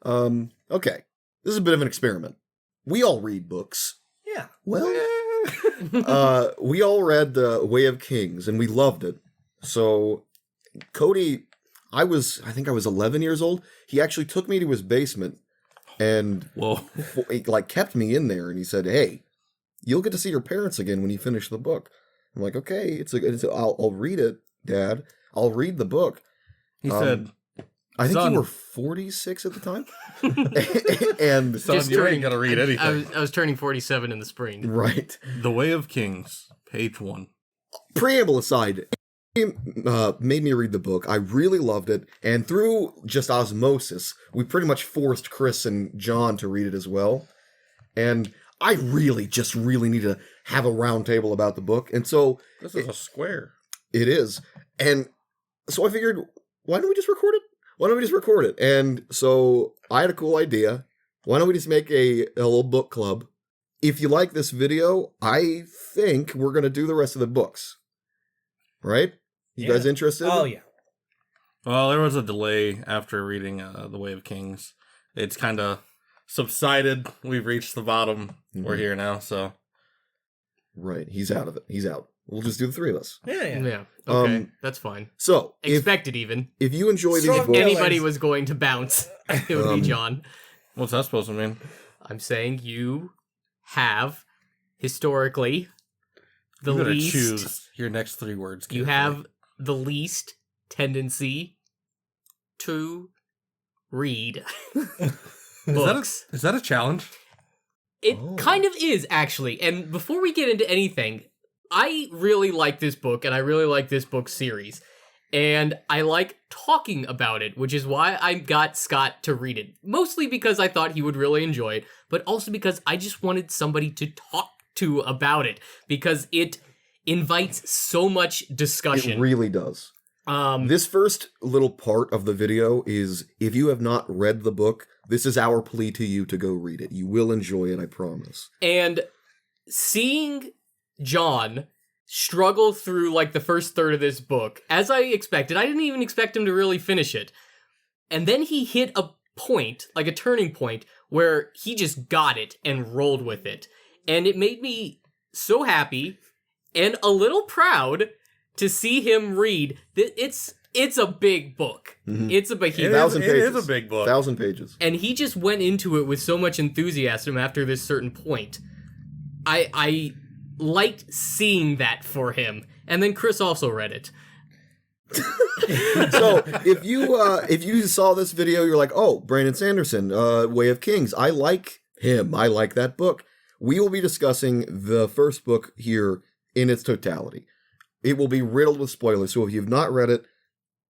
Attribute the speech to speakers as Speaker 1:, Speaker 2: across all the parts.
Speaker 1: Okay. This is a bit of an experiment. We all read books.
Speaker 2: Yeah.
Speaker 1: Well, we all read The Way of Kings, and we loved it. So, Cody, I think I was 11 years old. He actually took me to his basement and kept me in there, and he said, "Hey, you'll get to see your parents again when you finish the book." I'm like, "Okay, I'll read it, Dad. I'll read the book."
Speaker 3: He said,
Speaker 1: I think
Speaker 3: "Son."
Speaker 1: you were 46 at the time. And
Speaker 3: Son, you ain't gonna read anything.
Speaker 4: I was turning 47 in the spring.
Speaker 1: Right.
Speaker 3: The Way of Kings, page 1.
Speaker 1: Preamble aside, he made me read the book. I really loved it. And through just osmosis, we pretty much forced Chris and John to read it as well. And I really need to have a round table about the book. And so...
Speaker 3: This is a square.
Speaker 1: It is. And so I figured, why don't we just record it? And so I had a cool idea. Why don't we just make a little book club? If you like this video, I think we're going to do the rest of the books. Right? You guys interested?
Speaker 2: Oh, yeah.
Speaker 3: Well, there was a delay after reading The Way of Kings. It's kind of subsided. We've reached the bottom. Mm-hmm. We're here now, so.
Speaker 1: Right. He's out of it. He's out. We'll just do the three of us.
Speaker 4: Yeah. Okay, that's fine.
Speaker 1: So,
Speaker 4: expected even.
Speaker 1: If you enjoy these
Speaker 4: books, if anybody was going to bounce, it would be John.
Speaker 3: What's that supposed to mean?
Speaker 4: I'm saying you have historically the least.
Speaker 3: Choose your next 3 words.
Speaker 4: You have the least tendency to read books.
Speaker 3: Is that a challenge?
Speaker 4: It kind of is, actually. And before we get into anything, I really like this book, and I really like this book series. And I like talking about it, which is why I got Scott to read it. Mostly because I thought he would really enjoy it, but also because I just wanted somebody to talk to about it, because it invites so much discussion.
Speaker 1: It really does. This first little part of the video is, if you have not read the book, this is our plea to you to go read it. You will enjoy it, I promise.
Speaker 4: And seeing John struggle through like the first third of this book, as I expected, I didn't even expect him to really finish it. And then he hit a point, like a turning point, where he just got it and rolled with it. And it made me so happy and a little proud to see him read. It's a big book. Mm-hmm. It's a behemoth.
Speaker 1: 1,000 pages.
Speaker 3: It is a big book.
Speaker 1: 1,000 pages.
Speaker 4: And he just went into it with so much enthusiasm after this certain point. I liked seeing that for him. And then Chris also read it.
Speaker 1: So if you saw this video, you're like, oh, Brandon Sanderson, Way of Kings. I like him. I like that book. We will be discussing the first book here in its totality. It will be riddled with spoilers, so if you've not read it,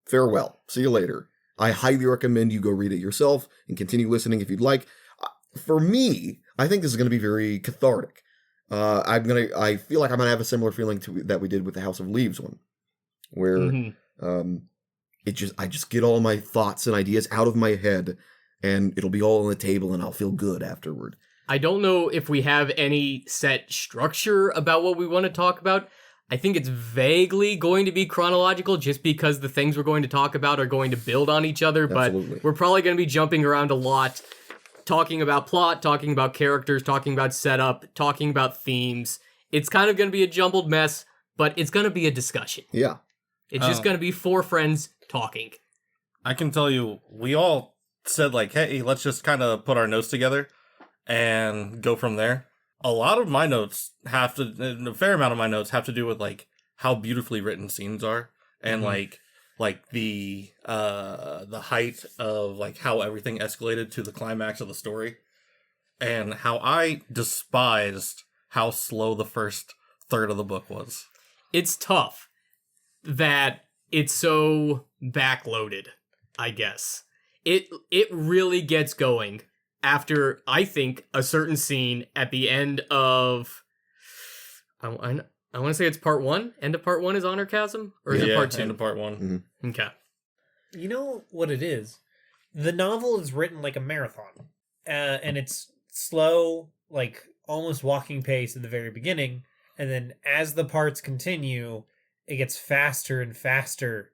Speaker 1: farewell. See you later. I highly recommend you go read it yourself and continue listening if you'd like. For me, I think this is going to be very cathartic. I feel like I'm going to have a similar feeling to that we did with the House of Leaves one, where I just get all my thoughts and ideas out of my head, and it'll be all on the table, and I'll feel good afterward.
Speaker 4: I don't know if we have any set structure about what we want to talk about. I think it's vaguely going to be chronological just because the things we're going to talk about are going to build on each other,
Speaker 1: Absolutely.
Speaker 4: But we're probably going to be jumping around a lot, talking about plot, talking about characters, talking about setup, talking about themes. It's kind of going to be a jumbled mess, but it's going to be a discussion.
Speaker 1: Yeah.
Speaker 4: It's just going to be 4 friends talking.
Speaker 3: I can tell you, we all said like, hey, let's just kind of put our notes together and go from there. A lot of my notes a fair amount of my notes have to do with like how beautifully written scenes are, and like the height of like how everything escalated to the climax of the story, and how I despised how slow the first third of the book was.
Speaker 4: It's tough that it's so backloaded, I guess. It really gets going after, I think, a certain scene at the end of... I want to say it's part 1? End of part 1 is Honor Chasm? Or is it part 2?
Speaker 3: End of part 1.
Speaker 1: Mm-hmm.
Speaker 4: Okay.
Speaker 2: You know what it is? The novel is written like a marathon. And it's slow, like almost walking pace at the very beginning. And then as the parts continue, it gets faster and faster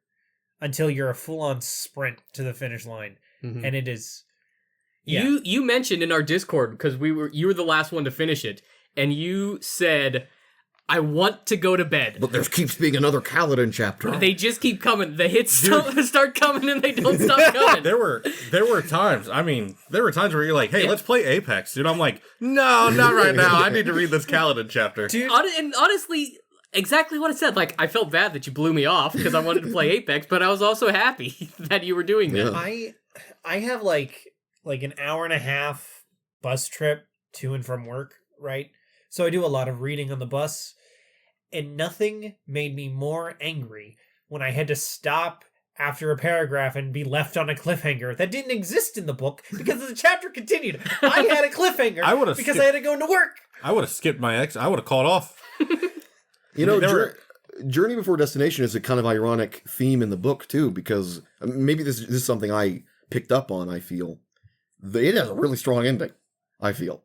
Speaker 2: until you're a full-on sprint to the finish line. Mm-hmm. And it is Yeah.
Speaker 4: You mentioned in our Discord, because you were the last one to finish it, and you said, I want to go to bed.
Speaker 1: But there keeps being another Kaladin chapter.
Speaker 4: They just keep coming. The hits start coming and they don't stop coming.
Speaker 3: There were times. I mean, there were times where you're like, "Hey, let's play Apex," dude. I'm like, "No, not right now. I need to read this Kaladin chapter."
Speaker 2: Dude,
Speaker 4: And honestly, exactly what I said. Like, I felt bad that you blew me off because I wanted to play Apex, but I was also happy that you were doing that.
Speaker 1: Yeah.
Speaker 2: I have like an hour and a half bus trip to and from work, right? So I do a lot of reading on the bus, and nothing made me more angry when I had to stop after a paragraph and be left on a cliffhanger that didn't exist in the book because the chapter continued. I had a cliffhanger because I had to go into work.
Speaker 3: I would have skipped my ex. I would have called off.
Speaker 1: You know, Journey Before Destination is a kind of ironic theme in the book, too, because maybe this is something I picked up on, I feel. It has a really strong ending, I feel.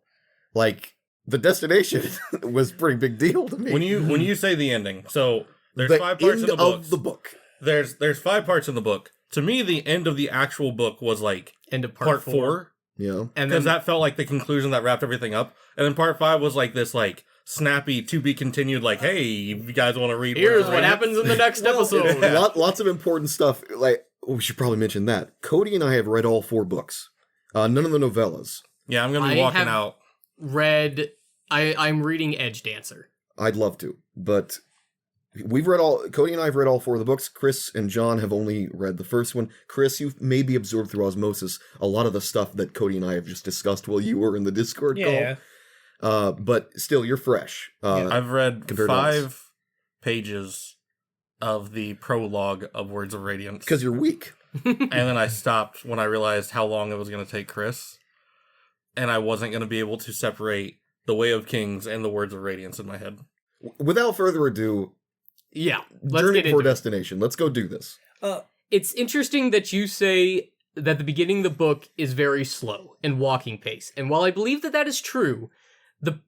Speaker 1: Like, the destination was a pretty big deal to me.
Speaker 3: When you say the ending, so there's
Speaker 1: the
Speaker 3: 5 parts
Speaker 1: end
Speaker 3: in the
Speaker 1: of the book.
Speaker 3: There's 5 parts in the book. To me, the end of the actual book was like
Speaker 4: End of
Speaker 3: part 4.
Speaker 1: Yeah.
Speaker 4: And
Speaker 3: Because
Speaker 4: then
Speaker 3: that felt like the conclusion that wrapped everything up. And then part 5 was like this like snappy to be continued, like, hey, you guys want to read
Speaker 4: here's what happens in the next episode.
Speaker 1: Lots of important stuff. Like, we should probably mention that. Cody and I have read all 4 books. None of the novellas.
Speaker 3: Yeah, I'm gonna be
Speaker 4: I
Speaker 3: walking
Speaker 4: have
Speaker 3: out.
Speaker 4: I'm reading Edge Dancer.
Speaker 1: I'd love to, but Cody and I have read all 4 of the books. Chris and John have only read the first one. Chris, you've maybe absorbed through osmosis a lot of the stuff that Cody and I have just discussed while you were in the Discord call. But still, you're fresh.
Speaker 3: I've read
Speaker 1: compared to us.
Speaker 3: 5 pages of the prologue of Words of Radiance.
Speaker 1: Because you're weak.
Speaker 3: And then I stopped when I realized how long it was going to take Chris. And I wasn't going to be able to separate the Way of Kings and the Words of Radiance in my head.
Speaker 1: Without further ado,
Speaker 4: Yeah, let's
Speaker 1: Journey
Speaker 4: get
Speaker 1: Before
Speaker 4: into it.
Speaker 1: Destination. Let's go do this.
Speaker 4: It's interesting that you say that the beginning of the book is very slow and walking pace. And while I believe that that is true, the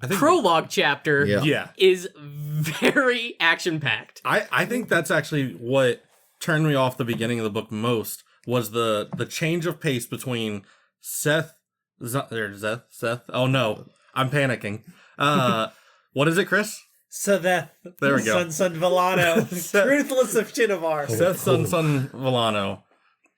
Speaker 4: prologue chapter
Speaker 1: Yeah.
Speaker 4: is very action-packed.
Speaker 3: I think that's actually what turned me off the beginning of the book most, was the change of pace between Seth. Oh no, I'm panicking. What is it, Chris?
Speaker 2: There
Speaker 3: we go.
Speaker 2: Son Villano, Ruthless of Shinovar.
Speaker 3: Seth Son Villano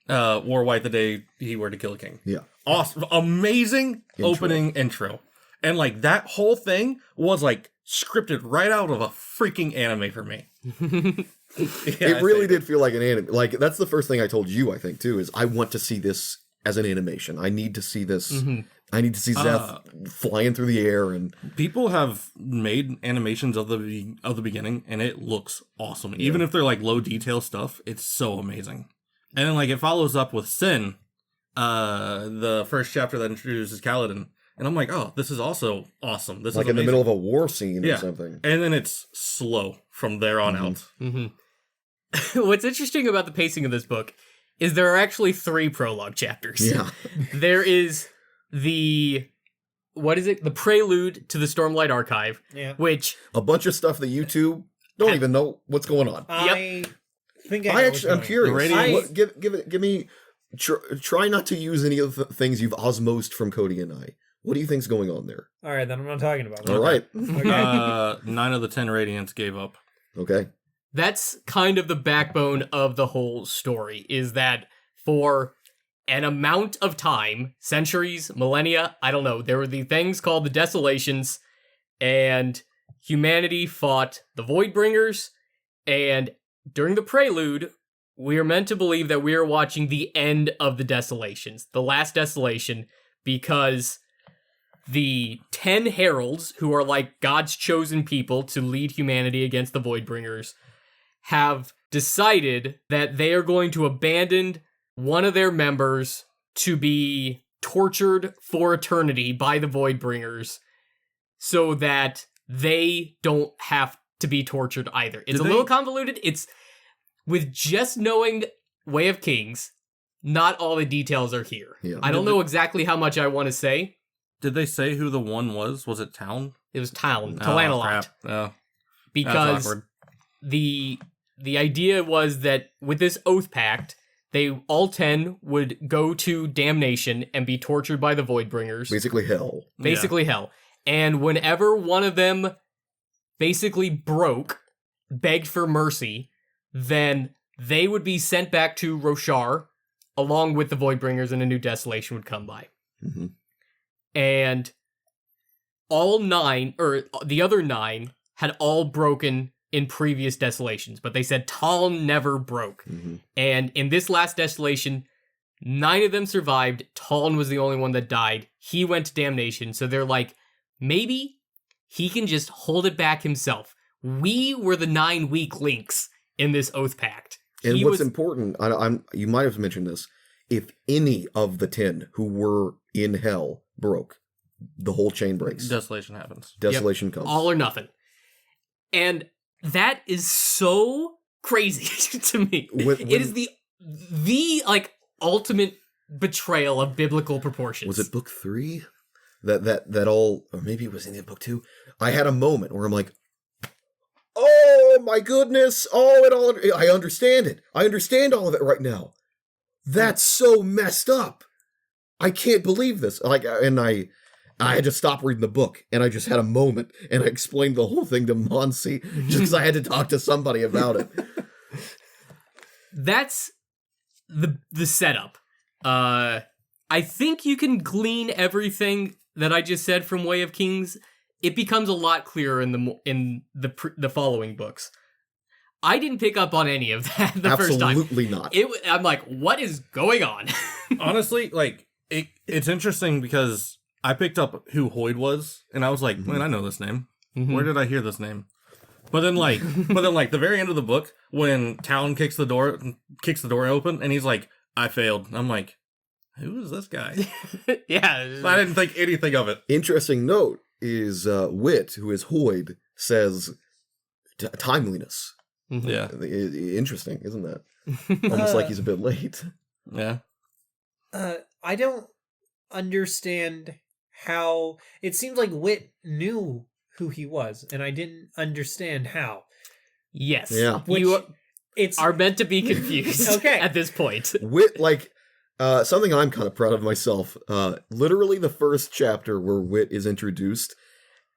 Speaker 3: wore white the day he were to kill a king.
Speaker 1: Yeah.
Speaker 3: Awesome, amazing opening intro, and like that whole thing was like scripted right out of a freaking anime for me.
Speaker 1: It really did feel like an anime. Like, that's the first thing I told you, I think, too, is I want to see this as an animation. I need to see this.
Speaker 4: Mm-hmm.
Speaker 1: I need to see Zeth flying through the air. And
Speaker 3: people have made animations of the beginning, and it looks awesome. Even if they're like low detail stuff, it's so amazing. And then like it follows up with Sin, the first chapter that introduces Kaladin. And I'm like, oh, this is also awesome. This
Speaker 1: like
Speaker 3: is
Speaker 1: in the
Speaker 3: amazing.
Speaker 1: middle of a war scene or something.
Speaker 3: And then it's slow from there on out.
Speaker 4: What's interesting about the pacing of this book is there are actually 3 prologue chapters.
Speaker 1: Yeah.
Speaker 4: There is the prelude to the Stormlight Archive, which
Speaker 1: A bunch of stuff that you two don't even know what's going on.
Speaker 2: I think I'm
Speaker 1: curious. Give me. Try not to use any of the things you've osmosed from Cody and I. What do you think's going on there?
Speaker 2: All right, then I'm not talking about that.
Speaker 1: All right.
Speaker 2: Okay.
Speaker 3: 9 of the 10 Radiants gave up.
Speaker 1: Okay.
Speaker 4: that's kind of the backbone of the whole story, is that for an amount of time, centuries, millennia, I don't know, there were the things called the Desolations, and humanity fought the Voidbringers, and during the prelude, we are meant to believe that we are watching the end of the Desolations, the last Desolation, because the 10 heralds, who are like God's chosen people to lead humanity against the Voidbringers, have decided that they are going to abandon one of their members to be tortured for eternity by the Voidbringers so that they don't have to be tortured either. It's a little convoluted. It's with just knowing Way of Kings, not all the details are here.
Speaker 1: Yeah.
Speaker 4: I don't know exactly how much I want to say.
Speaker 3: Did they say who the one was? Was it Town?
Speaker 4: It was Town,
Speaker 3: Oh,
Speaker 4: Talanalot.
Speaker 3: crap. Oh,
Speaker 4: Because
Speaker 3: that's awkward.
Speaker 4: the idea was that with this oath pact, They all 10 would go to damnation and be tortured by the Voidbringers.
Speaker 1: Basically hell.
Speaker 4: Basically hell. And whenever one of them basically begged for mercy, then they would be sent back to Roshar along with the Voidbringers, and a new desolation would come by.
Speaker 1: Mm-hmm.
Speaker 4: And all 9, or the other 9, had all broken in previous desolations, but they said Taln never broke.
Speaker 1: Mm-hmm.
Speaker 4: And in this last desolation, 9 of them survived. Taln was the only one that died. He went to damnation, so they're like, maybe he can just hold it back himself. We were the 9 weak links in this oath pact.
Speaker 1: And what's important, you might have mentioned this, if any of the 10 who were in hell broke, the whole chain breaks.
Speaker 3: Desolation happens.
Speaker 1: Desolation comes.
Speaker 4: All or nothing. And that is so crazy to me. It is the like ultimate betrayal of biblical proportions.
Speaker 1: Was it book 3? That all, or maybe it was in book 2. I had a moment where I'm like, oh my goodness! I understand it. I understand all of it right now. That's so messed up. I can't believe this. I had to stop reading the book, and I just had a moment, and I explained the whole thing to Monsi, just because I had to talk to somebody about it.
Speaker 4: That's the setup. I think you can glean everything that I just said from Way of Kings. It becomes a lot clearer in the following books. I didn't pick up on any of that the first time.
Speaker 1: Absolutely not.
Speaker 4: I'm like, what is going on?
Speaker 3: Honestly, like it's interesting because I picked up who Hoyd was, and I was like, man, I know this name.
Speaker 4: Mm-hmm.
Speaker 3: Where did I hear this name? But then the very end of the book, when Talon kicks the door open, and he's like, I failed. I'm like, who is this guy?
Speaker 4: Yeah.
Speaker 3: I didn't think anything of it.
Speaker 1: Interesting note is Wit, who is Hoyd, says timeliness.
Speaker 4: Mm-hmm.
Speaker 3: Yeah.
Speaker 1: Interesting, isn't that? Almost like he's a bit late.
Speaker 3: Yeah.
Speaker 2: I don't understand how it seems like Wit knew who he was, and I didn't understand how.
Speaker 4: Yes.
Speaker 1: Yeah.
Speaker 4: You
Speaker 2: It's
Speaker 4: are meant to be confused
Speaker 2: Okay.
Speaker 4: at this point.
Speaker 1: Wit, something I'm kind of proud of myself. Literally the first chapter where Wit is introduced,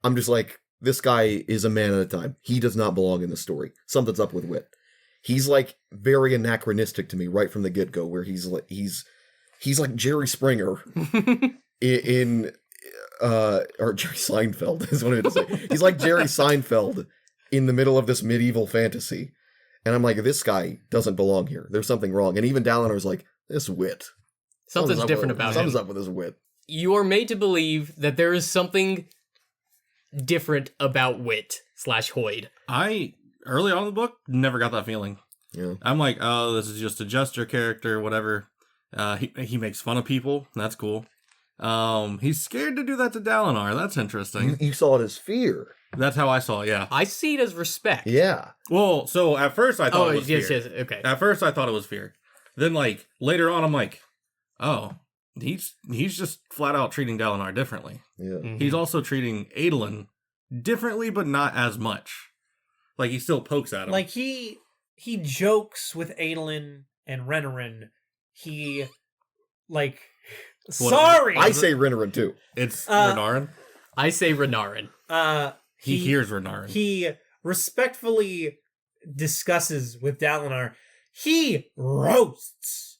Speaker 1: I'm just like, this guy is a man at a time. He does not belong in the story. Something's up with Wit. He's like very anachronistic to me right from the get-go, where he's like Jerry Springer in or Jerry Seinfeld is what I meant to say. He's like Jerry Seinfeld in the middle of this medieval fantasy. And I'm like, this guy doesn't belong here. There's something wrong. And even Dalinar's like, this Wit.
Speaker 4: Something's different about him.
Speaker 1: Something's up with his Wit.
Speaker 4: You are made to believe that there is something different about Wit / Hoyd.
Speaker 3: Early on in the book, never got that feeling.
Speaker 1: Yeah.
Speaker 3: I'm like, oh, this is just a jester character, whatever. He makes fun of people. That's cool. He's scared to do that to Dalinar. That's interesting.
Speaker 1: You saw it as fear.
Speaker 3: That's how I saw it, yeah.
Speaker 4: I see it as respect.
Speaker 1: Yeah.
Speaker 3: Well, so at first I thought it was
Speaker 4: yes,
Speaker 3: fear.
Speaker 4: yes, okay.
Speaker 3: At first I thought it was fear. Then, later on, I'm like, oh, he's just flat out treating Dalinar differently.
Speaker 1: Yeah.
Speaker 4: Mhm.
Speaker 3: He's also treating Adolin differently, but not as much. Like, he still pokes at him.
Speaker 2: like he jokes with Adolin and Renarin. He sorry.
Speaker 1: I say Renarin too.
Speaker 3: It's
Speaker 2: Uh,
Speaker 3: Renarin.
Speaker 4: I say Renarin.
Speaker 3: He hears Renarin.
Speaker 2: He respectfully discusses with Dalinar. He roasts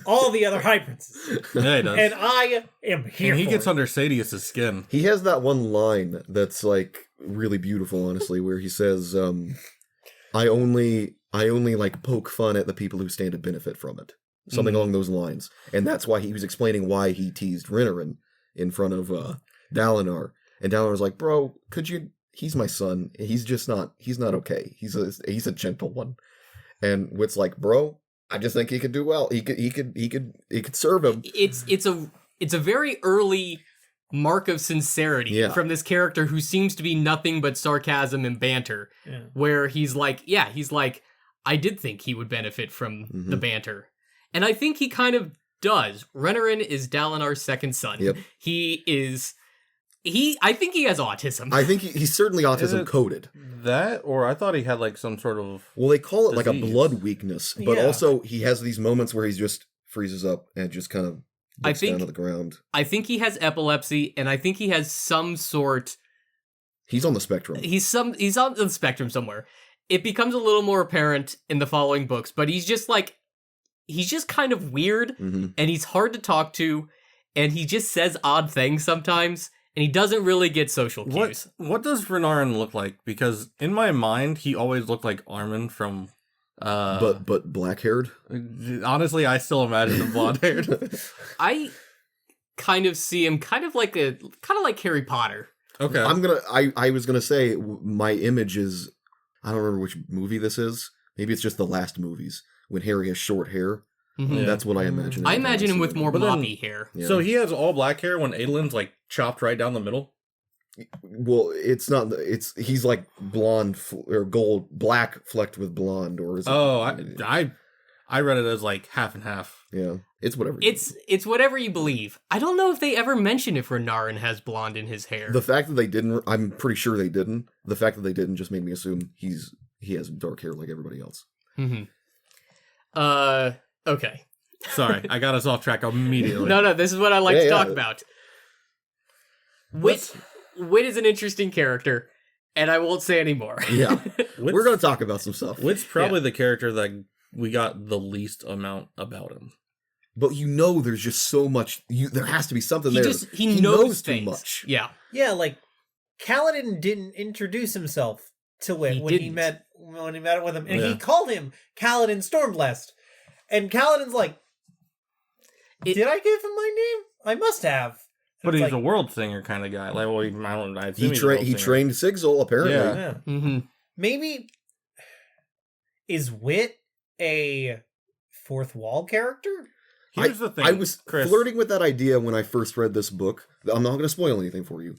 Speaker 2: all the other High Princes.
Speaker 3: Yeah, he does.
Speaker 2: And I am here
Speaker 3: And he
Speaker 2: for
Speaker 3: gets
Speaker 2: it.
Speaker 3: under Sadius' skin.
Speaker 1: He has that one line that's really beautiful, honestly, where he says, I only poke fun at the people who stand to benefit from it. Something along those lines. And that's why he was explaining why he teased Renarin in front of Dalinar. And Dalinar's like, bro, he's my son. He's not okay. He's a gentle one. And Wit's like, bro, I just think he could do well. He could serve him.
Speaker 4: It's a very early mark of sincerity from this character who seems to be nothing but sarcasm and banter.
Speaker 2: Yeah.
Speaker 4: Where he's like, I did think he would benefit from the banter. And I think he kind of does. Renarin is Dalinar's second son.
Speaker 1: Yep.
Speaker 4: He is I think he has autism.
Speaker 1: I think he's certainly autism coded.
Speaker 3: That, or I thought he had like some sort of.
Speaker 1: Well, they call it like a
Speaker 3: disease.
Speaker 1: blood weakness, but
Speaker 2: Yeah.
Speaker 1: also he has these moments where he just freezes up and just kind of
Speaker 4: I
Speaker 1: looks
Speaker 4: think-
Speaker 1: down to the ground.
Speaker 4: I think he has epilepsy, and I think he has some sort.
Speaker 1: He's on the spectrum.
Speaker 4: He's on the spectrum somewhere. It becomes a little more apparent in the following books, but he's just kind of weird,
Speaker 1: Mhm.
Speaker 4: and he's hard to talk to, and he just says odd things sometimes, and he doesn't really get social cues.
Speaker 3: What does Renarin look like? Because in my mind, he always looked like Armin from.
Speaker 1: But black haired.
Speaker 3: Honestly, I still imagine him blonde haired.
Speaker 4: I kind of see him kind of like Harry Potter.
Speaker 3: Okay.
Speaker 1: I was gonna say my image is, I don't remember which movie this is. Maybe it's just the last movies when Harry has short hair.
Speaker 4: Mhm.
Speaker 3: Yeah.
Speaker 1: That's what I imagine.
Speaker 4: I imagine him with more
Speaker 3: But then-
Speaker 4: moppy hair.
Speaker 1: Yeah.
Speaker 3: So he has all black hair when Adelin's like chopped right down the middle.
Speaker 1: Well, it's not. He's like blonde or gold, black flecked with blonde, or is it?
Speaker 3: Oh, I read it as like half and half.
Speaker 1: Yeah, it's whatever.
Speaker 4: It's whatever you believe. I don't know if they ever mention if Renarin has blonde in his hair.
Speaker 1: The fact that they didn't, I'm pretty sure they didn't. The fact that they didn't just made me assume he has dark hair like everybody else.
Speaker 4: Mm-hmm. Okay.
Speaker 3: Sorry, I got us off track immediately.
Speaker 4: No, this is what I like
Speaker 1: Yeah,
Speaker 4: to
Speaker 1: yeah.
Speaker 4: talk about. Wit is an interesting character, and I won't say anymore.
Speaker 1: Yeah,
Speaker 3: Wit's,
Speaker 1: we're gonna talk about some stuff.
Speaker 3: Wit's probably the character that we got the least amount about him.
Speaker 1: But there's just so much. There has to be something there.
Speaker 4: He knows
Speaker 1: too
Speaker 4: things.
Speaker 1: much.
Speaker 4: Yeah.
Speaker 2: Yeah, like Kaladin didn't introduce himself to Wit
Speaker 4: He
Speaker 2: when he
Speaker 4: didn't.
Speaker 2: met with him, and
Speaker 3: Yeah.
Speaker 2: he called him Kaladin Stormblessed. And Kaladin's like, "Did I give him my name? I must have."
Speaker 3: But
Speaker 2: It's
Speaker 3: he's
Speaker 2: like,
Speaker 3: a world singer kind of guy. Like, well, I assume
Speaker 1: He
Speaker 3: he's a world singer.
Speaker 1: trained Sigzil apparently.
Speaker 3: Yeah.
Speaker 2: yeah.
Speaker 4: Mm-hmm.
Speaker 2: Maybe is Wit a fourth wall character?
Speaker 3: Here's the thing.
Speaker 1: I was
Speaker 3: Chris.
Speaker 1: flirting with that idea when I first read this book. I'm not going to spoil anything for you,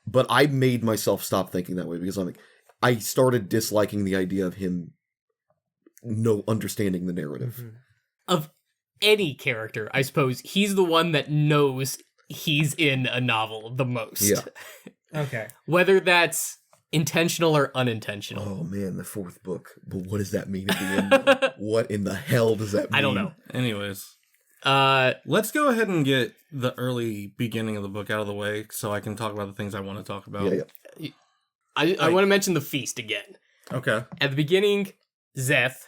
Speaker 1: but I made myself stop thinking that way because I started disliking the idea of him understanding the narrative.
Speaker 2: Mm-hmm.
Speaker 4: Of any character, I suppose, he's the one that knows he's in a novel the most.
Speaker 1: Yeah.
Speaker 2: Okay.
Speaker 4: Whether that's intentional or unintentional.
Speaker 1: Oh man, the fourth book. But what does that mean at the end? What in the hell does that mean?
Speaker 4: I don't know.
Speaker 3: Anyways,
Speaker 4: Uh,
Speaker 3: let's go ahead and get the early beginning of the book out of the way so I can talk about the things I want to talk about.
Speaker 1: Yeah.
Speaker 4: I want to mention the feast again.
Speaker 3: Okay.
Speaker 4: At the beginning, Zeth,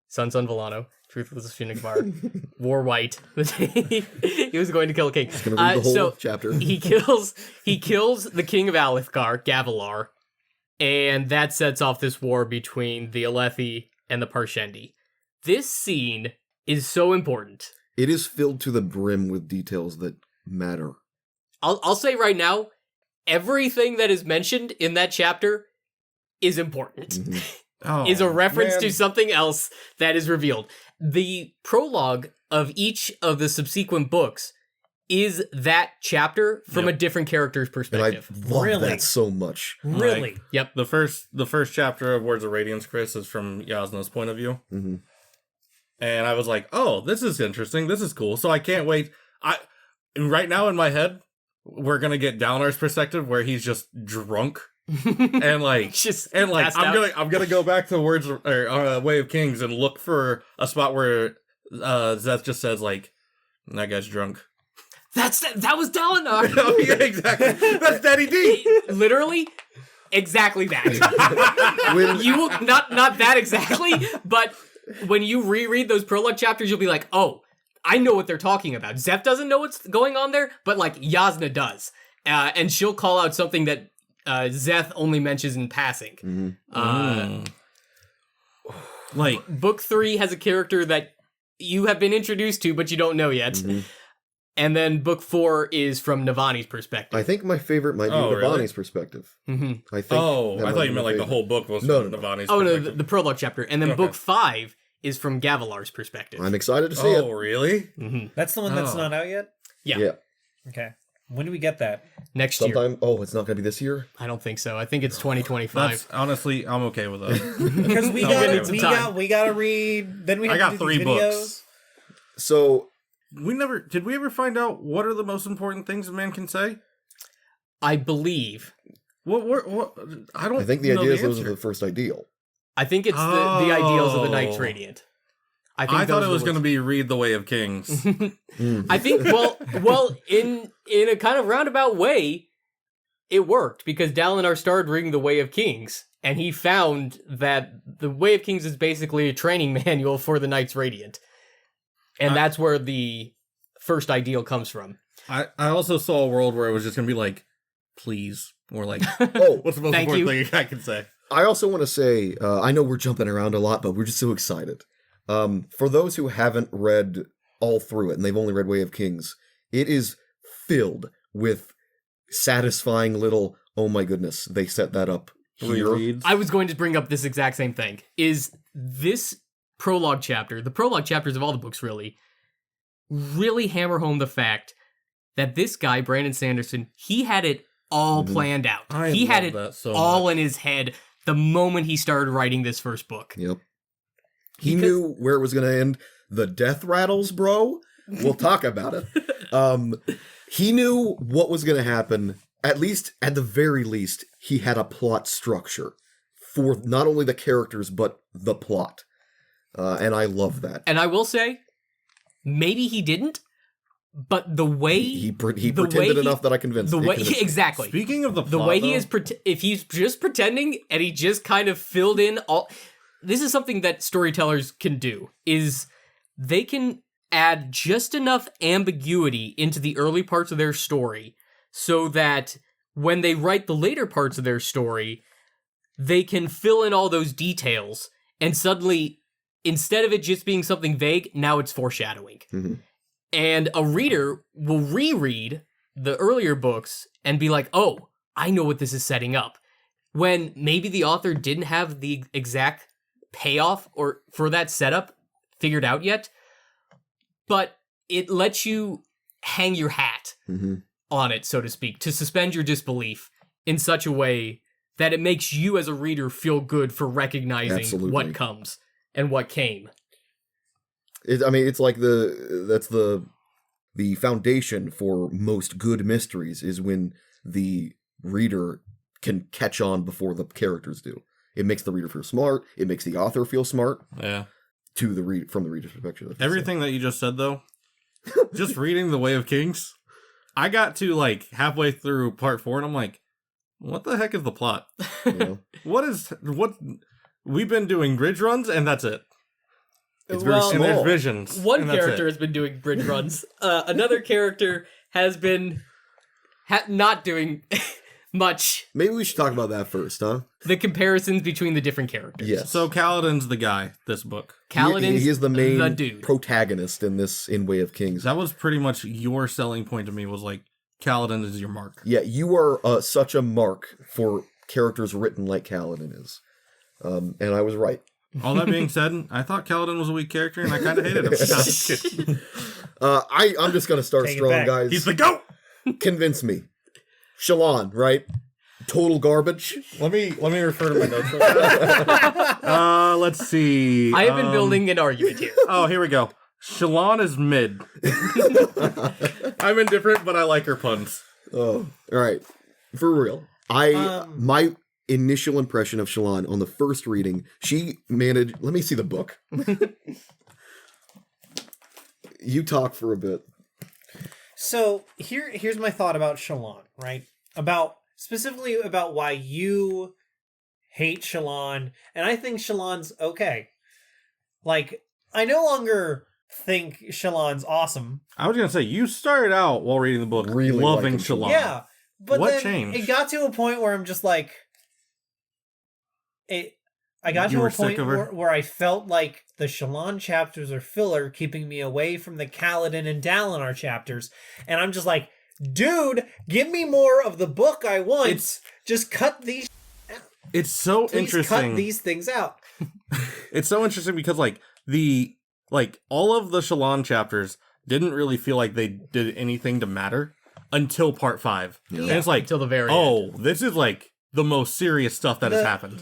Speaker 4: Sun Villano, Truthless Shinigbar, wore white the day he was going to kill a king.
Speaker 1: Gonna read the whole
Speaker 4: So
Speaker 1: chapter.
Speaker 4: he kills the king of Alethkar, Gavilar, and that sets off this war between the Alethi and the Parshendi. This scene is so important.
Speaker 1: It is filled to the brim with details that matter.
Speaker 4: I'll say right now, everything that is mentioned in that chapter is important.
Speaker 1: Mhm.
Speaker 3: Oh,
Speaker 4: Is a reference
Speaker 3: man.
Speaker 4: to something else that is revealed. The prologue of each of the subsequent books is that chapter from
Speaker 3: Yep.
Speaker 4: a different character's
Speaker 1: And I
Speaker 4: perspective.
Speaker 1: love
Speaker 2: Really?
Speaker 1: that so much.
Speaker 2: Really?
Speaker 4: Yep.
Speaker 3: The first chapter of Words of Radiance, Chris, is from Yasna's point of view.
Speaker 1: hmm
Speaker 3: And I was like, oh, this is interesting. This is cool. So I can't wait. Right now in my head, we're going to get Downar's perspective where he's just drunk and like,
Speaker 4: Just
Speaker 3: and like,
Speaker 4: passed
Speaker 3: I'm
Speaker 4: out.
Speaker 3: going to go back to Way of Kings and look for a spot where Zeth just says like, that guy's drunk.
Speaker 4: That was Dalinar.
Speaker 3: Oh, yeah, exactly. That's Daddy D.
Speaker 4: Literally, exactly that.
Speaker 1: When,
Speaker 4: You will not that exactly, but when you reread those prologue chapters, you'll be like, oh, I know what they're talking about. Zeph doesn't know what's going on there, but like Yasna does. And she'll call out something that Zeth only mentions in passing.
Speaker 1: Mhm.
Speaker 3: Like,
Speaker 4: Book 3 has a character that you have been introduced to, but you don't know yet.
Speaker 1: Mhm.
Speaker 4: And then book 4 is from Navani's perspective.
Speaker 1: I think my favorite might be
Speaker 3: Oh, really?
Speaker 1: Navani's perspective.
Speaker 4: Mm-hmm.
Speaker 1: I think.
Speaker 3: oh,
Speaker 1: that
Speaker 3: I
Speaker 1: might
Speaker 3: thought
Speaker 1: be
Speaker 3: you
Speaker 1: my
Speaker 3: meant like the
Speaker 1: favorite.
Speaker 3: whole book was
Speaker 1: No,
Speaker 3: from
Speaker 1: no, no.
Speaker 3: Navani's
Speaker 4: Oh, no,
Speaker 3: perspective.
Speaker 4: the prologue chapter. And then
Speaker 3: Okay.
Speaker 4: book 5 is from Gavilar's perspective.
Speaker 1: I'm excited to see
Speaker 3: Oh,
Speaker 1: it.
Speaker 3: really?
Speaker 4: Mm-hmm.
Speaker 2: That's the one that's
Speaker 3: Oh.
Speaker 2: not out yet?
Speaker 4: Yeah.
Speaker 2: Okay. When do we get that?
Speaker 4: Next year.
Speaker 1: Sometime. Oh, it's not going to be this year.
Speaker 4: I don't think so. I think it's 2025.
Speaker 3: That's honestly, I'm okay with that.
Speaker 2: Because we
Speaker 3: I'm okay
Speaker 2: got
Speaker 3: with
Speaker 2: we
Speaker 4: time.
Speaker 2: got we got to read. Then we have
Speaker 3: I got
Speaker 2: to do
Speaker 3: 3
Speaker 2: these
Speaker 3: books.
Speaker 2: videos.
Speaker 1: So
Speaker 3: Did we ever find out what are the most important things a man can say?
Speaker 4: I believe.
Speaker 3: What? I don't.
Speaker 1: I think the
Speaker 3: know
Speaker 1: idea is those are
Speaker 3: answer.
Speaker 1: the first ideal.
Speaker 4: I think it's the ideals of the Knights
Speaker 3: Oh.
Speaker 4: Radiant.
Speaker 3: I thought it was going to be Read the Way of Kings.
Speaker 4: I think well in a kind of roundabout way, it worked because Dalinar started reading the Way of Kings, and he found that the Way of Kings is basically a training manual for the Knights Radiant, and that's where the first ideal comes from.
Speaker 3: I also saw a world where it was just going to be like, please, or like,
Speaker 1: Oh,
Speaker 3: what's the most
Speaker 4: Thank
Speaker 3: important
Speaker 4: you.
Speaker 3: thing I can say?
Speaker 1: I also want to say, I know we're jumping around a lot, but we're just so excited. For those who haven't read all through it, and they've only read Way of Kings, it is filled with satisfying little, oh my goodness, they set that up here.
Speaker 3: Rereads.
Speaker 4: I was going to bring up this exact same thing. Is this prologue chapter, the prologue chapters of all the books really hammer home the fact that this guy, Brandon Sanderson, he had it all planned out.
Speaker 3: I
Speaker 4: He had
Speaker 3: love
Speaker 4: it
Speaker 3: that so
Speaker 4: all
Speaker 3: much.
Speaker 4: in his head the moment he started writing this first book.
Speaker 1: Yep. He
Speaker 4: Because-
Speaker 1: knew where it was going to end. The death rattles, bro. We'll talk about it. He knew what was going to happen. At the very least, he had a plot structure for not only the characters, but the plot. And I love that.
Speaker 4: And I will say, maybe he didn't, but the way
Speaker 1: He
Speaker 4: the
Speaker 1: pretended
Speaker 4: way he-
Speaker 1: enough that I convinced
Speaker 4: the
Speaker 1: it
Speaker 4: way
Speaker 1: convinced me.
Speaker 4: exactly
Speaker 3: Speaking of the plot,
Speaker 4: the way he
Speaker 3: though,
Speaker 4: is if he's just pretending and he just kind of filled in all. This is something that storytellers can do, is they can add just enough ambiguity into the early parts of their story so that when they write the later parts of their story, they can fill in all those details, and suddenly, instead of it just being something vague, now it's foreshadowing.
Speaker 1: Mhm.
Speaker 4: And a reader will reread the earlier books and be like, oh, I know what this is setting up. When maybe the author didn't have the exact payoff or for that setup figured out yet, but it lets you hang your hat
Speaker 1: Mhm.
Speaker 4: on it, so to speak, to suspend your disbelief in such a way that it makes you as a reader feel good for recognizing
Speaker 1: Absolutely.
Speaker 4: what comes and what came.
Speaker 1: It's like that's the foundation for most good mysteries is when the reader can catch on before the characters do. It makes the reader feel smart. It makes the author feel smart
Speaker 3: yeah,
Speaker 1: from the reader's perspective.
Speaker 3: everything that you just said though, just reading the Way of Kings, I got to like halfway through part 4, and I'm like, what the heck is the plot?
Speaker 1: You know?
Speaker 3: What we've been doing bridge runs, and that's it.
Speaker 1: It's very
Speaker 4: Well,
Speaker 3: And there's
Speaker 1: small.
Speaker 3: visions.
Speaker 4: One
Speaker 3: and that's
Speaker 4: character
Speaker 3: it.
Speaker 4: has been doing bridge runs. Another character has been not doing much.
Speaker 1: Maybe we should talk about that first, huh?
Speaker 4: The comparisons between the different characters.
Speaker 1: Yes.
Speaker 3: So Kaladin's the guy. This book.
Speaker 4: Kaladin's
Speaker 1: he is the main
Speaker 4: dude.
Speaker 1: protagonist in Way of Kings.
Speaker 3: That was pretty much your selling point to me. Was like Kaladin is your mark.
Speaker 1: Yeah, you are such a mark for characters written like Kaladin is. And I was right.
Speaker 3: All that being said, I thought Kaladin was a weak character, and I kind of hated him. No, I'm just kidding.
Speaker 1: I'm just going to start
Speaker 2: Take it
Speaker 1: strong,
Speaker 2: back.
Speaker 1: guys.
Speaker 3: He's the goat.
Speaker 1: Convince me. Shallan, right? Total garbage.
Speaker 3: Let me refer to my notes. Real fast. Let's see.
Speaker 4: I have been building an argument here.
Speaker 3: Oh, here we go. Shallan is mid. I'm indifferent, but I like her puns.
Speaker 1: Oh, all right. For real. My initial impression of Shallan on the first reading, she managed... Let me see the book. You talk for a bit.
Speaker 2: So here's my thought about Shallan, right? Specifically about why you hate Shallan, and I think Shallan's okay. Like, I no longer think Shallan's awesome.
Speaker 3: I was gonna say you started out while reading the book
Speaker 1: Really
Speaker 3: loving
Speaker 1: liking
Speaker 3: Shallan.
Speaker 2: Yeah, but
Speaker 3: What
Speaker 2: then
Speaker 3: changed?
Speaker 2: it got to a point where I'm just like, I got
Speaker 3: You
Speaker 2: to
Speaker 3: were
Speaker 2: a
Speaker 3: sick
Speaker 2: point
Speaker 3: of her?
Speaker 2: where I felt like the Shallan chapters are filler, keeping me away from the Kaladin and Dalinar chapters, and I'm just like, dude, give me more of the book I want. Just cut these.
Speaker 3: It's so
Speaker 2: Please
Speaker 3: interesting.
Speaker 2: cut these things out.
Speaker 3: It's so interesting because all of the Shallan chapters didn't really feel like they did anything to matter until part 5.
Speaker 1: Yeah.
Speaker 3: And it's like,
Speaker 4: Until the very end.
Speaker 3: oh, this is like the most serious stuff that has happened.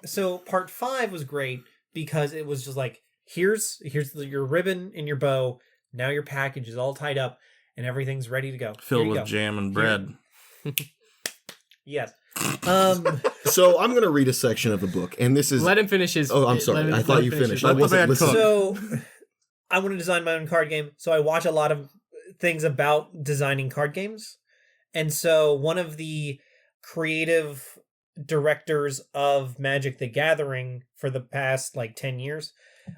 Speaker 2: So part 5 was great because it was just like, here's your ribbon and your bow. Now your package is all tied up and everything's ready to go.
Speaker 3: Filled
Speaker 2: Here you
Speaker 3: with
Speaker 2: go.
Speaker 3: jam and bread.
Speaker 2: Yes.
Speaker 1: So I'm going to read a section of the book, and this is...
Speaker 4: Let him finish his...
Speaker 1: Oh, I'm sorry. I thought you finished. I
Speaker 3: Let the
Speaker 1: wasn't
Speaker 3: man
Speaker 1: listening.
Speaker 3: cook.
Speaker 2: So, I want to design my own card game, so I watch a lot of things about designing card games. And so, one of the creative directors of Magic the Gathering for the past, 10 years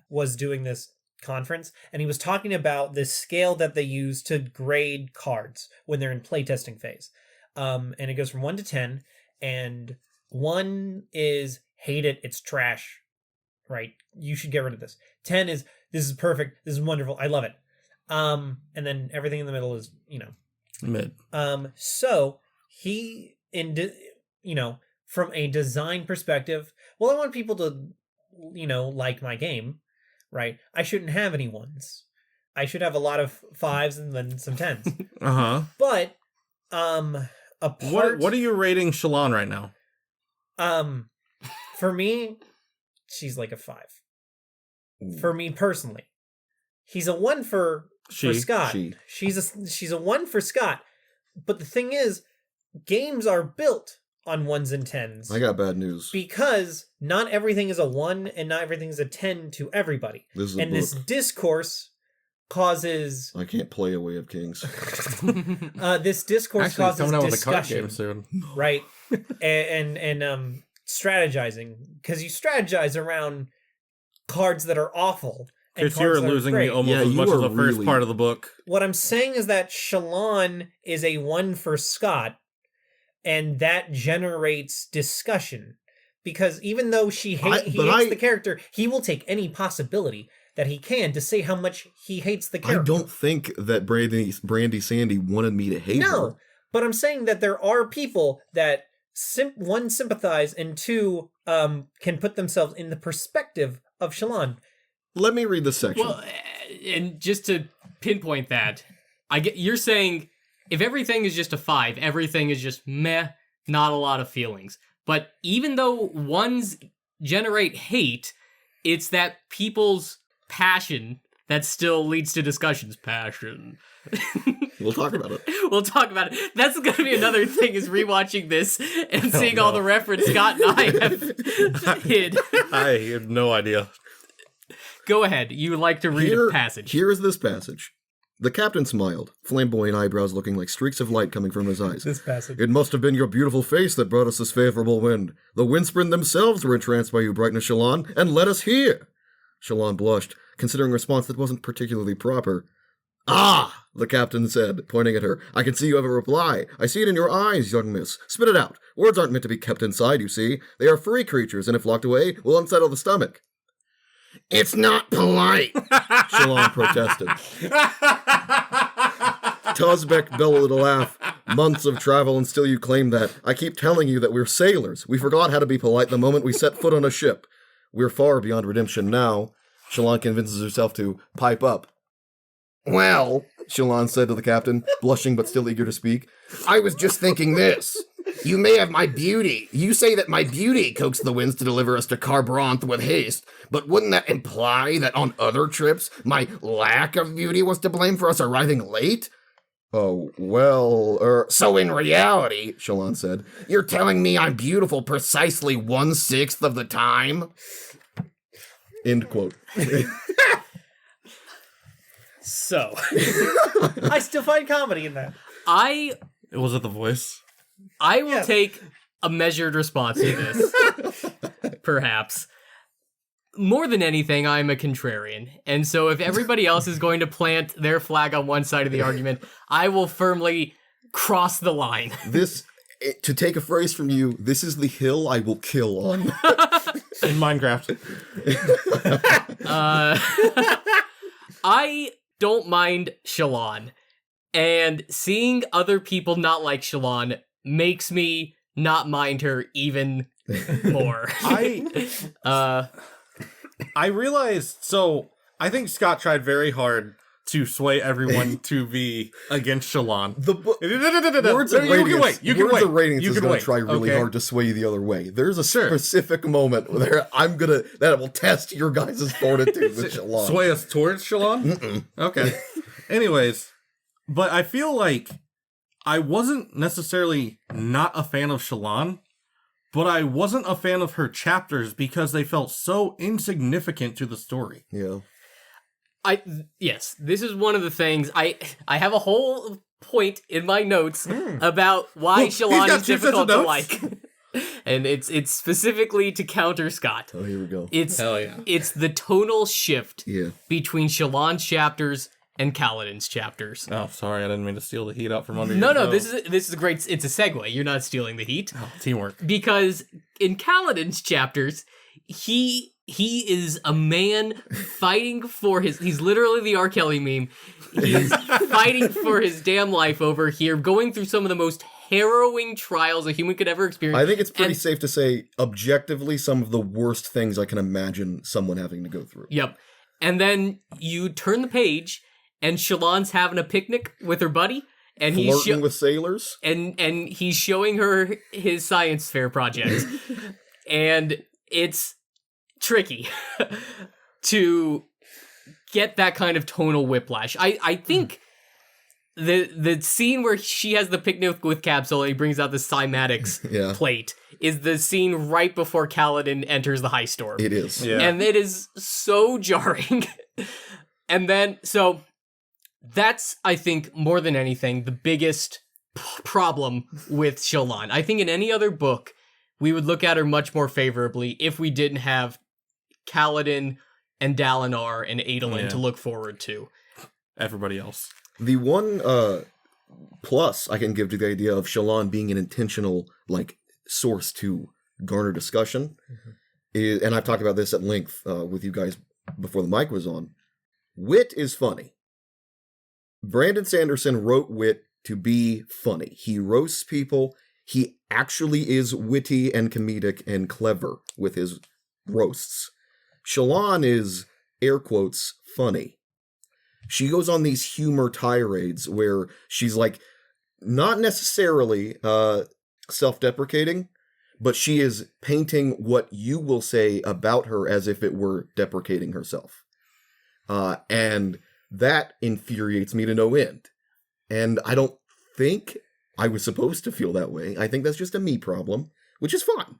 Speaker 2: was doing this conference, and he was talking about the scale that they use to grade cards when they're in playtesting phase. And it goes from 1 to 10, and 1 is hate it, it's trash, right? You should get rid of this. 10 is this is perfect, this is wonderful, I love it. And then everything in the middle is,
Speaker 3: Mid.
Speaker 2: So he, from a design perspective, well, I want people to, like my game, right? I shouldn't have any 1s. I should have a lot of 5s and then some 10s.
Speaker 3: Uh-huh.
Speaker 2: But,
Speaker 3: What are you rating Shalon right now?
Speaker 2: For me, she's like a 5. For me personally, he's a 1 for Scott. She's a 1 for Scott. But the thing is, games are built on 1s and 10s.
Speaker 1: I got bad news.
Speaker 2: Because not everything is a 1 and not everything is a 10 to everybody.
Speaker 1: This is a book.
Speaker 2: This discourse causes...
Speaker 1: I can't play a Way of Kings.
Speaker 2: This discourse
Speaker 3: Actually,
Speaker 2: causes
Speaker 3: coming out with a card
Speaker 2: discussion,
Speaker 3: game soon.
Speaker 2: right? and strategizing, because you strategize around cards that are awful. And
Speaker 3: Chris, you were
Speaker 2: cards that are
Speaker 3: losing
Speaker 2: great.
Speaker 3: me almost
Speaker 1: Yeah,
Speaker 3: as
Speaker 1: you
Speaker 3: much as
Speaker 1: were
Speaker 3: the first
Speaker 1: really-
Speaker 3: part of the book.
Speaker 2: What I'm saying is that Shalon is a 1 for Scott, and that generates discussion. Because even though he hates the character, he will take any possibility that he can to say how much he hates the character.
Speaker 1: I don't think that Brandy Sandy wanted me to hate her.
Speaker 2: No, but I'm saying that there are people that 1, sympathize, and 2, can put themselves in the perspective of Shalon.
Speaker 1: Let me read this section.
Speaker 4: Well, and just to pinpoint that, you're saying if everything is just a 5, everything is just meh, not a lot of feelings. But even though 1s generate hate, it's that people's passion that still leads to discussions. Passion.
Speaker 1: We'll talk about it.
Speaker 4: We'll talk about it. That's going to be another thing, is rewatching this and seeing all the reference Scott and I have hid.
Speaker 3: I have no idea.
Speaker 4: Go ahead. You would like to read a passage.
Speaker 1: Here is this passage. The captain smiled, flamboyant eyebrows looking like streaks of light coming from his eyes.
Speaker 2: This passage.
Speaker 1: It must have been your beautiful face that brought us this favorable wind. The Windspren themselves were entranced by your brightness, Shalon, and led us here. Shalon blushed, considering a response that wasn't particularly proper. Ah, the captain said, pointing at her. I can see you have a reply. I see it in your eyes, young miss. Spit it out. Words aren't meant to be kept inside, you see. They are free creatures, and if locked away, will unsettle the stomach. It's not polite, Shalon protested. Tozbek bellowed with a laugh. Months of travel and still you claim that. I keep telling you that we're sailors. We forgot how to be polite the moment we set foot on a ship. We're far beyond redemption now. Shalon convinces herself to pipe up. Well, Shalon said to the captain, blushing but still eager to speak, I was just thinking this. You may have my beauty. You say that my beauty coaxed the winds to deliver us to Carbranth with haste, but wouldn't that imply that on other trips, my lack of beauty was to blame for us arriving late? Oh, well, So in reality, Shalon said, you're telling me I'm beautiful precisely 1/6 of the time? End quote.
Speaker 2: So, I still find comedy in that.
Speaker 3: Was it the voice?
Speaker 4: I will take a measured response to this. Perhaps. More than anything, I'm a contrarian. And so if everybody else is going to plant their flag on one side of the argument, I will firmly cross the line.
Speaker 1: To take a phrase from you, this is the hill I will kill on.
Speaker 3: In Minecraft.
Speaker 4: I don't mind Shalon. And seeing other people not like Shalon makes me not mind her even more.
Speaker 3: I realized, so I think Scott tried very hard to sway everyone to be against Shalon.
Speaker 1: Words of Radiance
Speaker 3: You
Speaker 1: is
Speaker 3: can
Speaker 1: going
Speaker 3: wait.
Speaker 1: to try really
Speaker 3: Okay.
Speaker 1: hard to sway you the other way. There's a specific moment where that will test your guys' fortitude with Shalon.
Speaker 3: Sway us towards Shalon? Okay. Anyways, but I feel like I wasn't necessarily not a fan of Shallan, but I wasn't a fan of her chapters because they felt so insignificant to the story.
Speaker 1: Yeah.
Speaker 4: Yes, this is one of the things I have a whole point in my notes about why Shallan is difficult to like. And it's specifically to counter Scott.
Speaker 1: Oh, here we go.
Speaker 3: Hell yeah.
Speaker 4: It's the tonal shift
Speaker 1: Yeah.
Speaker 4: between Shallan's chapters and Kaladin's chapters.
Speaker 3: Oh, sorry, I didn't mean to steal the heat out from under you.
Speaker 4: No, this is a great. It's a segue. You're not stealing the heat
Speaker 3: Teamwork.
Speaker 4: because in Kaladin's chapters, he is a man fighting for his. He's literally the R. Kelly meme. He's fighting for his damn life over here, going through some of the most harrowing trials a human could ever experience.
Speaker 1: I think it's pretty safe to say, objectively, some of the worst things I can imagine someone having to go through.
Speaker 4: Yep. And then you turn the page, and Shallan's having a picnic with her buddy, and
Speaker 1: Flirting with sailors?
Speaker 4: and he's showing her his science fair project. And it's tricky to get that kind of tonal whiplash. I think the scene where she has the picnic with Capsule and he brings out the cymatics
Speaker 1: Yeah.
Speaker 4: plate is the scene right before Kaladin enters the high storm.
Speaker 1: It is.
Speaker 3: Yeah.
Speaker 4: And it is so jarring. And then, so that's, I think, more than anything, the biggest problem with Shallan. I think in any other book, we would look at her much more favorably if we didn't have Kaladin and Dalinar and Adolin to look forward to.
Speaker 3: Everybody else.
Speaker 1: The one plus I can give to the idea of Shallan being an intentional source to garner discussion, is, and I've talked about this at length with you guys before the mic was on, wit is funny. Brandon Sanderson wrote wit to be funny. He roasts people. He actually is witty and comedic and clever with his roasts. Shallan is, air quotes, funny. She goes on these humor tirades where she's not necessarily self-deprecating, but she is painting what you will say about her as if it were deprecating herself. And that infuriates me to no end. And I don't think I was supposed to feel that way. I think that's just a me problem, which is fine.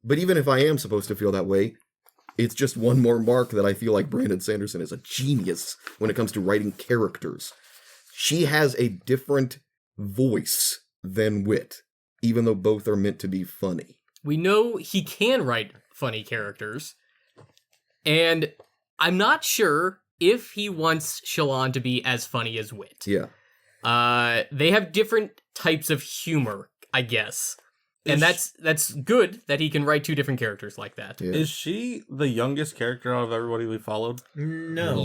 Speaker 1: But even if I am supposed to feel that way, it's just one more mark that I feel like Brandon Sanderson is a genius when it comes to writing characters. She has a different voice than Wit, even though both are meant to be funny.
Speaker 4: We know he can write funny characters, and I'm not sure if he wants Shallan to be as funny as Wit.
Speaker 1: Yeah.
Speaker 4: They have different types of humor, I guess. And that's good that he can write two different characters like that.
Speaker 1: Yeah.
Speaker 3: Is she the youngest character out of everybody we followed?
Speaker 2: No.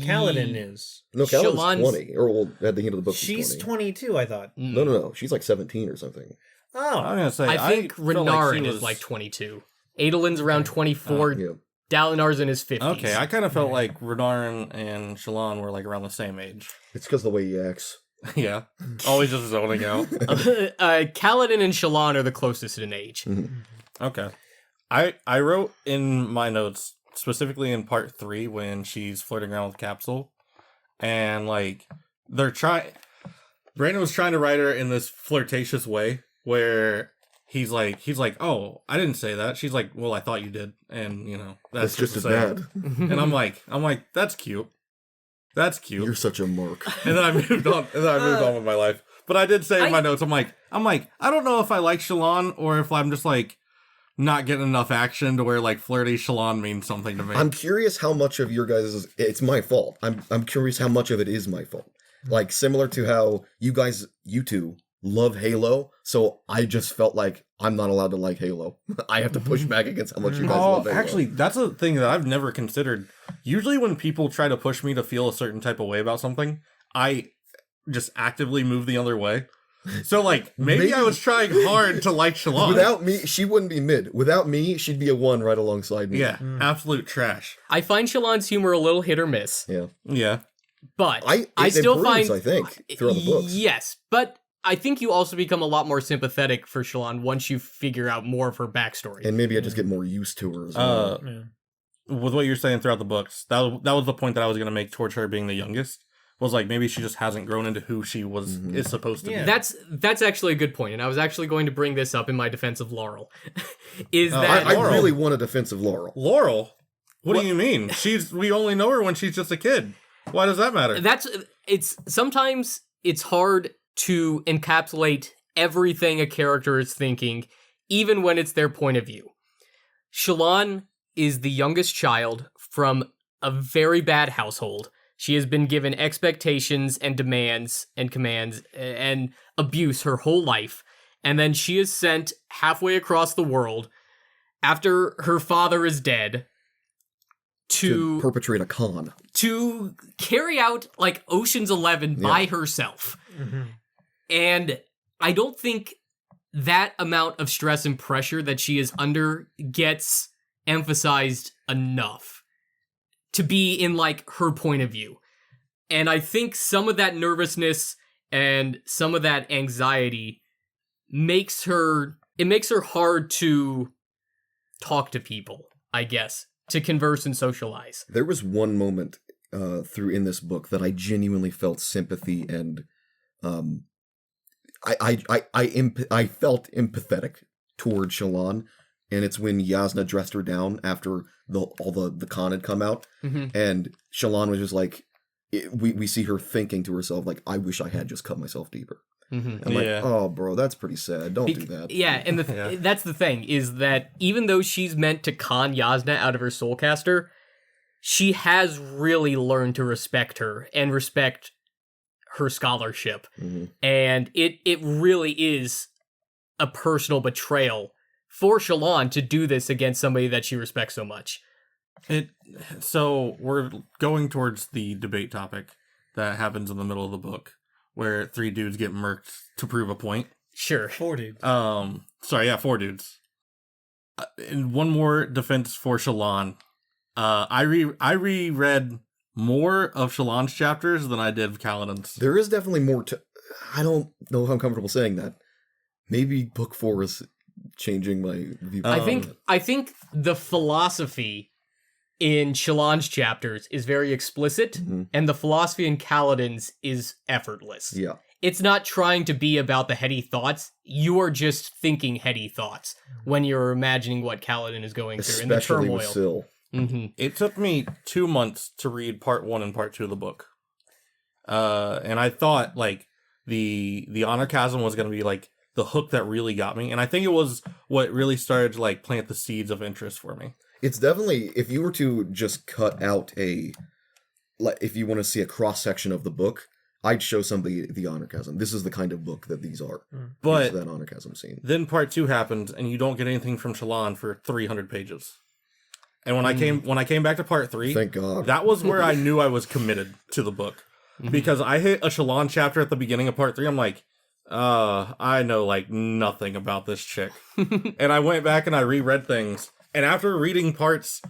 Speaker 2: Kaladin is.
Speaker 1: No, Kaladin's
Speaker 4: Shallan's-
Speaker 1: 20, or well, at the end of the book
Speaker 2: She's
Speaker 1: she's 20.
Speaker 2: 22, I thought.
Speaker 1: No, she's 17 or something.
Speaker 2: Oh.
Speaker 3: I'm gonna say
Speaker 4: I think
Speaker 3: felt
Speaker 4: Renarin
Speaker 3: she
Speaker 4: is
Speaker 3: was-
Speaker 4: 22. Adolin's around 24.
Speaker 1: Yeah.
Speaker 4: Dalinar's in his 50s.
Speaker 3: Okay, I kind of felt like Renarin and Shallan were around the same age.
Speaker 1: It's because the way he acts.
Speaker 3: Yeah, always just zoning out.
Speaker 4: Kaladin and Shallan are the closest in age.
Speaker 3: Okay, I wrote in my notes specifically in part 3 when she's flirting around with Capsule, and they're trying. Brandon was trying to write her in this flirtatious way where he's like, oh, I didn't say that. She's like, well, I thought you did, and
Speaker 1: That's just as
Speaker 3: the
Speaker 1: bad.
Speaker 3: same. And I'm like, that's cute. That's cute.
Speaker 1: You're such a mark.
Speaker 3: And then I moved on. And then I moved on with my life. But I did say in my notes, I'm like, I don't know if I like Shallan or if I'm just not getting enough action to where flirty Shallan means something to me.
Speaker 1: I'm curious how much of your guys' it's my fault. I'm curious how much of it is my fault. Similar to how you two love Halo, so I just felt like I'm not allowed to like Halo. I have to push back against how much you guys love Halo.
Speaker 3: Actually, that's a thing that I've never considered. Usually when people try to push me to feel a certain type of way about something, I just actively move the other way. So maybe I was trying hard to like Shallan.
Speaker 1: Without me, she wouldn't be mid. Without me, she'd be a 1 right alongside me.
Speaker 3: Yeah, absolute trash.
Speaker 4: I find Shallan's humor a little hit or miss,
Speaker 1: Yeah.
Speaker 3: Yeah.
Speaker 4: but
Speaker 1: It
Speaker 4: I still
Speaker 1: improves,
Speaker 4: find...
Speaker 1: I think, throughout the books.
Speaker 4: Yes, but I think you also become a lot more sympathetic for Shallan once you figure out more of her backstory.
Speaker 1: And maybe I just get more used to her as well.
Speaker 2: Yeah.
Speaker 3: With what you're saying throughout the books, that was the point that I was going to make towards her being the youngest, was like, maybe she just hasn't grown into who she is supposed to
Speaker 2: Yeah.
Speaker 3: be.
Speaker 4: That's actually a good point, and I was actually going to bring this up in my defense of Laurel. Is
Speaker 3: Oh,
Speaker 4: that
Speaker 1: I
Speaker 3: Laurel.
Speaker 1: really want a defense of Laurel.
Speaker 3: Laurel? What do you mean? We only know her when she's just a kid. Why does that matter?
Speaker 4: Sometimes it's hard to encapsulate everything a character is thinking, even when it's their point of view. Shallan is the youngest child from a very bad household. She has been given expectations and demands and commands and abuse her whole life. And then she is sent halfway across the world after her father is dead to
Speaker 1: perpetrate a con.
Speaker 4: to carry out like Ocean's 11 by herself.
Speaker 2: Mhm.
Speaker 4: And I don't think that amount of stress and pressure that she is under gets emphasized enough to be in like her point of view. And I think some of that nervousness and some of that anxiety makes her hard to talk to people, I guess, to converse and socialize.
Speaker 1: There was one moment through in this book that I genuinely felt sympathy and I felt empathetic toward Shallan, and it's when Yasna dressed her down after all the con had come out, and Shallan was just like, we see her thinking to herself like, I wish I had just cut myself deeper. I'm like, oh, bro, that's pretty sad. Don't do that.
Speaker 4: Yeah, and that's the thing, is that even though she's meant to con Yasna out of her soulcaster, she has really learned to respect her and respect her scholarship. And it really is a personal betrayal for Shallan to do this against somebody that she respects so much.
Speaker 3: So we're going towards the debate topic that happens in the middle of the book, where 3 dudes get murked to prove a point.
Speaker 4: Sure.
Speaker 2: 4 dudes.
Speaker 3: 4 dudes. And one more defense for Shallan. I reread more of Shallan's chapters than I did of Kaladin's.
Speaker 1: There is definitely more to... I don't know if I'm comfortable saying that. Maybe book 4 is changing my view.
Speaker 4: I think the philosophy in Shallan's chapters is very explicit, and the philosophy in Kaladin's is effortless.
Speaker 1: Yeah.
Speaker 4: It's not trying to be about the heady thoughts. You are just thinking heady thoughts when you're imagining what Kaladin is going through in the
Speaker 1: Especially
Speaker 4: turmoil.
Speaker 1: with Syl.
Speaker 3: It took me 2 months to read part 1 and part 2 of the book. And I thought, like, the honor chasm was going to be, like, the hook that really got me. And I think it was what really started to, like, plant the seeds of interest for me.
Speaker 1: It's definitely, if you were to just cut out if you want to see a cross-section of the book, I'd show somebody the honor chasm. This is the kind of book that these are.
Speaker 3: But
Speaker 1: it's that honor chasm scene.
Speaker 3: Then part 2 happened, and you don't get anything from Shallan for 300 pages. And when I came back to part 3,
Speaker 1: Thank God.
Speaker 3: that was where I knew I was committed to the book. Because I hit a Shallan chapter at the beginning of part 3, I'm like, I know, like, nothing about this chick. And I went back and I reread things. And after reading parts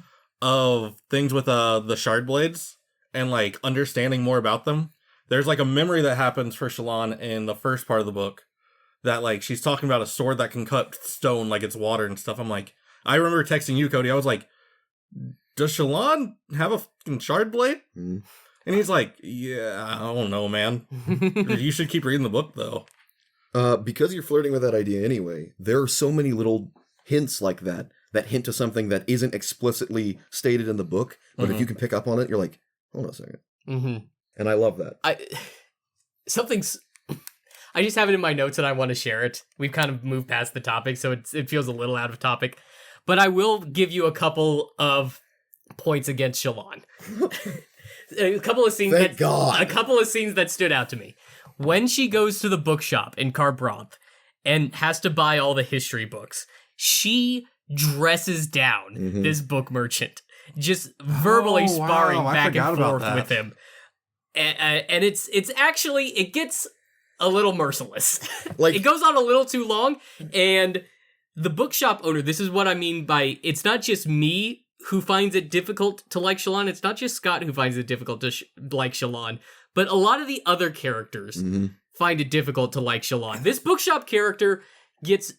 Speaker 3: of things with the shard blades and, like, understanding more about them, there's, like, a memory that happens for Shallan in the first part of the book that, like, she's talking about a sword that can cut stone like it's water and stuff. I'm like, I remember texting you, Cody. I was like, does Shallan have a fucking shard blade? And he's like, yeah, I don't know, man. You should keep reading the book, though.
Speaker 1: Because you're flirting with that idea anyway, there are so many little hints like that hint to something that isn't explicitly stated in the book, but if you can pick up on it, you're like, hold on a second. And I love that.
Speaker 4: I just have it in my notes and I want to share it. We've kind of moved past the topic, so it feels a little out of topic. But I will give you a couple of points against Shallan. A couple of scenes
Speaker 1: Thank God.
Speaker 4: A couple of scenes that stood out to me. When she goes to the bookshop in Kharbranth and has to buy all the history books, she dresses down this book merchant, just verbally sparring back and forth with him. And it's actually, it gets a little merciless.
Speaker 1: Like,
Speaker 4: it goes on a little too long, and the bookshop owner, this is what I mean by, it's not just me who finds it difficult to like Shallan, it's not just Scott who finds it difficult to like Shallan, but a lot of the other characters find it difficult to like Shallan. This bookshop character gets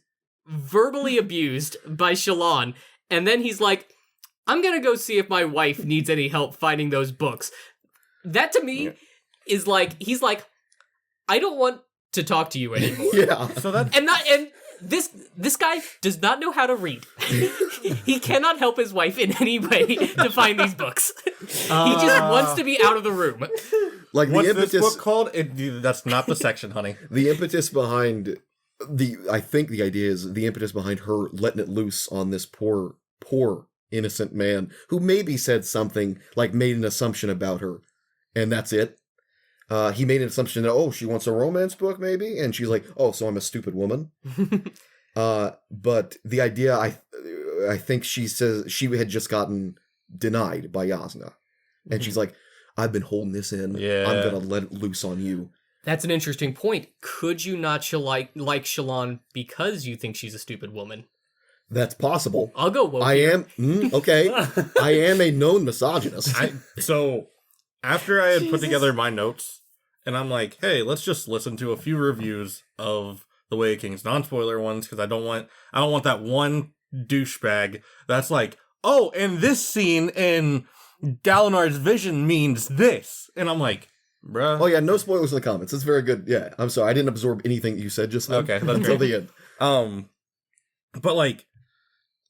Speaker 4: verbally abused by Shallan, and then he's like, I'm gonna go see if my wife needs any help finding those books. That to me is like, he's like, I don't want to talk to you anymore.
Speaker 1: Yeah.
Speaker 3: So that
Speaker 4: And this guy does not know how to read. He cannot help his wife in any way to find these books. He just wants to be out of the room.
Speaker 1: Like
Speaker 3: what's
Speaker 1: the impetus.
Speaker 3: this book called? That's not the section, honey.
Speaker 1: The impetus behind I think the idea is the impetus behind her letting it loose on this poor innocent man who maybe said something, like made an assumption about her, and that's it. He made an assumption that, oh, she wants a romance book, maybe, and she's like, oh, so I'm a stupid woman. But the idea, I think she says she had just gotten denied by Yasna, and she's like, I've been holding this in.
Speaker 3: Yeah.
Speaker 1: I'm gonna let it loose on you.
Speaker 4: That's an interesting point. Could you not like Shallan because you think she's a stupid woman?
Speaker 1: That's possible.
Speaker 4: I'll go woke.
Speaker 1: I am okay. I am a known misogynist.
Speaker 3: So after I had put together my notes, and I'm like, hey, let's just listen to a few reviews of The Way of Kings, non-spoiler ones, because I don't want that one douchebag that's like, oh, and this scene in Dalinar's vision means this, and I'm like, bruh.
Speaker 1: Oh yeah, no spoilers in the comments. It's very good. Yeah, I'm sorry, I didn't absorb anything that you said just now.
Speaker 3: Okay, that's
Speaker 1: until
Speaker 3: great.
Speaker 1: the end.
Speaker 3: But like,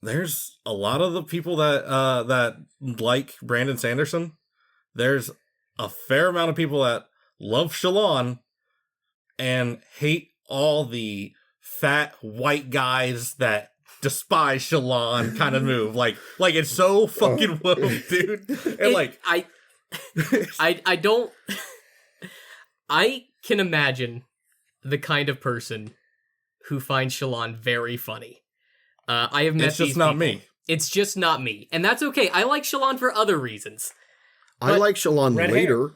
Speaker 3: there's a lot of the people that like Brandon Sanderson. There's a fair amount of people that love Shallan and hate all the fat white guys that despise Shallan kind of move. Like it's so fucking woke, dude. And
Speaker 4: I don't. I can imagine the kind of person who finds Shallan very funny. I have met
Speaker 3: it's just
Speaker 4: these
Speaker 3: not
Speaker 4: people.
Speaker 3: me.
Speaker 4: It's just not me, and that's okay. I like Shallan for other reasons.
Speaker 1: I like Shallan
Speaker 2: red
Speaker 1: later.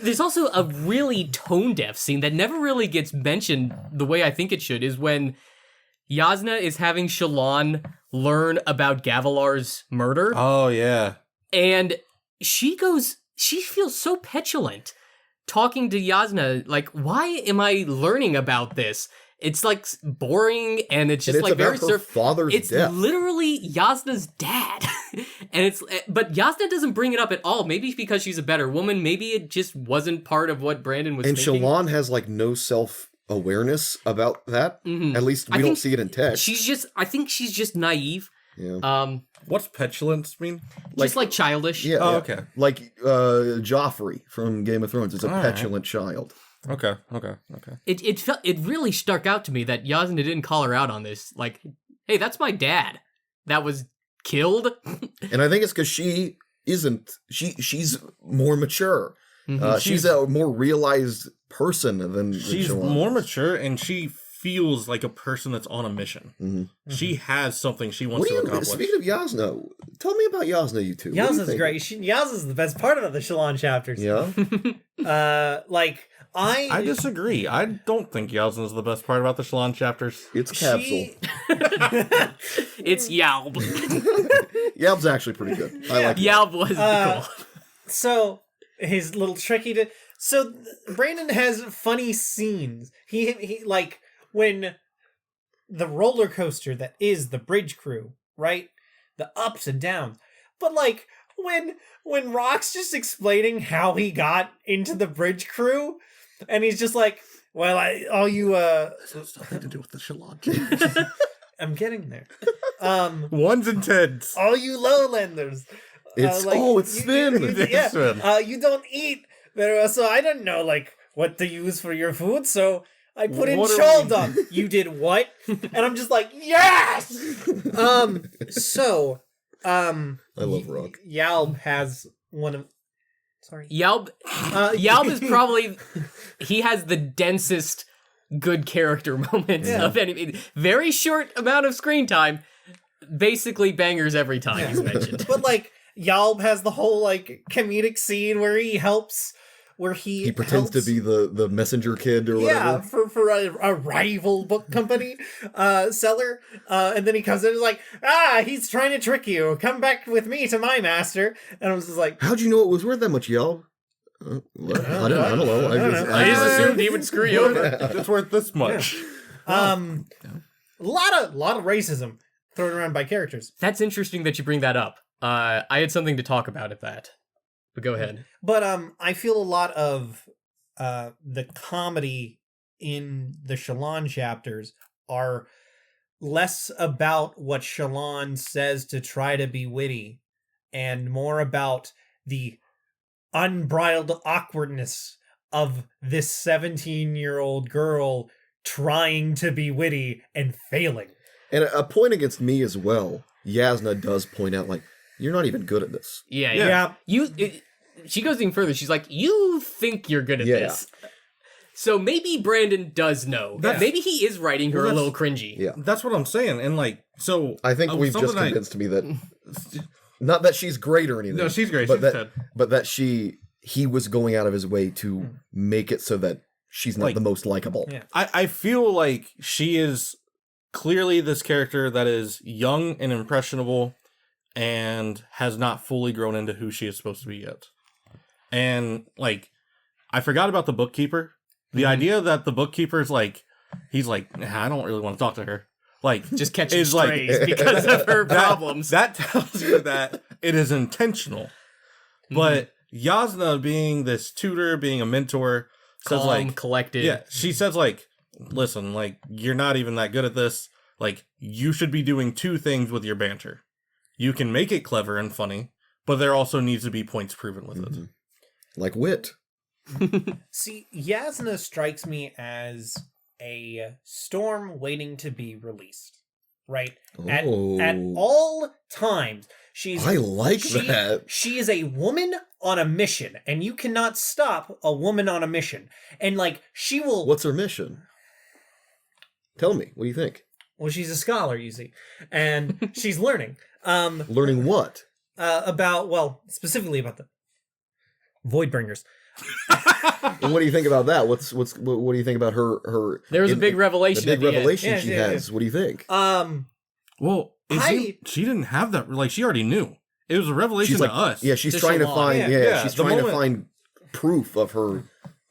Speaker 4: There's also a really tone-deaf scene that never really gets mentioned the way I think it should, is when Yasna is having Shallan learn about Gavilar's murder.
Speaker 3: Oh yeah.
Speaker 4: And she feels so petulant talking to Yasna, like, why am I learning about this? It's like boring, and it's just
Speaker 1: And it's
Speaker 4: like very
Speaker 1: about her father's
Speaker 4: It's
Speaker 1: death.
Speaker 4: literally Yasna's dad, but Yasna doesn't bring it up at all. Maybe because she's a better woman. Maybe it just wasn't part of what Brandon was
Speaker 1: And
Speaker 4: thinking.
Speaker 1: Shallan has like no self-awareness about that.
Speaker 4: Mhm.
Speaker 1: At least
Speaker 4: I
Speaker 1: we
Speaker 4: think
Speaker 1: don't see it in text.
Speaker 4: I think she's just naive.
Speaker 1: Yeah.
Speaker 3: What's petulance mean?
Speaker 4: Just like childish.
Speaker 1: Yeah.
Speaker 3: Oh,
Speaker 1: yeah.
Speaker 3: okay.
Speaker 1: Like Joffrey from Game of Thrones is a
Speaker 3: All right.
Speaker 1: petulant child.
Speaker 3: Okay.
Speaker 4: It really stuck out to me that Yasna didn't call her out on this. Like, hey, that's my dad that was killed.
Speaker 1: And I think it's because she isn't. She's more mature.
Speaker 4: Mhm.
Speaker 1: She's a more realized person than
Speaker 3: She's
Speaker 1: Shallan
Speaker 3: more
Speaker 1: is.
Speaker 3: mature, and she feels like a person that's on a mission.
Speaker 1: Mhm.
Speaker 3: She has something she wants
Speaker 1: What do
Speaker 3: to
Speaker 1: you?
Speaker 3: accomplish.
Speaker 1: Speaking of Yasna, tell me about Yasna, you two. What do you
Speaker 2: Yasna's
Speaker 1: think?
Speaker 2: great. Yasna's the best part of the Shallan chapters.
Speaker 1: Yeah.
Speaker 3: I disagree. I don't think Yasna's the best part about the Shallan chapters.
Speaker 1: It's Capsule.
Speaker 4: It's Yalb.
Speaker 1: Yab's actually pretty good. I like it.
Speaker 4: Yalb was cool.
Speaker 2: So his little tricky to. So Brandon has funny scenes. He like when the roller coaster that is the bridge crew, right? The ups and downs. But like when Rock's just explaining how he got into the bridge crew, and he's just like, well, all you
Speaker 3: This has nothing to do with the Shallan.
Speaker 2: I'm getting there.
Speaker 3: Ones and tens.
Speaker 2: All you lowlanders.
Speaker 1: It's
Speaker 2: you-
Speaker 1: Sven.
Speaker 2: Yeah.
Speaker 3: Sven.
Speaker 2: You don't eat very well, so I don't know like what to use for your food, so I put in
Speaker 3: What are
Speaker 2: Sholdom. You did what? And I'm just like, yes!
Speaker 1: I love Rock.
Speaker 2: Yalb has one of sorry.
Speaker 4: Yalb Yalb is probably he has the densest good character moments
Speaker 2: Yeah.
Speaker 4: of any very short amount of screen time. Basically bangers every time he's mentioned.
Speaker 2: But like Yalb has the whole like comedic scene where he helps
Speaker 1: He pretends to be the messenger kid or
Speaker 2: yeah,
Speaker 1: whatever.
Speaker 2: for a rival book company seller, and then he comes in and is like, he's trying to trick you. Come back with me to my master. And I was just like,
Speaker 1: How'd you know it was worth that much, Yelb? I don't know.
Speaker 4: I just assumed he would screw you over.
Speaker 3: It's worth this much.
Speaker 2: a lot of racism thrown around by characters.
Speaker 4: That's interesting that you bring that up. I had something to talk about at that. But go ahead.
Speaker 2: But I feel a lot of the comedy in the Shallan chapters are less about what Shallan says to try to be witty and more about the unbridled awkwardness of this 17-year-old girl trying to be witty and failing.
Speaker 1: And a point against me as well, Yasna does point out, like, you're not even good at this.
Speaker 4: Yeah. She goes even further. She's like, you think you're good at
Speaker 1: Yeah.
Speaker 4: this. So maybe Brandon does know. Maybe he is writing her a little cringy.
Speaker 1: Yeah.
Speaker 3: That's what I'm saying. And like, so
Speaker 1: I think we've just convinced me that, not that she's great or anything.
Speaker 3: No, she's great.
Speaker 1: But
Speaker 3: She's
Speaker 1: that,
Speaker 3: good.
Speaker 1: but that he was going out of his way to make it so that she's not
Speaker 3: Like,
Speaker 1: the most likable.
Speaker 2: Yeah.
Speaker 3: I feel like she is clearly this character that is young and impressionable and has not fully grown into who she is supposed to be yet. And like, I forgot about the bookkeeper. The idea that the bookkeeper's like, he's like, I don't really want to talk to her. Like,
Speaker 4: Just catching
Speaker 3: is like-
Speaker 4: strays because of her problems.
Speaker 3: that tells you that it is intentional. But Yasna, being this tutor, being a mentor, says
Speaker 4: Calm,
Speaker 3: like,
Speaker 4: collected.
Speaker 3: yeah, she says like, listen, like, you're not even that good at this. Like, you should be doing two things with your banter. You can make it clever and funny, but there also needs to be points proven with it.
Speaker 1: Like wit.
Speaker 2: See, Yasna strikes me as a storm waiting to be released. Right? At all times,
Speaker 1: I like that.
Speaker 2: She is a woman on a mission, and you cannot stop a woman on a mission. And like, she will...
Speaker 1: What's her mission? Tell me. What do you think?
Speaker 2: Well, she's a scholar, you see, and she's learning.
Speaker 1: Learning what?
Speaker 2: Specifically about the Voidbringers.
Speaker 1: And what do you think about that? What do you think about her?
Speaker 4: There was a big revelation.
Speaker 1: The big
Speaker 4: at the end.
Speaker 1: revelation
Speaker 2: Yeah,
Speaker 1: she
Speaker 2: yeah,
Speaker 1: has. What do you think?
Speaker 3: Well, she didn't have that. Like, she already knew. It was a revelation
Speaker 1: She's like,
Speaker 3: to us.
Speaker 1: yeah, she's
Speaker 4: To
Speaker 1: trying to
Speaker 4: Shallan.
Speaker 1: find.
Speaker 3: Yeah,
Speaker 1: She's
Speaker 3: the
Speaker 1: trying to
Speaker 3: moment-
Speaker 1: find proof of her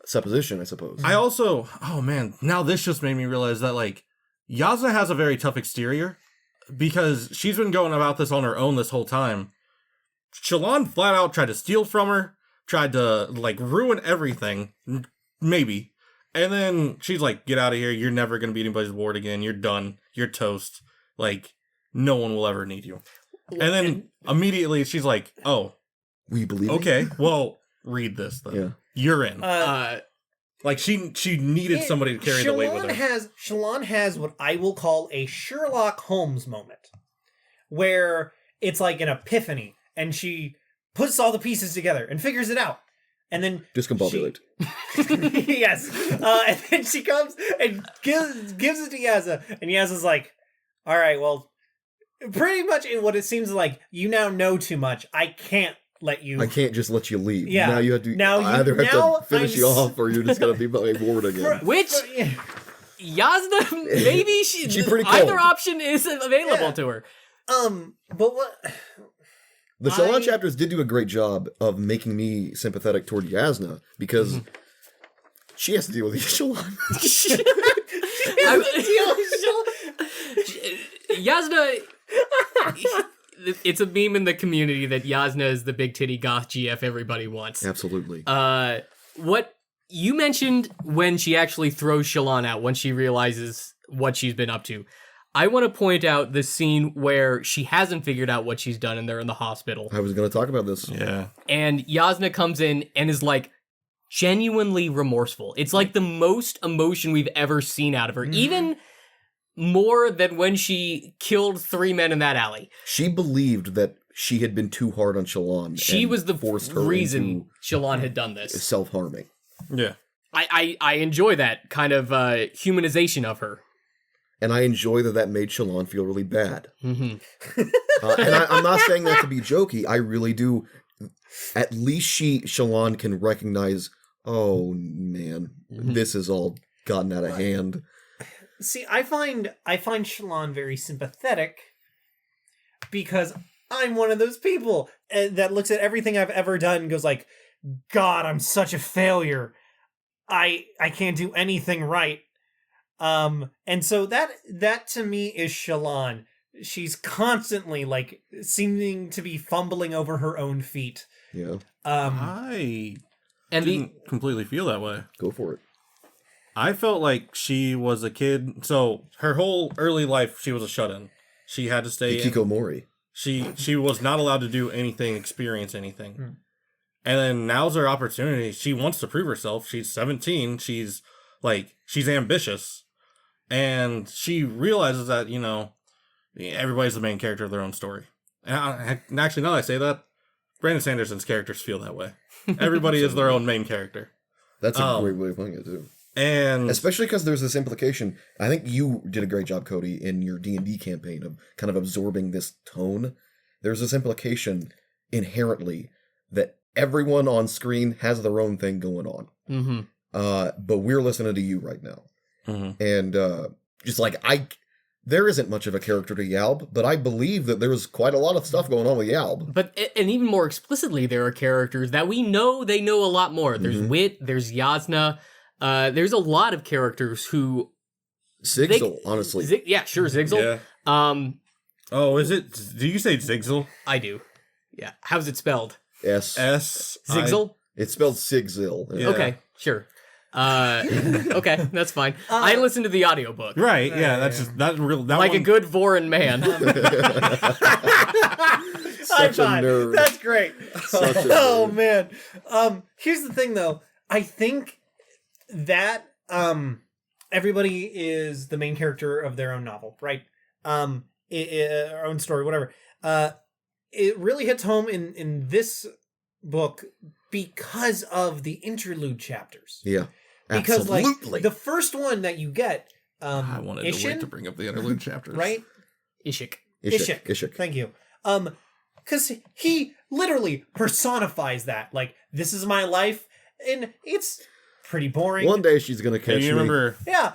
Speaker 1: supposition, I suppose.
Speaker 3: I also, oh man, now this just made me realize that like Yasna has a very tough exterior because she's been going about this on her own this whole time. Shallan flat out tried to steal from her, tried to like ruin everything, maybe. And then she's like, get out of here. You're never going to be anybody's ward again. You're done. You're toast. Like, no one will ever need you. And then immediately she's like, oh,
Speaker 1: We believe. me?
Speaker 3: okay, well, read this then.
Speaker 1: Yeah.
Speaker 3: You're in. Like, she needed somebody to carry the weight with her.
Speaker 2: Shallan has what I will call a Sherlock Holmes moment, where it's like an epiphany, and she puts all the pieces together and figures it out. And then
Speaker 1: Discombobulate.
Speaker 2: yes. And then she comes and gives it to Yasna, and Yasna's like, all right, well, pretty much in what it seems like, you now know too much. I can't let you...
Speaker 1: I can't just let you leave.
Speaker 2: Yeah.
Speaker 1: Now you have to either have to finish you off or you're just going to be my ward again.
Speaker 4: Which Yasna, maybe
Speaker 1: She's pretty
Speaker 4: either
Speaker 1: cold.
Speaker 4: option is available to her.
Speaker 2: But what...
Speaker 1: The Shallan chapters did do a great job of making me sympathetic toward Yasna because she has to deal with the Shallan.
Speaker 4: Yasna, it's a meme in the community that Yasna is the big titty goth GF everybody wants.
Speaker 1: Absolutely.
Speaker 4: What you mentioned when she actually throws Shallan out, when she realizes what she's been up to. I want to point out the scene where she hasn't figured out what she's done and they're in the hospital.
Speaker 1: I was going to talk about this.
Speaker 3: Yeah.
Speaker 4: And Yasna comes in and is like genuinely remorseful. It's like the most emotion we've ever seen out of her. Even more than when she killed 3 men in that alley.
Speaker 1: She believed that she had been too hard on Shallan.
Speaker 4: She
Speaker 1: and
Speaker 4: was the
Speaker 1: forced her
Speaker 4: reason
Speaker 1: into
Speaker 4: Shallan had done this.
Speaker 1: self-harming.
Speaker 3: Yeah.
Speaker 4: I enjoy that kind of humanization of her.
Speaker 1: And I enjoy that made Shallan feel really bad.
Speaker 4: Mm-hmm.
Speaker 1: And I'm not saying that to be jokey. I really do. At least Shallan can recognize, oh man, this has all gotten out of hand.
Speaker 2: See, I find Shallan very sympathetic because I'm one of those people that looks at everything I've ever done and goes like, God, I'm such a failure. I can't do anything right. And so that to me is Shallan she's constantly like seeming to be fumbling over her own feet.
Speaker 1: Yeah.
Speaker 3: I didn't completely feel that way.
Speaker 1: Go for it.
Speaker 3: I felt like she was a kid. So her whole early life, she was a shut-in. She had to stay in.
Speaker 1: Hikikomori.
Speaker 3: She was not allowed to do anything, experience anything. And then now's her opportunity. She wants to prove herself. She's 17. She's ambitious. And she realizes that, you know, everybody's the main character of their own story. And actually, now that I say that, Brandon Sanderson's characters feel that way. Everybody is their own main character.
Speaker 1: That's a great way of putting it, too.
Speaker 3: And
Speaker 1: especially because there's this implication. I think you did a great job, Cody, in your D&D campaign of kind of absorbing this tone. There's this implication inherently that everyone on screen has their own thing going on.
Speaker 4: Mm-hmm.
Speaker 1: But we're listening to you right now.
Speaker 3: Mm-hmm.
Speaker 1: And just like there isn't much of a character to Yalb, but I believe that there's quite a lot of stuff going on with Yalb.
Speaker 4: But, and even more explicitly, there are characters that we know they know a lot more. There's Wit, there's Yasna, there's a lot of characters who...
Speaker 1: Zigzel, honestly.
Speaker 4: Zigzel.
Speaker 3: Yeah. Oh, is it... Do you say Zigzel?
Speaker 4: I do. Yeah. How's it spelled?
Speaker 1: S.
Speaker 4: Zigzel?
Speaker 1: It's spelled Zigzel.
Speaker 3: Yeah.
Speaker 4: Okay, sure. Okay, that's fine. I listened to the audiobook.
Speaker 3: Right, yeah, that's just... That
Speaker 4: like
Speaker 3: one,
Speaker 4: a good foreign man.
Speaker 1: Such a nerd.
Speaker 2: That's great.
Speaker 1: Such a
Speaker 2: Oh,
Speaker 1: nerd.
Speaker 2: man. Here's the thing, though. I think that everybody is the main character of their own novel, right? Our own story, whatever. It really hits home in this book because of the interlude chapters.
Speaker 1: Yeah.
Speaker 2: Because
Speaker 1: Absolutely.
Speaker 2: like the first one that you get,
Speaker 3: I wanted to wait to bring up the interlude chapters.
Speaker 2: right?
Speaker 4: Ishik.
Speaker 1: Ishik.
Speaker 2: Thank you. Because he literally personifies that. Like, this is my life, and it's pretty boring.
Speaker 1: One day she's gonna catch
Speaker 3: And you
Speaker 1: me.
Speaker 3: remember...
Speaker 2: Yeah,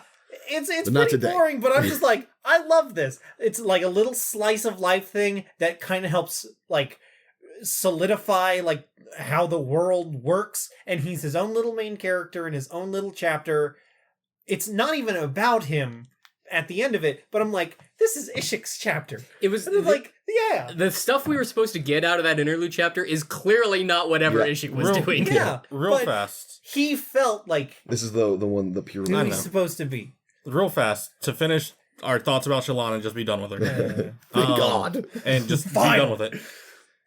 Speaker 2: it's
Speaker 1: But not
Speaker 2: pretty
Speaker 1: today.
Speaker 2: boring, but I'm just like, I love this. It's like a little slice of life thing that kind of helps, like, solidify, like, how the world works, and he's his own little main character in his own little chapter. It's not even about him at the end of it, but I'm like, this is Ishik's chapter.
Speaker 4: It was
Speaker 2: And I'm like, yeah.
Speaker 4: the stuff we were supposed to get out of that interlude chapter is clearly not whatever
Speaker 1: Yeah.
Speaker 4: Ishik was doing.
Speaker 2: Yeah.
Speaker 3: Real
Speaker 2: but
Speaker 3: fast.
Speaker 2: He felt like
Speaker 1: This is the one, the pure.
Speaker 2: who
Speaker 3: I
Speaker 2: he's
Speaker 3: know.
Speaker 2: supposed to be.
Speaker 3: Real fast. To finish our thoughts about Shalana and just be done with her.
Speaker 1: Thank God.
Speaker 3: And just be
Speaker 2: Fine.
Speaker 3: done with it.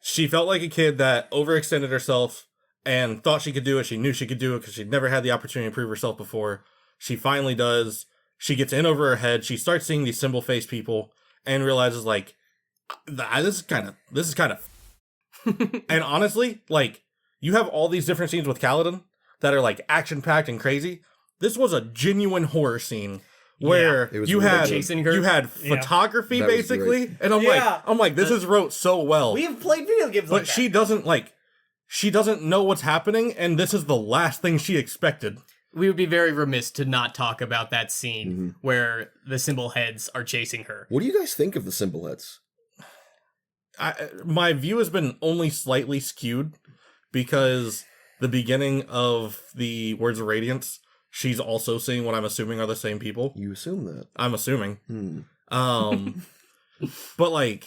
Speaker 3: She felt like a kid that overextended herself and thought she could do it. She knew she could do it because she'd never had the opportunity to prove herself before. She finally does. She gets in over her head. She starts seeing these symbol-faced people and realizes, like, this is kind of. And honestly, like, you have all these different scenes with Kaladin that are, like, action-packed and crazy. This was a genuine horror scene where
Speaker 1: it was
Speaker 3: you
Speaker 1: really
Speaker 3: had
Speaker 1: good.
Speaker 4: Chasing her.
Speaker 3: you had
Speaker 2: Yeah.
Speaker 3: photography
Speaker 1: That was
Speaker 3: basically,
Speaker 1: great.
Speaker 3: and
Speaker 2: Yeah.
Speaker 3: I'm like, this is wrote so well.
Speaker 2: We have played video games like
Speaker 3: But
Speaker 2: that.
Speaker 3: she doesn't know what's happening, and this is the last thing she expected.
Speaker 4: We would be very remiss to not talk about that scene where the symbol heads are chasing her.
Speaker 1: What do you guys think of the symbol heads?
Speaker 3: My view has been only slightly skewed because the beginning of the Words of Radiance, she's also seeing what I'm assuming are the same people.
Speaker 1: You assume that.
Speaker 3: I'm assuming.
Speaker 1: Hmm.
Speaker 3: But like,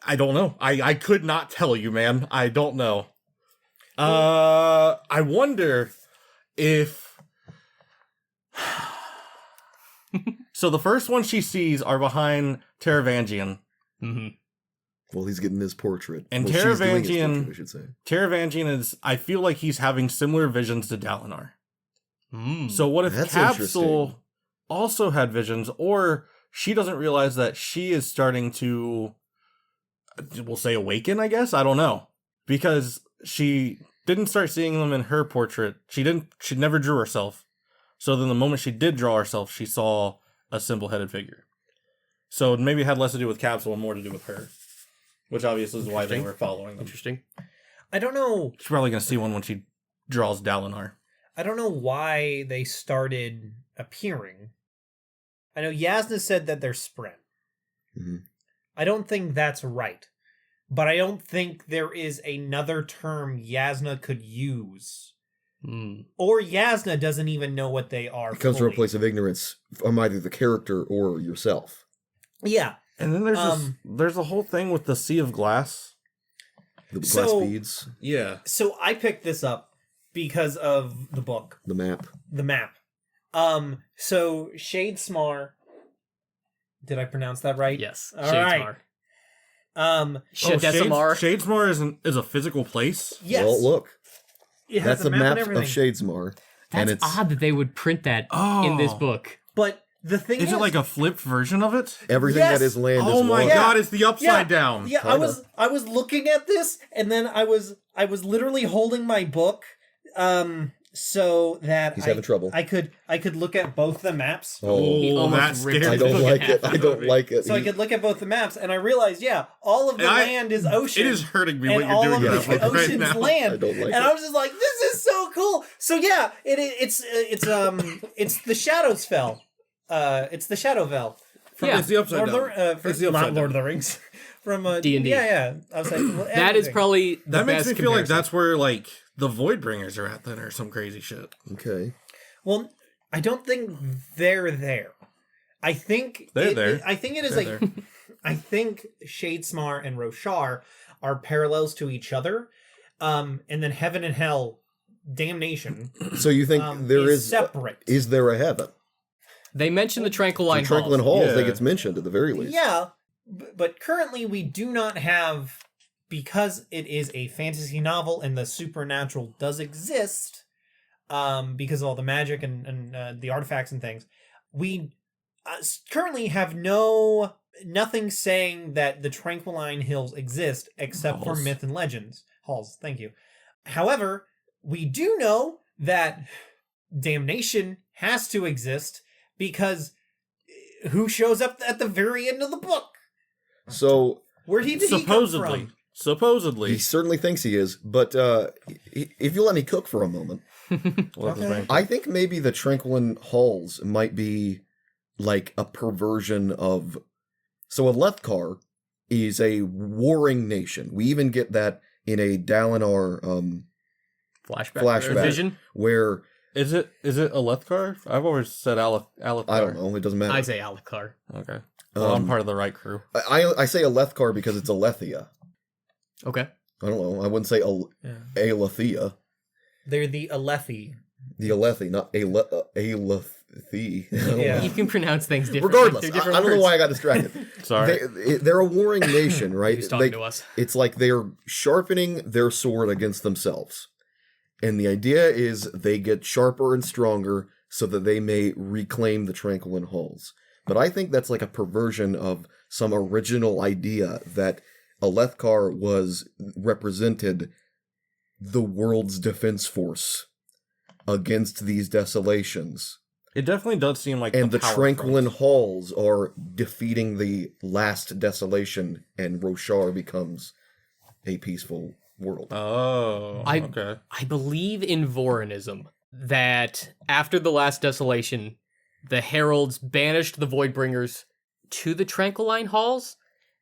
Speaker 3: I don't know. I could not tell you, man. I don't know. I wonder if. So the first one she sees are behind Taravangian.
Speaker 4: Mm-hmm.
Speaker 1: Well, he's getting his portrait.
Speaker 3: And
Speaker 1: well, she's doing his
Speaker 3: Taravangian-
Speaker 1: portrait, I should say.
Speaker 3: Taravangian is. I feel like he's having similar visions to Dalinar. So what if
Speaker 1: That's
Speaker 3: Capsule
Speaker 1: interesting.
Speaker 3: also had visions, or she doesn't realize that she is starting to, we'll say, awaken, I guess? I don't know. Because she didn't start seeing them in her portrait. She never drew herself. So then the moment she did draw herself, she saw a symbol-headed figure. So maybe it had less to do with Capsule and more to do with her. Which obviously is why they
Speaker 4: Interesting.
Speaker 3: were following them.
Speaker 4: Interesting.
Speaker 2: I don't know.
Speaker 3: She's probably going to see one when she draws Dalinar.
Speaker 2: I don't know why they started appearing. I know Yasna said that they're Spren.
Speaker 1: Mhm.
Speaker 2: I don't think that's right. But I don't think there is another term Yasna could use. Or Yasna doesn't even know what they are.
Speaker 1: It comes from a
Speaker 2: fully.
Speaker 1: place of ignorance from either the character or yourself.
Speaker 2: Yeah.
Speaker 3: And then there's a whole thing with the Sea of Glass.
Speaker 1: The glass
Speaker 2: So-
Speaker 1: beads,
Speaker 3: Yeah.
Speaker 2: So I picked this up because of the book,
Speaker 1: the map.
Speaker 2: the map. So Shadesmar. Did I pronounce that right?
Speaker 4: Yes.
Speaker 2: All right.
Speaker 4: Shadesmar.
Speaker 3: Shadesmar
Speaker 4: Shadesmar.
Speaker 3: is a physical place.
Speaker 2: Yes.
Speaker 1: Well, look,
Speaker 2: It has
Speaker 1: that's a
Speaker 2: and
Speaker 1: map of
Speaker 2: everything.
Speaker 1: Shadesmar, and
Speaker 4: That's
Speaker 1: it's
Speaker 4: odd that they would print that in this book.
Speaker 2: But the thing
Speaker 3: Is it like a flipped version of it?
Speaker 1: everything
Speaker 2: Yes!
Speaker 1: that is land
Speaker 3: Oh
Speaker 1: is
Speaker 3: my
Speaker 1: water.
Speaker 3: god, it's the upside down.
Speaker 2: Yeah,
Speaker 1: Kinda.
Speaker 2: I was looking at this, and then I was literally holding my book, so that
Speaker 1: He's having trouble.
Speaker 2: I could look at both the maps.
Speaker 4: He
Speaker 3: Oh,
Speaker 4: almost
Speaker 3: that
Speaker 4: ripped
Speaker 3: scares
Speaker 1: I
Speaker 4: his
Speaker 1: don't
Speaker 3: me.
Speaker 4: book in
Speaker 1: like it.
Speaker 4: half.
Speaker 1: I don't like it.
Speaker 2: So I could look at both the maps, and I realized, yeah, all of the land is ocean.
Speaker 3: It is hurting me
Speaker 2: and
Speaker 3: what you're
Speaker 2: all
Speaker 3: doing
Speaker 2: of
Speaker 3: to
Speaker 2: the
Speaker 3: that book right
Speaker 2: ocean's
Speaker 3: now.
Speaker 2: land.
Speaker 1: I don't like
Speaker 2: and
Speaker 1: it.
Speaker 2: I was just like, this is so cool. So yeah, it's the Shadows Fell. It's the Shadowfell.
Speaker 4: Yeah.
Speaker 3: It's the upside
Speaker 2: Lord of
Speaker 3: down.
Speaker 2: the,
Speaker 3: It's the
Speaker 2: not
Speaker 3: upside
Speaker 2: Lord of
Speaker 3: down.
Speaker 2: the Rings. From
Speaker 4: D&D.
Speaker 2: Yeah. I was like, well,
Speaker 4: That is
Speaker 2: everything.
Speaker 4: probably the
Speaker 3: That makes
Speaker 4: best
Speaker 3: me feel like
Speaker 4: comparison.
Speaker 3: that's where like the Voidbringers are at then, or some crazy shit.
Speaker 1: Okay.
Speaker 2: Well, I don't think they're there. I think
Speaker 3: They're there.
Speaker 2: I think it is
Speaker 3: They're
Speaker 2: like I think Shadesmar and Roshar are parallels to each other. And then Heaven and Hell, Damnation,
Speaker 1: So you think there is
Speaker 2: separate.
Speaker 1: Is there a heaven?
Speaker 4: They mentioned the Tranquiline
Speaker 1: The Tranquilin
Speaker 4: Halls.
Speaker 1: Halls,
Speaker 3: Yeah.
Speaker 1: that gets mentioned at the very least.
Speaker 2: Yeah, but currently we do not have, because it is a fantasy novel and the supernatural does exist, because of all the magic and the artifacts and things, we currently have nothing saying that the Tranquiline Hills exist except for
Speaker 3: Halls.
Speaker 2: myth and legends. Halls, thank you. However, we do know that Damnation has to exist because who shows up at the very end of the book?
Speaker 1: So
Speaker 2: Where did he come
Speaker 3: Supposedly.
Speaker 2: from?
Speaker 3: Supposedly.
Speaker 1: he certainly thinks he is, but if you let me cook for a moment,
Speaker 3: Well, that's
Speaker 2: Okay.
Speaker 3: right.
Speaker 1: I think maybe the Tranquilin Halls might be like a perversion of. So a Lethkar is a warring nation. We even get that in a Dalinar Flashback.
Speaker 4: Vision.
Speaker 1: where
Speaker 3: Is it a Lethkar? I've always said Alethkar.
Speaker 1: I don't know, it doesn't matter.
Speaker 4: I say Alucard.
Speaker 3: Okay. Well, I'm
Speaker 1: Um,
Speaker 3: part of the right crew.
Speaker 1: I say a Lethkar because it's Alethea.
Speaker 4: Okay.
Speaker 1: I don't know. I wouldn't say
Speaker 2: Yeah.
Speaker 1: Alethea.
Speaker 2: They're the Alethi.
Speaker 1: The Alethi, not Alethi.
Speaker 2: Yeah.
Speaker 4: You can pronounce things differently.
Speaker 1: Regardless,
Speaker 4: They're
Speaker 1: I
Speaker 4: different
Speaker 1: don't know
Speaker 4: words.
Speaker 1: why I got distracted.
Speaker 3: Sorry.
Speaker 1: They're a warring nation, right?
Speaker 4: He was talking to us.
Speaker 1: It's like they're sharpening their sword against themselves. And the idea is they get sharper and stronger so that they may reclaim the Tranquilin Halls. But I think that's like a perversion of some original idea that Alethkar represented the world's defense force against these desolations.
Speaker 3: It definitely does seem like
Speaker 1: And the
Speaker 3: power
Speaker 1: Tranquilin
Speaker 3: front.
Speaker 1: Halls are defeating the last desolation, and Roshar becomes a peaceful world.
Speaker 3: Oh, okay.
Speaker 4: I believe in Vorinism that after the last desolation, the heralds banished the Voidbringers to the Tranquiline Halls,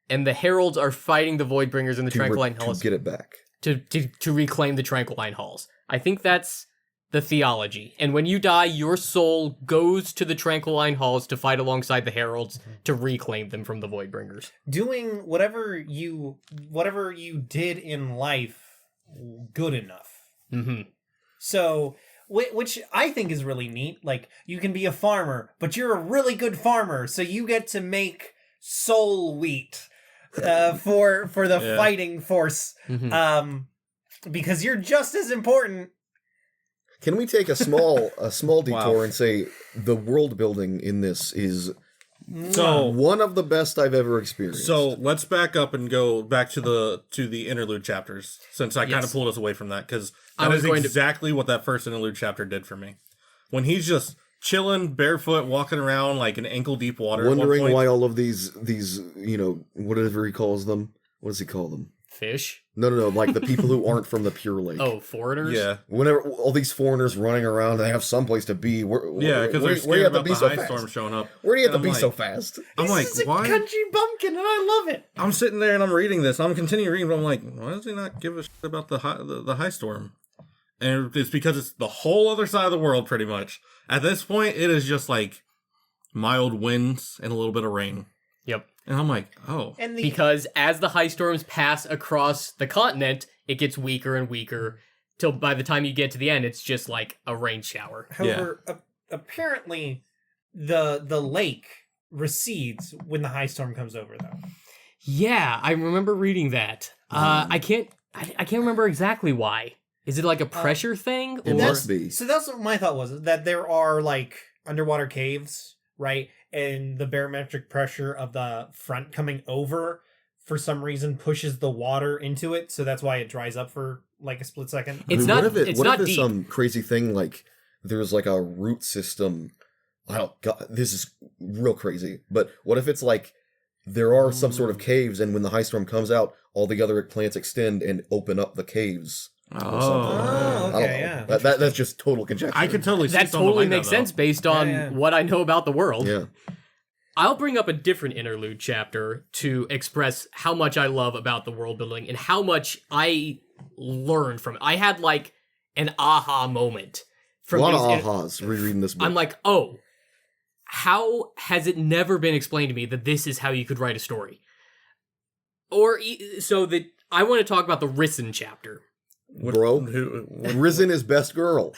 Speaker 4: and the heralds are fighting the Voidbringers in the Tranquiline Halls
Speaker 1: to get it back.
Speaker 4: to reclaim the Tranquiline Halls. I think that's the theology. And when you die, your soul goes to the Tranquiline Halls to fight alongside the heralds to reclaim them from the Voidbringers.
Speaker 2: Doing whatever you did in life good enough.
Speaker 4: Mm-hmm.
Speaker 2: So, which I think is really neat. Like, you can be a farmer, but you're a really good farmer, so you get to make soul wheat for the
Speaker 3: Yeah.
Speaker 2: fighting force,
Speaker 4: Mm-hmm.
Speaker 2: because you're just as important.
Speaker 1: Can we take a small detour
Speaker 3: Wow.
Speaker 1: and say the world building in this is
Speaker 3: So
Speaker 1: one of the best I've ever experienced?
Speaker 3: So let's back up and go back to the interlude chapters, since I kind
Speaker 4: Yes.
Speaker 3: of pulled us away from that, because
Speaker 4: I
Speaker 3: that
Speaker 4: was
Speaker 3: is
Speaker 4: going to-
Speaker 3: exactly what that first interlude chapter did for me. When he's just chilling, barefoot, walking around like an ankle deep water. at one
Speaker 1: wondering
Speaker 3: point.
Speaker 1: why all of these whatever he calls them. What does he call them?
Speaker 4: Fish?
Speaker 1: No, like the people who aren't from the Pure Lake.
Speaker 4: Oh, foreigners?
Speaker 3: Yeah,
Speaker 1: Whenever all these foreigners running around, they have someplace to be.
Speaker 3: yeah, because they're
Speaker 1: where
Speaker 3: scared
Speaker 1: you have to
Speaker 3: about
Speaker 1: be
Speaker 3: the
Speaker 1: so
Speaker 3: high
Speaker 1: fast?
Speaker 3: storm showing up.
Speaker 1: Where do you have to
Speaker 3: And
Speaker 1: be
Speaker 3: I'm
Speaker 1: so
Speaker 3: like-
Speaker 1: fast?
Speaker 3: I'm like,
Speaker 2: This is a
Speaker 3: why?
Speaker 2: country bumpkin, and I love it.
Speaker 3: I'm sitting there and I'm reading this. I'm continuing reading, but I'm like, why does he not give a shit about the high storm? And it's because it's the whole other side of the world, pretty much. At this point, it is just like mild winds and a little bit of rain.
Speaker 4: Yep.
Speaker 3: And I'm like, oh.
Speaker 2: And the
Speaker 4: Because as the high storms pass across the continent, it gets weaker and weaker till by the time you get to the end, it's just like a rain shower.
Speaker 2: however, apparently the lake recedes when the high storm comes over, though.
Speaker 4: Yeah, I remember reading that. I can't remember exactly why. Is it like a pressure thing?
Speaker 1: It
Speaker 4: Or
Speaker 1: must be.
Speaker 2: So that's what my thought was, that there are like underwater caves, right? And the barometric pressure of the front coming over for some reason pushes the water into it, so that's why it dries up for like a split second.
Speaker 4: It's not-
Speaker 1: What if
Speaker 4: it's
Speaker 1: what
Speaker 4: not
Speaker 1: if it's
Speaker 4: deep.
Speaker 1: some crazy thing like there's like a root system? God, this is real crazy. But what if it's like there are some sort of caves, and when the high storm comes out, all the other plants extend and open up the caves?
Speaker 3: Oh.
Speaker 1: something.
Speaker 2: Oh,
Speaker 1: I don't
Speaker 2: okay,
Speaker 1: know.
Speaker 2: yeah.
Speaker 1: That's just total conjecture.
Speaker 3: I could totally see
Speaker 4: that
Speaker 3: something
Speaker 4: totally
Speaker 3: like
Speaker 4: makes
Speaker 3: that, though.
Speaker 4: sense based on
Speaker 2: Yeah.
Speaker 4: what I know about the world.
Speaker 1: Yeah.
Speaker 4: I'll bring up a different interlude chapter to express how much I love about the world building and how much I learned from it. I had like an aha moment
Speaker 1: A
Speaker 4: from
Speaker 1: lot of
Speaker 4: these
Speaker 1: ahas rereading this book.
Speaker 4: I'm like, oh, how has it never been explained to me that this is how you could write a story? So that I want to talk about the Risen chapter.
Speaker 1: Bro, Risen is best girl.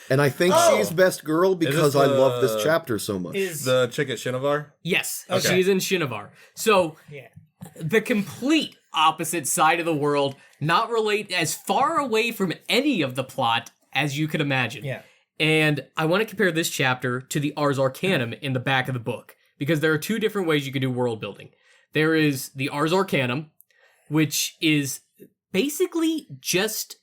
Speaker 1: And I think
Speaker 2: Oh.
Speaker 1: she's best girl because
Speaker 3: this
Speaker 1: I love this
Speaker 3: the-
Speaker 1: chapter so much.
Speaker 2: Is
Speaker 3: The chick at Shinovar?
Speaker 4: Yes,
Speaker 2: Okay.
Speaker 4: she's in Shinovar. So
Speaker 2: yeah.
Speaker 4: the complete opposite side of the world, not relate as far away from any of the plot as you could imagine.
Speaker 2: Yeah.
Speaker 4: And I want to compare this chapter to the Ars Arcanum in the back of the book, because there are two different ways you can do world building. There is the Ars Arcanum, which is basically just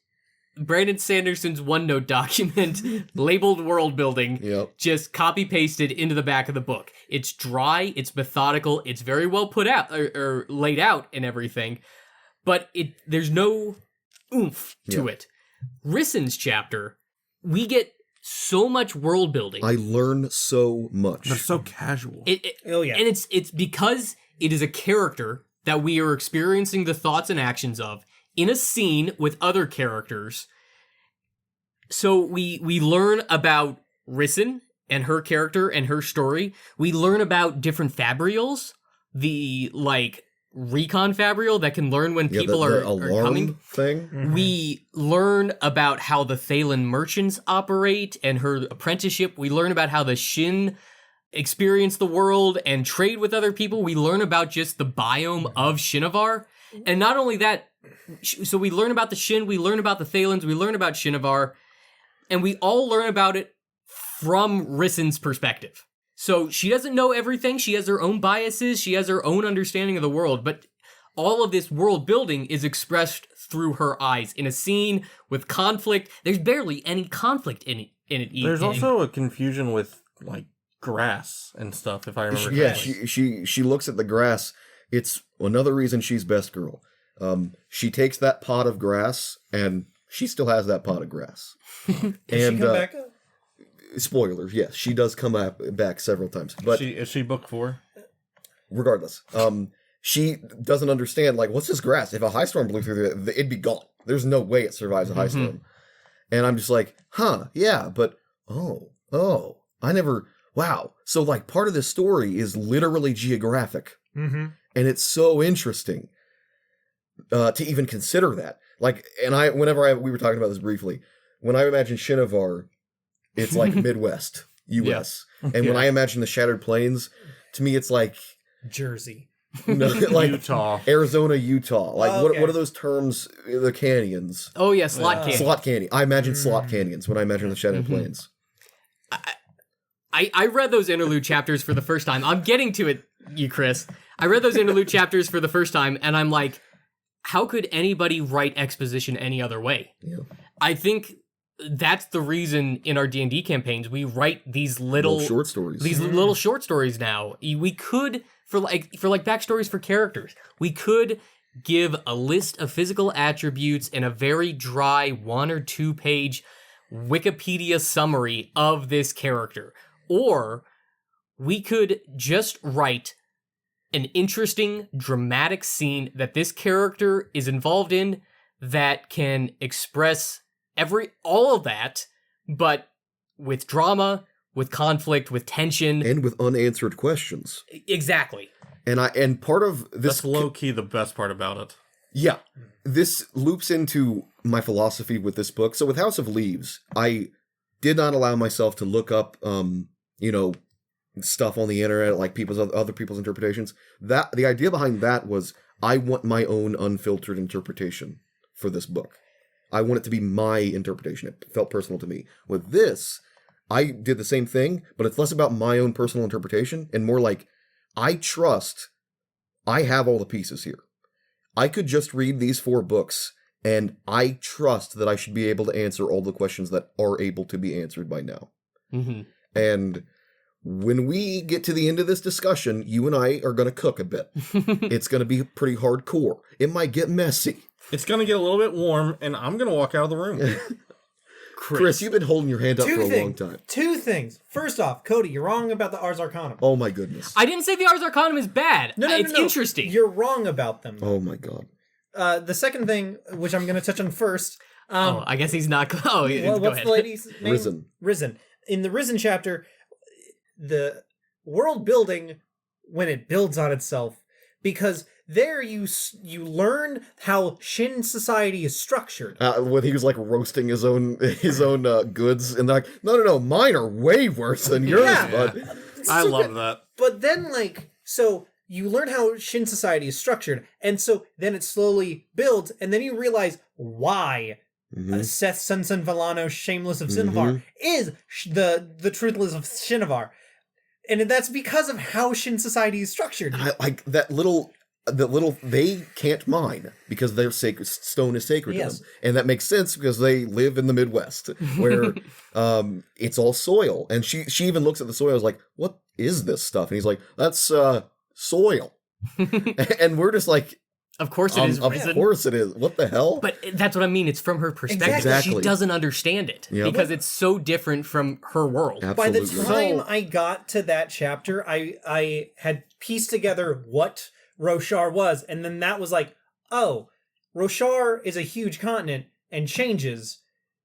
Speaker 4: Brandon Sanderson's OneNote document labeled world building,
Speaker 1: Yep.
Speaker 4: just copy pasted into the back of the book. It's dry, it's methodical, it's very well put out or laid out and everything, but there's no oomph to it. Rissen's chapter, we get so much world building.
Speaker 1: I learn so much.
Speaker 3: They're so casual.
Speaker 2: Oh yeah.
Speaker 4: And it's because it is a character that we are experiencing the thoughts and actions of in a scene with other characters. So we learn about Rissen and her character and her story. We learn about different fabrials, the like recon fabrial that can learn when
Speaker 1: Yeah,
Speaker 4: people
Speaker 1: the
Speaker 4: are
Speaker 1: alarm
Speaker 4: coming.
Speaker 1: thing.
Speaker 2: Mhm.
Speaker 4: We learn about how the Thalen merchants operate and her apprenticeship. We learn about how the Shin experience the world and trade with other people. We learn about just the biome of Shinovar. And not only that, so we learn about the Shin, we learn about the Thalens, we learn about Shinovar, and we all learn about it from Rissen's perspective. So she doesn't know everything. She has her own biases. She has her own understanding of the world. But all of this world building is expressed through her eyes in a scene with conflict. There's barely any conflict in it.
Speaker 3: There's also a confusion with like grass and stuff, if I remember
Speaker 1: Yeah,
Speaker 3: correctly.
Speaker 1: she looks at the grass. It's another reason she's best girl. She takes that pot of grass, and she still has that pot of grass.
Speaker 2: Did
Speaker 1: and
Speaker 2: she come back up?
Speaker 1: spoilers, yes, she does come back several times. But
Speaker 3: Is she book 4?
Speaker 1: regardless, she doesn't understand, like, what's this grass? If a high storm blew through there, it'd be gone. There's no way it survives a high storm. And I'm just like, yeah, but I never. Wow. So like part of this story is literally geographic.
Speaker 2: Mm-hmm.
Speaker 1: And it's so interesting to even consider that. Like, and we were talking about this briefly. When I imagine Shinovar, it's like Midwest, U.S. And when I imagine the Shattered Plains, to me it's like
Speaker 2: Jersey.
Speaker 1: like
Speaker 3: Utah.
Speaker 1: Arizona, Utah. Like
Speaker 2: Oh, okay.
Speaker 1: what are those terms? The canyons.
Speaker 4: Oh yeah, slot candy.
Speaker 1: Slot canyon. I imagine slot canyons when I imagine the Shattered Plains.
Speaker 4: I read those interlude chapters for the first time. I'm getting to it, you Chris. I read those interlude chapters for the first time, and I'm like, how could anybody write exposition any other way?
Speaker 1: Yeah.
Speaker 4: I think that's the reason in our D&D campaigns we write these little
Speaker 1: short stories.
Speaker 4: These little short stories now. We could for backstories for characters. We could give a list of physical attributes and a very dry 1 or 2 page Wikipedia summary of this character. Or we could just write an interesting, dramatic scene that this character is involved in that can express all of that, but with drama, with conflict, with tension.
Speaker 1: And with unanswered questions.
Speaker 4: Exactly.
Speaker 1: And part of this
Speaker 3: That's low-key the best part about it.
Speaker 1: Yeah. This loops into my philosophy with this book. So with House of Leaves, I did not allow myself to look up stuff on the internet, like other people's interpretations. That the idea behind that was I want my own unfiltered interpretation for this book. I want it to be my interpretation. It felt personal to me. With this, I did the same thing, but it's less about my own personal interpretation and more like I trust I have all the pieces here. I could just read these 4 books and I trust that I should be able to answer all the questions that are able to be answered by now.
Speaker 4: Mm-hmm.
Speaker 1: And when we get to the end of this discussion, you and I are going to cook a bit. It's going to be pretty hardcore. It might get messy.
Speaker 3: It's going to get a little bit warm, and I'm going to walk out of the room.
Speaker 1: Chris, you've been holding your hand up for a long time.
Speaker 2: 2 things. First off, Cody, you're wrong about the Ars Arcanum.
Speaker 1: Oh my goodness.
Speaker 4: I didn't say the Ars Arcanum is bad.
Speaker 2: No,
Speaker 4: it's interesting.
Speaker 2: You're wrong about them.
Speaker 1: Oh my god.
Speaker 2: The second thing, which I'm going to touch on first.
Speaker 4: I guess he's not. Oh, go
Speaker 2: what's
Speaker 4: ahead.
Speaker 2: the lady's name? Risen. In the Risen chapter, the world building, when it builds on itself, because there you learn how Shin society is structured.
Speaker 1: When he was like roasting his own goods, and they're like, no, mine are way worse than yours, bud.
Speaker 3: I love that.
Speaker 2: But then, so you learn how Shin society is structured, and so then it slowly builds, and then you realize why Seth Sunsun Villano, Shameless of Cinnabar, is the Truthless of Shinovar. And that's because of how Shin society is structured.
Speaker 1: I like that little they can't mine because their sacred stone is sacred to them. And that makes sense because they live in the Midwest where it's all soil. And she even looks at the soil and is like, what is this stuff? And he's like, that's soil. And we're just like,
Speaker 4: of course it is Risen.
Speaker 1: Of course it is. What the hell?
Speaker 4: But that's what I mean. It's from her perspective.
Speaker 1: Exactly.
Speaker 4: She doesn't understand it because it's so different from her world.
Speaker 1: Absolutely.
Speaker 2: By the time I got to that chapter, I had pieced together what Roshar was, and then that was like, oh, Roshar is a huge continent and changes,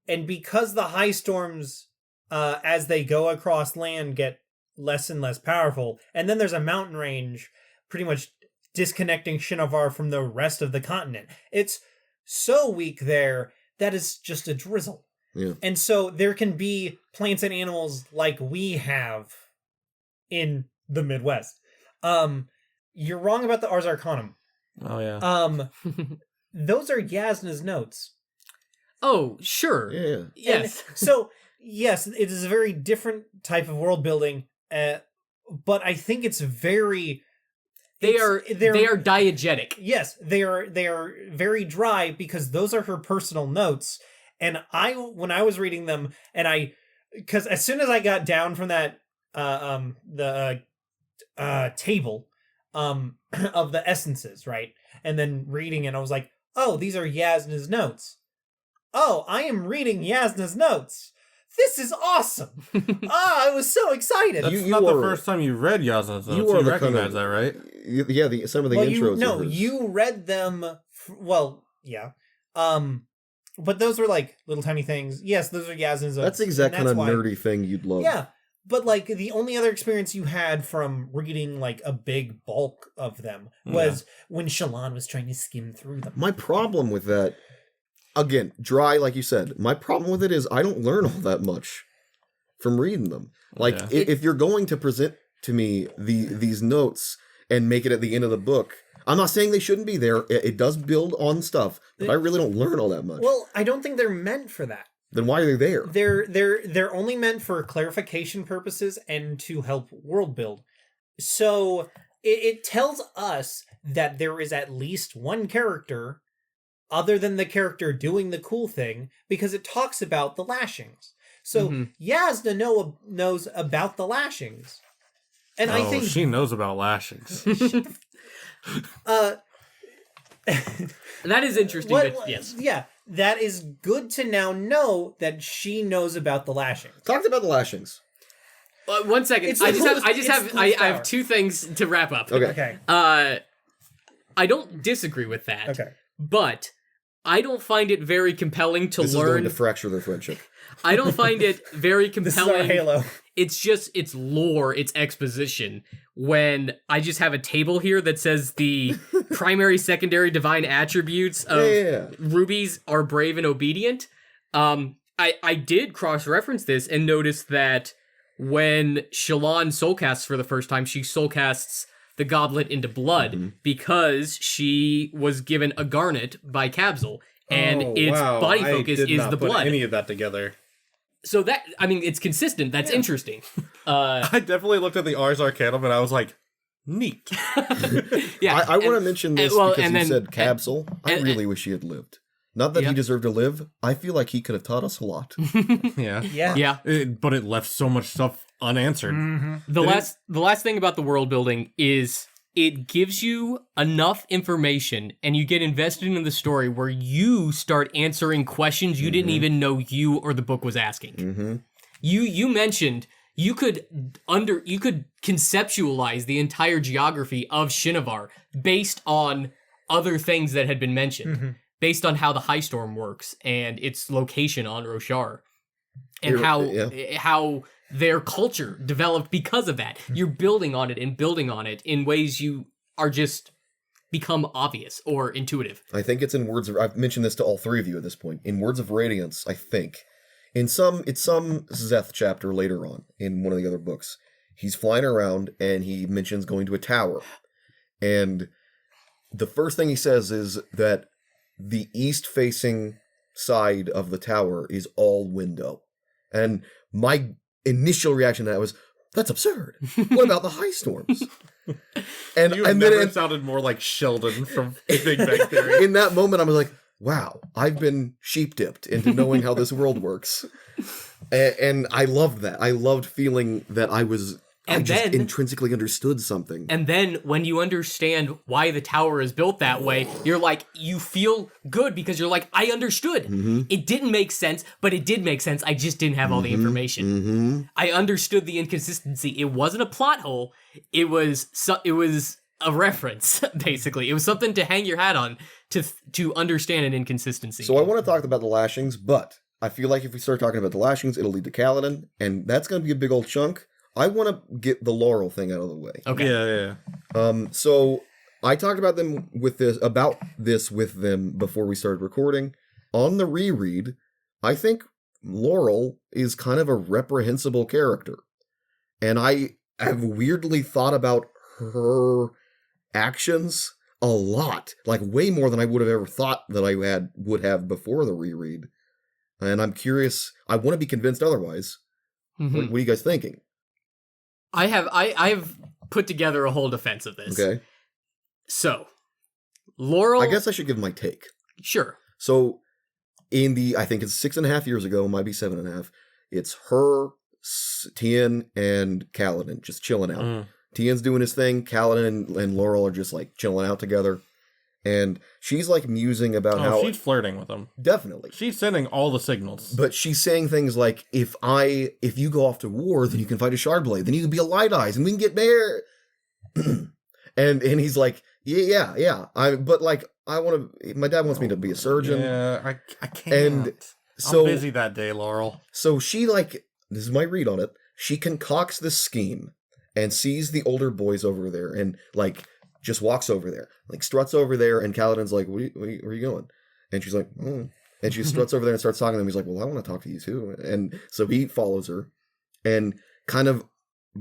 Speaker 2: and because the high storms, as they go across land, get less and less powerful, and then there's a mountain range pretty much disconnecting Shinovar from the rest of the continent. It's so weak there that it's just a drizzle.
Speaker 1: Yeah.
Speaker 2: And so there can be plants and animals like we have in the Midwest. You're wrong about the Ars Arcanum.
Speaker 3: Oh, yeah.
Speaker 2: Those are Yasna's notes.
Speaker 4: Oh, sure.
Speaker 1: Yeah.
Speaker 4: Yes.
Speaker 2: And so, yes, it is a very different type of world building, but I think it's very...
Speaker 4: They are diegetic.
Speaker 2: Yes, they are very dry because those are her personal notes. And when I was reading them, because as soon as I got down from that table of the essences, right, and then reading it, I was like, oh, these are Yasna's notes. Oh, I am reading Yasna's notes. This is awesome. I was so excited.
Speaker 3: That's not the first time you read Yasna's notes. You recognize that, right?
Speaker 1: Yeah, some of the intros.
Speaker 2: You read them. Yeah. But those were like little tiny things. Yes, those are Yasna's notes.
Speaker 1: That's the exact kind of nerdy thing you'd love.
Speaker 2: Yeah, but like the only other experience you had from reading like a big bulk of them was when Shallan was trying to skim through them.
Speaker 1: My problem with that, again, dry, like you said, my problem with it is I don't learn all that much from reading them. Like, if you're going to present to me these notes and make it at the end of the book, I'm not saying they shouldn't be there. It does build on stuff, but I really don't learn all that much.
Speaker 2: Well, I don't think they're meant for that.
Speaker 1: Then why are they there?
Speaker 2: They're only meant for clarification purposes and to help world build. So it tells us that there is at least one character other than the character doing the cool thing, because it talks about the lashings. So Yasna knows about the lashings. And I think
Speaker 3: she knows about lashings.
Speaker 4: That is interesting. Yes.
Speaker 2: Yeah, that is good to now know that she knows about the lashings.
Speaker 1: Talked about the lashings.
Speaker 4: 1 second. I have 2 things to wrap up.
Speaker 2: Okay.
Speaker 4: I don't disagree with that.
Speaker 2: Okay.
Speaker 4: But I don't find it very compelling to
Speaker 1: This
Speaker 4: learn.
Speaker 1: is going to fracture their friendship.
Speaker 4: I don't find it very
Speaker 2: This is our
Speaker 4: compelling.
Speaker 2: Halo.
Speaker 4: It's lore, it's exposition. When I just have a table here that says the primary, secondary, divine attributes of rubies are brave and obedient. I did cross-reference this and notice that when Shallan soulcasts for the first time, she soulcasts the goblet into blood because she was given a garnet by Kabzal, and its body focus
Speaker 3: I did
Speaker 4: is
Speaker 3: not
Speaker 4: the
Speaker 3: put
Speaker 4: blood.
Speaker 3: any of that together.
Speaker 4: So that, I mean, it's consistent. That's interesting.
Speaker 3: I definitely looked at the Ars Arcanum and I was like, neat.
Speaker 4: Yeah,
Speaker 1: I want to mention this
Speaker 4: well,
Speaker 1: because
Speaker 4: and
Speaker 1: you
Speaker 4: then-
Speaker 1: said Kabzal. I
Speaker 4: and-
Speaker 1: really wish he had lived. Not that
Speaker 4: Yeah.
Speaker 1: he deserved to live. I feel like he could have taught us a lot.
Speaker 3: Yeah.
Speaker 2: Yeah.
Speaker 4: yeah.
Speaker 3: But it left so much stuff unanswered.
Speaker 4: The last thing about the world building is it gives you enough information and you get invested in the story where you start answering questions you didn't even know you or the book was asking. You mentioned you could conceptualize the entire geography of Shinovar based on other things that had been mentioned, based on how the High Storm works and its location on Roshar, and how their culture developed because of that. You're building on it and building on it in ways you are just become obvious or intuitive.
Speaker 1: I think it's in Words of... I've mentioned this to all three of you at this point. In Words of Radiance, I think. It's some Szeth chapter later on in one of the other books. He's flying around and he mentions going to a tower. And the first thing he says is that the east-facing side of the tower is all window. And my initial reaction to that was, that's absurd. What about the high storms? And
Speaker 3: You
Speaker 1: and
Speaker 3: never
Speaker 1: then
Speaker 3: sounded more like Sheldon from Big Bang Theory.
Speaker 1: in that moment, I was like, wow, I've been sheep-dipped into knowing how this world works. And I loved that. I loved feeling that I just intrinsically understood something.
Speaker 4: And then when you understand why the tower is built that way, you're like, you feel good because you're like, I understood. It didn't make sense, but it did make sense. I just didn't have all the information. I understood the inconsistency. It wasn't a plot hole. It was a reference, basically. It was something to hang your hat on to understand an inconsistency.
Speaker 1: So I want to talk about the lashings, but I feel like if we start talking about the lashings, it'll lead to Kaladin, and that's going to be a big old chunk. I want to get the Laurel thing out of the way.
Speaker 4: Okay.
Speaker 3: Yeah.
Speaker 1: So I talked about this with them before we started recording. On the reread, I think Laurel is kind of a reprehensible character. And I have weirdly thought about her actions a lot. Like way more than I would have ever thought that I would have before the reread. And I'm curious, I want to be convinced otherwise. What are you guys thinking?
Speaker 4: I've put together a whole defense of this.
Speaker 1: Okay.
Speaker 4: So, Laurel...
Speaker 1: I guess I should give my take.
Speaker 4: Sure.
Speaker 1: So, I think it's 6.5 years ago, might be 7.5, it's her, Tien, and Kaladin just chilling out. Tien's doing his thing, Kaladin and Laurel are just like chilling out together. And she's like musing about how...
Speaker 3: she's flirting with him.
Speaker 1: Definitely.
Speaker 3: She's sending all the signals.
Speaker 1: But she's saying things like, if you go off to war, then you can fight a Shardblade, then you can be a Light Eyes, and we can get there. and he's like, yeah. But like, my dad wants me to be a surgeon.
Speaker 3: Yeah, I can't.
Speaker 1: And so,
Speaker 3: I'm busy that day, Laurel.
Speaker 1: So she like, this is my read on it, she concocts this scheme and sees the older boys over there and like just walks over there, like struts over there, and Kaladin's like, where are you going? And she's like, oh. And she struts over there and starts talking to him. He's like, well, I want to talk to you too. And so he follows her and kind of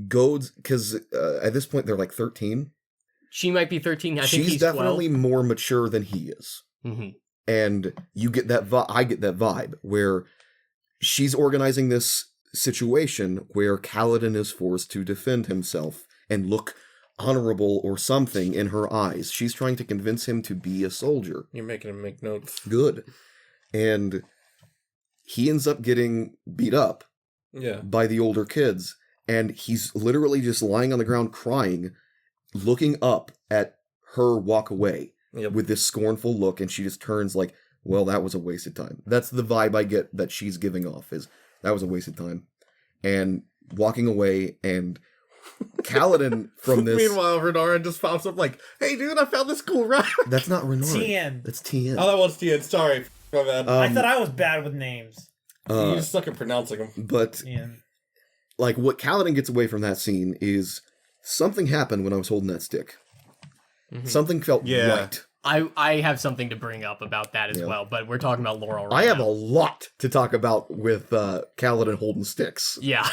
Speaker 1: goads, because at this point they're like 13.
Speaker 4: She might be 13. I think
Speaker 1: she's
Speaker 4: he's
Speaker 1: definitely
Speaker 4: 12.
Speaker 1: more mature than he is. And you get that I get that vibe where she's organizing this situation where Kaladin is forced to defend himself and look honorable or something in her eyes. She's trying to convince him to be a soldier.
Speaker 3: You're making him make notes.
Speaker 1: Good. And he ends up getting beat up by the older kids, and he's literally just lying on the ground crying, looking up at her walk away with this scornful look, and she just turns like, well, that was a wasted time. That's the vibe I get that she's giving off, is that was a wasted time. And walking away, and Kaladin from this...
Speaker 3: Meanwhile, Renara just pops up like, hey dude, I found this cool rock.
Speaker 1: That's not Renara.
Speaker 2: Tien.
Speaker 1: That's Tien.
Speaker 3: Oh, that was Tien. Sorry. My bad.
Speaker 2: I thought I was bad with names.
Speaker 3: You just suck at pronouncing them.
Speaker 1: But
Speaker 2: Yeah.
Speaker 1: like what Kaladin gets away from that scene is something happened when I was holding that stick. Something felt right.
Speaker 4: I have something to bring up about that as well, but we're talking about Laurel right
Speaker 1: I have
Speaker 4: now.
Speaker 1: a lot to talk about with Kaladin holding sticks.
Speaker 4: Yeah.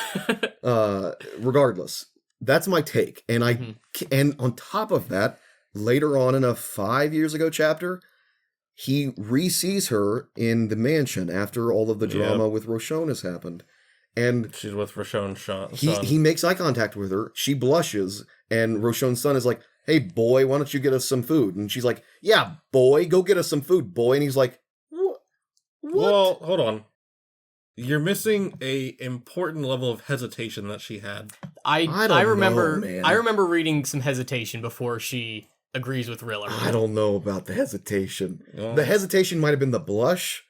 Speaker 1: Regardless, that's my take. And and on top of that, later on in a 5 years ago chapter, he re-sees her in the mansion after all of the drama with Roshon has happened. And
Speaker 3: she's with Roshon's son.
Speaker 1: He makes eye contact with her. She blushes, and Roshon's son is like, "Hey, boy, why don't you get us some food?" And she's like, "Yeah, boy, go get us some food, boy." And he's like, "What?"
Speaker 3: Well, hold on. You're missing a important level of hesitation that she had.
Speaker 4: I remember
Speaker 1: know, man.
Speaker 4: I remember reading some hesitation before she agrees with Riller.
Speaker 1: I don't know about the hesitation.
Speaker 3: Yeah.
Speaker 1: The hesitation might have been the blush,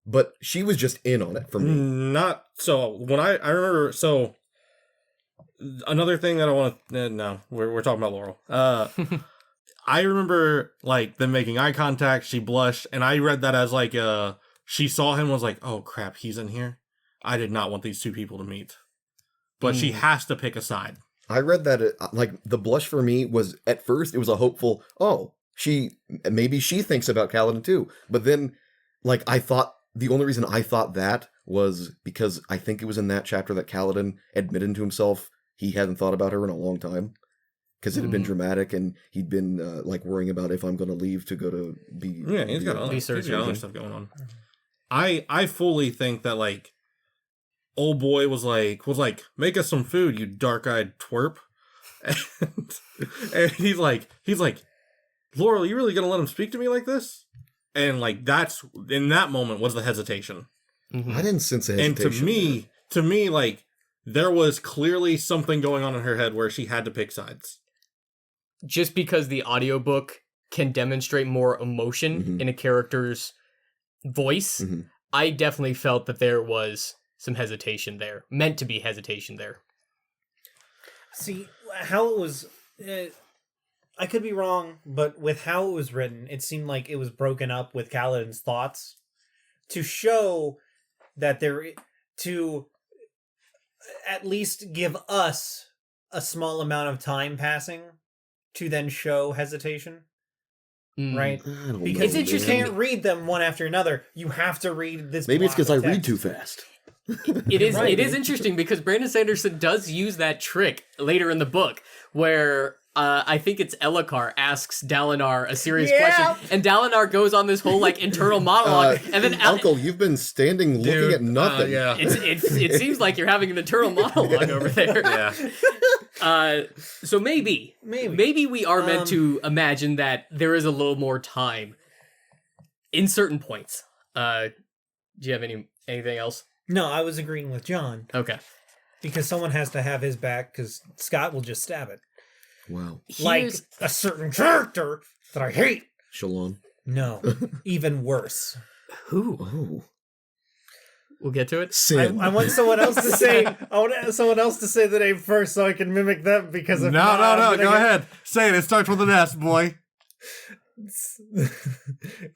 Speaker 1: but she was just in on it for me.
Speaker 3: Not so. When I remember, so another thing that I want to no, we're talking about Laurel. I remember like them making eye contact. She blushed, and I read that as like she saw him, was like, "Oh crap, he's in here." I did not want these two people to meet, but she has to pick a side.
Speaker 1: I read that like the blush for me was at first it was a hopeful, oh, maybe she thinks about Kaladin too. But then like I thought the only reason I thought that was because I think it was in that chapter that Kaladin admitted to himself he hadn't thought about her in a long time. Because it had been dramatic, and he'd been like worrying about if I'm going to leave to go to be.
Speaker 3: Yeah, he's got other stuff going on. I fully think that like old boy was like make us some food, you dark-eyed twerp, and he's like Laurel, you really gonna let him speak to me like this? And like that's in that moment was the hesitation.
Speaker 1: I didn't sense a hesitation.
Speaker 3: And to me, like there was clearly something going on in her head where she had to pick sides.
Speaker 4: Just because the audiobook can demonstrate more emotion in a character's voice, I definitely felt that there was some hesitation there. Meant to be hesitation there.
Speaker 2: See, how it was... I could be wrong, but with how it was written, it seemed like it was broken up with Kaladin's thoughts to show that to at least give us a small amount of time passing to then show hesitation, right? Because
Speaker 4: It's interesting.
Speaker 2: you can't read them one after another. You have to read this.
Speaker 1: Maybe it's
Speaker 2: block
Speaker 1: because I
Speaker 2: of
Speaker 1: read
Speaker 2: text.
Speaker 1: too fast.
Speaker 4: It is interesting because Brandon Sanderson does use that trick later in the book where I think it's Elakar asks Dalinar a serious question, and Dalinar goes on this whole like internal monologue, and then
Speaker 1: Uncle, you've been standing looking at nothing.
Speaker 3: Yeah.
Speaker 4: it seems like you're having an internal monologue over there.
Speaker 3: Yeah.
Speaker 4: So maybe we are meant to imagine that there is a little more time in certain points. Do you have anything else?
Speaker 2: No, I was agreeing with John
Speaker 4: Okay.
Speaker 2: because someone has to have his back because Scott will just stab it.
Speaker 1: Wow.
Speaker 2: Like a certain character that I hate.
Speaker 1: Shalon.
Speaker 2: No, even worse.
Speaker 4: Who?
Speaker 1: Oh.
Speaker 4: We'll get to it.
Speaker 1: Sin.
Speaker 2: I want someone else to say. I want someone else to say the name first so I can mimic them. Because if
Speaker 3: No,
Speaker 2: not, I'm gonna
Speaker 3: go
Speaker 2: get-
Speaker 3: ahead. Say it. It starts with an S, boy.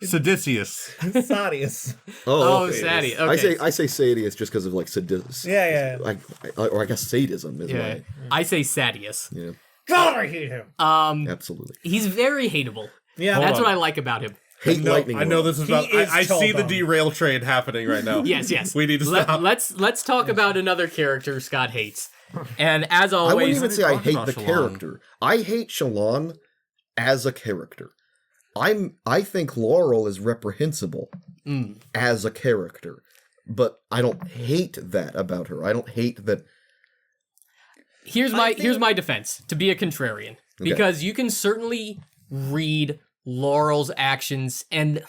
Speaker 3: Seditious.
Speaker 2: Sadius.
Speaker 4: Oh,
Speaker 1: okay.
Speaker 4: Sadie. Okay.
Speaker 1: I say Sadius just because of like sadism.
Speaker 2: Yeah.
Speaker 1: Like, or I guess sadism is
Speaker 4: Yeah.
Speaker 1: my.
Speaker 4: I say Sadius.
Speaker 1: Yeah,
Speaker 2: God, I hate him.
Speaker 1: absolutely.
Speaker 4: He's very hateable.
Speaker 2: Yeah,
Speaker 4: That's
Speaker 3: on.
Speaker 4: what I like about him.
Speaker 1: Hate lightning.
Speaker 3: I know
Speaker 1: World.
Speaker 3: this is about.
Speaker 2: He is
Speaker 3: I see the
Speaker 2: Tallbone.
Speaker 3: derail train happening right now.
Speaker 4: Yes.
Speaker 3: We need to stop.
Speaker 4: Let's talk about another character Scott hates. And as
Speaker 1: I wouldn't
Speaker 4: always,
Speaker 1: even say I
Speaker 3: talking
Speaker 1: hate
Speaker 3: about
Speaker 1: the
Speaker 3: Shalon?
Speaker 1: character. I hate Shalon as a character. I think Laurel is reprehensible as a character, but I don't hate that about her. I don't hate that.
Speaker 4: here's my defense to be a contrarian, because you can certainly read Laurel's actions and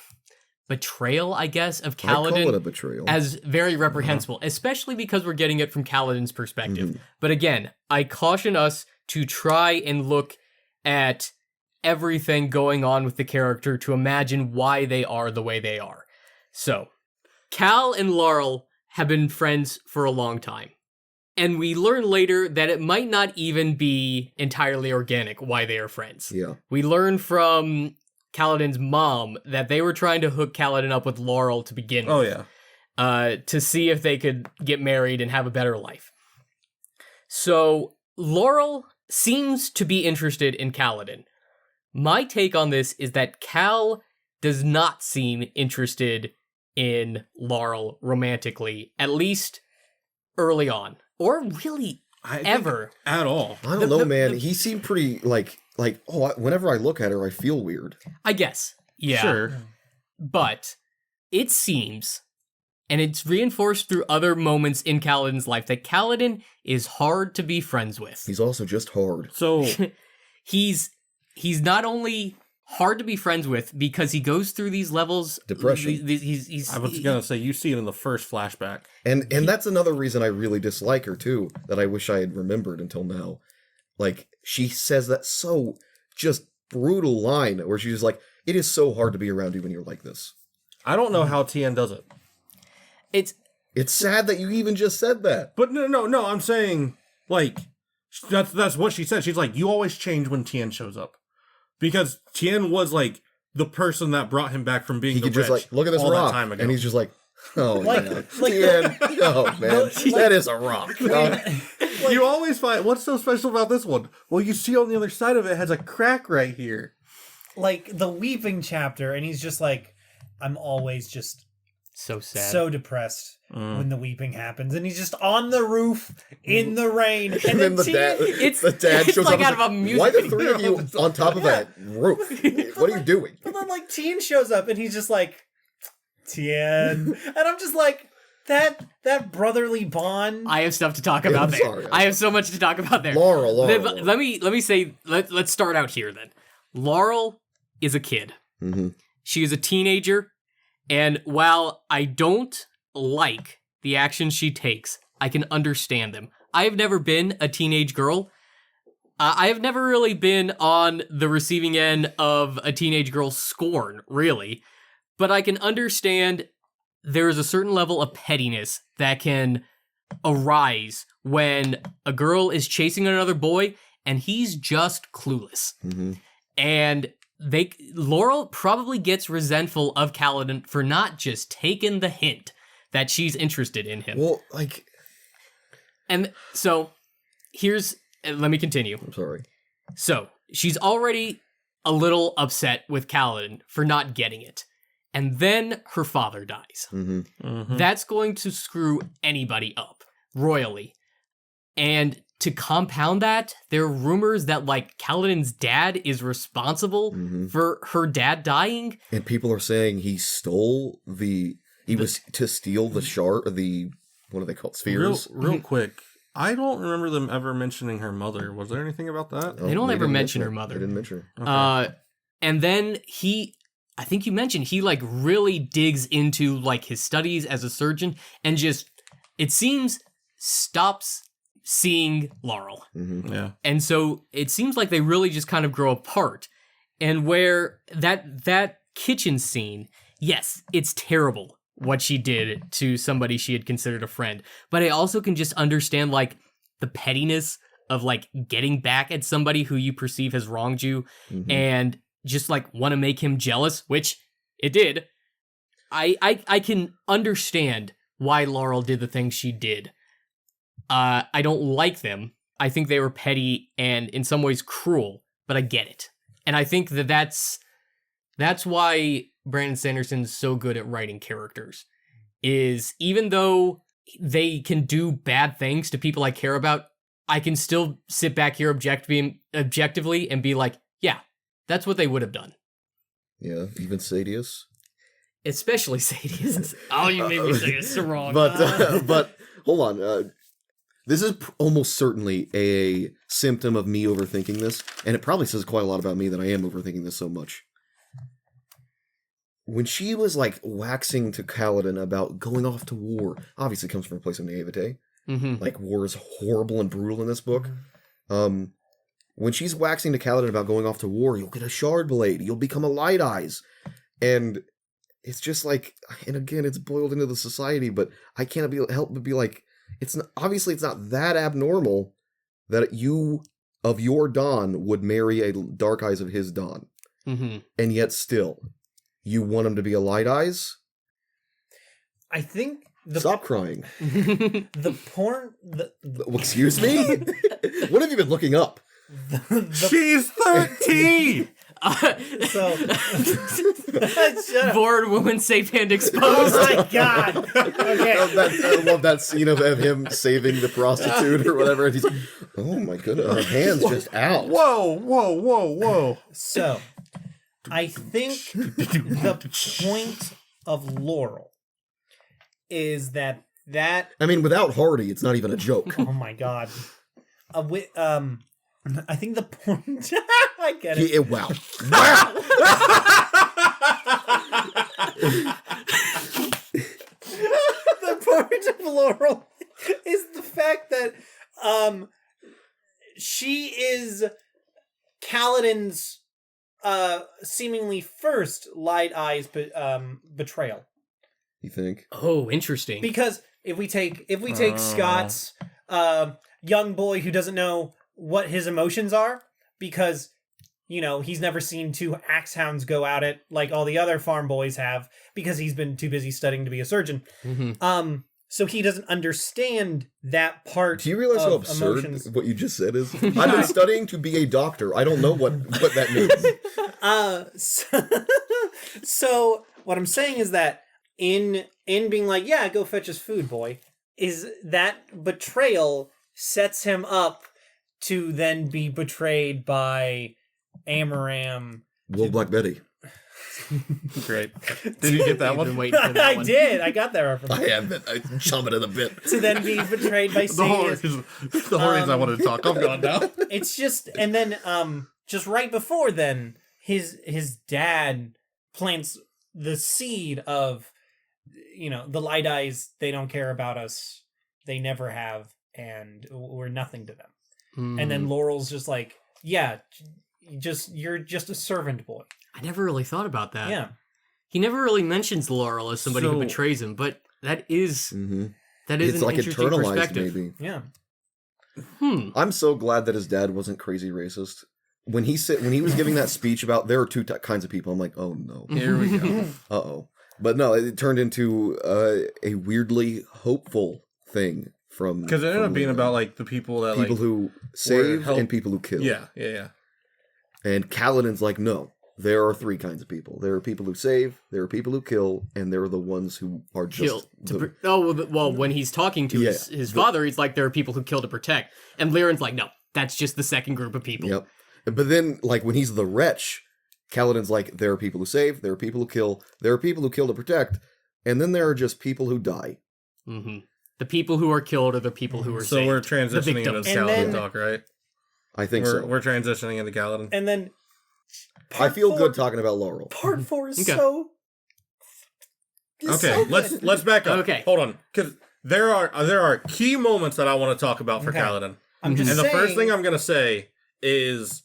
Speaker 4: betrayal, I guess, of
Speaker 1: I call it a
Speaker 4: Kaladin
Speaker 1: betrayal.
Speaker 4: as very reprehensible, especially because we're getting it from Kaladin's perspective. But again, I caution us to try and look at everything going on with the character to imagine why they are the way they are. So, Cal and Laurel have been friends for a long time. And we learn later that it might not even be entirely organic why they are friends.
Speaker 1: Yeah.
Speaker 4: We learn from Kaladin's mom that they were trying to hook Kaladin up with Laurel to begin with.
Speaker 3: Oh yeah.
Speaker 4: to see if they could get married and have a better life. So Laurel seems to be interested in Kaladin. My take on this is that Cal does not seem interested in Laurel romantically, at least early on, or really ever
Speaker 3: at all.
Speaker 1: I don't know, man. He seemed pretty whenever I look at her, I feel weird.
Speaker 4: I guess. Yeah.
Speaker 3: Sure.
Speaker 4: But it seems, and it's reinforced through other moments in Kaladin's life, that Kaladin is hard to be friends with.
Speaker 1: He's also just hard.
Speaker 3: So
Speaker 4: he's not only hard to be friends with because he goes through these levels.
Speaker 1: Depression.
Speaker 3: I was gonna say, you see it in the first flashback.
Speaker 1: And that's another reason I really dislike her too, that I wish I had remembered until now. Like, she says that so just brutal line where she's just like, it is so hard to be around you when you're like this.
Speaker 3: I don't know how Tien does it.
Speaker 1: It's sad that you even just said that.
Speaker 3: But no, I'm saying, like, that's what she said. She's like, you always change when Tien shows up. Because Tien was, like, the person that brought him back from being
Speaker 1: he
Speaker 3: the
Speaker 1: could
Speaker 3: rich
Speaker 1: just like, look at this
Speaker 3: all
Speaker 1: rock.
Speaker 3: that time ago.
Speaker 1: And he's just like, oh,
Speaker 2: Like-
Speaker 1: man.
Speaker 2: like-
Speaker 1: Tien, oh, man. That is a rock.
Speaker 3: You always find, what's so special about this one? Well, you see on the other side of it has a crack right here.
Speaker 2: Like the weeping chapter, and he's just like, I'm always just
Speaker 4: So sad.
Speaker 2: so depressed when the weeping happens, and he's just on the roof in the rain,
Speaker 1: And then the dad,
Speaker 4: it's
Speaker 1: shows
Speaker 4: like
Speaker 1: up.
Speaker 4: out
Speaker 1: and
Speaker 4: of a
Speaker 1: is
Speaker 4: music
Speaker 1: why the three of you
Speaker 4: video.
Speaker 1: on top of that roof? What are you doing?
Speaker 2: But then like Tien shows up, and he's just like, Tien, and I'm just like, that brotherly bond.
Speaker 4: I have stuff to talk
Speaker 1: Yeah,
Speaker 4: about
Speaker 1: I'm
Speaker 4: there.
Speaker 1: sorry.
Speaker 4: I have so much to talk about there.
Speaker 1: Laurel.
Speaker 4: Let me say, let's start out here then. Laurel is a kid.
Speaker 1: Mm-hmm.
Speaker 4: She is a teenager, and while I don't like the actions she takes, I can understand them. I have never been a teenage girl. I have never really been on the receiving end of a teenage girl's scorn, really. But I can understand there is a certain level of pettiness that can arise when a girl is chasing another boy and he's just clueless.
Speaker 1: Mm-hmm.
Speaker 4: And Laurel probably gets resentful of Kaladin for not just taking the hint that she's interested in him.
Speaker 1: Well, like,
Speaker 4: And so let me continue.
Speaker 1: I'm sorry.
Speaker 4: So she's already a little upset with Kaladin for not getting it. And then her father dies.
Speaker 1: Mm-hmm.
Speaker 3: Mm-hmm.
Speaker 4: That's going to screw anybody up royally. And to compound that, there are rumors that like Kaladin's dad is responsible for her dad dying.
Speaker 1: And people are saying he stole was to steal the shard, what are they called, spheres?
Speaker 3: Real quick, I don't remember them ever mentioning her mother. Was there anything about that?
Speaker 4: They don't ever
Speaker 1: didn't
Speaker 4: mention her
Speaker 1: it.
Speaker 4: mother.
Speaker 1: They didn't mention her.
Speaker 3: Okay.
Speaker 4: And then I think you mentioned he like really digs into like his studies as a surgeon and just, it seems, stops seeing Laurel.
Speaker 1: Mm-hmm.
Speaker 3: Yeah.
Speaker 4: And so it seems like they really just kind of grow apart. And where that kitchen scene, yes, it's terrible what she did to somebody she had considered a friend. But I also can just understand like the pettiness of like getting back at somebody who you perceive has wronged you and just like want to make him jealous, which it did. I can understand why Laurel did the things she did. I don't like them. I think they were petty and in some ways cruel, but I get it. And I think that's why Brandon Sanderson's so good at writing characters. Is even though they can do bad things to people I care about, I can still sit back here objectively and be like, yeah, that's what they would have done.
Speaker 1: Yeah, even Sadius.
Speaker 4: Especially Sadius. Oh, you made me say it so wrong.
Speaker 1: But hold on. This is almost certainly a symptom of me overthinking this, and it probably says quite a lot about me that I am overthinking this so much. When she was like waxing to Kaladin about going off to war, obviously comes from a place of naivete. Like war is horrible and brutal in this book. When she's waxing to Kaladin about going off to war, you'll get a shard blade, you'll become a light eyes, and it's just like, and again, it's boiled into the society, but I can't help but be like, it's not that abnormal that you of your Dawn would marry a Dark Eyes of his Dawn, and yet still, you want him to be a Light Eyes.
Speaker 2: I think the
Speaker 1: Stop crying.
Speaker 2: the porn
Speaker 1: Excuse me? What have you been looking up?
Speaker 3: She's 13!
Speaker 2: so shut up.
Speaker 4: Bored woman safe hand
Speaker 2: Oh
Speaker 4: exposed.
Speaker 2: my god. Okay.
Speaker 1: I love that scene of him saving the prostitute or whatever. And he's like, oh my goodness, her hand's just out.
Speaker 3: Whoa.
Speaker 2: So, I think the point of Laurel is that
Speaker 1: I mean, without Hardy, it's not even a joke.
Speaker 2: oh my god. I think the point I get it.
Speaker 1: Wow.
Speaker 2: The point of Laurel is the fact that she is Kaladin's seemingly first Light Eyes betrayal.
Speaker 1: You think?
Speaker 4: Oh, interesting.
Speaker 2: Because if we take Scott's young boy who doesn't know what his emotions are, because he's never seen two axe hounds go at it like all the other farm boys have, because he's been too busy studying to be a surgeon.
Speaker 4: Mm-hmm.
Speaker 2: So he doesn't understand that part.
Speaker 1: Do you realize how absurd what you just said is? I've been studying to be a doctor. I don't know what that means.
Speaker 2: So what I'm saying is that in being like, yeah, go fetch his food, boy, is that betrayal sets him up to then be betrayed by Amaram.
Speaker 1: Will Black Betty.
Speaker 3: Great. Did you get that
Speaker 4: I've been
Speaker 3: one?
Speaker 4: waiting for that
Speaker 2: I
Speaker 4: one.
Speaker 2: did. I got that reference.
Speaker 1: I have been. I chum it in a bit.
Speaker 2: To then be betrayed by
Speaker 3: The whole
Speaker 2: Satan.
Speaker 3: reason I wanted to talk. I'm gone now.
Speaker 2: It's just, and then just right before then, his dad plants the seed of, the Light Eyes, they don't care about us, they never have, and we're nothing to them. And then Laurel's just like, yeah, you're just a servant boy.
Speaker 4: I never really thought about that.
Speaker 2: Yeah.
Speaker 4: He never really mentions Laurel as somebody who betrays him, but that is
Speaker 1: It's
Speaker 4: an
Speaker 1: like
Speaker 4: interesting
Speaker 1: internalized,
Speaker 4: perspective.
Speaker 1: maybe.
Speaker 2: Yeah.
Speaker 1: I'm so glad that his dad wasn't crazy racist. When he was giving that speech about there are two kinds of people, I'm like, oh no,
Speaker 3: Here we go.
Speaker 1: uh-oh. But no, it turned into a weirdly hopeful thing from
Speaker 3: Because it ended up being about like the people that
Speaker 1: people
Speaker 3: like
Speaker 1: who save
Speaker 3: help-
Speaker 1: and people who kill.
Speaker 3: yeah.
Speaker 1: And Kaladin's like, no, there are three kinds of people. There are people who save, there are people who kill, and there are the ones who are just...
Speaker 4: Well, when he's talking to his father, he's like, there are people who kill to protect. And Lyran's like, no, that's just the second group of people.
Speaker 1: Yep. But then, like, when he's the wretch, Kaladin's like, there are people who save, there are people who kill, there are people who kill to protect, and then there are just people who die.
Speaker 4: Mm-hmm. The people who are killed are the people who are saved.
Speaker 3: So we're transitioning into Kaladin talk, right?
Speaker 1: I think so.
Speaker 3: We're transitioning into Kaladin.
Speaker 2: And then...
Speaker 1: I feel good talking about Laurel.
Speaker 2: Part 4 is
Speaker 4: Okay.
Speaker 2: so...
Speaker 3: Okay, let's back up.
Speaker 4: Okay.
Speaker 3: Hold on, because there are key moments that I want to talk about for
Speaker 2: Okay.
Speaker 3: Kaladin.
Speaker 2: I'm just
Speaker 3: And the
Speaker 2: saying,
Speaker 3: first thing I'm gonna say is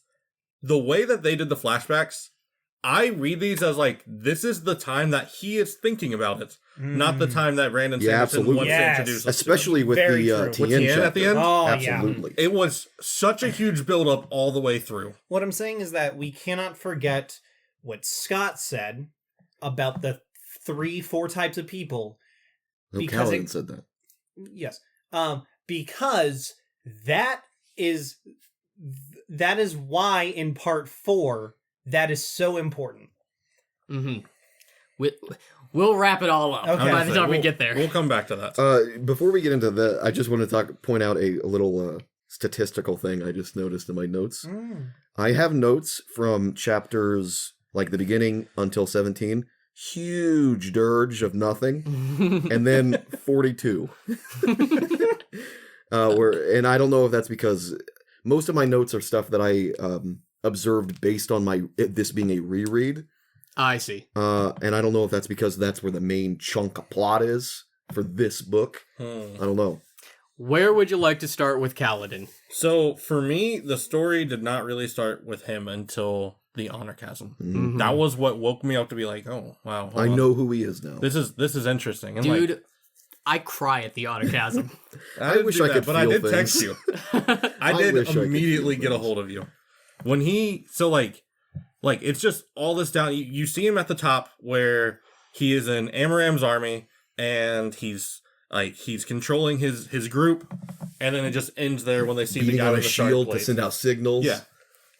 Speaker 3: the way that they did the flashbacks. I read these as like this is the time that he is thinking about it, not the time that Brandon
Speaker 1: Yeah,
Speaker 3: Sanderson
Speaker 1: absolutely.
Speaker 3: wants
Speaker 2: Yes.
Speaker 3: to introduce us
Speaker 1: Especially with
Speaker 2: Very
Speaker 1: the
Speaker 2: true.
Speaker 3: With
Speaker 1: Tien
Speaker 3: Tien
Speaker 1: chapter.
Speaker 3: at the end?
Speaker 2: Oh,
Speaker 1: Absolutely.
Speaker 3: It was such a huge build up all the way through.
Speaker 2: What I'm saying is that we cannot forget what Scott said about the 3-4 types of people.
Speaker 1: No,
Speaker 2: Because
Speaker 1: Kaladin
Speaker 2: it-
Speaker 1: said that.
Speaker 2: Yes. Because that is why in part 4 that is so important.
Speaker 4: Mm-hmm. We'll wrap it all up
Speaker 2: Okay.
Speaker 4: by the time we get there.
Speaker 3: We'll come back to that.
Speaker 1: Before we get into that, I just want to point out a little statistical thing I just noticed in my notes. I have notes from chapters like the beginning until 17. Huge dirge of nothing, and then 42. And I don't know if that's because most of my notes are stuff that I observed based on this being a reread.
Speaker 4: I see.
Speaker 1: And I don't know if that's because that's where the main chunk of plot is for this book. I don't know.
Speaker 4: Where would you like to start with Kaladin?
Speaker 3: So for me, the story did not really start with him until the Honor Chasm.
Speaker 4: Mm-hmm.
Speaker 3: That was what woke me up to be like, oh wow, hold
Speaker 1: I
Speaker 3: on.
Speaker 1: know who he is now.
Speaker 3: This is interesting. And
Speaker 4: Dude,
Speaker 3: like,
Speaker 4: I cry at the Honor Chasm.
Speaker 3: I didn't
Speaker 1: wish
Speaker 3: do
Speaker 1: I
Speaker 3: that,
Speaker 1: could
Speaker 3: but I
Speaker 1: feel
Speaker 3: did text
Speaker 1: things.
Speaker 3: you. I did
Speaker 1: wish I could
Speaker 3: immediately
Speaker 1: feel
Speaker 3: get a
Speaker 1: things.
Speaker 3: hold of you when he. So like it's just all this down. You see him at the top where he is in Amaram's army. and he's controlling his group, and then it just ends there when they see
Speaker 1: beating
Speaker 3: the guy
Speaker 1: on
Speaker 3: with
Speaker 1: a
Speaker 3: the shard
Speaker 1: shield to
Speaker 3: blade.
Speaker 1: send out signals.
Speaker 3: Yeah,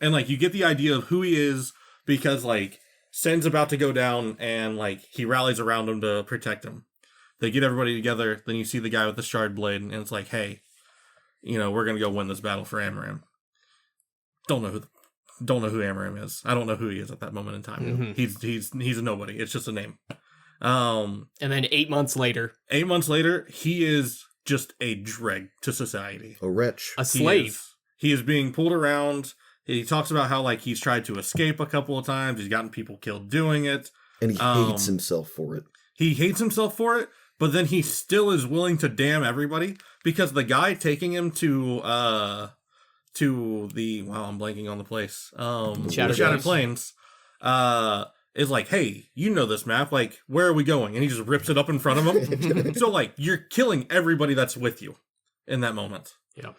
Speaker 3: and like you get the idea of who he is because like Sen's about to go down, and like he rallies around him to protect him. They get everybody together. Then you see the guy with the shard blade, and it's like, hey, we're gonna go win this battle for Amaram. Don't know who Amaram is. I don't know who he is at that moment in time.
Speaker 4: Mm-hmm.
Speaker 3: He's a nobody. It's just a name.
Speaker 4: And then 8 months later,
Speaker 3: he is just a dreg to society.
Speaker 1: A wretch.
Speaker 4: a slave.
Speaker 3: He is being pulled around. He talks about how like he's tried to escape a couple of times. He's gotten people killed doing it.
Speaker 1: And he hates himself for it.
Speaker 3: He hates himself for it, but then he still is willing to damn everybody because the guy taking him to the I'm blanking on the place. Shattered Plains. Is like, hey, you know this map, like, where are we going? And he just rips it up in front of him. So, like, you're killing everybody that's with you in that moment.
Speaker 4: Yeah.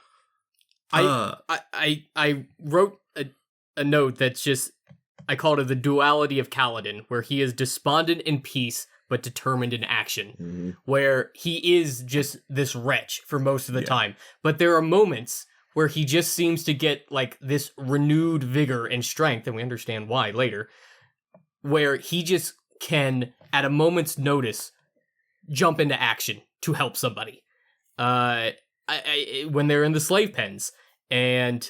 Speaker 4: I wrote a note that's just, I called it the duality of Kaladin, where he is despondent in peace, but determined in action. Where he is just this wretch for most of the time. But there are moments where he just seems to get, like, this renewed vigor and strength, and we understand why later, where he just can, at a moment's notice, jump into action to help somebody. When they're in the slave pens, and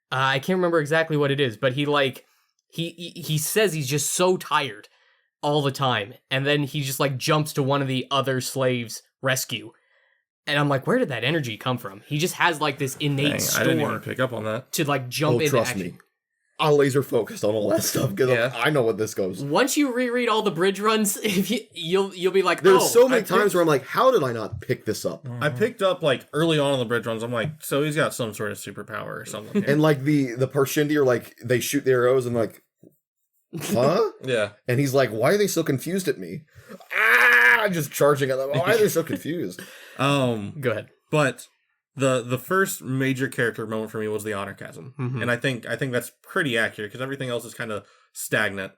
Speaker 4: I can't remember exactly what it is, but he says he's just so tired all the time, and then he just like jumps to one of the other slaves' rescue. And I'm like, where did that energy come from? He just has like this innate store.
Speaker 3: I didn't even pick up on that.
Speaker 4: To like jump into
Speaker 1: trust
Speaker 4: action.
Speaker 1: me. I'll laser focused on all that stuff because I know what this goes.
Speaker 4: Once you reread all the bridge runs, if you'll be like,
Speaker 1: there's so many times where I'm like, how did I not pick this up?
Speaker 3: I picked up like early on in the bridge runs. I'm like, so he's got some sort of superpower or something.
Speaker 1: And like the Parshindi are like, they shoot the arrows and like, huh?
Speaker 3: Yeah.
Speaker 1: And he's like, why are they so confused at me? Just charging at them. Why are they so confused?
Speaker 4: Go ahead.
Speaker 3: But the first major character moment for me was the honor chasm. And I think that's pretty accurate because everything else is kind of stagnant.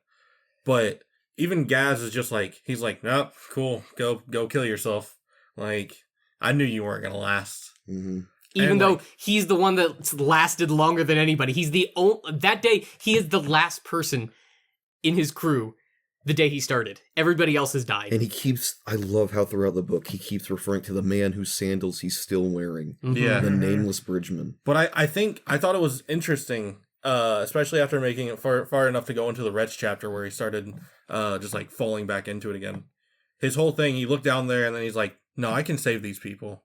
Speaker 3: But even Gaz is just like, he's like, nope, cool, go kill yourself. Like, I knew you weren't gonna last.
Speaker 4: Even though he's the one that lasted longer than anybody. He's that day, he is the last person in his crew the day he started. Everybody else has died.
Speaker 1: And I love how throughout the book he keeps referring to the man whose sandals he's still wearing.
Speaker 3: Yeah.
Speaker 1: The nameless bridgeman.
Speaker 3: But I thought it was interesting, especially after making it far enough to go into the Wretch chapter where he started just like falling back into it again. His whole thing, he looked down there and then he's like, no, I can save these people.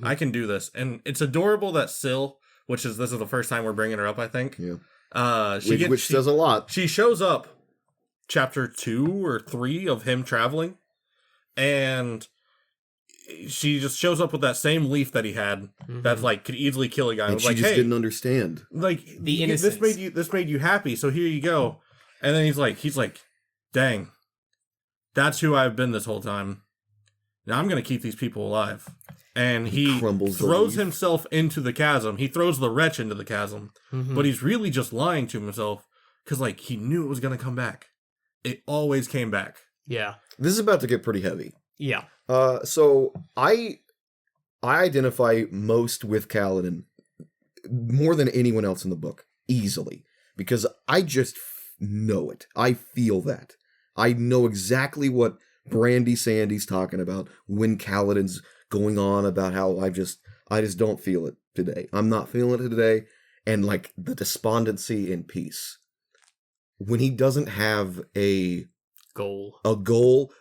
Speaker 3: I can do this. And it's adorable that Syl, this is the first time we're bringing her up, I think.
Speaker 1: Yeah. Which says a lot.
Speaker 3: She shows up chapter 2 or 3 of him traveling, and she just shows up with that same leaf that he had that's like could easily kill a guy.
Speaker 1: And
Speaker 3: was
Speaker 1: she
Speaker 3: like,
Speaker 1: just
Speaker 3: hey,
Speaker 1: didn't understand.
Speaker 3: Like
Speaker 4: the innocence.
Speaker 3: This made you happy, so here you go. And then he's like, dang, that's who I've been this whole time. Now I'm gonna keep these people alive. And he throws himself into the chasm. He throws the wretch into the chasm, but he's really just lying to himself because like he knew it was gonna come back. It always came back.
Speaker 4: Yeah.
Speaker 1: This is about to get pretty heavy.
Speaker 4: Yeah.
Speaker 1: So I identify most with Kaladin more than anyone else in the book, easily, because I just know it. I feel that. I know exactly what Brandy Sandy's talking about when Kaladin's going on about how I just don't feel it today. I'm not feeling it today, and like the despondency and peace. When he doesn't have a goal,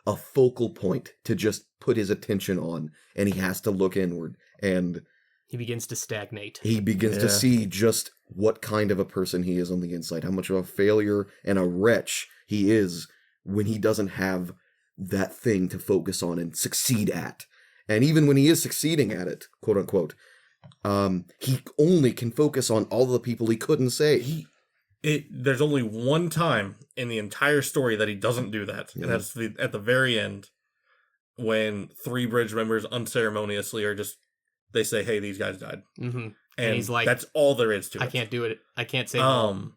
Speaker 1: a focal point to just put his attention on, and he has to look inward, and
Speaker 4: he begins to stagnate.
Speaker 1: He begins to see just what kind of a person he is on the inside, how much of a failure and a wretch he is when he doesn't have that thing to focus on and succeed at. And even when he is succeeding at it, quote unquote, he only can focus on all the people he couldn't save.
Speaker 3: There's only one time in the entire story that he doesn't do that, and that's at the very end when 3 bridge members unceremoniously they say, "Hey, these guys died," and he's like, "That's all there is to it.
Speaker 4: I can't do it. I can't say." Go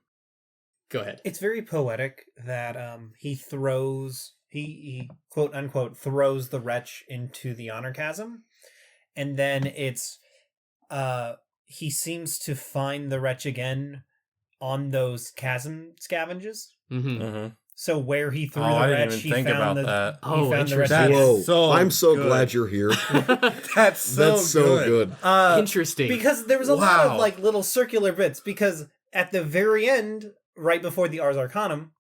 Speaker 4: ahead.
Speaker 2: It's very poetic that he throws he quote unquote throws the wretch into the honor chasm, and then it's he seems to find the wretch again on those chasm scavenges.
Speaker 4: Mm-hmm.
Speaker 2: So where he threw
Speaker 3: I
Speaker 2: the
Speaker 3: didn't
Speaker 2: wretch,
Speaker 3: even
Speaker 2: he
Speaker 3: think
Speaker 2: found
Speaker 3: about that.
Speaker 2: he found the wretch.
Speaker 3: That's
Speaker 2: again.
Speaker 1: Whoa!
Speaker 3: so
Speaker 1: I'm so
Speaker 3: good.
Speaker 1: glad you're here.
Speaker 3: That's so
Speaker 1: good.
Speaker 4: Interesting.
Speaker 2: Because there was a lot of
Speaker 3: Wow.
Speaker 2: like little circular bits. Because at the very end, right before the Ars Arcanum,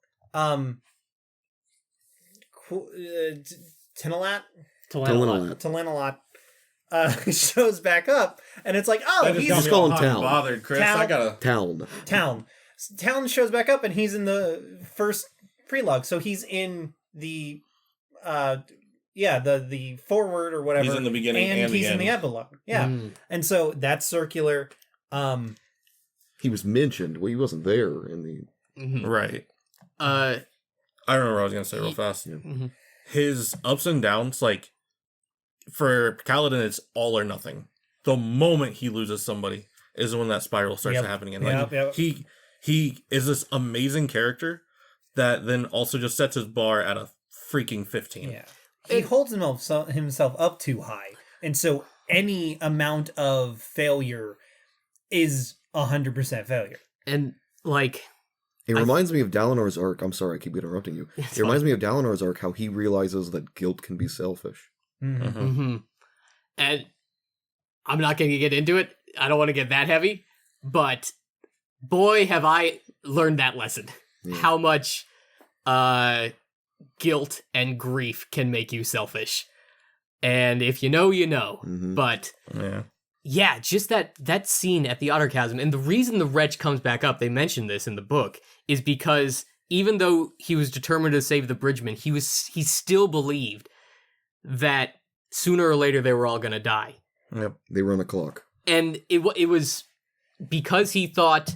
Speaker 2: Tinalat
Speaker 1: Telenalat.
Speaker 2: shows back up, and it's like, oh,
Speaker 3: That
Speaker 2: he's
Speaker 1: Just call him
Speaker 3: hot and
Speaker 1: Town.
Speaker 3: bothered, Chris.
Speaker 2: Town.
Speaker 3: I gotta.
Speaker 1: Town.
Speaker 2: Town shows back up, and he's in the first prelogue, so he's in the the forward or whatever.
Speaker 3: He's in the beginning and
Speaker 2: he's
Speaker 3: the
Speaker 2: in the
Speaker 3: end.
Speaker 2: epilogue. Yeah,
Speaker 4: Mm.
Speaker 2: and so that's circular.
Speaker 1: He was mentioned. Well, he wasn't there in the.
Speaker 4: Mhm.
Speaker 3: Right.
Speaker 4: Uh,
Speaker 3: I remember what I was gonna say real fast.
Speaker 4: mhm.
Speaker 3: His ups and downs, like for Kaladin, it's all or nothing. The moment he loses somebody is when that spiral starts
Speaker 2: Yep.
Speaker 3: happening, and like
Speaker 2: Yep.
Speaker 3: he is this amazing character that then also just sets his bar at a freaking 15.
Speaker 2: Yeah, he holds himself up too high, and so any amount of failure is 100% failure.
Speaker 4: And like,
Speaker 1: It reminds me of Dalinor's arc. I'm sorry, I keep interrupting you.
Speaker 4: It's
Speaker 1: It reminds me of Dalinor's arc, how he realizes that guilt can be selfish.
Speaker 2: Mhm.
Speaker 4: mm-hmm. And I'm not going to get into it. I don't want to get that heavy, but boy, have I learned that lesson.
Speaker 1: Yeah.
Speaker 4: How much guilt and grief can make you selfish. And if you know, you know.
Speaker 1: Mhm.
Speaker 4: But
Speaker 3: Yeah.
Speaker 4: yeah, just that scene at the Otter Chasm, and the reason the wretch comes back up, they mentioned this in the book, is because even though he was determined to save the Bridgemen, he still believed that sooner or later they were all gonna die.
Speaker 3: Yep.
Speaker 1: They run a clock.
Speaker 4: And it was because he thought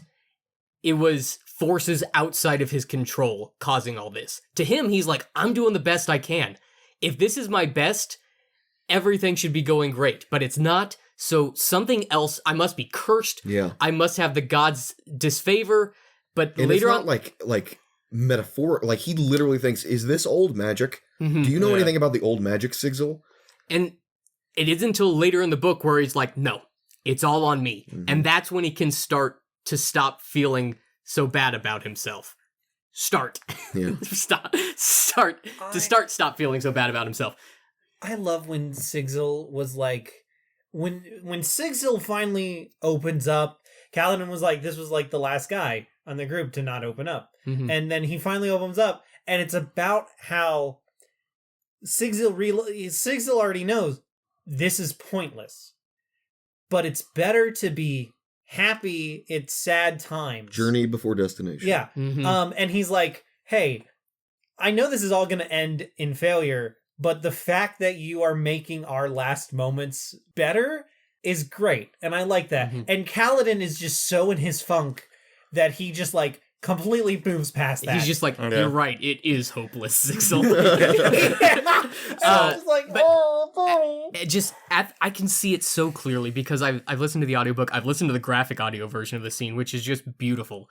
Speaker 4: it was forces outside of his control causing all this. To him, he's like, I'm doing the best I can. If this is my best, everything should be going great, but it's not. So something else, I must be cursed.
Speaker 1: Yeah.
Speaker 4: I must have the gods' disfavor. But
Speaker 1: And
Speaker 4: later
Speaker 1: it's not
Speaker 4: on,
Speaker 1: like metaphor. Like he literally thinks, "Is this old magic?
Speaker 4: Mhm.
Speaker 1: Do you know
Speaker 3: Yeah.
Speaker 1: anything about the old magic sigil?"
Speaker 4: And it isn't until later in the book where he's like, no, it's all on me.
Speaker 1: Mhm.
Speaker 4: And that's when he can start to stop feeling so bad about himself. Start
Speaker 1: Yeah.
Speaker 4: stop feeling so bad about himself.
Speaker 2: I love when Sigil was like, when Sigil finally opens up, Kaladin was like, this was like the last guy on the group to not open up.
Speaker 4: Mhm.
Speaker 2: And then he finally opens up, and it's about how Sigil already knows this is pointless, but it's better to be happy at sad times.
Speaker 1: Journey before destination.
Speaker 2: Yeah.
Speaker 4: Mhm.
Speaker 2: And he's like, hey, I know this is all going to end in failure, but the fact that you are making our last moments better is great. And I like that.
Speaker 4: Mhm.
Speaker 2: And Kaladin is just so in his funk that he just like completely moves past that.
Speaker 4: He's just like,
Speaker 3: Okay.
Speaker 4: you're right, it is hopeless, Sigil.
Speaker 2: Yeah. And I'm just like,
Speaker 4: but-
Speaker 2: oh, boy.
Speaker 4: I can see it so clearly because I've listened to the audiobook, I've listened to the graphic audio version of the scene, which is just beautiful.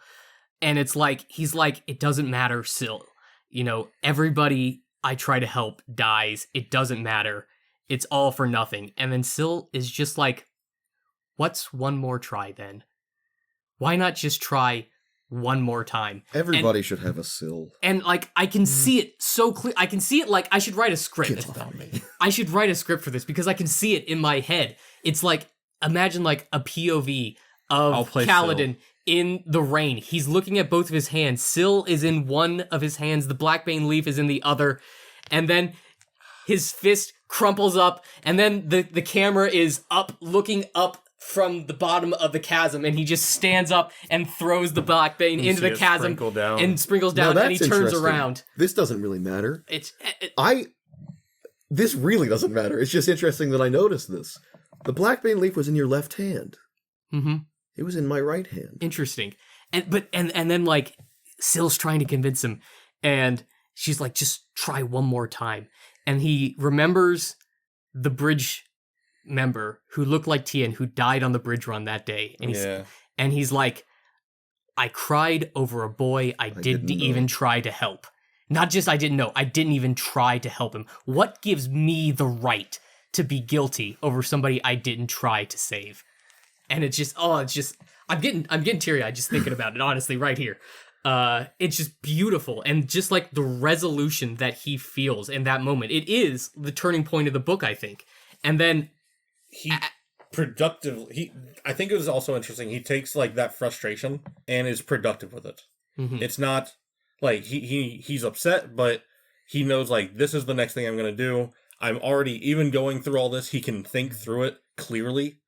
Speaker 4: And it's like, he's like, it doesn't matter, Sil. You know, everybody I try to help dies. It doesn't matter. It's all for nothing. And then Sil is just like, what's one more try then? Why not just try one more time?
Speaker 1: Everybody should have a sill.
Speaker 4: And like, I can see it so clear. I can see it like I should write a script.
Speaker 1: Get off me.
Speaker 4: I should write a script for this because I can see it in my head. It's like, imagine like a POV
Speaker 3: I'll
Speaker 4: of
Speaker 3: play
Speaker 4: Kaladin in the rain. He's looking at both of his hands. Syl is in one of his hands. The Blackbane leaf is in the other. And then his fist crumples up. And then the camera is up, looking up from the bottom of the chasm. And he just stands up and throws the Blackbane
Speaker 3: You
Speaker 4: into
Speaker 3: see
Speaker 4: the
Speaker 3: it
Speaker 4: chasm.
Speaker 3: sprinkle down.
Speaker 4: And sprinkles
Speaker 1: Now
Speaker 4: down. And he
Speaker 1: that's
Speaker 4: turns
Speaker 1: interesting.
Speaker 4: around.
Speaker 1: This doesn't really matter.
Speaker 4: It-
Speaker 1: This really doesn't matter. It's just interesting that I noticed this. The Blackbane leaf was in your left hand.
Speaker 4: mhm.
Speaker 1: It was in my right hand.
Speaker 4: Interesting. And then like Syl's trying to convince him, and she's like, just try one more time. And he remembers the bridge member who looked like Tien, who died on the bridge run that day. And he's like, I cried over a boy I didn't
Speaker 1: didn't know.
Speaker 4: even try to help. Not just I didn't know, I didn't even try to help him. What gives me the right to be guilty over somebody I didn't try to save? And it's just, I'm getting teary-eyed just thinking about it, honestly, right here. It's just beautiful, and just like the resolution that he feels in that moment, it is the turning point of the book, I think. And then
Speaker 3: I think it was also interesting. He takes like that frustration and is productive with it.
Speaker 4: Mhm.
Speaker 3: It's not like he's upset, but he knows like this is the next thing I'm going to do. I'm already even going through all this. He can think through it clearly,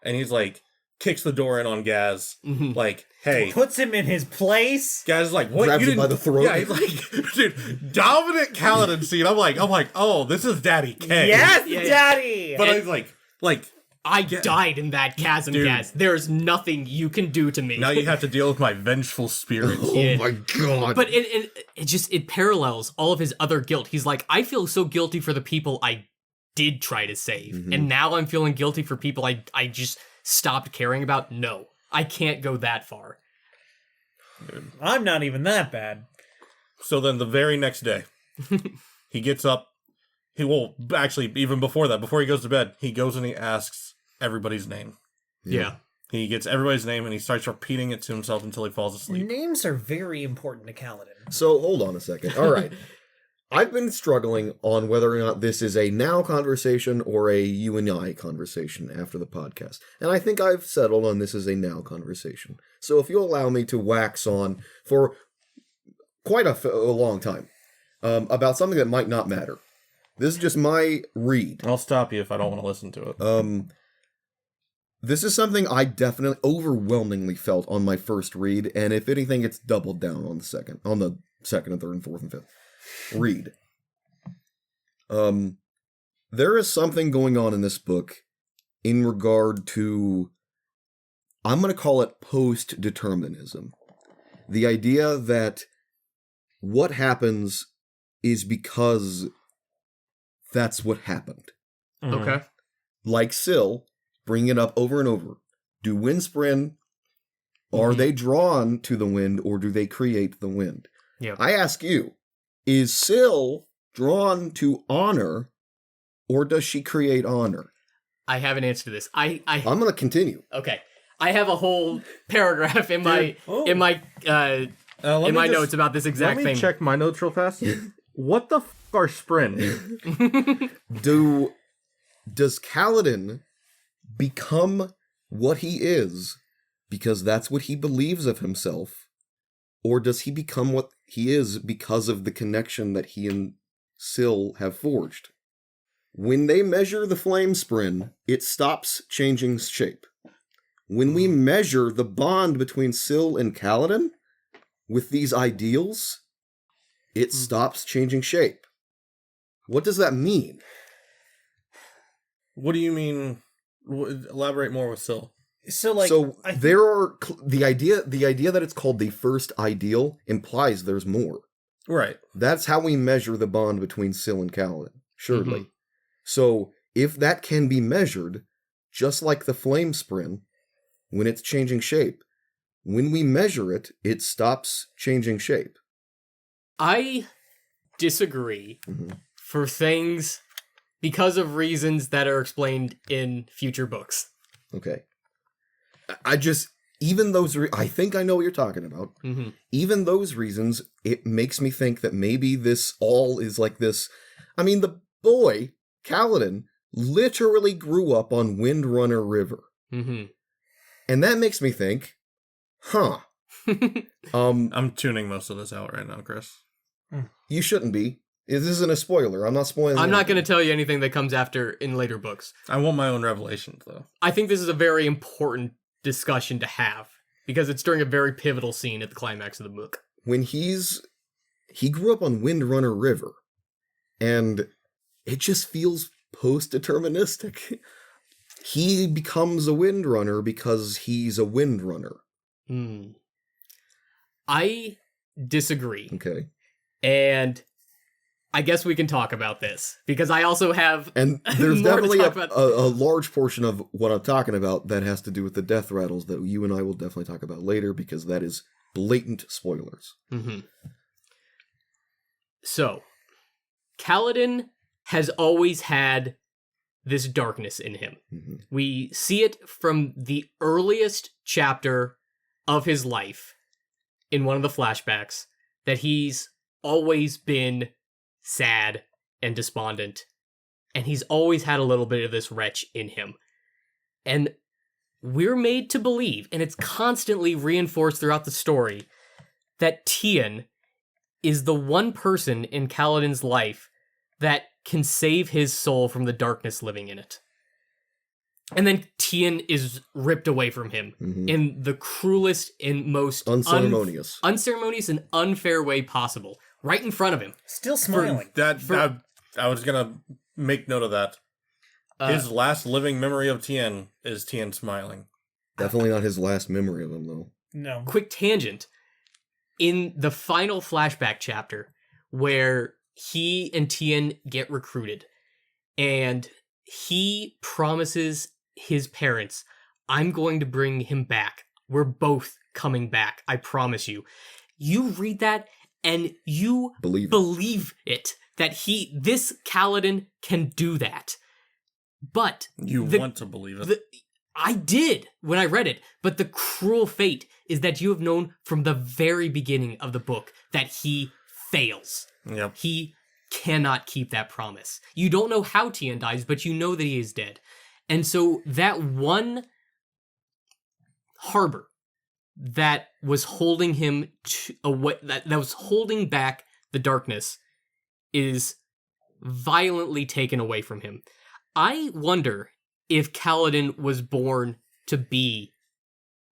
Speaker 3: and he's like kicks the door in on Gaz, like, hey,
Speaker 2: puts him in his place.
Speaker 3: Gaz is like, what?
Speaker 1: Grabs
Speaker 3: You
Speaker 1: him by
Speaker 3: didn't-
Speaker 1: the throat.
Speaker 3: Yeah, he's like, dude, dominant Kaladin scene. I'm like, oh, this is Daddy K.
Speaker 2: Yes,
Speaker 4: Yeah.
Speaker 2: Daddy.
Speaker 3: But I was like.
Speaker 4: I died in that chasm,
Speaker 3: Dude.
Speaker 4: Gaz. There's nothing you can do to me.
Speaker 3: Now you have to deal with my vengeful spirit.
Speaker 1: Oh my god.
Speaker 4: But it parallels all of his other guilt. He's like, I feel so guilty for the people I did try to save, and now I'm feeling guilty for people I just stopped caring about. No, I can't go that far.
Speaker 2: I'm not even that bad.
Speaker 3: So then the very next day, he gets up. Actually, even before that, before he goes to bed, he goes and he asks everybody's name.
Speaker 4: Yeah.
Speaker 3: He gets everybody's name and he starts repeating it to himself until he falls asleep.
Speaker 2: Names are very important to Kaladin.
Speaker 1: So hold on a second. All right. I've been struggling on whether or not this is a now conversation or a you and I conversation after the podcast. And I think I've settled on this as a now conversation. So if you'll allow me to wax on for quite a long time about something that might not matter. This is just my read.
Speaker 3: I'll stop you if I don't want to listen to it.
Speaker 1: This is something I definitely overwhelmingly felt on my first read, and if anything, it's doubled down on the second and third and fourth and fifth read. There is something going on in this book in regard to, I'm going to call it post-determinism. The idea that what happens is because that's what happened.
Speaker 4: Okay.
Speaker 1: Like Syl, bring it up over and over. Do winds spin? Are they drawn to the wind, or do they create the wind?
Speaker 4: Yeah.
Speaker 1: I ask you, is Syl drawn to honor, or does she create honor?
Speaker 4: I have an answer to this.
Speaker 1: I'm going to continue.
Speaker 4: Okay. I have a whole paragraph in my notes about this exact
Speaker 3: Let me
Speaker 4: thing.
Speaker 3: check my notes real fast. What the f*** are Sprin?
Speaker 1: Does Kaladin become what he is because that's what he believes of himself, or does he become what he is because of the connection that he and Syl have forged? When they measure the flame sprin, it stops changing shape. When we measure the bond between Syl and Kaladin with these ideals, it stops changing shape. What does that mean?
Speaker 3: What do you mean? Elaborate more with Syl.
Speaker 2: So like,
Speaker 1: there are the idea that it's called the first ideal implies there's more.
Speaker 3: Right.
Speaker 1: That's how we measure the bond between Syl and Kaladin, surely. So if that can be measured, just like the flame sprin, when it's changing shape, when we measure it, it stops changing shape.
Speaker 4: I disagree for things because of reasons that are explained in future books.
Speaker 1: Okay. Even those, I think I know what you're talking about. Even those reasons, it makes me think that maybe this all is like this. I mean, the boy, Kaladin, literally grew up on Windrunner River. And that makes me think,
Speaker 3: I'm tuning most of this out right now, Chris.
Speaker 1: You shouldn't be. This isn't a spoiler. I'm not spoiling
Speaker 4: I'm not
Speaker 1: anything.
Speaker 4: going to tell you anything that comes after in later books.
Speaker 3: I want my own revelations, though.
Speaker 4: I think this is a very important discussion to have because it's during a very pivotal scene at the climax of the book.
Speaker 1: When he grew up on Windrunner River, and it just feels post-deterministic. He becomes a Windrunner because he's a Windrunner.
Speaker 4: I disagree.
Speaker 1: Okay.
Speaker 4: And I guess we can talk about this because I also have
Speaker 1: And there's
Speaker 4: more to
Speaker 1: definitely
Speaker 4: talk about.
Speaker 1: a large portion of what I'm talking about that has to do with the death rattles that you and I will definitely talk about later because that is blatant spoilers.
Speaker 4: So, Kaladin has always had this darkness in him.
Speaker 1: Mm-hmm.
Speaker 4: We see it from the earliest chapter of his life in one of the flashbacks, that he's always been sad and despondent, and he's always had a little bit of this wretch in him. And we're made to believe, and it's constantly reinforced throughout the story, that Tien is the one person in Kaladin's life that can save his soul from the darkness living in it. And then Tien is ripped away from him in the cruelest and most
Speaker 1: unceremonious
Speaker 4: and unfair way possible, right in front of him.
Speaker 2: Still smiling.
Speaker 3: I was gonna make note of that. His last living memory of Tien is Tien smiling.
Speaker 1: Definitely not his last memory of him, though.
Speaker 2: No.
Speaker 4: Quick tangent. In the final flashback chapter, where he and Tien get recruited, and he promises his parents, I'm going to bring him back. We're both coming back. I promise you. You read that and you believe it that this Kaladin can do that. But
Speaker 3: you want to believe it.
Speaker 4: I did when I read it, but the cruel fate is that you have known from the very beginning of the book that he fails.
Speaker 3: Yep.
Speaker 4: He cannot keep that promise. You don't know how Tien dies, but you know that he is dead. And so that one harbor that was holding him away, that was holding back the darkness, is violently taken away from him. I wonder if Kaladin was born to be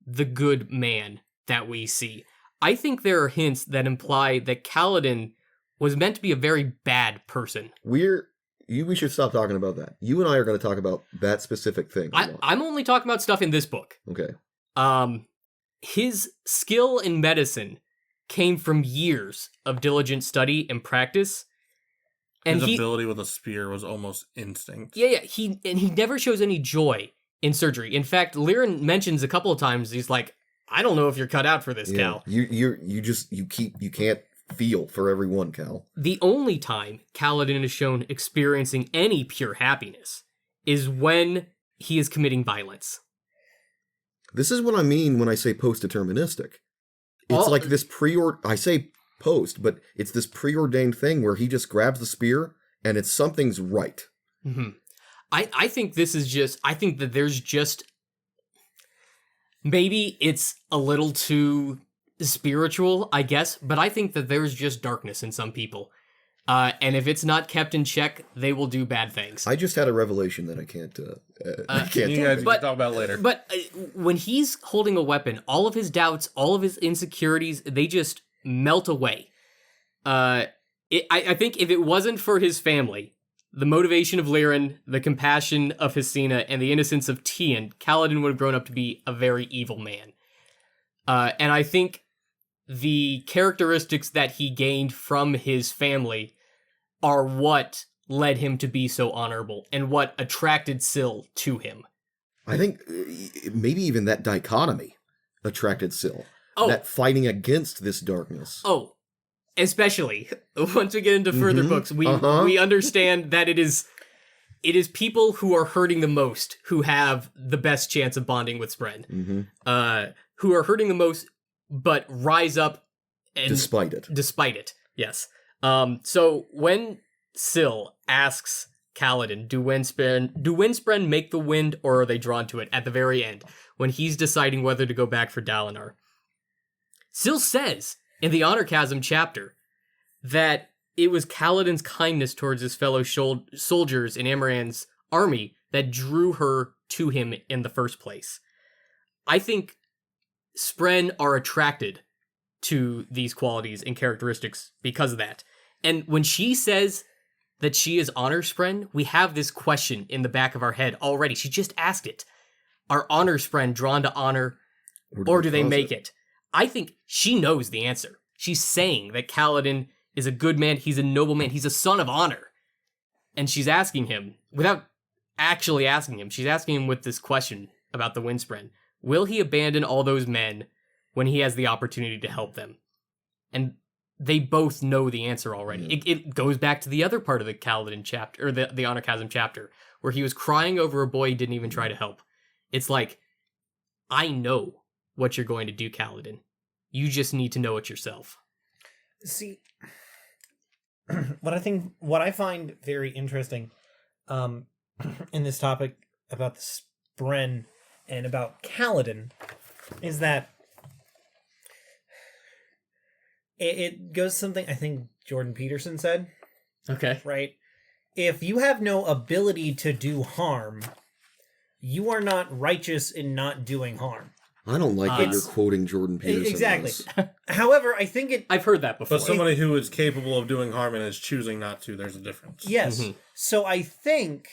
Speaker 4: the good man that we see. I think there are hints that imply that Kaladin was meant to be a very bad person.
Speaker 1: We should stop talking about that. You and I are going to talk about that specific thing.
Speaker 4: I'm only talking about stuff in this book.
Speaker 1: Okay.
Speaker 4: His skill in medicine came from years of diligent study and practice. And
Speaker 3: his ability with a spear was almost instinct.
Speaker 4: Yeah. He never shows any joy in surgery. In fact, Liren mentions a couple of times, he's like, I don't know if you're cut out for this, Cal.
Speaker 1: You can't feel for everyone, Cal.
Speaker 4: The only time Kaladin is shown experiencing any pure happiness is when he is committing violence.
Speaker 1: This is what I mean when I say post-deterministic. It's like this I say post, but it's this preordained thing where he just grabs the spear and something's right.
Speaker 4: Mm-hmm. I think this is just, I think that there's just, maybe it's a little too spiritual, I guess, but I think that there's just darkness in some people. And if it's not kept in check, they will do bad things.
Speaker 1: I just had a revelation that I can't
Speaker 3: you guys can talk about later.
Speaker 4: But when he's holding a weapon, all of his doubts, all of his insecurities, they just melt away. I think if it wasn't for his family, the motivation of Liren, the compassion of Hesina, and the innocence of Tien, Kaladin would have grown up to be a very evil man. And I think the characteristics that he gained from his family are what led him to be so honorable and what attracted Syl to him.
Speaker 1: I think maybe even that dichotomy attracted Syl.
Speaker 4: Oh.
Speaker 1: That fighting against this darkness.
Speaker 4: Oh, especially once we get into further books, we understand that it is people who are hurting the most who have the best chance of bonding with Spren.
Speaker 1: Mm-hmm.
Speaker 4: Who are hurting the most, but rise up and
Speaker 1: despite it.
Speaker 4: Yes. So when Syl asks Kaladin, do Windspren make the wind, or are they drawn to it at the very end, when he's deciding whether to go back for Dalinar? Syl says in the Honor Chasm chapter that it was Kaladin's kindness towards his fellow soldiers in Amaran's army that drew her to him in the first place. I think Spren are attracted to these qualities and characteristics because of that. And when she says that she is Honor Spren, we have this question in the back of our head already. She just asked it. Are Honor Spren drawn to honor, or do they make it? I think she knows the answer. She's saying that Kaladin is a good man, he's a noble man, he's a son of honor. And she's asking him, without actually asking him, she's asking him with this question about the Windspren. Will he abandon all those men when he has the opportunity to help them? And they both know the answer already. It goes back to the other part of the Kaladin chapter, or the Honor Chasm chapter, where he was crying over a boy he didn't even try to help. It's like, I know what you're going to do, Kaladin. You just need to know it yourself.
Speaker 2: See, what I find very interesting in this topic about the Spren and about Kaladin is that it goes something I think Jordan Peterson said,
Speaker 4: Okay.
Speaker 2: right? If you have no ability to do harm, you are not righteous in not doing harm.
Speaker 1: I don't like that you're quoting Jordan Peterson.
Speaker 2: Exactly. However, I think
Speaker 4: I've heard that before.
Speaker 3: But somebody who is capable of doing harm and is choosing not to, there's a difference.
Speaker 2: Yes. So I think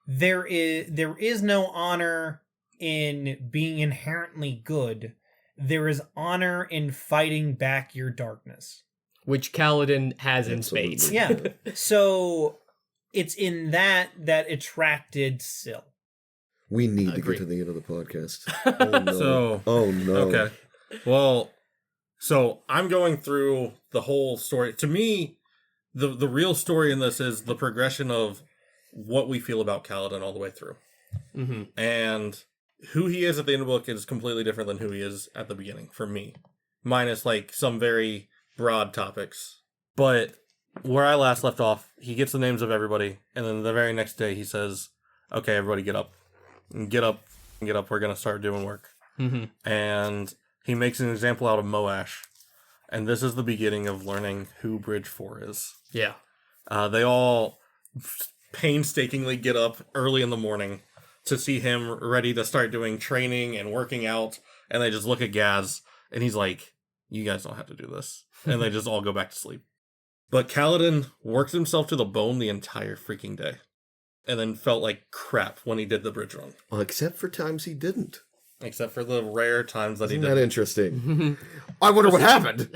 Speaker 2: there is no honor in being inherently good. There is honor in fighting back your darkness.
Speaker 4: Which Kaladin has in
Speaker 1: Absolutely.
Speaker 4: spades.
Speaker 2: Yeah. So it's in that attracted Syl.
Speaker 1: We need to
Speaker 4: Agreed.
Speaker 1: get to the end of the podcast. Oh no.
Speaker 3: So-
Speaker 1: oh no.
Speaker 3: Okay. Well, so I'm going through the whole story. To me, the real story in this is the progression of what we feel about Kaladin all the way through.
Speaker 4: Mm-hmm.
Speaker 3: And who he is at the end of the book is completely different than who he is at the beginning, for me. Minus, like, some very broad topics. But where I last left off, he gets the names of everybody, and then the very next day he says, okay, everybody get up. Get up, we're gonna start doing work.
Speaker 4: Mm-hmm.
Speaker 3: And he makes an example out of Moash. And this is the beginning of learning who Bridge 4 is.
Speaker 4: Yeah.
Speaker 3: They all painstakingly get up early in the morning to see him ready to start doing training and working out. And they just look at Gaz, and he's like, you guys don't have to do this. And they just all go back to sleep. But Kaladin worked himself to the bone the entire freaking day. And then felt like crap when he did the bridge run.
Speaker 1: Except for times he didn't.
Speaker 3: Except for the rare times that he
Speaker 1: Isn't
Speaker 3: did.
Speaker 1: that interesting? I wonder what happened.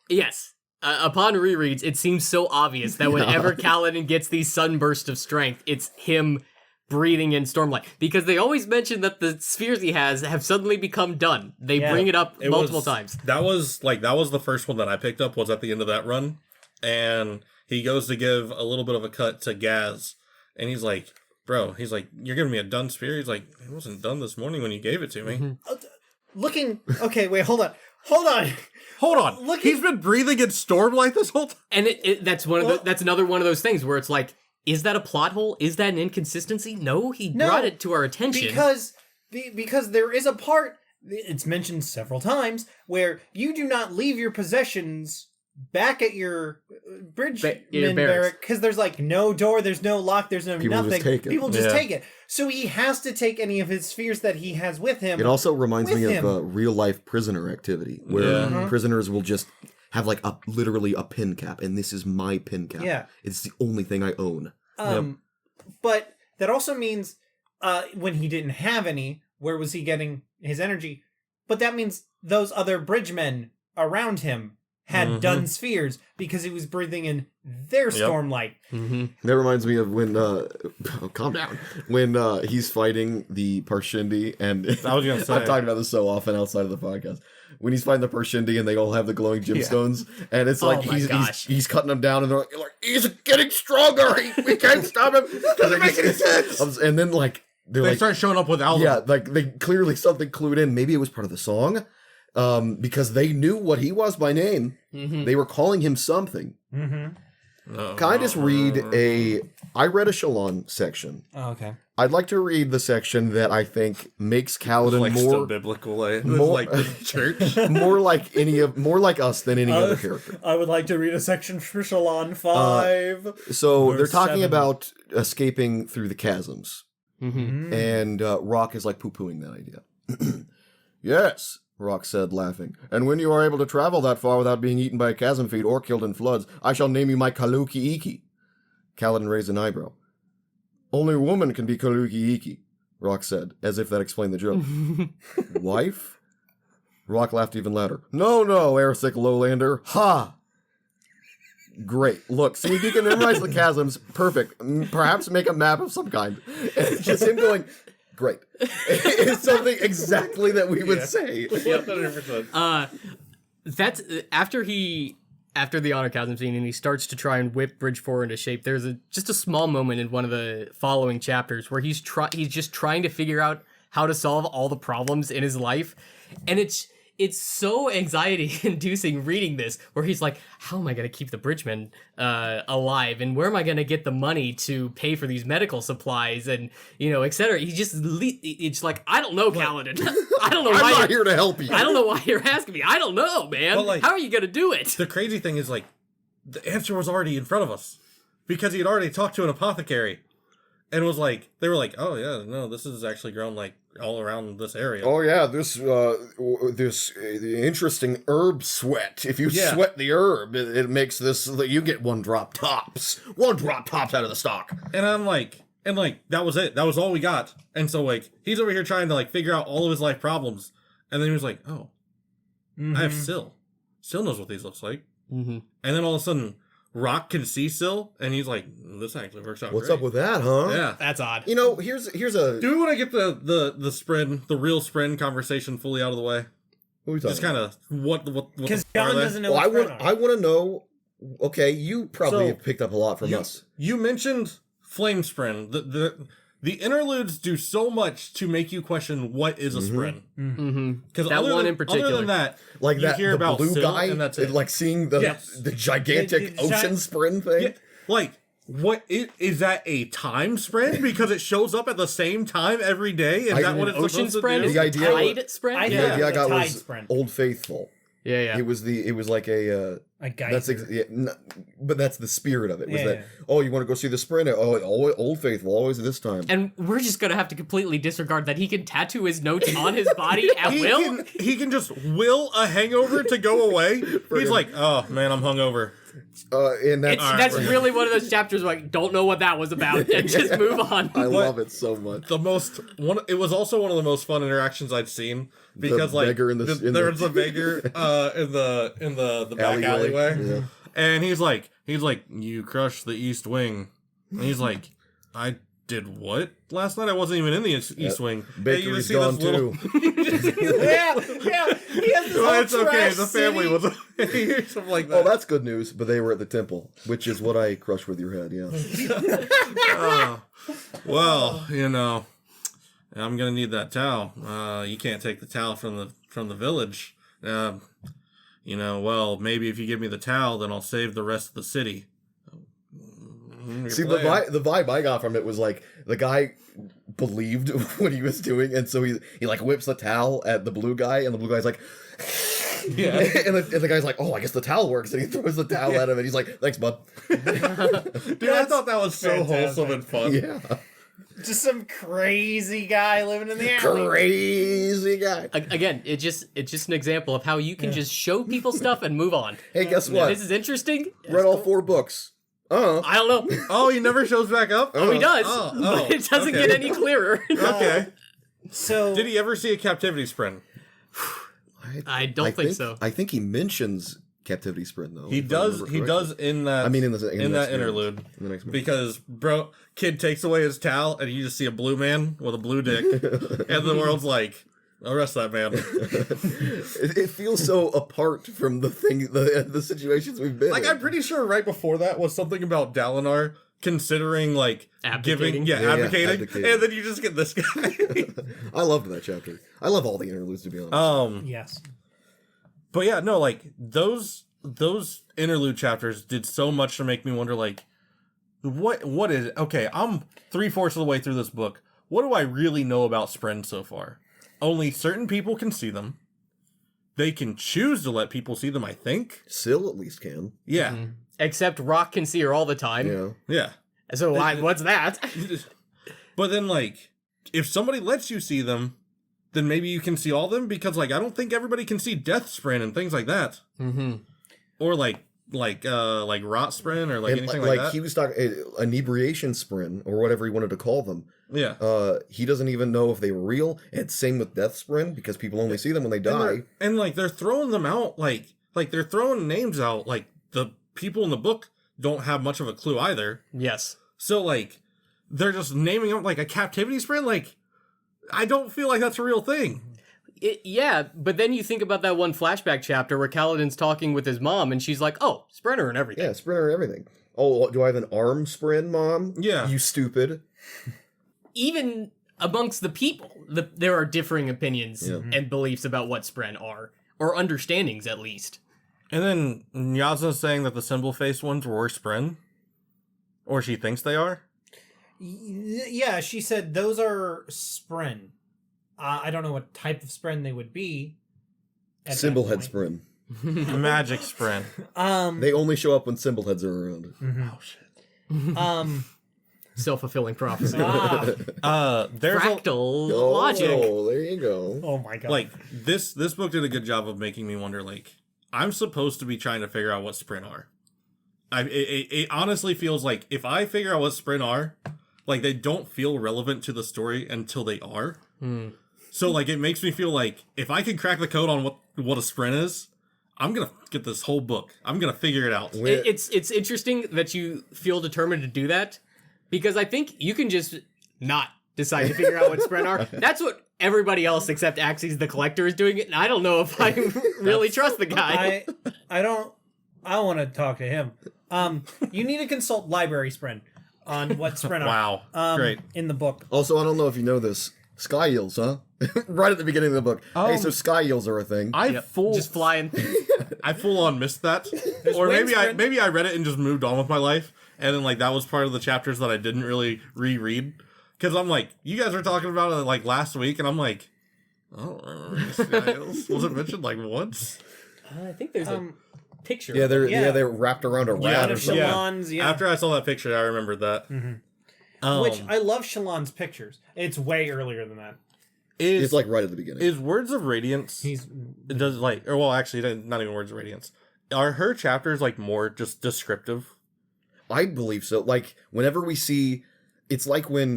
Speaker 4: Yes. Upon rereads, it seems so obvious that whenever Kaladin gets these sudden bursts of strength, it's him breathing in Stormlight. Because they always mention that the spheres he has have suddenly become done. They bring it up multiple times.
Speaker 3: That was the first one that I picked up, was at the end of that run. And he goes to give a little bit of a cut to Gaz. And he's like, bro, you're giving me a done spear? He's like, it wasn't done this morning when you gave it to me.
Speaker 2: Okay, wait, hold on.
Speaker 3: Hold on. He's been breathing in Stormlight this whole time?
Speaker 4: And that's that's another one of those things where it's like, is that a plot hole? Is that an inconsistency? No, he brought it to our attention.
Speaker 2: Because there is a part, it's mentioned several times, where you do not leave your possessions back at your bridgeman barrack, because there's like no door, there's no lock, there's no
Speaker 1: People
Speaker 2: nothing.
Speaker 1: just take it.
Speaker 2: People just
Speaker 3: Yeah.
Speaker 2: take it. So he has to take any of his spheres that he has with him.
Speaker 1: It also reminds me
Speaker 2: With
Speaker 1: of
Speaker 2: him.
Speaker 1: real life prisoner activity, where
Speaker 3: Yeah.
Speaker 1: prisoners will just have like literally a pin cap, and this is my pin cap.
Speaker 2: Yeah.
Speaker 1: It's the only thing I own.
Speaker 2: But that also means when he didn't have any, where was he getting his energy? But that means those other bridgemen around him had done spheres because he was breathing in their stormlight.
Speaker 1: That reminds me of when calm down. When he's fighting the Parshindi, and
Speaker 3: I was gonna say.
Speaker 1: I've talked about this so often outside of the podcast. When he's fighting the Parshindi and they all have the glowing gemstones, and it's like
Speaker 4: my gosh.
Speaker 1: he's cutting them down, and they're like he's getting stronger. We can't stop him. Doesn't make any sense. And then like
Speaker 3: They start showing up with Aldo.
Speaker 1: yeah, like they clearly something clued in. Maybe it was part of the song, because they knew what he was by name. They were calling him something.
Speaker 3: Oh,
Speaker 1: Can I just read I read a Shalon section.
Speaker 2: Oh, okay.
Speaker 1: I'd like to read the section that I think makes Kaladin
Speaker 3: like
Speaker 1: more
Speaker 3: still biblical,
Speaker 1: more-
Speaker 3: like the church.
Speaker 1: more like us than any other character.
Speaker 2: I would like to read a section for Shalon 5.
Speaker 1: So they're
Speaker 2: verse
Speaker 1: talking
Speaker 2: 7.
Speaker 1: about escaping through the chasms.
Speaker 4: Mm-hmm.
Speaker 1: And Rock is like poo-pooing that idea. Yes, Rock said, laughing. And when you are able to travel that far without being eaten by a chasm feed or killed in floods, I shall name you my Kaluki Iki. Kaladin raised an eyebrow. Only a woman can be Kaluki Iki, Rock said, as if that explained the joke. Wife? Rock laughed even louder. No, Airthick Lowlander. Ha! Great. Look, see if you can memorize the chasms. Perfect. Perhaps make a map of some kind. And it's just him going, great. It's something exactly that we would say.
Speaker 3: 100%.
Speaker 4: that's after the honor chasm scene, and he starts to try and whip Bridge 4 into shape. There's just a small moment in one of the following chapters where he's just trying to figure out how to solve all the problems in his life, and it's so anxiety-inducing reading this, where he's like, how am I going to keep the Bridgemen alive, and where am I going to get the money to pay for these medical supplies, and, etc. It's like, I don't know, Kaladin. I don't know why
Speaker 1: I'm not here to help you.
Speaker 4: I don't know why you're asking me. I don't know, man.
Speaker 3: But, like,
Speaker 4: how are you going to do it?
Speaker 3: The crazy thing is, like, the answer was already in front of us. Because he had already talked to an apothecary. And was like, they were like, oh yeah, no, this is actually grown, like, all around this area.
Speaker 1: Oh yeah, this interesting herb sweat. If you sweat the herb, it makes this. You get 1 drop tops. 1 drop tops out of the stock.
Speaker 3: And I'm like, that was it. That was all we got. And so, like, he's over here trying to, like, figure out all of his life problems. And then he was like, oh, I have Syl. Syl knows what these looks like. Mm-hmm. And then all of a sudden, Rock can see Syl, and he's like, this actually works out
Speaker 1: What's
Speaker 3: great.
Speaker 1: up with that, huh?
Speaker 4: Yeah. That's odd.
Speaker 1: Here's a...
Speaker 3: Do we want to get the real Spren conversation fully out of the way?
Speaker 1: What are we talking
Speaker 3: Just kind of what
Speaker 2: because John doesn't know.
Speaker 1: Well,
Speaker 2: what's
Speaker 1: I want to know. Okay, you probably have picked up a lot from us.
Speaker 3: You mentioned Flame Spren. The interludes do so much to make you question what is a Spren. Because
Speaker 4: that one in particular,
Speaker 3: other than that,
Speaker 1: like
Speaker 3: you
Speaker 1: that
Speaker 3: hear
Speaker 1: the
Speaker 3: about
Speaker 1: blue
Speaker 3: Syl,
Speaker 1: guy,
Speaker 3: and that's it.
Speaker 1: like seeing the gigantic ocean spren thing.
Speaker 3: Yeah, like, what is that a time Spren? Because it shows up at the same time every day. Is that what it's
Speaker 4: ocean
Speaker 3: supposed
Speaker 4: Spren?
Speaker 3: to do?
Speaker 1: The idea
Speaker 4: Tide Spren?
Speaker 2: I
Speaker 1: The
Speaker 2: thought
Speaker 1: idea I
Speaker 2: it
Speaker 1: got
Speaker 2: was
Speaker 1: was
Speaker 2: Spren.
Speaker 1: Old Faithful.
Speaker 4: Yeah.
Speaker 1: It was like a
Speaker 2: geyser.
Speaker 1: that's but that's the spirit of it. Was
Speaker 2: Yeah,
Speaker 1: that you want to go see the Spren? Oh, Old Faithful, always this time.
Speaker 4: And we're just gonna have to completely disregard that he can tattoo his notes on his body at will.
Speaker 3: He can just will a hangover to go away. He's like, oh man, I'm hungover.
Speaker 1: And
Speaker 4: That's really one of those chapters where, like, don't know what that was about, and just move on.
Speaker 1: I love it so much.
Speaker 3: It was also one of the most fun interactions I'd seen because like
Speaker 1: beggar
Speaker 3: there was a beggar in the back alleyway.
Speaker 1: Yeah.
Speaker 3: And he's like, you crushed the East Wing. And he's like, I did what? Last night I wasn't even in the East Wing.
Speaker 1: Bakery's gone too.
Speaker 2: yeah. He has this whole
Speaker 3: It's okay.
Speaker 2: trash
Speaker 3: The family
Speaker 2: city.
Speaker 3: was something like that.
Speaker 1: Oh, that's good news. But they were at the temple, which is what I crushed with your head. Yeah.
Speaker 3: Well, I'm gonna need that towel. You can't take the towel from the village. Well, maybe if you give me the towel, then I'll save the rest of the city.
Speaker 1: See, the vibe I got from it was like the guy believed what he was doing, and so he like whips the towel at the blue guy, and the blue guy's like,
Speaker 3: Yeah.
Speaker 1: and the guy's like, oh, I guess the towel works, and he throws the towel at him, and he's like, thanks, bud.
Speaker 3: Dude, I thought that was so
Speaker 2: fantastic.
Speaker 3: wholesome and fun.
Speaker 1: Yeah,
Speaker 2: Just some crazy guy living in the alley.
Speaker 1: crazy guy.
Speaker 4: Again, it's just an example of how you can just show people stuff and move on.
Speaker 1: Hey, guess what?
Speaker 4: This is interesting.
Speaker 1: Read all 4 books.
Speaker 4: I don't know.
Speaker 3: Oh, he never shows back up?
Speaker 4: Oh, he does,
Speaker 3: Oh,
Speaker 4: but it doesn't
Speaker 3: okay.
Speaker 4: get any clearer.
Speaker 3: Okay.
Speaker 2: So
Speaker 3: Did he ever see a captivity Spren?
Speaker 4: I don't think so.
Speaker 1: I think he mentions Captivity Sprint though.
Speaker 3: He
Speaker 1: if I
Speaker 3: does.
Speaker 1: remember
Speaker 3: He
Speaker 1: correctly.
Speaker 3: does in that.
Speaker 1: I mean, in
Speaker 3: that
Speaker 1: next
Speaker 3: interlude.
Speaker 1: movie. In the next movie.
Speaker 3: Because kid takes away his towel, and you just see a blue man with a blue dick, and the world's like, arrest that man.
Speaker 1: it feels so apart from the situations we've been.
Speaker 3: Like,
Speaker 1: in.
Speaker 3: I'm pretty sure right before that was something about Dalinar considering like
Speaker 4: Abdicating.
Speaker 3: abdicating,
Speaker 1: abdicating.
Speaker 3: and then you just get this guy.
Speaker 1: I loved that chapter. I love all the interludes, to be honest.
Speaker 2: yes,
Speaker 3: But yeah, no, like those interlude chapters did so much to make me wonder, like, what is okay? I'm 3/4 of the way through this book. What do I really know about Spren so far? Only certain people can see them. They can choose to let people see them, I think.
Speaker 1: Syl at least can.
Speaker 3: Yeah,
Speaker 4: Except Rock can see her all the time.
Speaker 1: Yeah.
Speaker 3: yeah.
Speaker 4: So what's that?
Speaker 3: But then, like, if somebody lets you see them, then maybe you can see all of them, because, like, I don't think everybody can see Death Spren and things like that.
Speaker 4: Mm-hmm.
Speaker 3: Or like Rot Spren or like
Speaker 1: And
Speaker 3: anything like that.
Speaker 1: he was talking inebriation Spren or whatever he wanted to call them.
Speaker 3: Yeah.
Speaker 1: He doesn't even know if they were real. And same with Death Spren, because people only see them when they die.
Speaker 3: And like they're throwing them out like they're throwing names out, like the people in the book don't have much of a clue either.
Speaker 4: Yes.
Speaker 3: So like they're just naming them like a captivity Spren. Like, I don't feel like that's a real thing.
Speaker 4: Yeah, but then you think about that one flashback chapter where Kaladin's talking with his mom, and she's like, "Oh, Sprinter and everything."
Speaker 1: Yeah, Sprinter and everything. Oh, do I have an arm sprint, Mom?
Speaker 3: Yeah.
Speaker 1: You stupid.
Speaker 4: Even amongst the people, there are differing opinions
Speaker 1: Yeah.
Speaker 4: and beliefs about what Spren are, or understandings at least.
Speaker 3: And then Nyaza's saying that the symbol-faced ones were Spren, or she thinks they are.
Speaker 2: Yeah, she said those are Spren. I don't know what type of Spren they would be. at that
Speaker 1: Symbol-head
Speaker 2: point.
Speaker 1: Spren.
Speaker 3: Magic Spren.
Speaker 1: They only show up when symbol heads are around.
Speaker 3: Oh shit.
Speaker 4: Self-fulfilling prophecy.
Speaker 3: There's
Speaker 4: Fractal
Speaker 1: Oh,
Speaker 4: logic.
Speaker 1: there you go.
Speaker 2: Oh my god.
Speaker 3: like this book did a good job of making me wonder, like, I'm supposed to be trying to figure out what Spren are. It honestly feels like if I figure out what Spren are, like, they don't feel relevant to the story until they are. So like it makes me feel like if I can crack the code on what a Spren is, I'm gonna get this whole book. I'm gonna figure it out.
Speaker 4: It's interesting that you feel determined to do that, because I think you can just not decide to figure out what Spren are. That's what everybody else except Axes the Collector is doing it, and I don't know if I really trust the guy.
Speaker 2: I want to talk to him. You need to consult Library Spren on what Spren are.
Speaker 3: Wow. Great.
Speaker 2: In the book.
Speaker 1: Also, I don't know if you know this. Sky eels, huh? Right at the beginning of the book. Hey, so sky eels are a thing.
Speaker 4: Just flying.
Speaker 3: I full on missed that. Or
Speaker 2: wings,
Speaker 3: maybe I read it and just moved on with my life, and then like that was part of the chapters that I didn't really reread, because I'm like, you guys were talking about it like last week, and I'm like, I don't remember sky eels. Was it mentioned like once?
Speaker 4: I think there's a picture.
Speaker 1: Yeah,
Speaker 4: of it.
Speaker 1: they're wrapped around a rat
Speaker 2: One
Speaker 1: or
Speaker 2: of
Speaker 1: something.
Speaker 2: Shallan's, yeah.
Speaker 3: After I saw that picture, I remembered that.
Speaker 2: Which I love Shallan's pictures. It's way earlier than that.
Speaker 1: It's like right at the beginning.
Speaker 3: Is Words of Radiance? It does like, or well, actually, not even Words of Radiance. Are her chapters like more just descriptive?
Speaker 1: I believe so. Like whenever we see, it's like when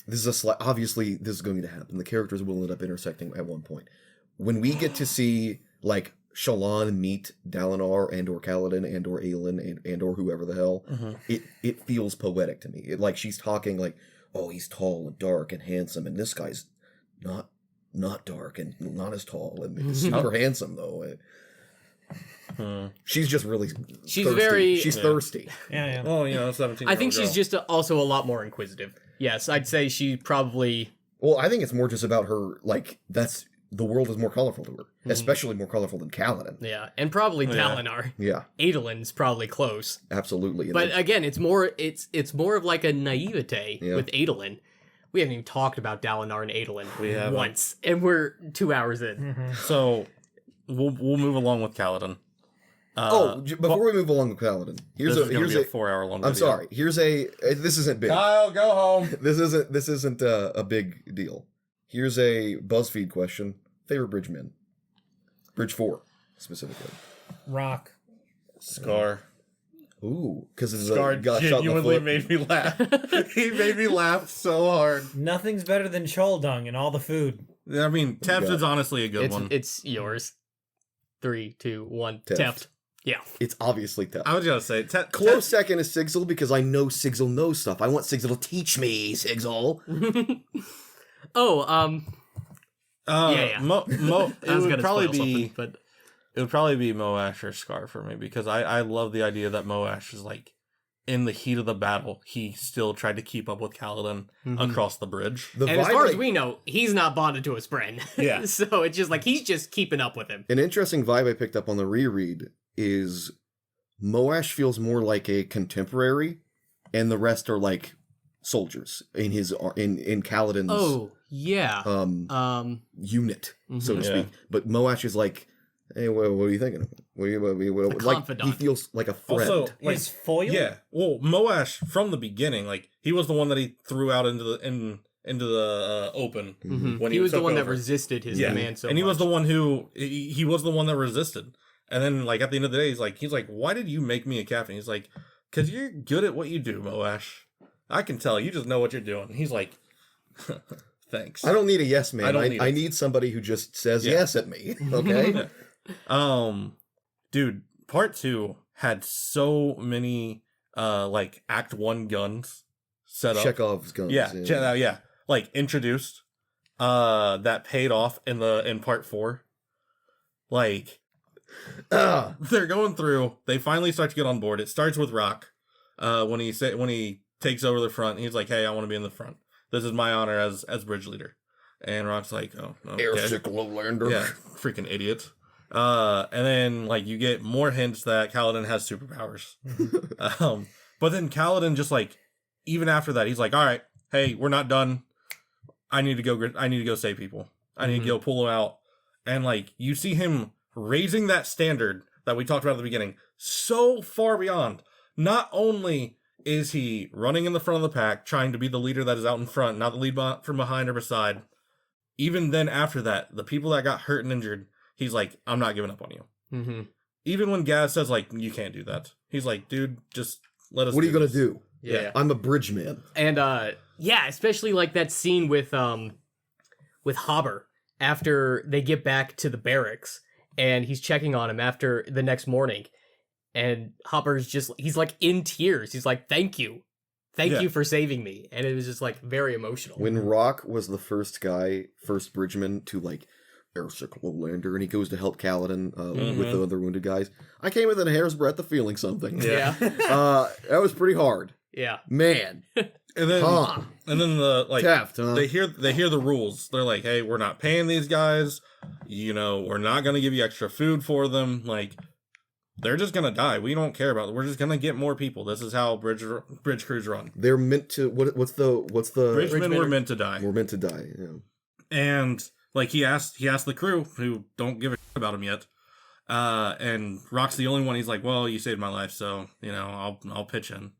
Speaker 1: this is obviously this is going to happen. The characters will end up intersecting at one point. When we get to see like Shallan meet Dalinar and or Kaladin and or Aelin and or whoever the hell, it feels poetic to me. It like she's talking like, oh, he's tall and dark and handsome, and this guy's not dark and not as tall and super handsome though. She's just really
Speaker 4: She's
Speaker 1: thirsty.
Speaker 4: very-
Speaker 1: She's
Speaker 4: Yeah.
Speaker 1: thirsty.
Speaker 2: Yeah.
Speaker 3: Oh, 17.
Speaker 4: I think she's just also a lot more inquisitive. Yes, I'd say she probably...
Speaker 1: Well, I think it's more just about her, like, the world is more colorful to her. Especially more colorful than Kaladin.
Speaker 4: Yeah, and probably Dalinar.
Speaker 1: Yeah,
Speaker 4: Adolin's probably close.
Speaker 1: absolutely. And
Speaker 4: But again, it's more of like a naivete
Speaker 1: Yeah.
Speaker 4: with Adolin. We haven't even talked about Dalinar and Adolin
Speaker 3: haven't.
Speaker 4: once, and we're 2 hours in.
Speaker 3: So we'll move along with Kaladin.
Speaker 1: Before we move along with Kaladin, here's
Speaker 3: This is gonna
Speaker 1: a
Speaker 3: be a 4 hour long.
Speaker 1: I'm
Speaker 3: video.
Speaker 1: sorry. This isn't big.
Speaker 3: Kyle, go home.
Speaker 1: This isn't a big deal. Here's a BuzzFeed question. Favorite bridge men? Bridge 4, specifically.
Speaker 2: Rock.
Speaker 3: Scar.
Speaker 1: Ooh, because it's
Speaker 3: Scar
Speaker 1: got shot in the
Speaker 3: genuinely
Speaker 1: foot.
Speaker 3: made me laugh. He made me laugh so hard.
Speaker 2: Nothing's better than Choldung and all the food.
Speaker 3: I mean, Teft
Speaker 1: Yeah.
Speaker 3: is honestly a good one.
Speaker 4: It's yours. 3, 2, 1.
Speaker 1: Teft.
Speaker 4: Teft. Yeah.
Speaker 1: It's obviously tough.
Speaker 3: I was gonna say
Speaker 1: Close second is Sigil because I know Sigil knows stuff. I want Sigil to teach me, Sigil.
Speaker 4: Oh, yeah.
Speaker 3: It
Speaker 4: I was
Speaker 3: would
Speaker 4: gonna
Speaker 3: probably
Speaker 4: spoil
Speaker 3: be
Speaker 4: something, but
Speaker 3: it would probably be Moash or Scar for me, because I love the idea that Moash is like, in the heat of the battle, he still tried to keep up with Kaladin across the bridge.
Speaker 1: The
Speaker 4: and as
Speaker 1: vibe,
Speaker 4: far as
Speaker 1: like-
Speaker 4: we know, he's not bonded to a Spren.
Speaker 3: Yeah.
Speaker 4: So it's just like he's just keeping up with him.
Speaker 1: An interesting vibe I picked up on the reread is Moash feels more like a contemporary, and the rest are like soldiers in Kaladin's
Speaker 4: Oh, yeah.
Speaker 1: unit, so to
Speaker 3: Yeah.
Speaker 1: speak. But Moash is like, hey, what are you thinking? Like
Speaker 4: confidant.
Speaker 1: he feels like a friend.
Speaker 3: Also, like,
Speaker 2: His foil?
Speaker 3: yeah. Well, Moash from the beginning, like, he was the one that he threw out into the open when
Speaker 4: He was the
Speaker 3: took
Speaker 4: one that
Speaker 3: over.
Speaker 4: resisted his
Speaker 3: Yeah.
Speaker 4: command so
Speaker 3: and he was
Speaker 4: much.
Speaker 3: the one who he was the one that resisted. And then, like, at the end of the day, he's like, why did you make me a captain? He's like, because you're good at what you do, Moash. I can tell. You just know what you're doing. He's like, thanks.
Speaker 1: I don't need a yes man.
Speaker 3: I don't need
Speaker 1: I
Speaker 3: it.
Speaker 1: need somebody who just says
Speaker 3: Yeah.
Speaker 1: yes at me. Okay.
Speaker 3: Dude, part 2 had so many like Act 1 guns set up.
Speaker 1: Chekhov's guns.
Speaker 3: Yeah, like introduced. that paid off in part 4. Like, they're going through. They finally start to get on board. It starts with Rock. When he takes over the front, he's like, "Hey, I want to be in the front. This is my honor as bridge leader." And Rock's like, "Oh, okay.
Speaker 1: Airsick lowlander."
Speaker 3: Yeah, freaking idiot. And then like you get more hints that Kaladin has superpowers. But then Kaladin just like, even after that, he's like, "All right, hey, we're not done. I need to go save people. I need to go pull them out." And like you see him raising that standard that we talked about at the beginning so far beyond. Not only is he running in the front of the pack, trying to be the leader that is out in front, not the lead from behind or beside. Even then, after that, the people that got hurt and injured, he's like, "I'm not giving up on you."
Speaker 4: Mm-hmm.
Speaker 3: Even when Gaz says like, "You can't do that," he's like, "Dude, just let us."
Speaker 1: What are you gonna
Speaker 3: this."
Speaker 1: do?
Speaker 4: Yeah.
Speaker 1: I'm a bridge man.
Speaker 4: And especially like that scene with Hobber after they get back to the barracks and he's checking on him after the next morning. And Hopper's just, he's like in tears. He's like, "Thank you. Thank you for saving me." And it was just like very emotional.
Speaker 1: When Rock was the first bridgeman to like Airsick lowlander, and he goes to help Kaladin with the other wounded guys, I came within a hair's breadth of feeling something.
Speaker 4: Yeah.
Speaker 1: That was pretty hard.
Speaker 4: Yeah.
Speaker 1: Man.
Speaker 3: And then the like
Speaker 1: Taft, huh?
Speaker 3: they hear the rules. They're like, "Hey, we're not paying these guys. We're not gonna give you extra food for them. Like, they're just gonna die. We don't care about it. We're just gonna get more people. This is how bridge crews run.
Speaker 1: They're meant to. What's the?
Speaker 3: Bridgemen were meant to die.
Speaker 1: We're meant to die. Yeah.
Speaker 3: And like he asked the crew who don't give a shit about him yet. And Rock's the only one. He's like, "Well, you saved my life, so I'll pitch in."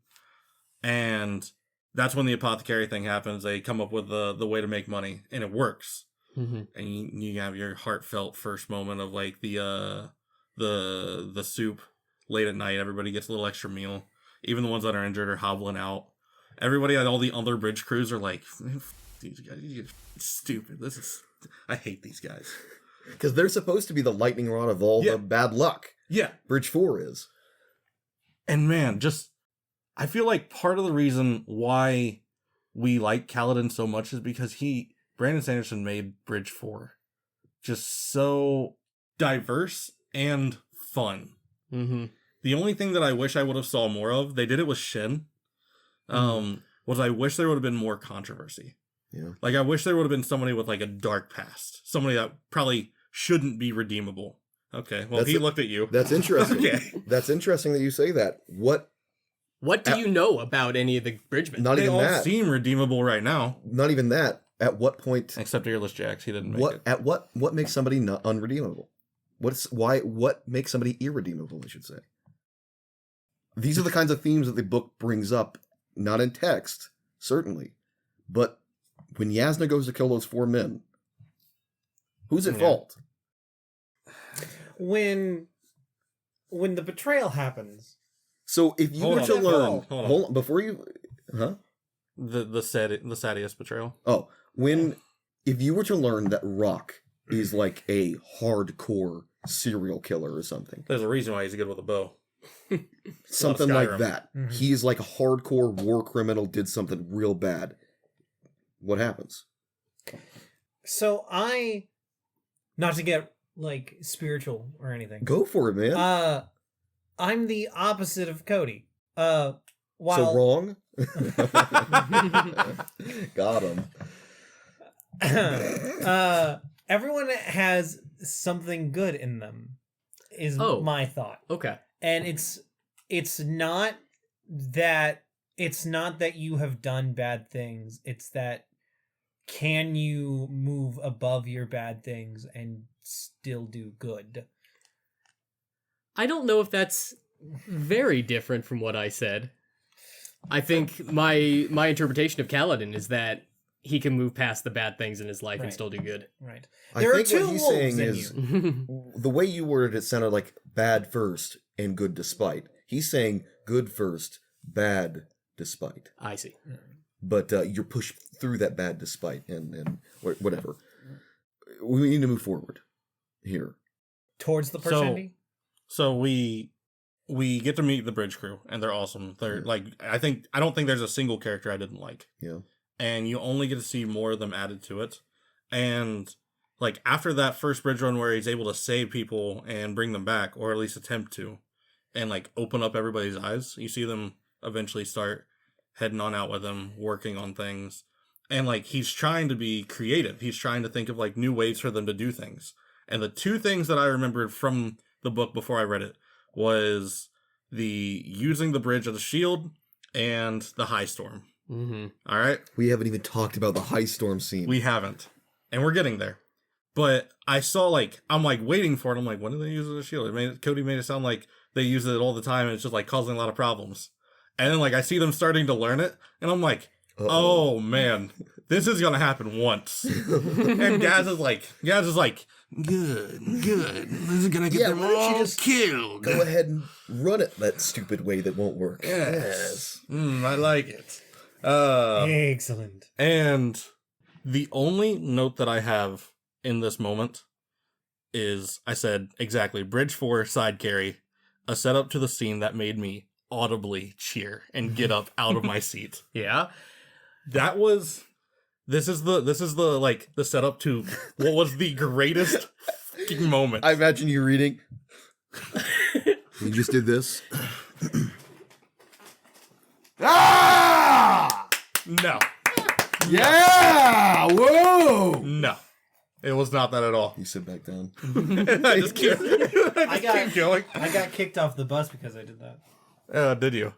Speaker 3: And that's when the apothecary thing happens. They come up with the way to make money, and it works.
Speaker 4: Mm-hmm.
Speaker 3: And you have your heartfelt first moment of like the soup late at night. Everybody gets a little extra meal. Even the ones that are injured are hobbling out. Everybody at all the other bridge crews are like, "These guys, you guys are stupid. I hate these guys."
Speaker 1: Because they're supposed to be the lightning rod of all the bad luck.
Speaker 3: Yeah.
Speaker 1: Bridge 4 is.
Speaker 3: And man, I feel like part of the reason why we like Kaladin so much is because Brandon Sanderson made Bridge 4 just so diverse and fun.
Speaker 4: Mm-hmm.
Speaker 3: The only thing that I wish I would have saw more of, they did it with Shin, was I wish there would have been more controversy.
Speaker 1: Yeah.
Speaker 3: Like, I wish there would have been somebody with like a dark past. Somebody that probably shouldn't be redeemable. Okay, well, he looked at you.
Speaker 1: That's interesting.
Speaker 3: Okay.
Speaker 1: That's interesting that you say that.
Speaker 4: What do you know about any of the bridgemen?
Speaker 1: Not
Speaker 3: They
Speaker 1: even
Speaker 3: all
Speaker 1: that.
Speaker 3: seem redeemable right now.
Speaker 1: Not even that. At what point?
Speaker 3: Except Earless Jax, he didn't make it.
Speaker 1: At what makes somebody not unredeemable? What makes somebody irredeemable, I should say. These are the kinds of themes that the book brings up, not in text, certainly, but when Yasna goes to kill those 4 men, who's at fault?
Speaker 2: When the betrayal happens.
Speaker 1: So if you were to learn, hold on, before you,
Speaker 3: the Sadius betrayal.
Speaker 1: Oh, if you were to learn that Rock is like a hardcore serial killer or something,
Speaker 3: There's a reason why he's good with a bow.
Speaker 1: something like
Speaker 3: Skyrim.
Speaker 1: that,
Speaker 2: Mhm.
Speaker 1: he's like a hardcore war criminal, did something real bad. What happens?
Speaker 2: So not to get like spiritual or anything.
Speaker 1: Go for it, man.
Speaker 2: I'm the opposite of Cody.
Speaker 1: So wrong. Got him.
Speaker 2: Everyone has something good in them, is my thought.
Speaker 4: Okay.
Speaker 2: And it's not that you have done bad things. It's that, can you move above your bad things and still do good?
Speaker 4: I don't know if that's very different from what I said. I think my interpretation of Kaladin is that he can move past the bad things in his life and still do good.
Speaker 2: Right.
Speaker 1: I
Speaker 2: There are
Speaker 1: think
Speaker 2: two
Speaker 1: what he's
Speaker 2: wolves
Speaker 1: saying
Speaker 2: in
Speaker 1: is
Speaker 2: you.
Speaker 1: the way you worded it sounded like bad first and good despite. He's saying good first, bad despite.
Speaker 4: I see.
Speaker 1: But you're pushed through that bad despite and whatever. We need to move forward here.
Speaker 2: Towards the Persendi?
Speaker 3: So we get to meet the bridge crew, and they're awesome. They're like, I don't think there's a single character I didn't like.
Speaker 1: Yeah.
Speaker 3: And you only get to see more of them added to it. And like after that first bridge run where he's able to save people and bring them back, or at least attempt to, and like open up everybody's eyes, you see them eventually start heading on out with him, working on things. And like he's trying to be creative. He's trying to think of like new ways for them to do things. And the two things that I remembered from the book before I read it was the using the bridge as a shield and the high storm.
Speaker 4: Mm-hmm.
Speaker 3: All right?
Speaker 1: We haven't even talked about the high storm scene.
Speaker 3: We haven't. And we're getting there. But I saw like, I'm like waiting for it. I'm like, when do they use it as a shield? Cody made it sound like they use it all the time and it's just like causing a lot of problems. And then like I see them starting to learn it and I'm like, oh man, this is gonna happen once. And Gaz is like, good. This is gonna get them all killed.
Speaker 1: Go ahead and run it that stupid way that won't work.
Speaker 3: Yes. I like it.
Speaker 2: Excellent.
Speaker 3: And the only note that I have in this moment is I said exactly Bridge 4 side carry, a setup to the scene that made me audibly cheer and get up out of my seat.
Speaker 4: Yeah.
Speaker 3: This is the like the setup to what was the greatest fucking moment.
Speaker 1: I imagine you reading. You just did this.
Speaker 3: No.
Speaker 1: Yeah! Whoa!
Speaker 3: No. It was not that at all.
Speaker 1: You sit back down.
Speaker 3: I just keep going.
Speaker 2: I got kicked off the bus because I did that.
Speaker 3: Did you?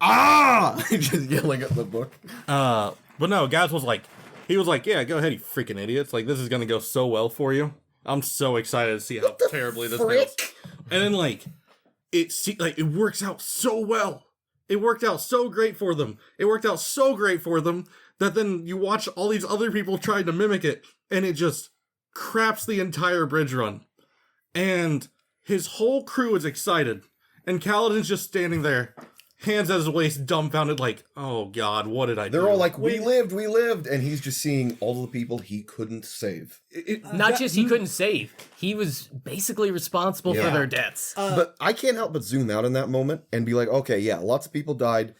Speaker 1: Just yelling at the book.
Speaker 3: But no, Gaz was like, yeah, go ahead, you freaking idiots. Like, this is gonna go so well for you. I'm so excited to see how terribly this goes. And then, like, it works out so well. It worked out so great for them. That then you watch all these other people trying to mimic it, and it just craps the entire bridge run. And his whole crew is excited. And Kaladin's just standing there, hands at his waist, dumbfounded, like, oh god, what did I do?
Speaker 1: They're all like, we lived, and he's just seeing all the people he couldn't save.
Speaker 4: Not just he couldn't save, he was basically responsible for their deaths.
Speaker 1: But I can't help but zoom out in that moment and be like, okay, yeah, lots of people died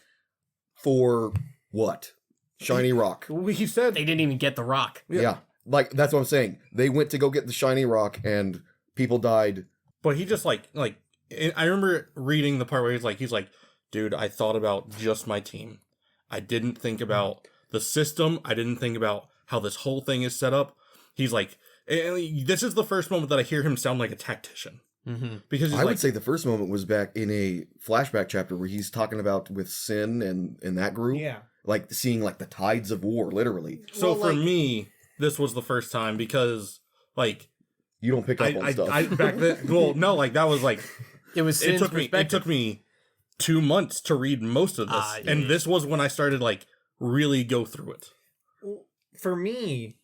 Speaker 1: for what? Shiny rock.
Speaker 3: He said
Speaker 4: They didn't even get the rock.
Speaker 1: Yeah. Like, that's what I'm saying. They went to go get the shiny rock, and people died.
Speaker 3: But he just like I remember reading the part where he's like, dude, I thought about just my team. I didn't think about the system. I didn't think about how this whole thing is set up. He's like, this is the first moment that I hear him sound like a tactician.
Speaker 4: Mm-hmm.
Speaker 3: Because
Speaker 1: I would say the first moment was back in a flashback chapter where he's talking about with Sin and that group.
Speaker 2: Yeah.
Speaker 1: Like, seeing, like, the tides of war, literally.
Speaker 3: So for me, this was the first time because, like...
Speaker 1: You don't pick up on stuff.
Speaker 3: I back then... Well, no, like, that was, like... It took me 2 months to read most of this. And this was when I started, like, really go through it.
Speaker 2: For me,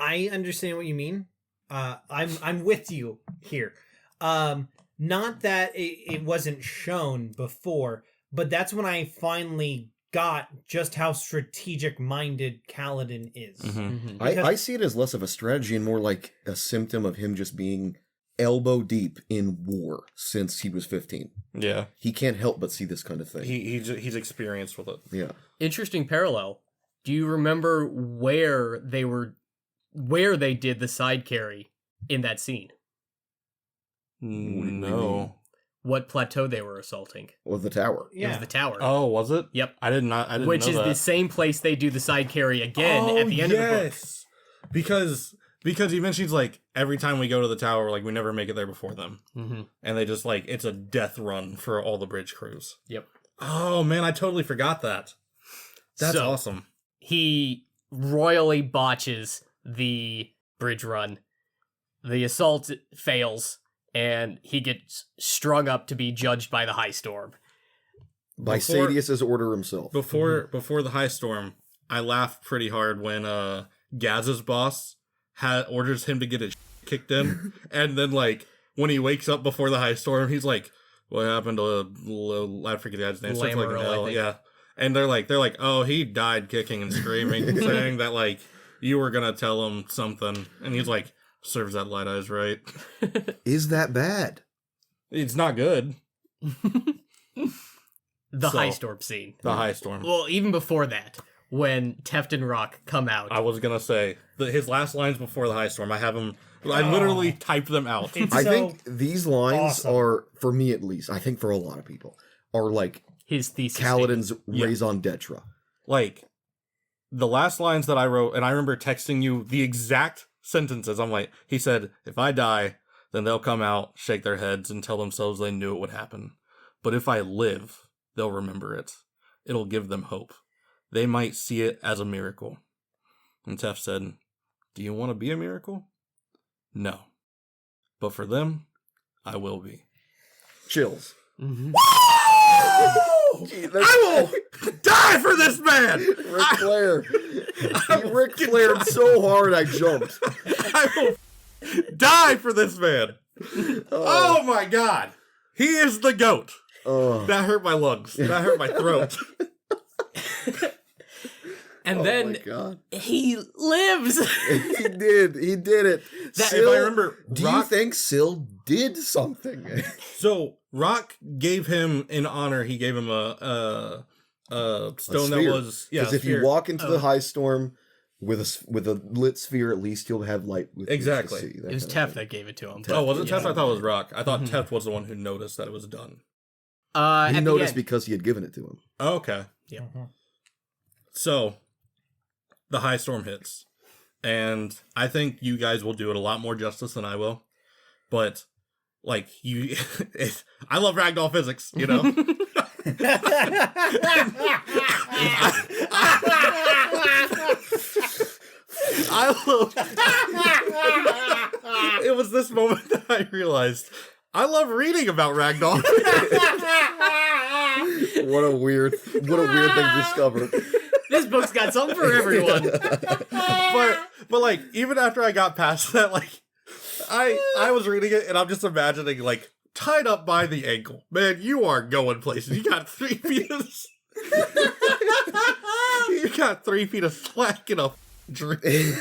Speaker 2: I understand what you mean. I'm with you here. Not that it wasn't shown before, but that's when I finally got just how strategic-minded Kaladin is.
Speaker 3: Mm-hmm.
Speaker 1: I see it as less of a strategy and more like a symptom of him just being elbow deep in war since he was 15.
Speaker 3: Yeah.
Speaker 1: He can't help but see this kind of thing.
Speaker 3: He's experienced with it.
Speaker 1: Yeah.
Speaker 4: Interesting parallel. Do you remember where they did the side carry in that scene?
Speaker 3: No.
Speaker 4: What plateau they were assaulting?
Speaker 1: Or the tower.
Speaker 4: It was the tower.
Speaker 3: Oh, was it?
Speaker 4: Yep.
Speaker 3: I didn't know
Speaker 4: Which is
Speaker 3: that.
Speaker 4: the same place they do the side carry again at the end of the book.
Speaker 3: Because he mentions, like, every time we go to the tower, like, we never make it there before them.
Speaker 4: Mm-hmm.
Speaker 3: And they just, like, it's a death run for all the bridge crews.
Speaker 4: Yep.
Speaker 3: Oh, man, I totally forgot that. That's awesome.
Speaker 4: He royally botches the bridge run. The assault fails, and he gets strung up to be judged by the High Storm.
Speaker 1: By Sadius's order himself.
Speaker 3: Before the High Storm, I laughed pretty hard when Gaz's boss orders him to get his kicked in, and then, like, when he wakes up before the High Storm, he's like, what happened to I forget the guy's name. Something like hell, yeah. And they're like, oh, he died kicking and screaming, saying that, like, you were gonna tell him something. And he's like, serves that light eyes right.
Speaker 1: Is that bad?
Speaker 3: It's not good.
Speaker 4: The High Storm scene.
Speaker 3: The High Storm.
Speaker 4: Well, even before that, when Teft and Rock come out.
Speaker 3: I was gonna say his last lines before the high storm. I have them. I literally typed them out.
Speaker 1: I think these lines are, for me at least, I think for a lot of people, are like
Speaker 4: his thesis.
Speaker 1: Kaladin's raison d'etre.
Speaker 3: Like, the last lines that I wrote, and I remember texting you the exact sentences. I'm like, he said, if I die, then they'll come out, shake their heads, and tell themselves they knew it would happen. But if I live, they'll remember it. It'll give them hope. They might see it as a miracle. And Teft said, do you want to be a miracle? No. But for them, I will be.
Speaker 1: Chills.
Speaker 4: Mm-hmm.
Speaker 3: I will die for this man!
Speaker 1: Ric Flair. He Ric Flaired so hard I jumped.
Speaker 3: I will die for this man. Oh my god. He is the GOAT. That hurt my lungs. That hurt my throat.
Speaker 4: And then he lives.
Speaker 1: He did. He did it.
Speaker 3: If I remember,
Speaker 1: do you think Syl did something?
Speaker 3: So Rock gave him, in honor, he gave him a stone that was
Speaker 1: because if you walk into the high storm with a lit sphere, at least you'll have light with
Speaker 3: exactly.
Speaker 1: You to see,
Speaker 4: it was Teft that gave it to him.
Speaker 3: Oh, was it Teft? I thought it was Rock. I thought Teft was the one who noticed that it was done.
Speaker 1: He noticed because he had given it to him.
Speaker 3: Oh, okay.
Speaker 4: Yeah.
Speaker 3: So the high storm hits, and I think you guys will do it a lot more justice than I will. But like you, I love ragdoll physics, you know. I love. It was this moment that I realized I love reading about ragdoll.
Speaker 1: What a weird thing to discover.
Speaker 4: This book's got something for everyone.
Speaker 3: but like, even after I got past that, like, I was reading it and I'm just imagining, like, tied up by the ankle. Man, you are going places. You got 3 feet of you got 3 feet of slack in a dream.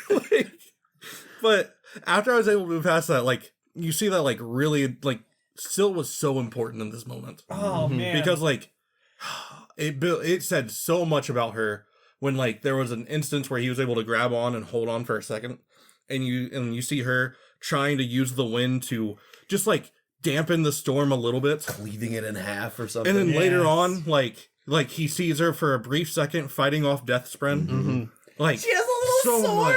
Speaker 3: Like, but after I was able to move past that, like, you see that, like, really, like, Syl was so important in this moment.
Speaker 2: Oh, man.
Speaker 3: Because, like, it said so much about her when, like, there was an instance where he was able to grab on and hold on for a second, and you see her trying to use the wind to just, like, dampen the storm a little bit,
Speaker 1: cleaving it in half or something.
Speaker 3: and then later on, like he sees her for a brief second fighting off Deathspren.
Speaker 4: Mm-hmm.
Speaker 3: Like,
Speaker 2: She has a little sword.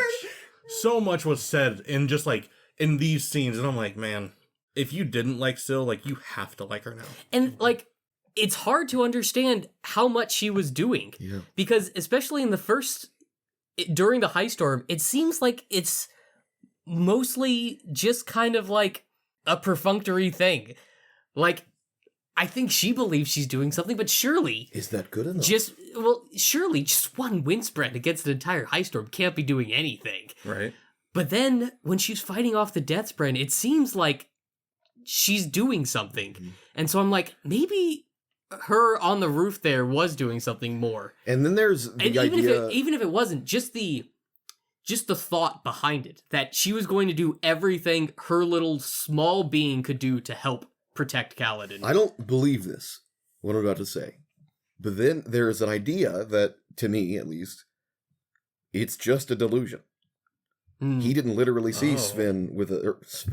Speaker 3: So much was said in just, like, in these scenes, and I'm like, man, if you didn't like Syl, like, you have to like her now.
Speaker 4: And, like, it's hard to understand how much she was doing.
Speaker 1: Yeah.
Speaker 4: Because, especially in the during the high storm, it seems like it's mostly just kind of like a perfunctory thing. Like, I think she believes she's doing something, but surely...
Speaker 1: Is that good enough?
Speaker 4: Surely just one wind spread against an entire high storm can't be doing anything.
Speaker 3: Right.
Speaker 4: But then, when she's fighting off the Deathspren, it seems like she's doing something. Mm-hmm. And so I'm like, maybe her on the roof there was doing something more.
Speaker 1: And then there's the idea...
Speaker 4: Even if it wasn't, just the thought behind it, that she was going to do everything her little small being could do to help protect Kaladin.
Speaker 1: I don't believe this, what I'm about to say. But then there's an idea that, to me at least, it's just a delusion. He didn't literally see Sven with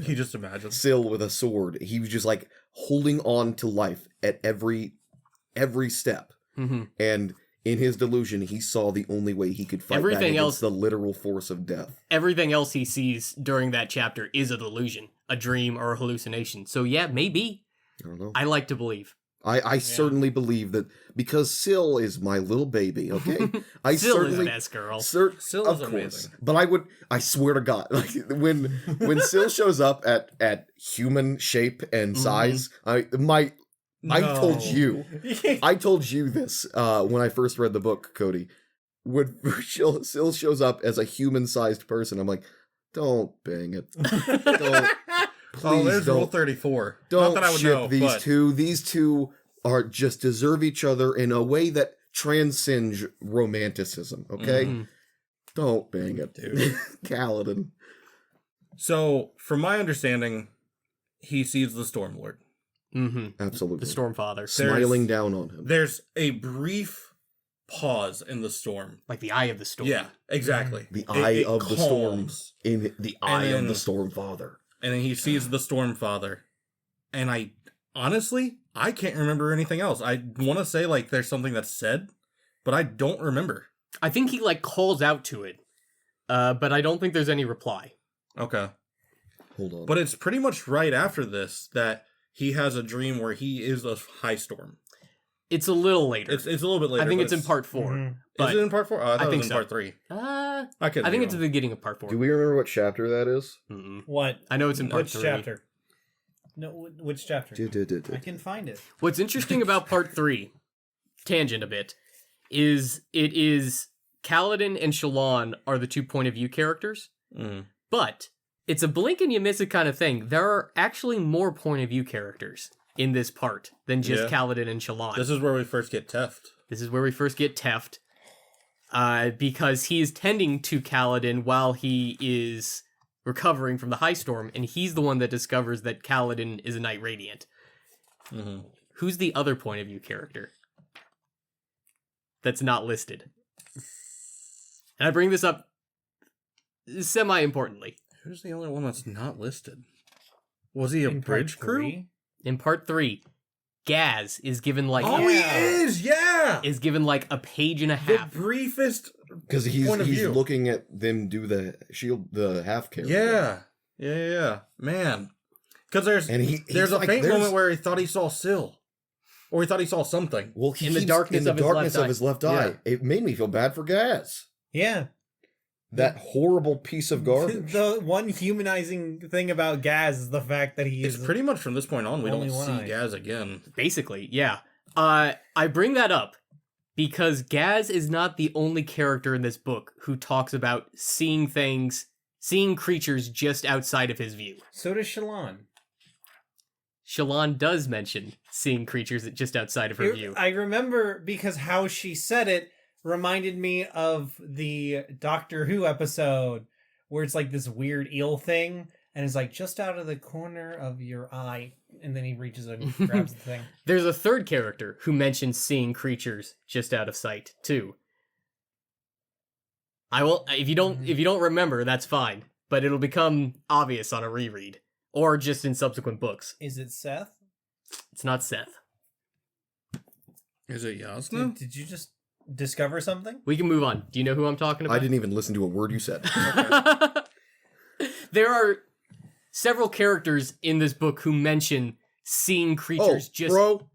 Speaker 3: he just imagined
Speaker 1: Syl with a sword. He was just like holding on to life at every step. Mm-hmm. And in his delusion, he saw the only way he could fight back against the literal force of death.
Speaker 4: Everything else he sees during that chapter is a delusion, a dream, or a hallucination. So yeah, maybe.
Speaker 1: I don't know.
Speaker 4: I like to believe.
Speaker 1: I certainly believe that, because Syl is my little baby, okay?
Speaker 4: Syl is the best girl.
Speaker 3: Syl is
Speaker 1: of
Speaker 3: amazing.
Speaker 1: Course. But I swear to God, like when Syl shows up at human shape and size, I told you this when I first read the book, Cody. When Syl shows up as a human-sized person, I'm like, don't bang it. Don't. Please
Speaker 3: there's Rule 34.
Speaker 1: Don't
Speaker 3: Not that I would
Speaker 1: ship
Speaker 3: know,
Speaker 1: these
Speaker 3: but...
Speaker 1: two. These two are just deserve each other in a way that transcends romanticism, okay? Mm-hmm. Don't bang it, dude. Kaladin.
Speaker 3: So, from my understanding, he sees the Stormlord.
Speaker 4: Mm-hmm.
Speaker 1: Absolutely.
Speaker 4: The Stormfather.
Speaker 1: Smiling down on him.
Speaker 3: There's a brief pause in the storm.
Speaker 4: Like the eye of the storm.
Speaker 3: Yeah, exactly.
Speaker 1: The eye
Speaker 3: It
Speaker 1: of the storm.
Speaker 3: calms.
Speaker 1: In the eye of
Speaker 3: then-
Speaker 1: the storm father.
Speaker 3: And then he sees the Storm Father. And I honestly, I can't remember anything else. I want to say like there's something that's said, but I don't remember.
Speaker 4: I think he like calls out to it, but I don't think there's any reply.
Speaker 3: Okay.
Speaker 1: Hold on.
Speaker 3: But it's pretty much right after this that he has a dream where he is a high storm.
Speaker 4: It's a little later.
Speaker 3: It's a little bit later.
Speaker 4: I think
Speaker 3: but
Speaker 4: it's in part 4.
Speaker 2: Mhm.
Speaker 4: But
Speaker 3: Is it in part 4? Oh, I thought it
Speaker 4: think
Speaker 3: was in
Speaker 4: so.
Speaker 3: part 3.
Speaker 4: I
Speaker 3: I could.
Speaker 4: think it's at the beginning of part 4.
Speaker 1: Do we remember what chapter that is?
Speaker 4: Mm-mm.
Speaker 2: What?
Speaker 4: I know it's in part
Speaker 2: Which
Speaker 4: 3.
Speaker 2: chapter? No, which chapter? I can find it.
Speaker 4: What's interesting about part 3, tangent a bit, is it is Kaladin and Shallan are the 2 point of view characters, but it's a blink and you miss it kind of thing. There are actually more point of view characters in this part than just
Speaker 3: Yeah.
Speaker 4: Kaladin and Shallan.
Speaker 3: This is where we first get Teft.
Speaker 4: This is where we first get Teft, because he is tending to Kaladin while he is recovering from the High Storm, and he's the one that discovers that Kaladin is a Knight Radiant.
Speaker 3: Mm-hmm.
Speaker 4: Who's the other point of view character that's not listed? And I bring this up semi-importantly.
Speaker 3: Who's the only one that's not listed? Was he a
Speaker 2: In
Speaker 3: bridge
Speaker 2: part
Speaker 3: crew?
Speaker 2: 3?
Speaker 4: In part 3, Gaz is given like
Speaker 3: Oh,
Speaker 2: Yeah.
Speaker 3: he is! Yeah!
Speaker 4: is given like a page and a
Speaker 3: The
Speaker 4: half.
Speaker 3: briefest
Speaker 1: Because he's
Speaker 3: point of view.
Speaker 1: looking at them do the shield, the half carry.
Speaker 3: Yeah. Man. Because there's
Speaker 1: And
Speaker 3: there's a
Speaker 1: like,
Speaker 3: faint moment where he thought he saw Syl. Or he thought he saw something.
Speaker 1: well, he
Speaker 4: in the
Speaker 1: keeps-
Speaker 4: darkness
Speaker 1: in the
Speaker 4: of his
Speaker 1: darkness
Speaker 4: left
Speaker 1: of
Speaker 4: eye.
Speaker 1: his left
Speaker 3: Yeah.
Speaker 1: eye. It made me feel bad for Gaz.
Speaker 2: Yeah.
Speaker 1: That horrible piece of garbage.
Speaker 2: The one humanizing thing about Gaz is the fact that he
Speaker 3: It's
Speaker 2: is
Speaker 3: pretty much from this point on, we don't
Speaker 2: Only one
Speaker 3: see
Speaker 2: eye.
Speaker 3: Gaz again.
Speaker 4: Basically, yeah. I bring that up because Gaz is not the only character in this book who talks about seeing things, seeing creatures just outside of his view.
Speaker 2: So does Shallan.
Speaker 4: Shallan does mention seeing creatures just outside of her view.
Speaker 2: I remember because how she said it reminded me of the Doctor Who episode where it's like this weird eel thing and it's like just out of the corner of your eye, and then he reaches and grabs the thing.
Speaker 4: There's a third character who mentions seeing creatures just out of sight too. I will if you don't remember, that's fine, but it'll become obvious on a reread or just in subsequent books.
Speaker 2: Is it Seth?
Speaker 4: It's not Seth.
Speaker 3: Is it Yasna?
Speaker 2: Did you just discover something?
Speaker 4: We can move on. Do you know who I'm talking about?
Speaker 1: I didn't even listen to a word you said.
Speaker 4: There are several characters in this book who mention seeing creatures just
Speaker 1: bro,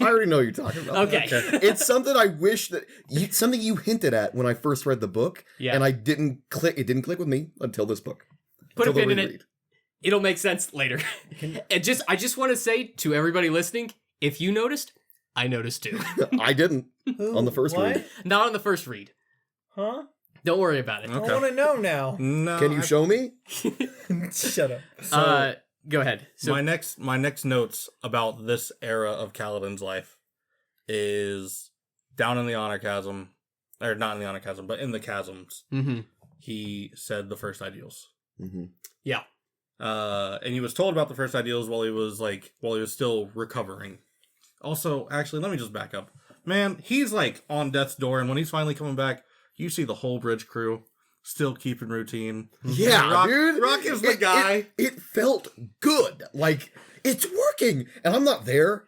Speaker 1: I already know what you're talking about.
Speaker 4: Okay.
Speaker 1: It's something I wish that something you hinted at when I first read the book,
Speaker 4: Yeah.
Speaker 1: and I didn't click. It didn't click with me until this book.
Speaker 4: Put a
Speaker 1: Until the
Speaker 4: pin in it.
Speaker 1: reread.
Speaker 4: It'll make sense later. And I just want to say to everybody listening, if you noticed, I noticed too.
Speaker 1: I didn't
Speaker 2: Who?
Speaker 1: on the first
Speaker 2: What?
Speaker 1: read.
Speaker 4: Not on the first read.
Speaker 2: Huh?
Speaker 4: Don't worry about it.
Speaker 3: Okay.
Speaker 2: I want to know now.
Speaker 3: No.
Speaker 1: Can you show me?
Speaker 2: Shut up.
Speaker 3: So,
Speaker 4: Go ahead. So
Speaker 3: my next notes about this era of Kaladin's life is down in the Honor Chasm, or not in the Honor Chasm, but in the chasms.
Speaker 4: Mhm.
Speaker 3: He said the first ideals.
Speaker 1: Mm-hmm.
Speaker 4: Yeah.
Speaker 3: And he was told about the first ideals while he was still recovering. Also, actually, let me just back up. Man, he's like on death's door, and when he's finally coming back, you see the whole bridge crew still keeping routine.
Speaker 1: Yeah,
Speaker 3: Rock,
Speaker 1: dude.
Speaker 3: Rock is the guy.
Speaker 1: It felt good. Like, it's working. And I'm not there.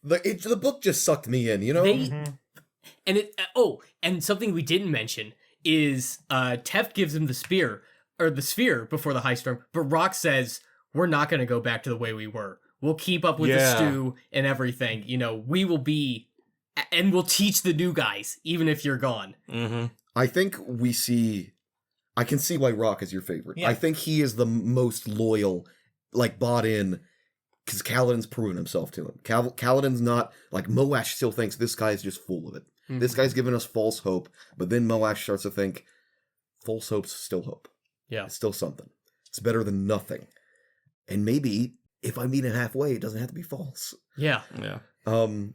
Speaker 1: The book just sucked me in, you know?
Speaker 4: they and it and something we didn't mention is Teft gives him the sphere before the high storm, but Rock says we're not going to go back to the way we were. We'll keep up with the
Speaker 3: Yeah.
Speaker 4: stew and everything. You know, we will be, and we'll teach the new guys even if you're gone.
Speaker 3: Mm-hmm.
Speaker 1: I think I can see why Rock is your favorite.
Speaker 2: Yeah.
Speaker 1: I think he is the most loyal, like, bought in, because Kaladin's proven himself to him. Kaladin's not, like, Moash still thinks this guy's just full of it. This guy's giving us false hope, but then Moash starts to think, false hope's still hope.
Speaker 4: Yeah.
Speaker 1: It's still something. It's better than nothing. And maybe, if I meet him halfway, it doesn't have to be false.
Speaker 4: Yeah.
Speaker 3: Yeah.
Speaker 1: Oh my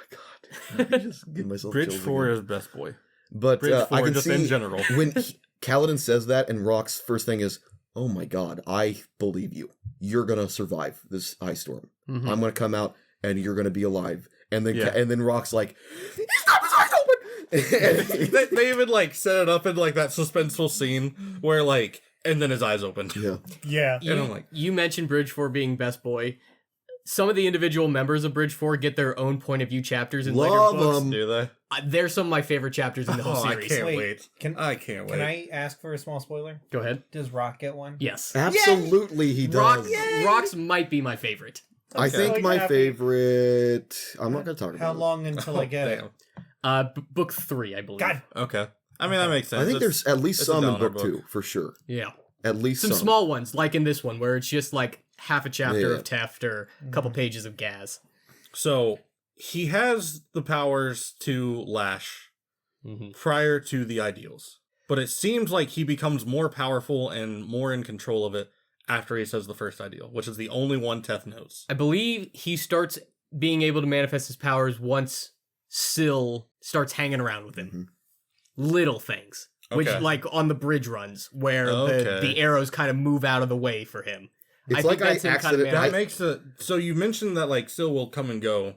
Speaker 1: god. I just give myself
Speaker 3: Bridge
Speaker 1: chills
Speaker 3: 4
Speaker 1: again.
Speaker 3: is best boy.
Speaker 1: But
Speaker 3: Bridge 4
Speaker 1: I can
Speaker 3: just
Speaker 1: see
Speaker 3: in general.
Speaker 1: when Kaladin says that, and Rock's first thing is, "Oh my God, I believe you. You're gonna survive this ice storm.
Speaker 4: Mhm.
Speaker 1: I'm gonna come out, and you're gonna be alive." And then
Speaker 3: Yeah.
Speaker 1: and then Rock's like, "He stopped his eyes open.
Speaker 3: They even like set it up in like that suspenseful scene where like, and then his eyes opened.
Speaker 1: Yeah.
Speaker 2: Yeah.
Speaker 3: And I'm like,
Speaker 4: You mentioned Bridge 4 being best boy. Some of the individual members of Bridge 4 get their own point of view chapters in later
Speaker 1: Love
Speaker 4: books.
Speaker 1: 'em.
Speaker 3: do they?
Speaker 4: They're some of my favorite chapters in the whole
Speaker 3: Oh, I
Speaker 4: series.
Speaker 3: can't
Speaker 2: Wait,
Speaker 3: wait.
Speaker 2: can-
Speaker 3: I can't
Speaker 2: Can
Speaker 3: wait.
Speaker 2: I ask for a small spoiler?
Speaker 4: Go ahead.
Speaker 2: Does Rock get one?
Speaker 4: Yes.
Speaker 1: Absolutely, he does.
Speaker 4: Rocks might be my favorite.
Speaker 1: I
Speaker 3: Okay.
Speaker 1: think
Speaker 2: So
Speaker 1: my
Speaker 2: happy.
Speaker 1: favorite. I'm not going to talk about
Speaker 2: How
Speaker 1: it.
Speaker 2: long until I get it?
Speaker 3: Damn.
Speaker 4: Book 3, I believe.
Speaker 2: God.
Speaker 3: Okay. I mean, that makes sense.
Speaker 1: I think
Speaker 3: It's-
Speaker 1: there's at least
Speaker 3: it's a
Speaker 1: some in
Speaker 3: downer
Speaker 1: book 2, for sure.
Speaker 4: Yeah.
Speaker 1: At least
Speaker 4: Some small ones, like in this one, where it's just like half a chapter
Speaker 1: Yeah.
Speaker 4: of Teft or a couple pages of Gaz.
Speaker 3: So he has the powers to lash
Speaker 4: Mm-hmm.
Speaker 3: prior to the ideals, but it seems like he becomes more powerful and more in control of it after he says the first ideal, which is the only one Teth knows.
Speaker 4: I believe he starts being able to manifest his powers once Syl starts hanging around with him.
Speaker 1: Mhm.
Speaker 4: Little things. Which,
Speaker 3: Okay.
Speaker 4: like on the bridge runs, where
Speaker 3: Okay.
Speaker 4: the arrows kind of move out of the way for him.
Speaker 1: It's
Speaker 4: I
Speaker 1: like
Speaker 4: think
Speaker 1: I
Speaker 4: that's him kind of
Speaker 1: accidentally.
Speaker 3: That makes it so. You mentioned that like Syl will come and go.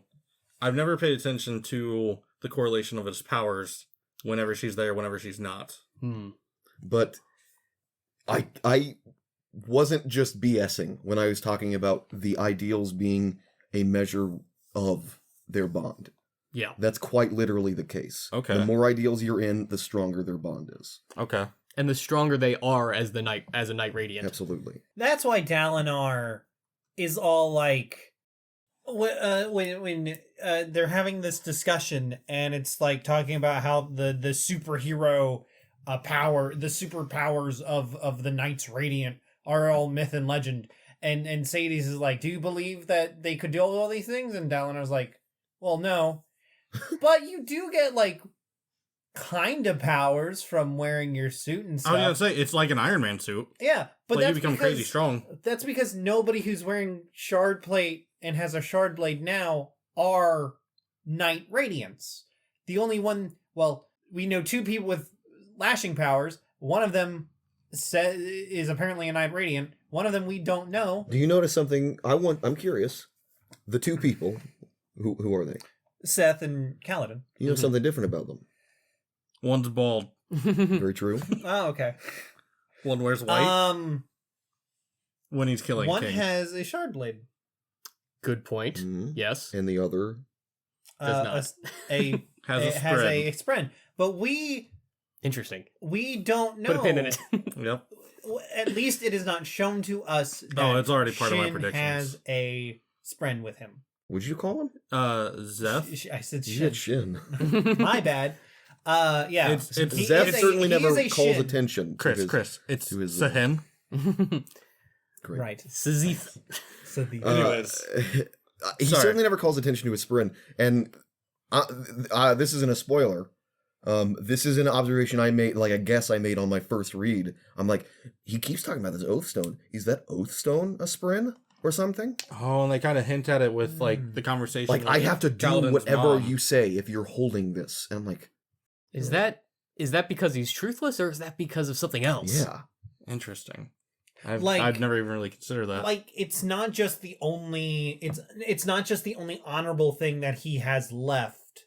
Speaker 3: I've never paid attention to the correlation of his powers whenever she's there, whenever she's not.
Speaker 1: But I wasn't just BSing when I was talking about the ideals being a measure of their bond.
Speaker 4: Yeah.
Speaker 1: That's quite literally the case.
Speaker 3: Okay.
Speaker 1: The more ideals you're in, the stronger their bond is.
Speaker 3: Okay.
Speaker 4: And the stronger they are as a Night Radiant.
Speaker 1: Absolutely.
Speaker 2: That's why Dalinar is all like, when they're having this discussion and it's like talking about how the superhero power, the superpowers of the Knights Radiant are all myth and legend. And Sadie's is like, do you believe that they could do all these things? And Dalinar's like, well, no. But you do get like kind of powers from wearing your suit and
Speaker 3: I
Speaker 2: stuff.
Speaker 3: was gonna say it's like an Iron Man suit,
Speaker 2: Yeah, but
Speaker 3: but you
Speaker 2: that's
Speaker 3: become
Speaker 2: because,
Speaker 3: crazy strong.
Speaker 2: That's because nobody who's wearing shard plate and has a shard blade now are Knight Radiants. The only one, well, we know 2 people with lashing powers. One of them is apparently a Knight Radiant. One of them we don't know.
Speaker 1: Do you notice something? I'm curious. The 2 people, who are they?
Speaker 2: Seth and Kaladin.
Speaker 1: You know something different about them.
Speaker 3: One's bald,
Speaker 1: Very true.
Speaker 2: Oh, okay.
Speaker 3: one wears white when he's killing
Speaker 2: One
Speaker 3: King.
Speaker 2: has a shard blade.
Speaker 4: Good point.
Speaker 1: Mhm.
Speaker 4: Yes.
Speaker 1: And the other.
Speaker 4: Does not.
Speaker 2: A
Speaker 3: Has a
Speaker 2: it has
Speaker 3: spread.
Speaker 2: a spread, but we
Speaker 4: Interesting.
Speaker 2: don't know.
Speaker 4: Put a pin in it.
Speaker 3: Yep.
Speaker 2: At least it is not shown to us that
Speaker 3: Oh, it's already part of my
Speaker 2: Shin
Speaker 3: predictions.
Speaker 2: has a spren with him.
Speaker 1: What'd you call him?
Speaker 3: Zeth.
Speaker 2: I said
Speaker 1: You
Speaker 2: Shin.
Speaker 1: said Shin.
Speaker 2: My bad. Yeah.
Speaker 3: It's
Speaker 2: He
Speaker 1: Zeth
Speaker 2: is a-
Speaker 1: certainly
Speaker 2: he
Speaker 1: never
Speaker 2: is a
Speaker 1: calls
Speaker 2: Shin.
Speaker 1: attention.
Speaker 3: Chris. It's
Speaker 1: to his,
Speaker 3: Sahin.
Speaker 1: Great.
Speaker 2: Right.
Speaker 4: Sazith.
Speaker 2: So the
Speaker 3: Anyways.
Speaker 1: He
Speaker 3: Sorry.
Speaker 1: certainly never calls attention to his sprin. And this isn't a spoiler. This is an observation I made, like a guess I made on my first read. I'm like, he keeps talking about this oath stone. Is that oath stone a sprin or something?
Speaker 3: Oh, and they kind of hint at it with like the conversation.
Speaker 1: Like, I
Speaker 3: with
Speaker 1: have to do
Speaker 3: Kaladin's
Speaker 1: whatever
Speaker 3: mom.
Speaker 1: you say if you're holding this. And I'm like,
Speaker 4: Is that because he's truthless, or is that because of something else?
Speaker 1: yeah.
Speaker 3: Interesting. I've never even really considered that.
Speaker 2: like it's not just the only it's not just the only honorable thing that he has left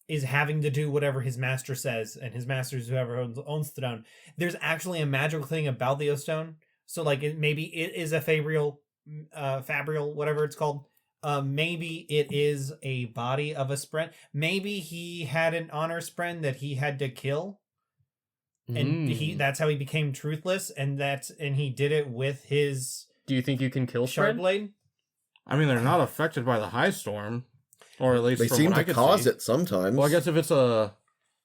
Speaker 2: is having to do whatever his master says, and his master is whoever owns the stone. There's actually a magical thing about the oath stone. So like maybe it is a fabrial, whatever it's called. Maybe it is a body of a spren. Maybe he had an honor spren that he had to kill. And that's how he became truthless, and he did it with his
Speaker 4: Do you think you can kill
Speaker 2: shard
Speaker 4: Shard?
Speaker 2: blade.
Speaker 3: I mean, they're not affected by the high storm, or at least
Speaker 1: They
Speaker 3: from
Speaker 1: seem
Speaker 3: what I
Speaker 1: to
Speaker 3: could
Speaker 1: cause
Speaker 3: see.
Speaker 1: it sometimes.
Speaker 3: Well, I guess if it's a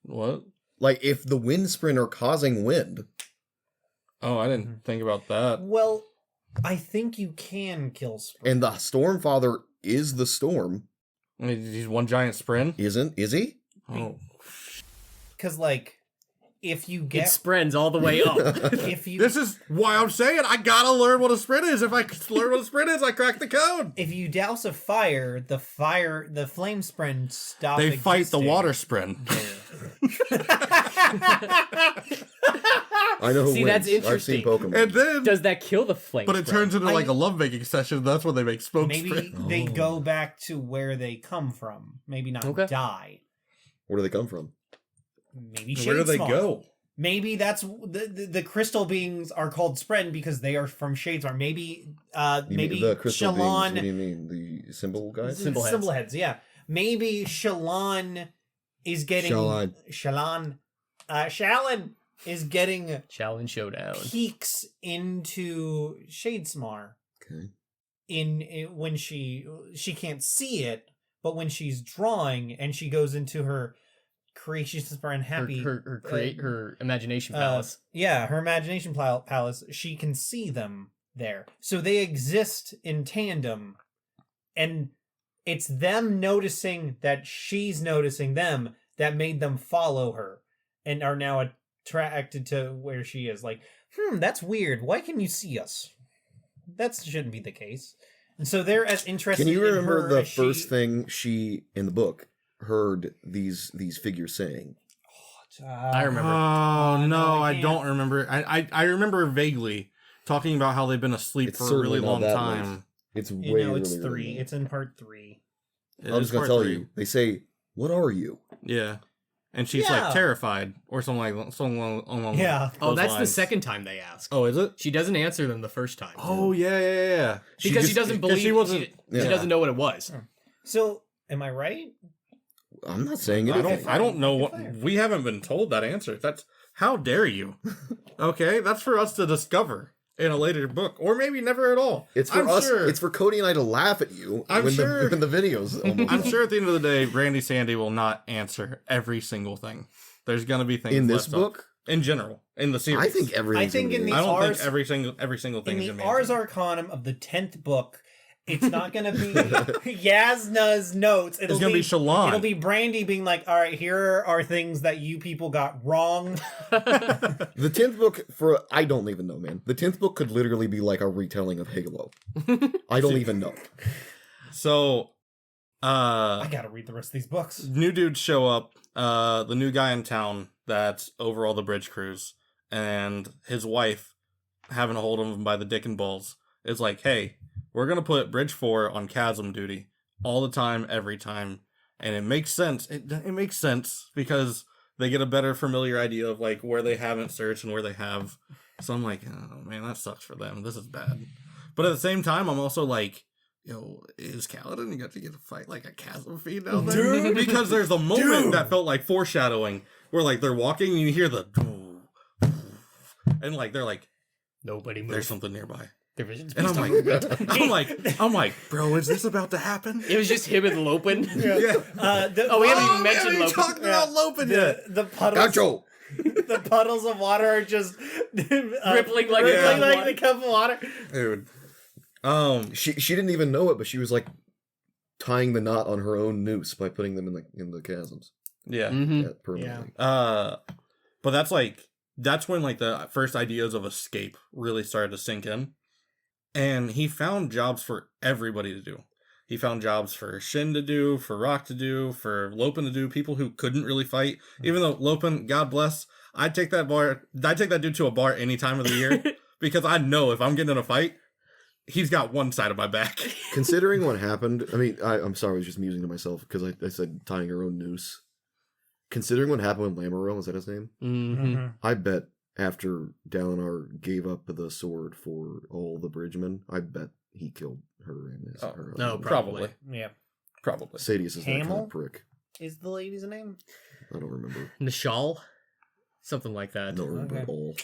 Speaker 3: what?
Speaker 1: Like, if the wind sprin are causing wind.
Speaker 3: Oh, I didn't think about that.
Speaker 2: Well, I think you can kill spren.
Speaker 1: And the Stormfather is the storm,
Speaker 3: I mean, he's one giant sprint.
Speaker 1: is he?
Speaker 3: Oh,
Speaker 2: Because like if you
Speaker 4: It
Speaker 2: get
Speaker 4: sprens all the way up.
Speaker 2: if you
Speaker 3: this is why I'm saying I gotta learn what a sprint is. If I learn what a sprint is, I crack the code.
Speaker 2: if you douse a fire, the flame spren stop.
Speaker 3: They fight the
Speaker 2: existing.
Speaker 3: water sprint.
Speaker 1: I know who
Speaker 4: See,
Speaker 1: wins.
Speaker 4: that's
Speaker 1: I've seen
Speaker 4: interesting.
Speaker 1: Pokemon.
Speaker 3: And then,
Speaker 4: Does that kill the flame?
Speaker 3: but it
Speaker 4: spread?
Speaker 3: turns into like
Speaker 2: I-
Speaker 3: a lovemaking session. That's when they make smoke
Speaker 2: Maybe
Speaker 3: sprint.
Speaker 2: they go back to where they come from. Maybe not
Speaker 4: Okay.
Speaker 2: die.
Speaker 1: Where do they come from?
Speaker 2: maybe
Speaker 3: Where do they
Speaker 2: Shadesmar.
Speaker 3: go?
Speaker 2: Maybe that's the crystal beings are called Spren because they are from Shadesmar. Maybe maybe
Speaker 1: the crystal beings,
Speaker 2: Shallan.
Speaker 1: what do you mean? The symbol guys?
Speaker 2: Symbol heads, yeah. Maybe Shallan is getting Shallan is getting
Speaker 4: Challenge Showdown.
Speaker 2: peeks into Shadesmar.
Speaker 1: Okay.
Speaker 2: In when she can't see it, but when she's drawing and she goes into her creations and happy
Speaker 4: Her imagination palace.
Speaker 2: Yeah, her imagination palace, she can see them there. So they exist in tandem, and it's them noticing that she's noticing them that made them follow her and are now attracted to where she is. Like, that's weird. Why can you see us? That shouldn't be the case. And so they're as interested.
Speaker 1: Can you remember
Speaker 2: in her
Speaker 1: the
Speaker 2: as
Speaker 1: first thing she in the book heard these figures saying?
Speaker 4: I remember.
Speaker 3: Oh no, I
Speaker 2: can't.
Speaker 3: don't remember. I remember vaguely talking about how they've been asleep
Speaker 1: It's
Speaker 3: for a really
Speaker 1: certainly not
Speaker 3: long
Speaker 1: that
Speaker 3: time.
Speaker 1: late. It's way
Speaker 2: You know, it's
Speaker 1: earlier than
Speaker 2: 3.
Speaker 1: that.
Speaker 2: It's in part 3.
Speaker 3: It
Speaker 1: I'm
Speaker 3: is
Speaker 1: just gonna
Speaker 3: part
Speaker 1: tell
Speaker 3: 3.
Speaker 1: you. They say, "What are you?"
Speaker 3: Yeah, and she's
Speaker 2: Yeah.
Speaker 3: like terrified or something along
Speaker 2: Yeah.
Speaker 4: Oh,
Speaker 3: those
Speaker 4: that's the
Speaker 3: lines.
Speaker 4: second time they ask.
Speaker 3: Oh, is it?
Speaker 4: She doesn't answer them the first time.
Speaker 3: Oh yeah.
Speaker 4: Because she doesn't believe.
Speaker 3: she wasn't.
Speaker 4: She doesn't know what it was.
Speaker 2: So, am I right?
Speaker 1: I'm not saying
Speaker 3: I
Speaker 1: anything.
Speaker 3: don't know what
Speaker 2: Fire.
Speaker 3: we haven't been told that answer. That's how dare you? Okay, that's for us to discover in a later book, or maybe never at all.
Speaker 1: It's for
Speaker 3: I'm
Speaker 1: us.
Speaker 3: Sure,
Speaker 1: It's for Cody and I to laugh at you
Speaker 3: I'm
Speaker 1: when
Speaker 3: sure-
Speaker 1: the videos. Almost.
Speaker 3: I'm sure at the end of the day, Randy Sandy will not answer every single thing. There's gonna be things
Speaker 1: in this
Speaker 3: left
Speaker 1: book,
Speaker 3: in general, in the series.
Speaker 1: I think everything's.
Speaker 2: I think
Speaker 1: gonna
Speaker 2: in
Speaker 1: be
Speaker 2: the
Speaker 3: I don't
Speaker 2: Ars-
Speaker 3: think every single thing
Speaker 2: In
Speaker 3: is
Speaker 2: the
Speaker 3: gonna be
Speaker 2: Ars
Speaker 3: answered.
Speaker 2: Arcanum of the 10th book, it's not going to be Yasna's notes.
Speaker 3: It's gonna be Shallan.
Speaker 2: It'll be Brandy being like, all right, here are things that you people got wrong.
Speaker 1: The 10th book for I don't even know, man. The 10th book could literally be like a retelling of Halo. I don't even know.
Speaker 3: So,
Speaker 2: I got to read the rest of these books.
Speaker 3: new dudes show up. The new guy in town that's over all the bridge crews, and his wife, having a hold of him by the dick and balls, is like, "Hey, we're gonna put Bridge 4 on chasm duty all the time, every time," and it makes sense. It makes sense because they get a better familiar idea of like where they haven't searched and where they have. So I'm like, oh man, that sucks for them. This is bad. But at the same time, I'm also like, is Kaladin got to get a fight like a chasm feed down there?
Speaker 2: Dude.
Speaker 3: Because there's a moment
Speaker 2: Dude.
Speaker 3: that felt like foreshadowing where like they're walking and you hear the and like they're like,
Speaker 4: Nobody moves.
Speaker 3: there's something nearby.
Speaker 4: Their vision's
Speaker 3: And I'm
Speaker 4: beast.
Speaker 3: like, bro, is this about to happen?
Speaker 4: It was just him and Lopin.
Speaker 3: Yeah.
Speaker 4: Oh, we haven't even mentioned
Speaker 3: we
Speaker 4: Lopin.
Speaker 3: talked about Lopin yet.
Speaker 2: The puddles.
Speaker 1: Gacho.
Speaker 2: The puddles of water are just
Speaker 4: Rippling like
Speaker 3: a cup of
Speaker 2: like
Speaker 4: water.
Speaker 2: the cup of water.
Speaker 3: Dude.
Speaker 1: She didn't even know it, but she was like tying the knot on her own noose by putting them in the chasms.
Speaker 3: Yeah.
Speaker 4: Mm-hmm.
Speaker 1: Permanently.
Speaker 3: But that's when like the first ideas of escape really started to sink in. And he found jobs for everybody to do. He found jobs for Shin to do, for Rock to do, for Lopin to do, people who couldn't really fight. Even though Lopin, God bless, I'd take that dude to a bar any time of the year because I know if I'm getting in a fight, he's got one side of my back.
Speaker 1: Considering what happened, I mean, I'm sorry, I was just musing to myself because I said tying her own noose. Considering what happened with Lamorel, is that his name?
Speaker 4: Mm-hmm.
Speaker 1: I bet after Dalinar gave up the sword for all the bridgemen, I bet he killed her and his. her
Speaker 4: no,
Speaker 1: husband.
Speaker 3: Probably.
Speaker 2: Yeah.
Speaker 3: Probably.
Speaker 1: Sadius is that kind
Speaker 2: Camel?
Speaker 1: of prick.
Speaker 2: Is the lady's name?
Speaker 1: I don't remember.
Speaker 4: Nishal? Something like
Speaker 1: I
Speaker 4: that.
Speaker 1: don't remember at
Speaker 2: Okay.
Speaker 1: all.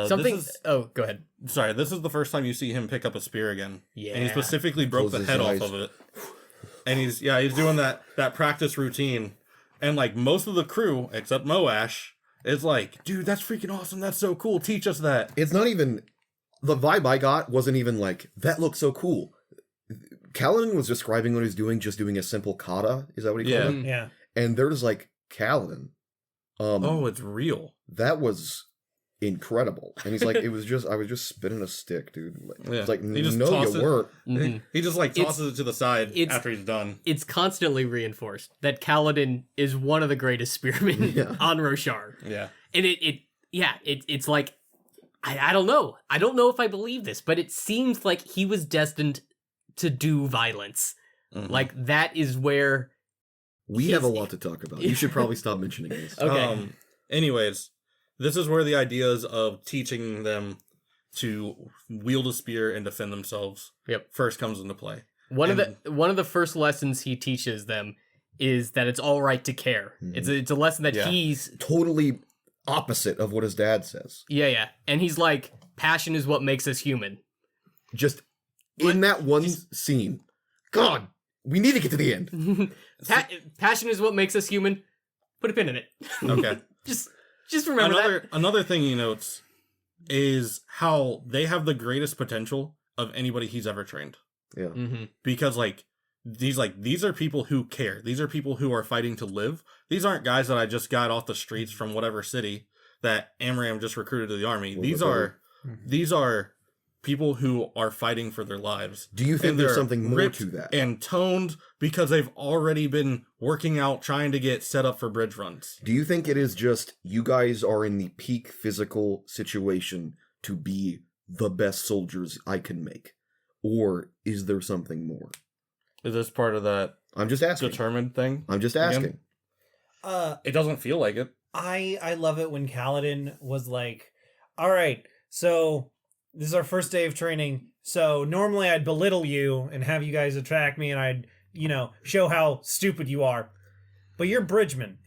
Speaker 4: Something. Oh, go ahead.
Speaker 3: Sorry, this is the first time you see him pick up a spear again.
Speaker 4: Yeah.
Speaker 3: And he specifically broke
Speaker 1: Close
Speaker 3: the
Speaker 1: his
Speaker 3: head
Speaker 1: eyes.
Speaker 3: off of it. And he's doing that practice routine. And like most of the crew, except Moash, is like, dude, that's freaking awesome. That's so cool. Teach us that.
Speaker 1: It's not even the vibe I got wasn't even like that looks so cool. Kaladin was describing what he's doing, just doing a simple kata. Is that what he
Speaker 3: Yeah.
Speaker 1: called it?
Speaker 2: Yeah.
Speaker 1: And they're just like Kaladin.
Speaker 3: Oh, it's real.
Speaker 1: That was incredible. And he's like, I was just spinning a stick, dude.
Speaker 3: Yeah.
Speaker 1: It's like,
Speaker 3: He just
Speaker 1: no,
Speaker 3: tossed
Speaker 1: you
Speaker 3: it.
Speaker 1: weren't.
Speaker 4: Mhm.
Speaker 3: He just like
Speaker 4: It's-
Speaker 3: tosses it to the side
Speaker 4: it's-
Speaker 3: after he's done.
Speaker 4: It's constantly reinforced that Kaladin is one of the greatest spearmen
Speaker 1: Yeah.
Speaker 4: on Roshar.
Speaker 3: Yeah.
Speaker 4: And it's like, I don't know. I don't know if I believe this, but it seems like he was destined to do violence.
Speaker 3: Mhm.
Speaker 4: Like, that is where
Speaker 1: We have a lot to talk about. You should probably stop mentioning this.
Speaker 4: Okay.
Speaker 3: Anyways, this is where the ideas of teaching them to wield a spear and defend themselves first comes into play.
Speaker 4: One of the first lessons he teaches them is that it's all right to care.
Speaker 1: Mhm.
Speaker 4: It's a lesson that he's
Speaker 1: totally opposite of what his dad says.
Speaker 4: Yeah. And he's like, passion is what makes us human.
Speaker 1: Just in that one scene. God, we need to get to the end.
Speaker 4: Passion is what makes us human. Put a pin in it.
Speaker 3: Okay.
Speaker 4: just remember that.
Speaker 3: Another thing he notes is how they have the greatest potential of anybody he's ever trained.
Speaker 1: Yeah.
Speaker 4: Mm-hmm.
Speaker 3: Because these are people who care. These are people who are fighting to live. These aren't guys that I just got off the streets from whatever city that Amram just recruited to the army. These are people who are fighting for their lives.
Speaker 1: Do you think there's something more to that?
Speaker 3: And toned because they've already been working out trying to get set up for bridge runs.
Speaker 1: Do you think it is just you guys are in the peak physical situation to be the best soldiers I can make? Or is there something more?
Speaker 3: Is this part of that
Speaker 1: I'm just asking.
Speaker 3: determined thing?
Speaker 1: I'm just asking.
Speaker 3: It doesn't feel like it.
Speaker 2: I love it when Kaladin was like, all right, so this is our first day of training. So normally I'd belittle you and have you guys attack me and I'd, show how stupid you are. But you're Bridgman.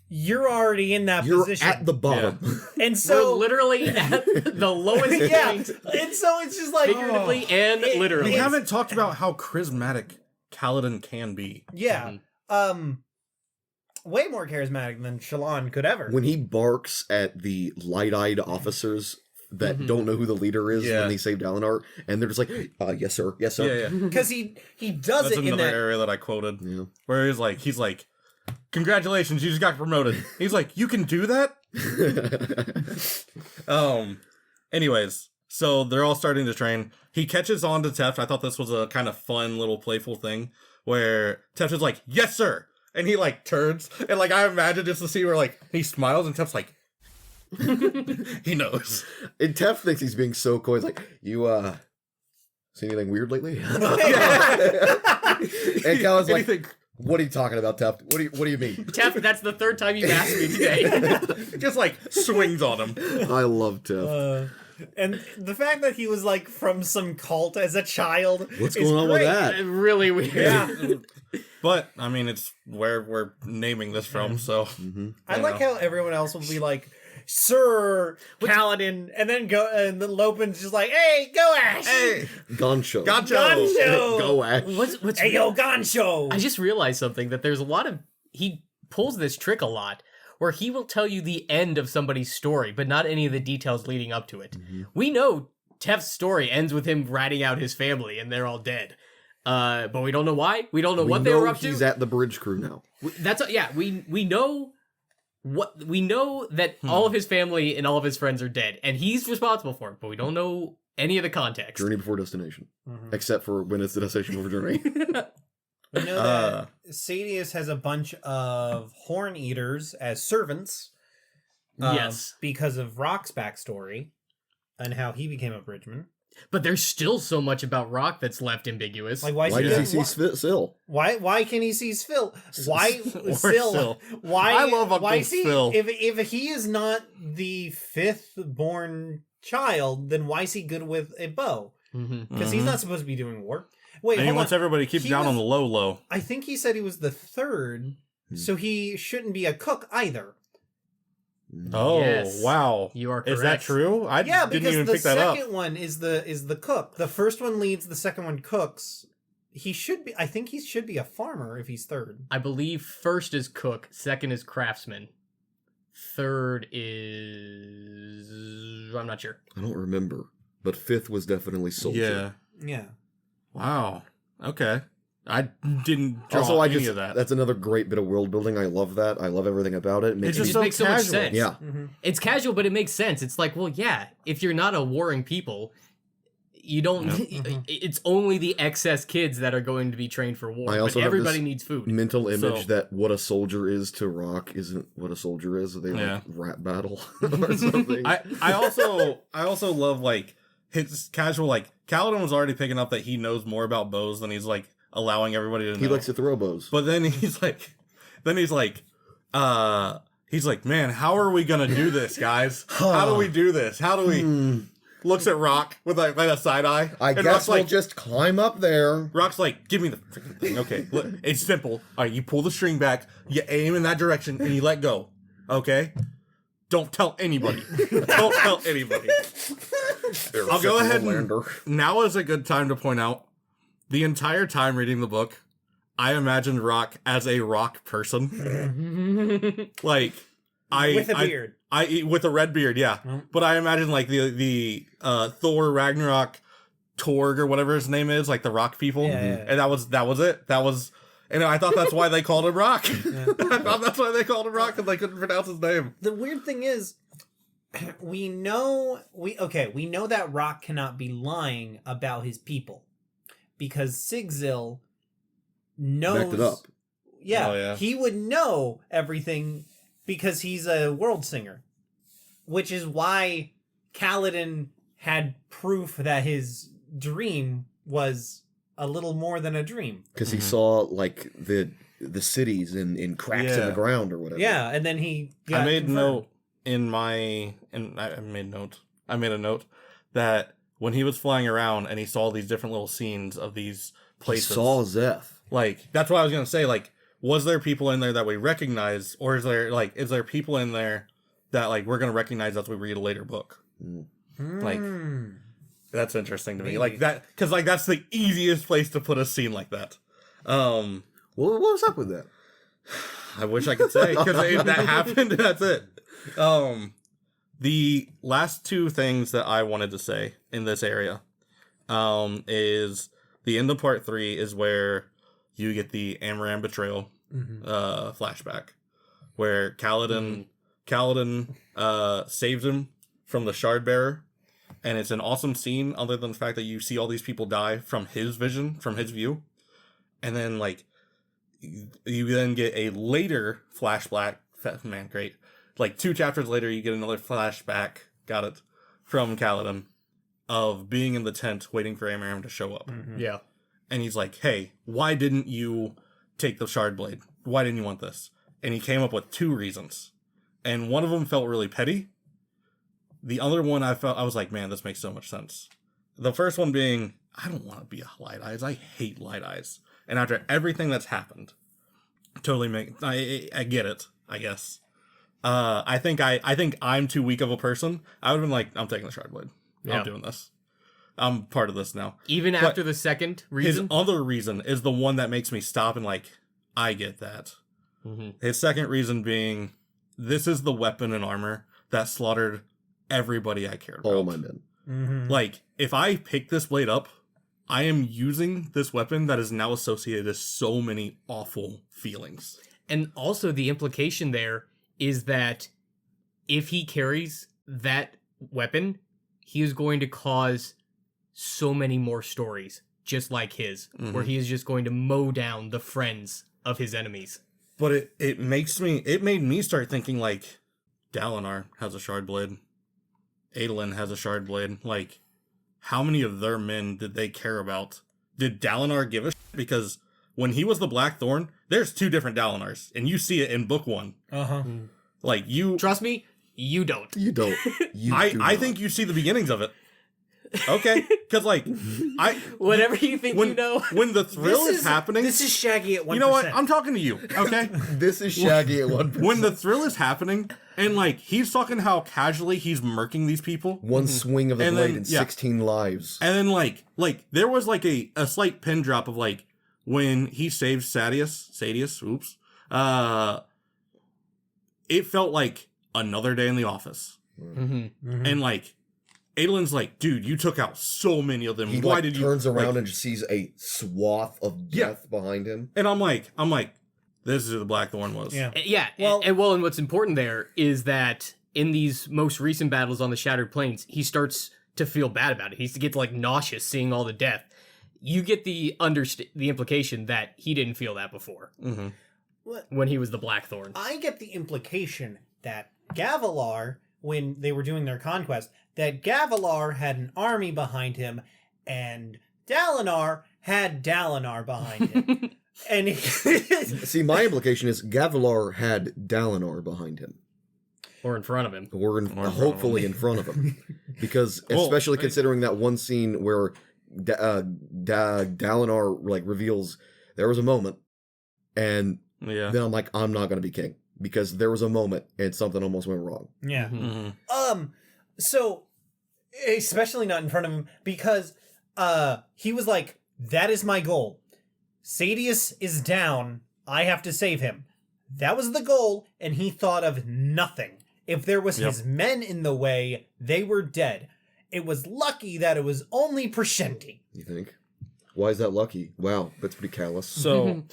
Speaker 2: You're already in that position.
Speaker 1: You're at the bottom.
Speaker 2: Yeah. And so
Speaker 4: we're literally at the lowest point.
Speaker 2: And so it's just like
Speaker 4: figuratively and literally.
Speaker 3: We haven't talked about how charismatic Kaladin can be.
Speaker 2: Yeah. Way more charismatic than Shallan could ever.
Speaker 1: When he barks at the light-eyed officers that don't know who the leader is when they save Dalinar, and they're just like, yes sir, yes sir.
Speaker 3: Yeah.
Speaker 2: Because he does
Speaker 3: That's
Speaker 2: it in
Speaker 3: another
Speaker 2: that
Speaker 3: area that I quoted. Yeah. Where he's like, congratulations, you just got promoted. He's like, you can do that? Anyways, so they're all starting to train. He catches on to Teft. I thought this was a kind of fun little playful thing where Teft is like, yes sir! And he turns, and I imagine just to see where he smiles, and Teft's like, he knows.
Speaker 1: And Teft thinks he's being so coy. He's like, you see anything weird lately? And Callan's like, what are you talking about, Teft? What do you mean?
Speaker 4: Teft, that's the third time you've asked me today.
Speaker 3: Just swings on him.
Speaker 1: I love Teft.
Speaker 2: And the fact that he was from some cult as a child.
Speaker 1: What's going on with that?
Speaker 4: Really weird.
Speaker 2: Yeah.
Speaker 3: But I mean, it's where we're naming this from, so
Speaker 2: I like how everyone else will be like, Sir Kaladin, and then Lopin's just like, hey, go Ash!
Speaker 3: Hey!
Speaker 1: Goncho.
Speaker 2: Go
Speaker 1: Ash.
Speaker 4: What's
Speaker 2: hey, yo, Goncho!
Speaker 4: I just realized something, that there's a lot of... He pulls this trick a lot, where he will tell you the end of somebody's story, but not any of the details leading up to it. We know Teft's story ends with him ratting out his family, and they're all dead. But we don't know why. We don't know what they were up to.
Speaker 1: He's at the bridge crew now.
Speaker 4: We know that all of his family and all of his friends are dead, and he's responsible for it, but we don't know any of the context.
Speaker 1: Journey before destination. Except for when it's the destination before journey.
Speaker 2: We know that Sadius has a bunch of Horn Eaters as servants.
Speaker 4: Yes.
Speaker 2: Because of Rock's backstory and how he became a Bridgeman.
Speaker 4: But there's still so much about Rock that's left ambiguous.
Speaker 1: Why does he see Syl?
Speaker 2: Why can he see Phil? Why
Speaker 3: Syl?
Speaker 2: Why
Speaker 3: I love Uncle
Speaker 2: Phil.
Speaker 3: Phil.
Speaker 2: If he is not the fifth born child, then why is he good with a bow? Because he's not supposed to be doing war. Wait,
Speaker 3: and he wants everybody to keep down on the low.
Speaker 2: I think he said he was the third, so he shouldn't be a cook either.
Speaker 3: Oh,
Speaker 4: yes.
Speaker 3: Wow.
Speaker 4: You are correct.
Speaker 3: Is that true? I didn't even pick that up.
Speaker 2: The second one is the cook. The first one leads, the second one cooks. I think he should be a farmer if he's third.
Speaker 4: I believe first is cook, second is craftsman, third is... I'm not sure.
Speaker 1: I don't remember. But fifth was definitely soldier.
Speaker 2: Yeah.
Speaker 3: Wow. Okay. I didn't draw any of that.
Speaker 1: That's another great bit of world building. I love that. I love everything about it.
Speaker 3: It just
Speaker 4: so makes so much sense.
Speaker 1: Yeah.
Speaker 4: It's casual, but it makes sense. It's like, well, yeah, if you're not a warring people, you don't... It's only the excess kids that are going to be trained for war.
Speaker 1: I also
Speaker 4: but
Speaker 1: have
Speaker 4: everybody
Speaker 1: this
Speaker 4: needs food.
Speaker 1: mental image that what a soldier is to Rock isn't what a soldier is. They rap battle or something.
Speaker 3: I also love his casual Kaladin was already picking up that he knows more about bows than he's allowing everybody to know.
Speaker 1: He likes to throw bows.
Speaker 3: But then he's like, then he's like, man, how are we gonna do this, guys? How do we do this? How do we? Looks at Rock with like a side eye.
Speaker 1: I
Speaker 3: and
Speaker 1: guess
Speaker 3: Rock's
Speaker 1: we'll
Speaker 3: like,
Speaker 1: just climb up there.
Speaker 3: Rock's like, give me the freaking thing. Okay, look, it's simple. All right, you pull the string back, you aim in that direction, and you let go. Okay? Don't tell anybody. Don't tell anybody. I'll go ahead and now is a good time to point out, the entire time reading the book, I imagined Rock as a rock person. Like,
Speaker 2: with a beard.
Speaker 3: With a red beard, yeah. But I imagine like the Thor Ragnarok Torg or whatever his name is, like the rock people.
Speaker 2: Yeah.
Speaker 3: And that was it. And I thought that's why they called him Rock. I thought that's why they called him Rock, because they couldn't pronounce his name.
Speaker 2: The weird thing is, we know that Rock cannot be lying about his people, because Sigzil knows.
Speaker 1: Backed it up.
Speaker 2: Yeah,
Speaker 3: Oh, yeah.
Speaker 2: He would know everything because he's a world singer, which is why Kaladin had proof that his dream was a little more than a dream.
Speaker 1: Because he saw like the cities in cracks in the ground or whatever.
Speaker 2: Yeah, and then he got
Speaker 3: I made
Speaker 2: confirmed.
Speaker 3: I made a note that when he was flying around and he saw these different little scenes of these
Speaker 1: He
Speaker 3: places,
Speaker 1: saw Zeth.
Speaker 3: like that's what I was gonna say. Like, was there people in there that we recognize, or is there people in there that like we're gonna recognize as we read a later book? Like, that's interesting to me.
Speaker 2: Maybe.
Speaker 3: Like that, because like that's the easiest place to put a scene like that.
Speaker 1: Well, what was up with that?
Speaker 3: I wish I could say, because that happened. That's it. The last two things that I wanted to say in this area, is the end of part 3 is where you get the Amaran betrayal flashback, where Kaladin saved him from the shard bearer, and it's an awesome scene. Other than the fact that you see all these people die from his vision, from his view, and then like you then get a later flashback. Man, great! Like 2 chapters later, you get another flashback. Got it, from Kaladin, of being in the tent waiting for Amaran to show up.
Speaker 4: Yeah.
Speaker 3: And he's like, hey, why didn't you take the shard blade? Why didn't you want this? And he came up with 2 reasons. And one of them felt really petty. The other one I was like, man, this makes so much sense. The first one being, I don't want to be a Light Eyes. I hate Light Eyes. And after everything that's happened, I get it, I guess. I think I'm too weak of a person. I would have been like, I'm taking the shard blade.
Speaker 4: Yeah.
Speaker 3: I'm doing this. I'm part of this now.
Speaker 4: Even
Speaker 3: But
Speaker 4: after the second reason?
Speaker 3: His other reason is the one that makes me stop and like, I get that. His second reason being, this is the weapon and armor that slaughtered everybody I cared about.
Speaker 1: All my men.
Speaker 3: Like, if I pick this blade up, I am using this weapon that is now associated with so many awful feelings.
Speaker 4: And also the implication there is that if he carries that weapon, he is going to cause so many more stories just like his, where he is just going to mow down the friends of his enemies.
Speaker 3: But it made me start thinking like, Dalinar has a shard blade. Adolin has a shard blade. Like, how many of their men did they care about? Did Dalinar give a shit? Because when he was the Blackthorn, there's 2 different Dalinars, and you see it in book 1. Like, you...
Speaker 4: Trust me, you don't.
Speaker 1: You don't.
Speaker 3: I think you see the beginnings of it. Okay, because like
Speaker 4: Whatever you think
Speaker 3: when,
Speaker 4: you know.
Speaker 3: when the thrill is happening,
Speaker 2: This is Shaggy at 1%.
Speaker 3: you know what? I'm talking to you. Okay,
Speaker 1: This is Shaggy at 1%.
Speaker 3: when the thrill is happening, and like he's talking how casually he's murking these people,
Speaker 1: One swing of the
Speaker 3: And
Speaker 1: blade
Speaker 3: then-
Speaker 1: and
Speaker 3: yeah.
Speaker 1: 16 lives.
Speaker 3: and then like there was like a slight pin drop of like when he saved Sadius. Oops. It felt like another day in the office, and like. Adolin's like, dude, you took out so many of them.
Speaker 1: He
Speaker 3: Why
Speaker 1: like
Speaker 3: did you
Speaker 1: turns around
Speaker 3: like,
Speaker 1: and just sees a swath of death behind him.
Speaker 3: And I'm like, this is who the Blackthorn was.
Speaker 2: Yeah.
Speaker 4: Yeah, and what's important there is that in these most recent battles on the Shattered Plains, he starts to feel bad about it. He gets like nauseous seeing all the death. You get the implication that he didn't feel that before when he was the Blackthorn.
Speaker 2: I get the implication that Gavilar, when they were doing their conquest, that Gavilar had an army behind him, and Dalinar had Dalinar behind him. And
Speaker 1: See, my implication is Gavilar had Dalinar behind him.
Speaker 4: Or in front of him.
Speaker 1: Or hopefully in front of him. Because, especially considering that one scene where Dalinar, like, reveals there was a moment, and then I'm like, I'm not going to be king. Because there was a moment, and something almost went wrong.
Speaker 2: Yeah.
Speaker 3: Mm-hmm.
Speaker 2: So, especially not in front of him, because he was like, that is my goal. Sadeas is down. I have to save him. That was the goal, and he thought of nothing. If there was his men in the way, they were dead. It was lucky that it was only Prescendi.
Speaker 1: You think? Why is that lucky? Wow, that's pretty callous.
Speaker 3: So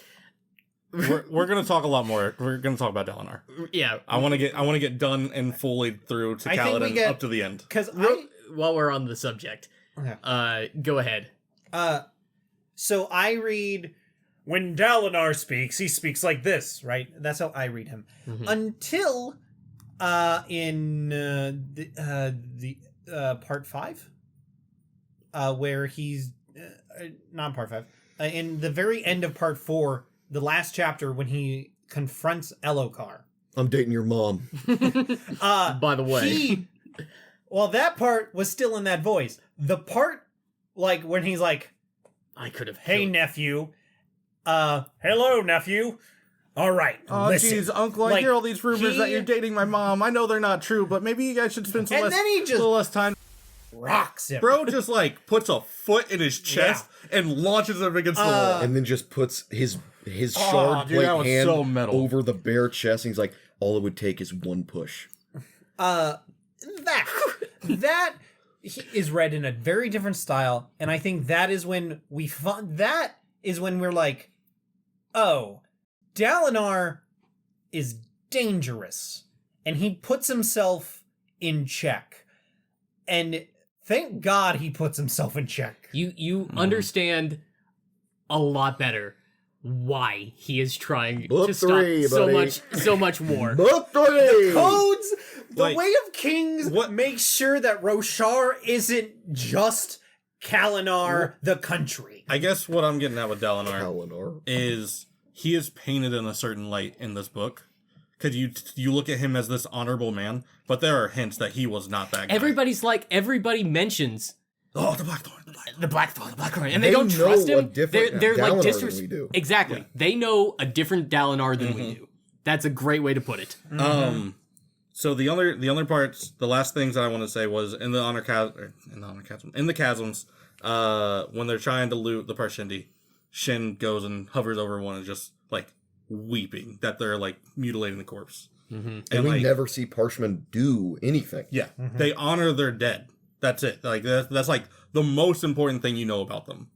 Speaker 3: we're gonna talk a lot more. We're gonna talk about Dalinar.
Speaker 4: Yeah.
Speaker 3: I want to get done and fully through to Kaladin up to the end.
Speaker 2: Because
Speaker 4: while we're on the subject, go ahead.
Speaker 2: So I read, when Dalinar speaks, he speaks like this, right? That's how I read him. Until in the part 5, where he's not part 5, in the very end of part 4, the last chapter when he confronts Elokar.
Speaker 1: I'm dating your mom.
Speaker 4: By the way,
Speaker 2: that part was still in that voice. The part like when he's like,
Speaker 4: I could have.
Speaker 2: Hey, nephew. Hello, nephew. All right.
Speaker 3: Oh,
Speaker 2: listen.
Speaker 3: jeez, Uncle, I hear all these rumors that you're dating my mom. I know they're not true, but maybe you guys should spend some little less time.
Speaker 2: Rocks him.
Speaker 3: Bro just, like, puts a foot in his chest and launches him against the wall.
Speaker 1: And then just puts his shard plate hand
Speaker 3: so metal.
Speaker 1: over the bare chest, and he's like, all it would take is one push.
Speaker 2: That is read in a very different style, and I think that is when we're like, oh, Dalinar is dangerous, and he puts himself in check, and thank God he puts himself in check.
Speaker 4: You understand a lot better why he is trying
Speaker 1: Book
Speaker 4: to
Speaker 1: three,
Speaker 4: stop so much war.
Speaker 1: Book 3!
Speaker 2: The codes, the
Speaker 3: Like,
Speaker 2: Way of Kings makes sure that Roshar isn't just Kalinar, the country.
Speaker 3: I guess what I'm getting at with Dalinar
Speaker 1: Dalinar.
Speaker 3: is he is painted in a certain light in this book. Because you look at him as this honorable man, but there are hints that he was not that guy.
Speaker 4: Everybody mentions
Speaker 3: Oh, the Blackthorn.
Speaker 4: the Blackthorn, and
Speaker 1: They
Speaker 4: they don't
Speaker 1: know
Speaker 4: trust
Speaker 1: a
Speaker 4: him.
Speaker 1: different
Speaker 4: They're like
Speaker 1: Dalinar than we do.
Speaker 4: Exactly.
Speaker 3: Yeah.
Speaker 4: They know a different Dalinar than we do. That's a great way to put it.
Speaker 3: So the other parts, the last things that I want to say was in the chasms, when they're trying to loot the Parshendi, Shin goes and hovers over one and just like weeping that they're like mutilating the corpse.
Speaker 1: And we never see Parshman do anything.
Speaker 3: Yeah, they honor their dead. That's it. Like that's like the most important thing you know about them.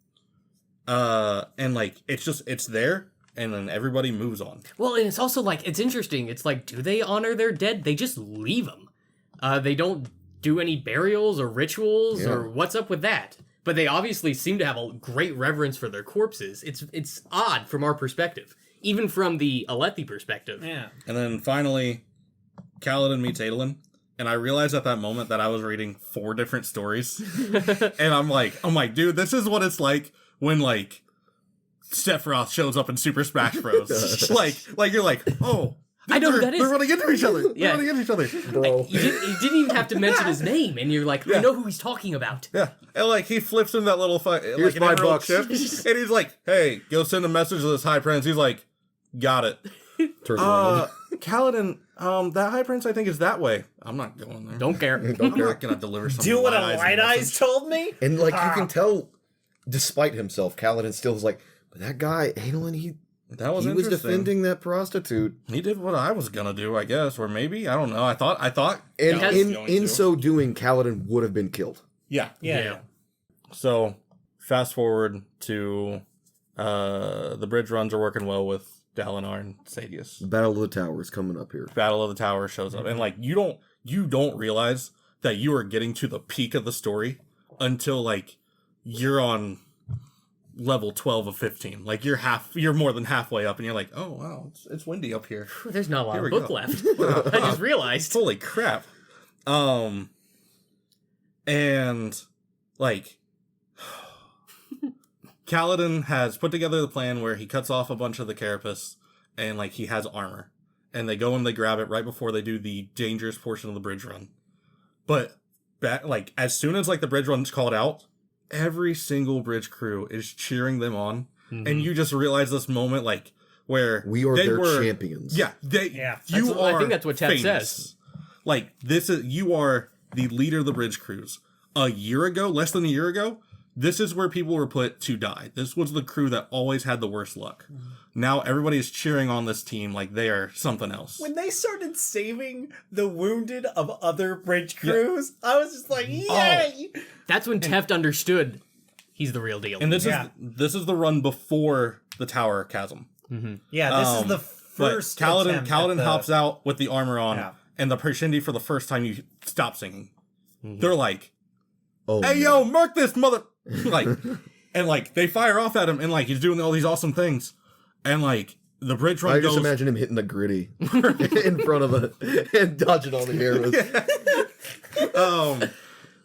Speaker 3: And like it's there, and then everybody moves on.
Speaker 4: Well, and it's also like it's interesting. It's like, do they honor their dead? They just leave them. They don't do any burials or rituals or what's up with that. But they obviously seem to have a great reverence for their corpses. It's odd from our perspective, even from the Alethi perspective.
Speaker 2: Yeah.
Speaker 3: And then finally, Kaladin meets Adolin. And I realized at that moment that I was reading 4 different stories. And I'm like, dude, this is what it's like when, like, Sephiroth shows up in Super Smash Bros. like you're like, oh,
Speaker 4: I know who that is.
Speaker 3: They're running into each other.
Speaker 4: Yeah.
Speaker 3: They're running into each other.
Speaker 1: Bro.
Speaker 4: You didn't even have to mention his name, and you're like, I know who he's talking about.
Speaker 3: Yeah. And, like, he flips him that little
Speaker 1: Here's
Speaker 3: like,
Speaker 1: $5
Speaker 3: chip. And he's like, hey, go send a message to this High Prince. He's like, got it.
Speaker 1: Turns around.
Speaker 3: Kaladin, that High Prince I think is that way. I'm not going there.
Speaker 4: Don't care.
Speaker 3: I'm not gonna deliver something.
Speaker 2: Do what a
Speaker 3: Light
Speaker 2: Light Eyes told me?
Speaker 1: And like you can tell, despite himself, Kaladin still is like, but that guy, Adolin,
Speaker 3: That was
Speaker 1: he was
Speaker 3: interesting.
Speaker 1: defending that prostitute.
Speaker 3: He did what I was gonna do, I guess, or maybe I don't know. I thought.
Speaker 1: And
Speaker 3: Kaladin was going
Speaker 1: in
Speaker 3: to.
Speaker 1: so doing, Kaladin would have been killed.
Speaker 3: Yeah.
Speaker 2: Yeah.
Speaker 3: So fast forward to the bridge runs are working well with Dalinar and Sadeas.
Speaker 1: Battle of the Tower is coming up here.
Speaker 3: Battle of the Tower shows up, and like you don't realize that you are getting to the peak of the story until like you're on level 12 of 15. Like you're more than halfway up, and you're like, oh wow, it's windy up here.
Speaker 4: There's not a lot
Speaker 3: Here
Speaker 4: of
Speaker 3: we
Speaker 4: book
Speaker 3: go.
Speaker 4: left. I just realized.
Speaker 3: Holy crap. And like Kaladin has put together the plan where he cuts off a bunch of the carapace and like he has armor. And they go and they grab it right before they do the dangerous portion of the bridge run. But like as soon as like the bridge run's called out, every single bridge crew is cheering them on. Mm-hmm. And you just realize this moment like where
Speaker 1: we are their champions.
Speaker 3: Yeah, you are.
Speaker 4: I think that's what Ted says.
Speaker 3: Like you are the leader of the bridge crews. Less than a year ago, this is where people were put to die. This was the crew that always had the worst luck. Mm-hmm. Now everybody is cheering on this team like they are something else.
Speaker 5: When they started saving the wounded of other bridge crews, I was just like, yay! Oh.
Speaker 4: That's when Teft understood he's the real deal.
Speaker 3: And this is the run before the Tower Chasm.
Speaker 5: Mm-hmm. Yeah, this is the first.
Speaker 3: Kaladin hops out with the armor on, and the Pershindi for the first time you stop singing. Mm-hmm. They're like, "Hey yo, mark this mother!" Like, and like they fire off at him, and like he's doing all these awesome things, and like the bridge run goes.
Speaker 1: I just imagine him hitting the gritty in front of and dodging all the arrows.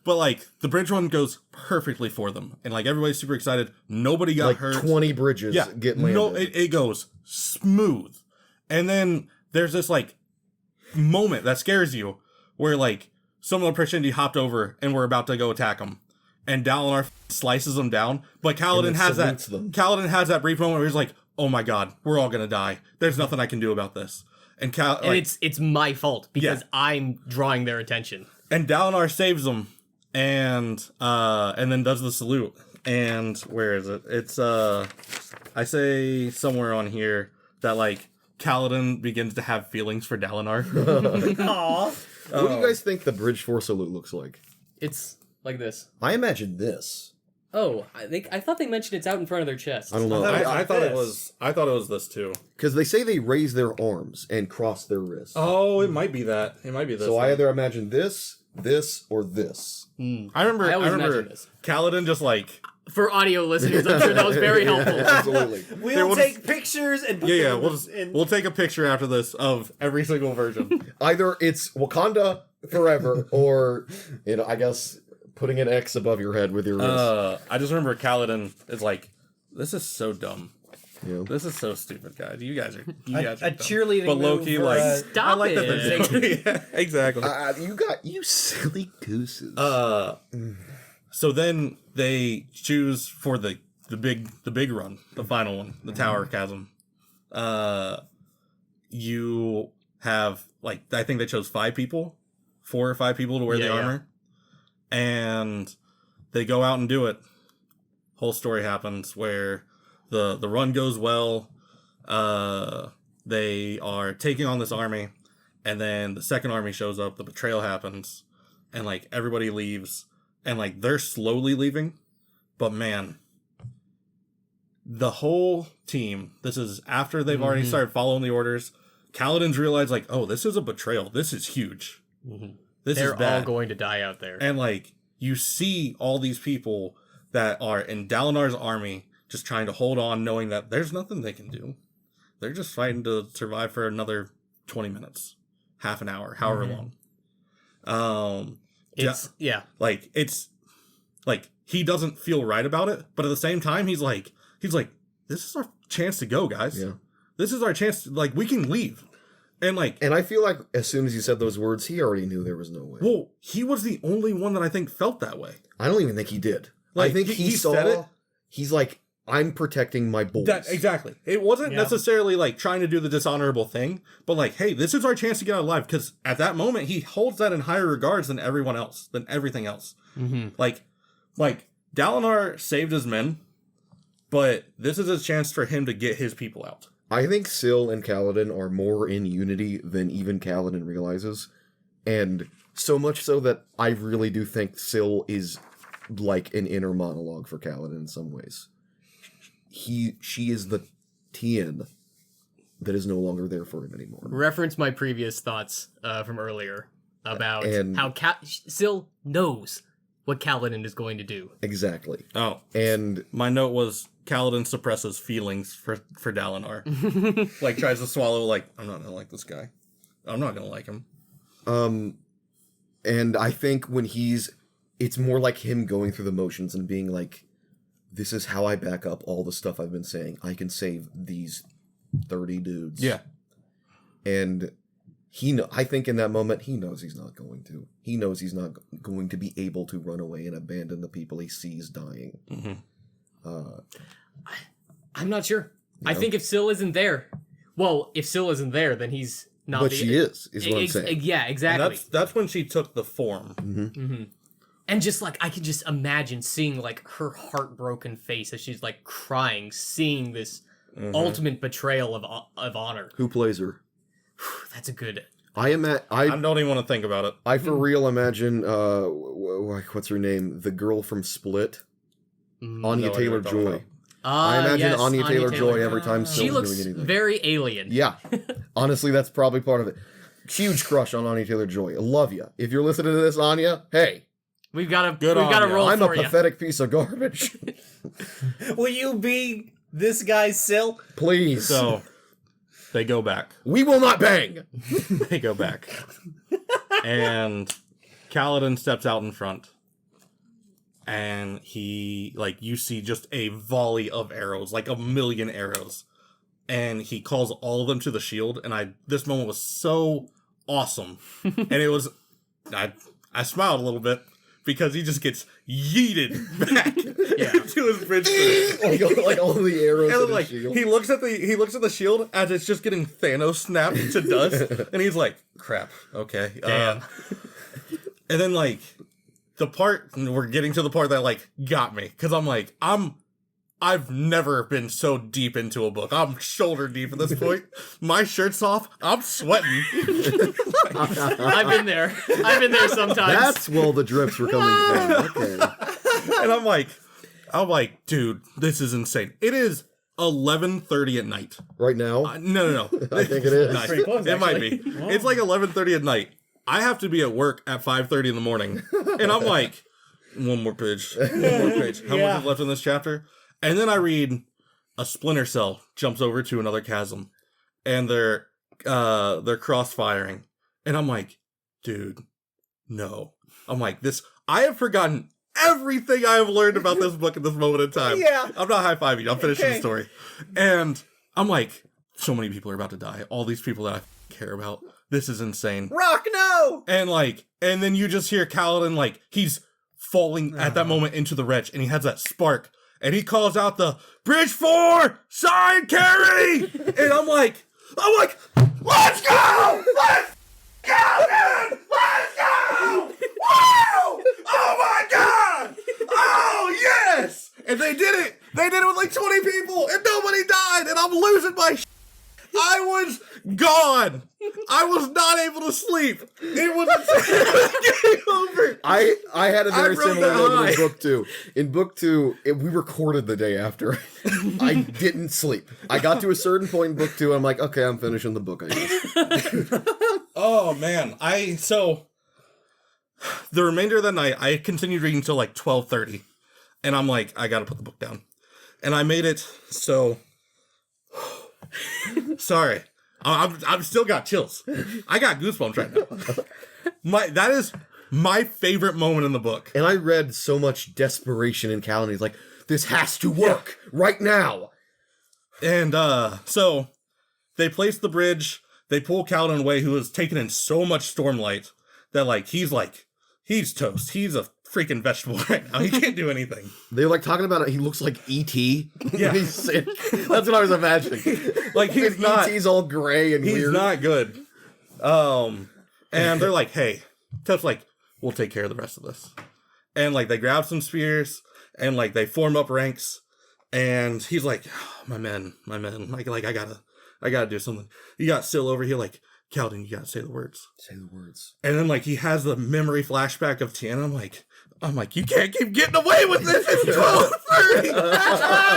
Speaker 3: But like the bridge run goes perfectly for them, and like everybody's super excited. Nobody got hurt.
Speaker 1: 20 bridges get landed.
Speaker 3: No, it goes smooth, and then there's this like moment that scares you, where like some of the Pershindi hopped over and were about to go attack them, and Dalinar slices them down. But Kaladin has that brief moment where he's like, "Oh my god, we're all gonna die. There's nothing I can do about this." And
Speaker 4: it's my fault because I'm drawing their attention.
Speaker 3: And Dalinar saves them. And then does the salute. And where is it? It's I say somewhere on here that like Kaladin begins to have feelings for Dalinar.
Speaker 5: Aww.
Speaker 1: What do you guys think the Bridge 4 salute looks like?
Speaker 4: It's like this.
Speaker 1: I imagine this.
Speaker 4: Oh, I thought they mentioned it's out in front of their chest.
Speaker 1: I don't know.
Speaker 3: I thought it was this too.
Speaker 1: Because they say they raise their arms and cross their wrists.
Speaker 3: Oh, it might be that. It might be this.
Speaker 1: So I either imagine this, or this.
Speaker 3: I remember
Speaker 4: this.
Speaker 3: Kaladin just like
Speaker 4: for audio listeners, I'm sure that was very helpful.
Speaker 1: Absolutely.
Speaker 5: We'll take pictures and put
Speaker 3: we'll take a picture after this of every single version.
Speaker 1: Either it's Wakanda forever, or I guess putting an X above your head with your wrist.
Speaker 3: I just remember Kaladin is like, this is so dumb.
Speaker 1: Yeah.
Speaker 3: This is so stupid, guys. You guys are
Speaker 5: a cheerleading.
Speaker 3: But low-key, like,
Speaker 4: stop
Speaker 3: I like
Speaker 4: it.
Speaker 3: that they're yeah, exactly.
Speaker 1: You silly gooses.
Speaker 3: So then they choose for the big run, the final one, the Tower Chasm. You have like I think they chose 4 or 5 people to wear the armor, and they go out and do it. Whole story happens where the run goes well. They are taking on this army, and then the second army shows up. The betrayal happens, and like everybody leaves, and like they're slowly leaving. But man, the whole team. This is after they've already started following the orders. Kaladin's realized like, oh, this is a betrayal. This is huge.
Speaker 4: Mm-hmm.
Speaker 3: They're
Speaker 4: all going to die out there.
Speaker 3: And like you see all these people that are in Dalinar's army just trying to hold on, knowing that there's nothing they can do. They're just fighting to survive for another 20 minutes, half an hour, however long.
Speaker 4: It's
Speaker 3: like he doesn't feel right about it, but at the same time, he's like, this is our chance to go, guys. Yeah. This is our chance to, like, we can leave. And
Speaker 1: I feel like as soon as he said those words, he already knew there was no way.
Speaker 3: Well, he was the only one that I think felt that way.
Speaker 1: I don't even think he did.
Speaker 3: Like,
Speaker 1: I think he saw
Speaker 3: said it.
Speaker 1: He's like, I'm protecting my boys.
Speaker 3: Exactly. It wasn't necessarily like trying to do the dishonorable thing, but like, hey, this is our chance to get out alive. Because at that moment, he holds that in higher regards than everyone else, than everything else. Mm-hmm. Like Dalinar saved his men, but this is a chance for him to get his people out.
Speaker 1: I think Syl and Kaladin are more in unity than even Kaladin realizes. And so much so that I really do think Syl is like an inner monologue for Kaladin in some ways. She is the Tien that is no longer there for him anymore.
Speaker 4: Reference my previous thoughts from earlier about how Syl knows what Kaladin is going to do.
Speaker 1: Exactly.
Speaker 3: Oh.
Speaker 1: And
Speaker 3: my note was Kaladin suppresses feelings for Dalinar. Like tries to swallow like, I'm not gonna like this guy. I'm not gonna like him.
Speaker 1: And I think when it's more like him going through the motions and being like, this is how I back up all the stuff I've been saying. I can save these 30 dudes.
Speaker 3: Yeah.
Speaker 1: And I think in that moment, he knows he's not going to. He knows he's not going to be able to run away and abandon the people he sees dying.
Speaker 4: I'm not sure.
Speaker 1: No.
Speaker 4: I think if Syl isn't there, if Syl isn't there, then he's not.
Speaker 1: But she is what I'm saying.
Speaker 4: Yeah, exactly.
Speaker 3: And that's when she took the form.
Speaker 4: And just like, I can just imagine seeing like her heartbroken face as she's like crying, seeing this ultimate betrayal of honor.
Speaker 1: Who plays her?
Speaker 4: That's a good.
Speaker 3: I don't even want to think about it.
Speaker 1: I for real imagine, what's her name? The girl from Split? Anya Taylor-Joy. I imagine
Speaker 4: yes,
Speaker 1: Anya Taylor-Joy every time
Speaker 4: She
Speaker 1: Syl's
Speaker 4: looks
Speaker 1: doing anything.
Speaker 4: very alien.
Speaker 1: Yeah. Honestly, that's probably part of it. Huge crush on Anya Taylor-Joy. I love you. If you're listening to this, Anya, hey.
Speaker 4: We've got to roll
Speaker 1: I'm
Speaker 4: for
Speaker 1: a
Speaker 4: you.
Speaker 1: pathetic piece of garbage.
Speaker 5: Will you be this guy's Syl?
Speaker 1: Please.
Speaker 3: So they go back.
Speaker 1: We will not bang.
Speaker 3: They go back. And Kaladin steps out in front. And he, you see just a volley of arrows, like 1,000,000 arrows. And he calls all of them to the shield. And this moment was so awesome. And it was, I smiled a little bit because he just gets yeeted back to his bridge.
Speaker 1: like all the arrows
Speaker 3: And
Speaker 1: in his shield.
Speaker 3: he looks at the shield as it's just getting Thanos snapped to dust. And he's like, crap, okay.
Speaker 4: Damn.
Speaker 3: And then we're getting to the part that got me, because I've never been so deep into a book. I'm shoulder deep at this point. My shirt's off. I'm sweating.
Speaker 4: I've been there. I've been there sometimes.
Speaker 1: That's where the drips were coming from. Okay.
Speaker 3: And I'm like, dude, this is insane. It is 11:30 at night.
Speaker 1: Right now?
Speaker 3: No.
Speaker 1: I think it is.
Speaker 3: Nice.
Speaker 5: Pretty close,
Speaker 3: It might be.
Speaker 5: actually.
Speaker 3: It's 11:30 at night. I have to be at work at 5:30 in the morning. And I'm like, one more page. How much is left in this chapter? And then I read a splinter cell jumps over to another chasm, and they're cross-firing. And I'm like, dude, no. I'm like, I have forgotten everything I have learned about this book at this moment in time.
Speaker 5: Yeah.
Speaker 3: I'm not high-fiving you. I'm finishing the
Speaker 5: Okay.
Speaker 3: story. And I'm like, so many people are about to die. All these people that I care about. This is insane.
Speaker 5: Rock, no!
Speaker 3: And then you just hear Kaladin, he's falling at that moment into the wretch, and he has that spark, and he calls out the Bridge 4 sign carry, and I'm like, let's go! Let's go, dude! Let's go! Wow! Oh my god! Oh yes! And they did it! They did it with 20 people, and nobody died, and I'm losing my shit. I was gone. I was not able to sleep. It was game over.
Speaker 1: I had a very
Speaker 3: I wrote
Speaker 1: similar
Speaker 3: that
Speaker 1: moment
Speaker 3: high.
Speaker 1: in book 2. In book 2, we recorded the day after. I didn't sleep. I got to a certain point in book 2, and I'm like, okay, I'm finishing the book, I guess.
Speaker 3: Oh man, so the remainder of the night, I continued reading until 12:30, and I'm like, I gotta put the book down, and I made it. So sorry, I've still got chills. I got goosebumps right now. That is my favorite moment in the book.
Speaker 1: And I read so much desperation in Kaladin. He's like, this has to work right now.
Speaker 3: And so they place the bridge. They pull Kaladin away, who has taken in so much stormlight that he's toast. He's a freaking vegetable right now. He can't do anything.
Speaker 1: They're talking about it. He looks like E.T.
Speaker 3: Yeah.
Speaker 1: He's sick. That's what I was imagining.
Speaker 3: He's not.
Speaker 1: E.T.'s all gray and
Speaker 3: He's
Speaker 1: weird.
Speaker 3: not good. And they're like, hey, Tought's like, we'll take care of the rest of this. And they grab some spears and they form up ranks. And he's like, oh, my men. I gotta do something. You got Syl over here Kaladin, you gotta say the words.
Speaker 1: Say the words.
Speaker 3: And then he has the memory flashback of Tien. I'm like, you can't keep getting away with this. It's 12:30.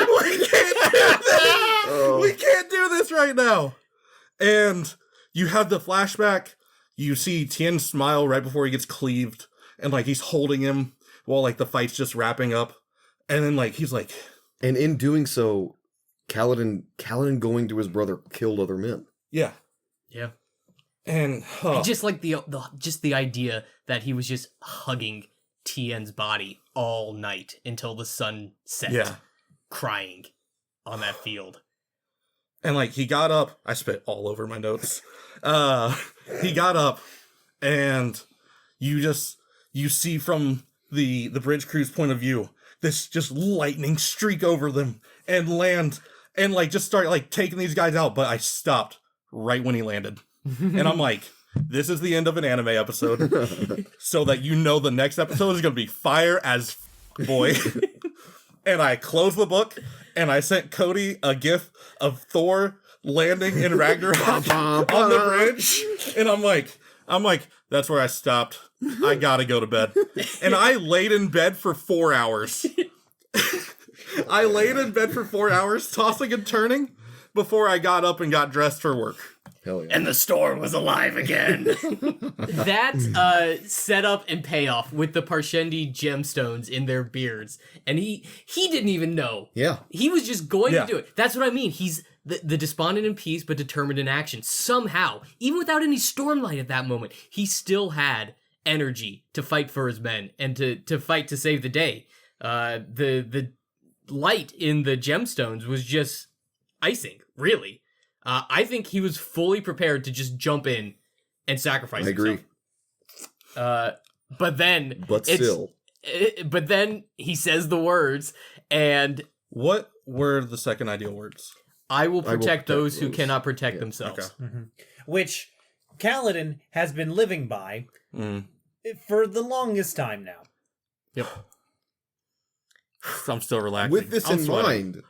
Speaker 3: We can't do this.
Speaker 1: Oh.
Speaker 3: We can't do this right now. And you have the flashback. You see Tien smile right before he gets cleaved, and he's holding him while the fight's just wrapping up. And then he's like,
Speaker 1: And in doing so, Kaladin going to his brother killed other men.
Speaker 3: yeah.
Speaker 4: Yeah.
Speaker 3: And
Speaker 4: And just the idea that he was just hugging Tien's body all night until the sun set,
Speaker 3: Yeah.
Speaker 4: crying on that field.
Speaker 3: And like he got up, I spit all over my notes. He got up, and you see from the bridge crew's point of view this just lightning streak over them and land and like just start like taking these guys out. But I stopped right when he landed, and I'm like, this is the end of an anime episode, so that you know the next episode is gonna be fire as boy. And I closed the book, and I sent Cody a gif of Thor landing in Ragnarok on the bridge. And I'm like, that's where I stopped. I gotta go to bed. And I laid in bed for 4 hours. I laid in bed for 4 hours, tossing and turning, before I got up and got dressed for work.
Speaker 1: Hell yeah.
Speaker 4: And the storm was alive again. That setup and payoff with the Parshendi gemstones in their beards. And he didn't even know.
Speaker 1: Yeah.
Speaker 4: He was just going
Speaker 3: Yeah.
Speaker 4: to do it. That's what I mean. He's the despondent in peace, but determined in action. Somehow, even without any Stormlight at that moment, he still had energy to fight for his men and to fight to save the day. The light in the gemstones was just icing, really. I think he was fully prepared to just jump in and sacrifice
Speaker 1: I agree.
Speaker 4: himself. But then...
Speaker 1: But still.
Speaker 4: But then he says the words, and...
Speaker 3: What were the second ideal words?
Speaker 4: I will protect
Speaker 1: protect
Speaker 4: those who
Speaker 1: those.
Speaker 4: cannot protect
Speaker 1: Yeah.
Speaker 4: themselves.
Speaker 3: Okay.
Speaker 5: Which Kaladin has been living by
Speaker 3: Mm.
Speaker 5: for the longest time now.
Speaker 4: Yep.
Speaker 3: I'm still relaxing.
Speaker 1: With this
Speaker 3: I'm
Speaker 1: in
Speaker 3: sweating.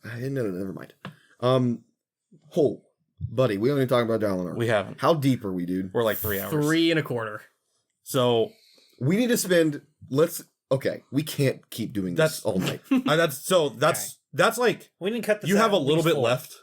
Speaker 1: mind, no, never mind. Buddy, we only talking about Dalinar.
Speaker 3: We haven't.
Speaker 1: How deep are we, dude?
Speaker 3: We're like 3 hours.
Speaker 4: 3 1/4.
Speaker 3: So
Speaker 1: We need to spend. Okay, we can't keep doing this
Speaker 3: That's-
Speaker 1: all night.
Speaker 3: that's like
Speaker 5: We didn't cut this
Speaker 3: you
Speaker 5: out
Speaker 3: have a
Speaker 5: at
Speaker 3: little
Speaker 5: least
Speaker 3: bit
Speaker 5: 4.
Speaker 3: left.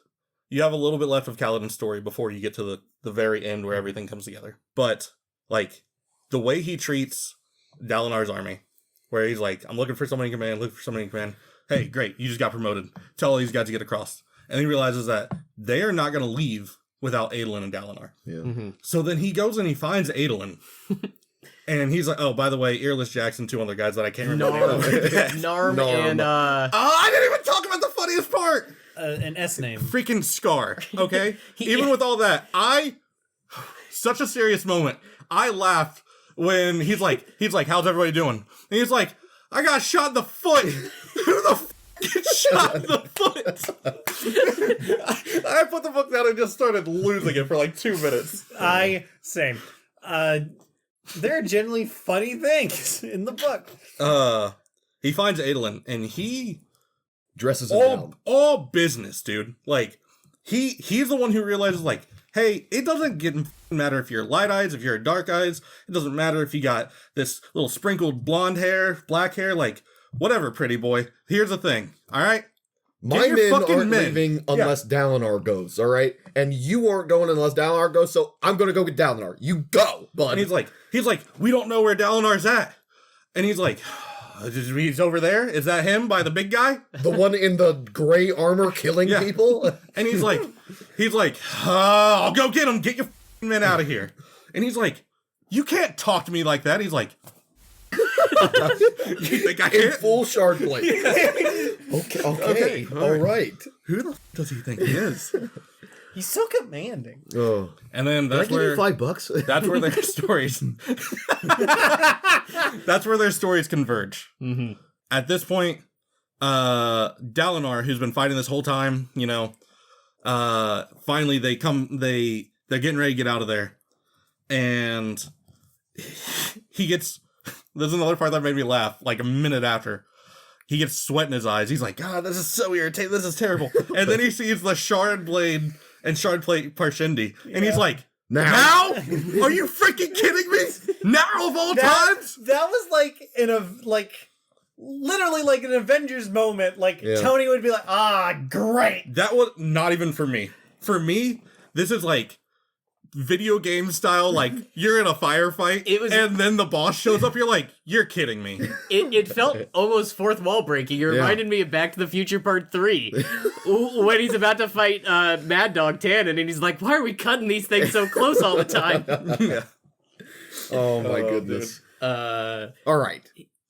Speaker 3: You have a little bit left of Kaladin's story before you get to the very end where everything comes together. But like the way he treats Dalinar's army, where he's like, I'm looking for somebody in command, looking for somebody in command. Hey, great, you just got promoted. Tell all these guys to get across. And he realizes that they are not going to leave without Adolin and Dalinar.
Speaker 1: Yeah.
Speaker 3: So then he goes and he finds Adolin. And he's like, oh, by the way, Earless Jackson, 2 other guys that I can't remember.
Speaker 4: Narm,
Speaker 3: the name of.
Speaker 4: Narm,
Speaker 1: Narm.
Speaker 4: and
Speaker 3: I didn't even talk about the funniest part.
Speaker 5: An S name.
Speaker 3: Freaking Scar, okay? Even with all that, such a serious moment. I laughed when he's like, how's everybody doing? And he's like, I got shot in the foot. Who the f gets shot in the foot? I put the book down and just started losing it for like 2 minutes.
Speaker 5: Same. There are generally funny things in the book.
Speaker 3: He finds Adolin and he
Speaker 1: Dresses him down.
Speaker 3: all business, dude. Like he's the one who realizes like, hey, it doesn't matter if you're light eyes, if you're dark eyes. It doesn't matter if you got this little sprinkled blonde hair, black hair, like whatever, pretty boy. Here's the thing, all right?
Speaker 1: My
Speaker 3: your
Speaker 1: men
Speaker 3: fucking
Speaker 1: aren't
Speaker 3: men.
Speaker 1: leaving unless Dalinar goes, all right? And you aren't going unless Dalinar goes, so I'm going to go get Dalinar. You go, bud.
Speaker 3: And he's like, we don't know where Dalinar's at. And he's like, he's over there. Is that him by the big guy?
Speaker 1: The one in the gray armor killing
Speaker 3: Yeah.
Speaker 1: people?
Speaker 3: And he's like, I'll go get him. Get your men out of here. And he's like, you can't talk to me like that. He's like, you think I
Speaker 1: In
Speaker 3: can't?
Speaker 1: full shard blade. Okay. All right.
Speaker 3: Who the f does he think he is?
Speaker 5: He's so commanding.
Speaker 1: Oh.
Speaker 3: And then
Speaker 1: Did I
Speaker 3: that's
Speaker 1: give you
Speaker 3: where
Speaker 1: $5?
Speaker 3: that's where their stories that's where their stories converge.
Speaker 4: mm-hmm.
Speaker 3: At this point, Dalinar, who's been fighting this whole time, finally they're getting ready to get out of there. And he gets, there's another part that made me laugh, like a minute after. He gets sweat in his eyes. He's like, God, this is so irritating. This is terrible. And then he sees the shard blade and shard plate Parshendi. And he's like, now? Are you freaking kidding me? Now of all times?
Speaker 5: That was literally like an Avengers moment. Like
Speaker 1: Yeah.
Speaker 5: Tony would be like, great.
Speaker 3: That was not even for me. For me, this is like video game style, like you're in a firefight and then the boss shows up, you're like, you're kidding me.
Speaker 4: It felt almost fourth wall breaking. It reminded me of Back to the Future Part 3. When he's about to fight Mad Dog Tannen, and he's like, why are we cutting these things so close all the time?
Speaker 3: Yeah.
Speaker 1: Oh my
Speaker 3: Oh,
Speaker 1: goodness. All right.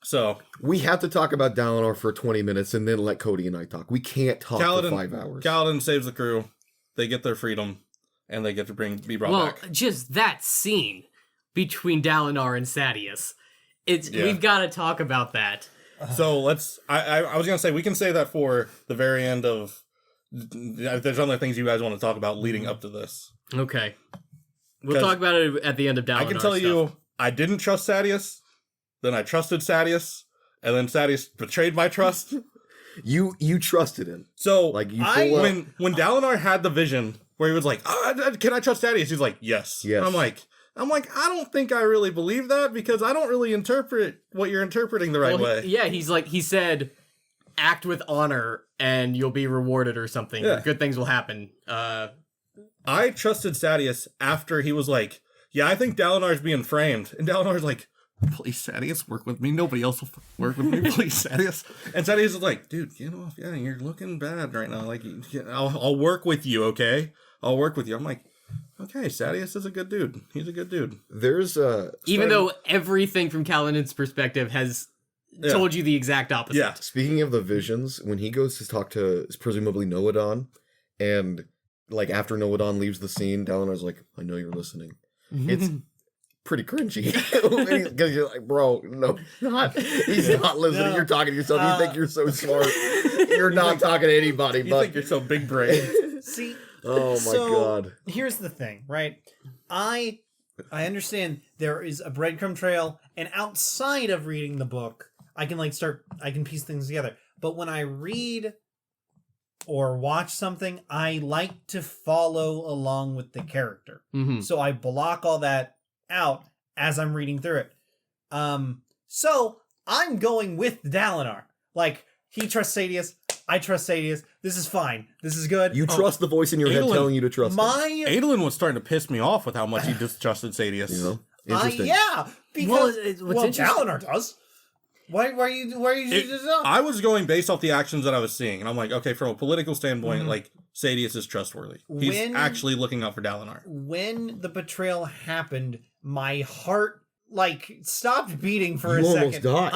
Speaker 3: So
Speaker 1: We have to talk about Dalinar for 20 minutes and then let Cody and I talk. We can't talk for 5 hours.
Speaker 3: Kaladin saves the crew. They get their freedom, and they get to be brought
Speaker 4: Well,
Speaker 3: back.
Speaker 4: just that scene between Dalinar and Sadius. We've got to talk about that.
Speaker 3: So let's. I was gonna say we can say that for the very end of. If there's other things you guys want to talk about leading up to this.
Speaker 4: Okay. We'll talk about it at the end of Dalinar.
Speaker 3: I can tell you, I didn't trust Sadius. Then I trusted Sadius, and then Sadius betrayed my trust.
Speaker 1: You trusted him.
Speaker 3: So
Speaker 1: Like you
Speaker 3: when Dalinar had the vision where he was like, "Can I trust Sadius?" He's like, "Yes."
Speaker 1: Yes.
Speaker 3: I'm like, I don't think I really believe that because I don't really interpret what you're interpreting the right way.
Speaker 4: He said, act with honor and you'll be rewarded or something.
Speaker 3: Yeah.
Speaker 4: Good things will happen.
Speaker 3: I trusted Sadius after he was like, "Yeah, I think Dalinar's being framed," and Dalinar's like, "Please, Sadius, work with me. Nobody else will work with me. Please, Sadius." And Sadius is like, "Dude, get off. Yeah, you're looking bad right now. Like, I'll work with you, okay? I'll work with you." I'm like, "Okay, Sadius is a good dude. He's a good dude."
Speaker 1: There's
Speaker 4: Even though everything from Kaladin's perspective has told you the exact opposite.
Speaker 3: Yeah.
Speaker 1: Speaking of the visions, when he goes to talk to presumably Noadon, and like after Noadon leaves the scene, Dalinar's like, "I know you're listening." It's pretty cringy because you're like, "Bro, no, not. He's not listening.
Speaker 2: No.
Speaker 1: You're talking to yourself. You think you're so smart. You're not talking to anybody."
Speaker 3: You
Speaker 1: But
Speaker 3: think you're so big brain.
Speaker 2: See,
Speaker 1: oh my god,
Speaker 2: here's the thing, right? I understand there is a breadcrumb trail, and outside of reading the book, I can piece things together. But when I read or watch something, I like to follow along with the character.
Speaker 4: Mhm.
Speaker 2: So I block all that out as I'm reading through it. So I'm going with Dalinar. Like, he trusts Sadius, I trust Sadius. This is fine. This is good.
Speaker 1: you trust the voice in your head
Speaker 3: Adolin-
Speaker 1: telling you to trust him.
Speaker 3: Adolin was starting to piss me off with how much he distrusted Sadius.
Speaker 1: You know, interesting.
Speaker 2: Yeah, because
Speaker 4: What's interesting-
Speaker 2: Dalinar does. Why are you just up?
Speaker 3: I was going based off the actions that I was seeing, and I'm like, okay, from a political standpoint, like, Sadius is trustworthy. He's actually looking out for Dalinar.
Speaker 2: When the betrayal happened, my heart stopped beating for
Speaker 1: You
Speaker 2: a
Speaker 1: almost
Speaker 2: second.
Speaker 1: died.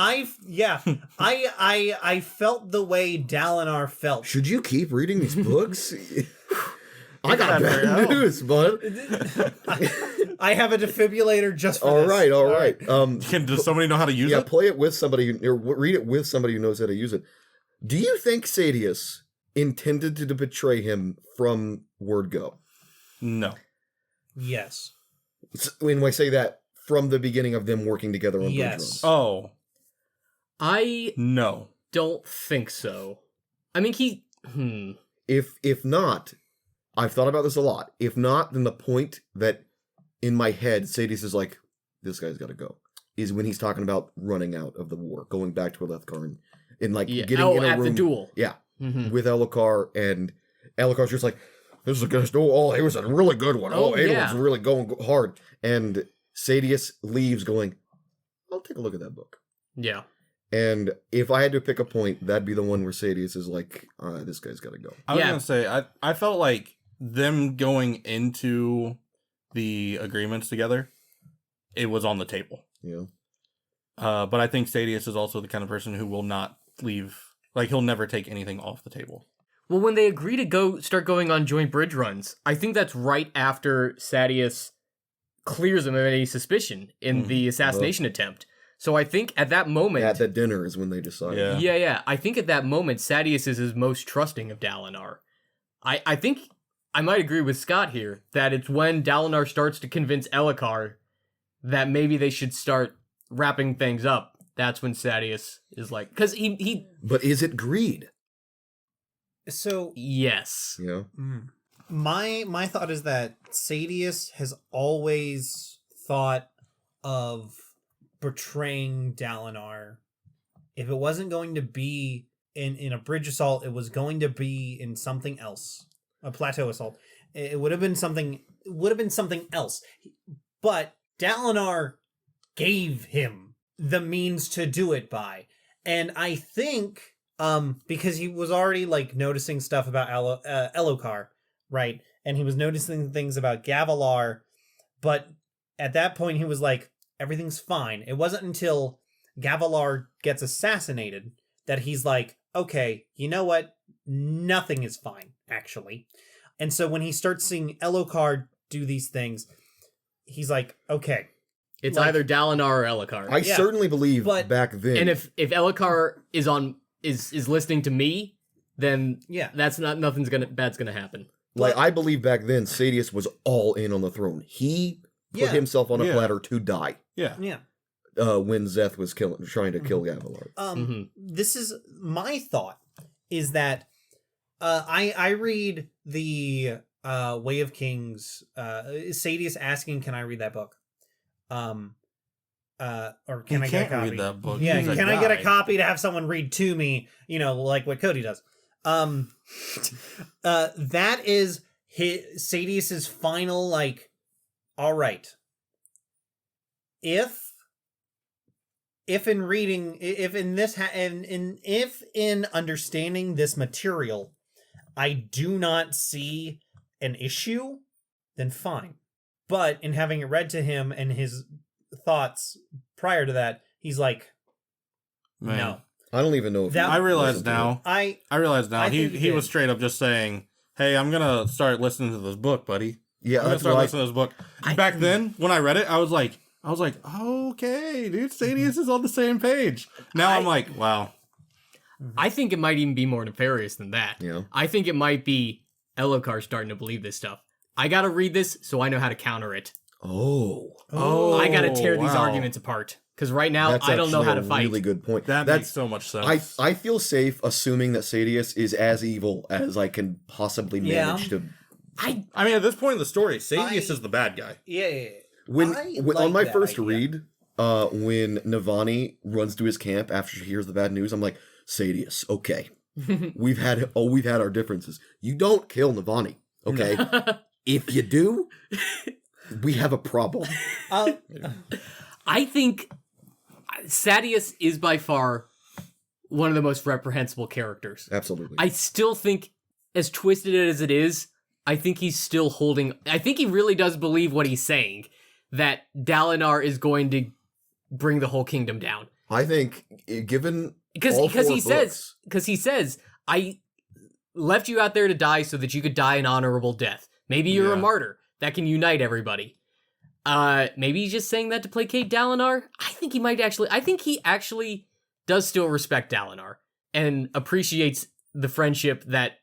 Speaker 2: I felt the way Dalinar felt.
Speaker 1: Should you keep reading these books? I got
Speaker 3: very
Speaker 1: bad
Speaker 3: well.
Speaker 1: news, bud.
Speaker 2: I have a defibrillator just for
Speaker 1: All
Speaker 2: this.
Speaker 1: right, all right.
Speaker 3: Does somebody know how to use
Speaker 1: Yeah,
Speaker 3: it?
Speaker 1: play it with somebody, or read it with somebody who knows how to use it. Do you think Sadius intended to betray him from word go?
Speaker 3: No.
Speaker 2: Yes.
Speaker 1: When I say that, from the beginning of them working together on
Speaker 2: Yes.
Speaker 1: Bridge Run.
Speaker 3: Oh,
Speaker 4: I
Speaker 3: no.
Speaker 4: don't think so. I mean,
Speaker 1: If not, I've thought about this a lot. If not, then the point that in my head, Sadius is like, this guy's got to go, is when he's talking about running out of the war, going back to Alethkar and like getting in a
Speaker 4: at
Speaker 1: room.
Speaker 4: the duel.
Speaker 1: Yeah,
Speaker 4: Mhm.
Speaker 1: with Elhokar, and Elhokar's just like, this is a good story. Oh, it was a really good one. Oh, Adolin's really going hard. And Sadius leaves going, I'll take a look at that book.
Speaker 4: Yeah.
Speaker 1: And if I had to pick a point, that'd be the one where Sadius is like, this guy's got to go.
Speaker 3: I was
Speaker 4: Yeah.
Speaker 3: going to say, I felt like them going into the agreements together, it was on the table.
Speaker 1: You
Speaker 3: But I think Sadius is also the kind of person who will not leave. Like, he'll never take anything off the table.
Speaker 4: Well, when they agree to start going on joint bridge runs, I think that's right after Sadius clears him of any suspicion in the assassination attempt. So I think at that moment...
Speaker 1: At the dinner is when they decide.
Speaker 3: Yeah.
Speaker 4: Yeah. I think at that moment, Sadius is his most trusting of Dalinar. I think I might agree with Scott here that it's when Dalinar starts to convince Elhokar that maybe they should start wrapping things up. That's when Sadius is like... Because he...
Speaker 1: But is it greed?
Speaker 2: So
Speaker 1: You
Speaker 4: Yes.
Speaker 1: know?
Speaker 2: my thought is that Sadius has always thought of betraying Dalinar. If it wasn't going to be in a bridge assault, it was going to be in something else. A plateau assault. It would have been something else. But Dalinar gave him the means to do it by. And I think because he was already like noticing stuff about Elhokar, right? And he was noticing things about Gavilar, but at that point he was like,
Speaker 5: everything's fine. It wasn't until Gavilar gets assassinated that he's like, okay, you know what? Nothing is fine, actually. And so when he starts seeing Elhokar do these things, he's like, okay.
Speaker 4: It's
Speaker 5: Like-
Speaker 4: either Dalinar or Elhokar.
Speaker 1: I
Speaker 5: Yeah,
Speaker 1: certainly believe
Speaker 5: but-
Speaker 1: back then.
Speaker 4: And if Elhokar is listening to me, then
Speaker 5: Yeah.
Speaker 4: nothing's bad's gonna happen.
Speaker 1: like I believe back then, Sadius was all in on the throne. He put
Speaker 5: Yeah.
Speaker 1: himself on a
Speaker 3: Yeah.
Speaker 1: platter to die
Speaker 3: Yeah.
Speaker 5: Yeah.
Speaker 1: when Zeth was trying to kill Gavilar.
Speaker 5: This is my thought, is that I read the Way of Kings, Sadius asking, can I read that book? Or can
Speaker 3: You
Speaker 5: I get a
Speaker 3: can't
Speaker 5: copy?
Speaker 3: read that book.
Speaker 5: Yeah,
Speaker 3: He's a
Speaker 5: can I get a
Speaker 3: guy.
Speaker 5: copy to have someone read to me, like what Cody does? That is Sadius's final, like, all right. If in reading, if in understanding this material, I do not see an issue, then fine. But in having it read to him and his thoughts prior to that, he's like,
Speaker 3: Man.
Speaker 5: no.
Speaker 1: I don't even know if
Speaker 5: That-
Speaker 3: I realize
Speaker 1: listened to
Speaker 3: now.
Speaker 5: I
Speaker 3: I
Speaker 5: think
Speaker 3: he was straight up just saying, "Hey, I'm gonna start listening to this book, buddy.
Speaker 1: Yeah,
Speaker 3: I'm gonna
Speaker 1: that's
Speaker 3: start
Speaker 1: what
Speaker 3: listening to this book." Back then, when I read it, I was like, okay, dude, Stadius is on the same page. Now I'm like, wow.
Speaker 4: I think it might even be more nefarious than that.
Speaker 1: Yeah.
Speaker 4: I think it might be Elhokar starting to believe this stuff. I gotta read this so I know how to counter it.
Speaker 1: Oh,
Speaker 4: I gotta tear these
Speaker 3: wow.
Speaker 4: arguments apart. Because right now,
Speaker 1: that's
Speaker 4: I don't know
Speaker 1: actually
Speaker 4: how to
Speaker 1: a
Speaker 4: fight.
Speaker 1: really good point.
Speaker 3: That
Speaker 1: That's
Speaker 3: makes so much sense.
Speaker 1: I feel safe assuming that Sadius is as evil as I can possibly manage to.
Speaker 3: I mean, at this point in the story, Sadius is the bad guy.
Speaker 5: yeah.
Speaker 1: When
Speaker 5: I
Speaker 1: on
Speaker 5: like
Speaker 1: my
Speaker 5: that
Speaker 1: first
Speaker 5: idea.
Speaker 1: read, when Navani runs to his camp after she hears the bad news, I'm like, Sadius, okay, we've had our differences. You don't kill Navani, okay? If you do, we have a problem.
Speaker 4: I think Sadius is by far one of the most reprehensible characters.
Speaker 1: Absolutely.
Speaker 4: I still think, as twisted as it is, I think he's still holding. I think he really does believe what he's saying, that Dalinar is going to bring the whole kingdom down.
Speaker 1: I think, given
Speaker 4: Because
Speaker 1: all
Speaker 4: he
Speaker 1: four
Speaker 4: says,
Speaker 1: books-
Speaker 4: I left you out there to die so that you could die an honorable death. Maybe you're a
Speaker 3: Yeah.
Speaker 4: martyr that can unite everybody. Maybe he's just saying that to placate Dalinar. I think he actually does still respect Dalinar and appreciates the friendship that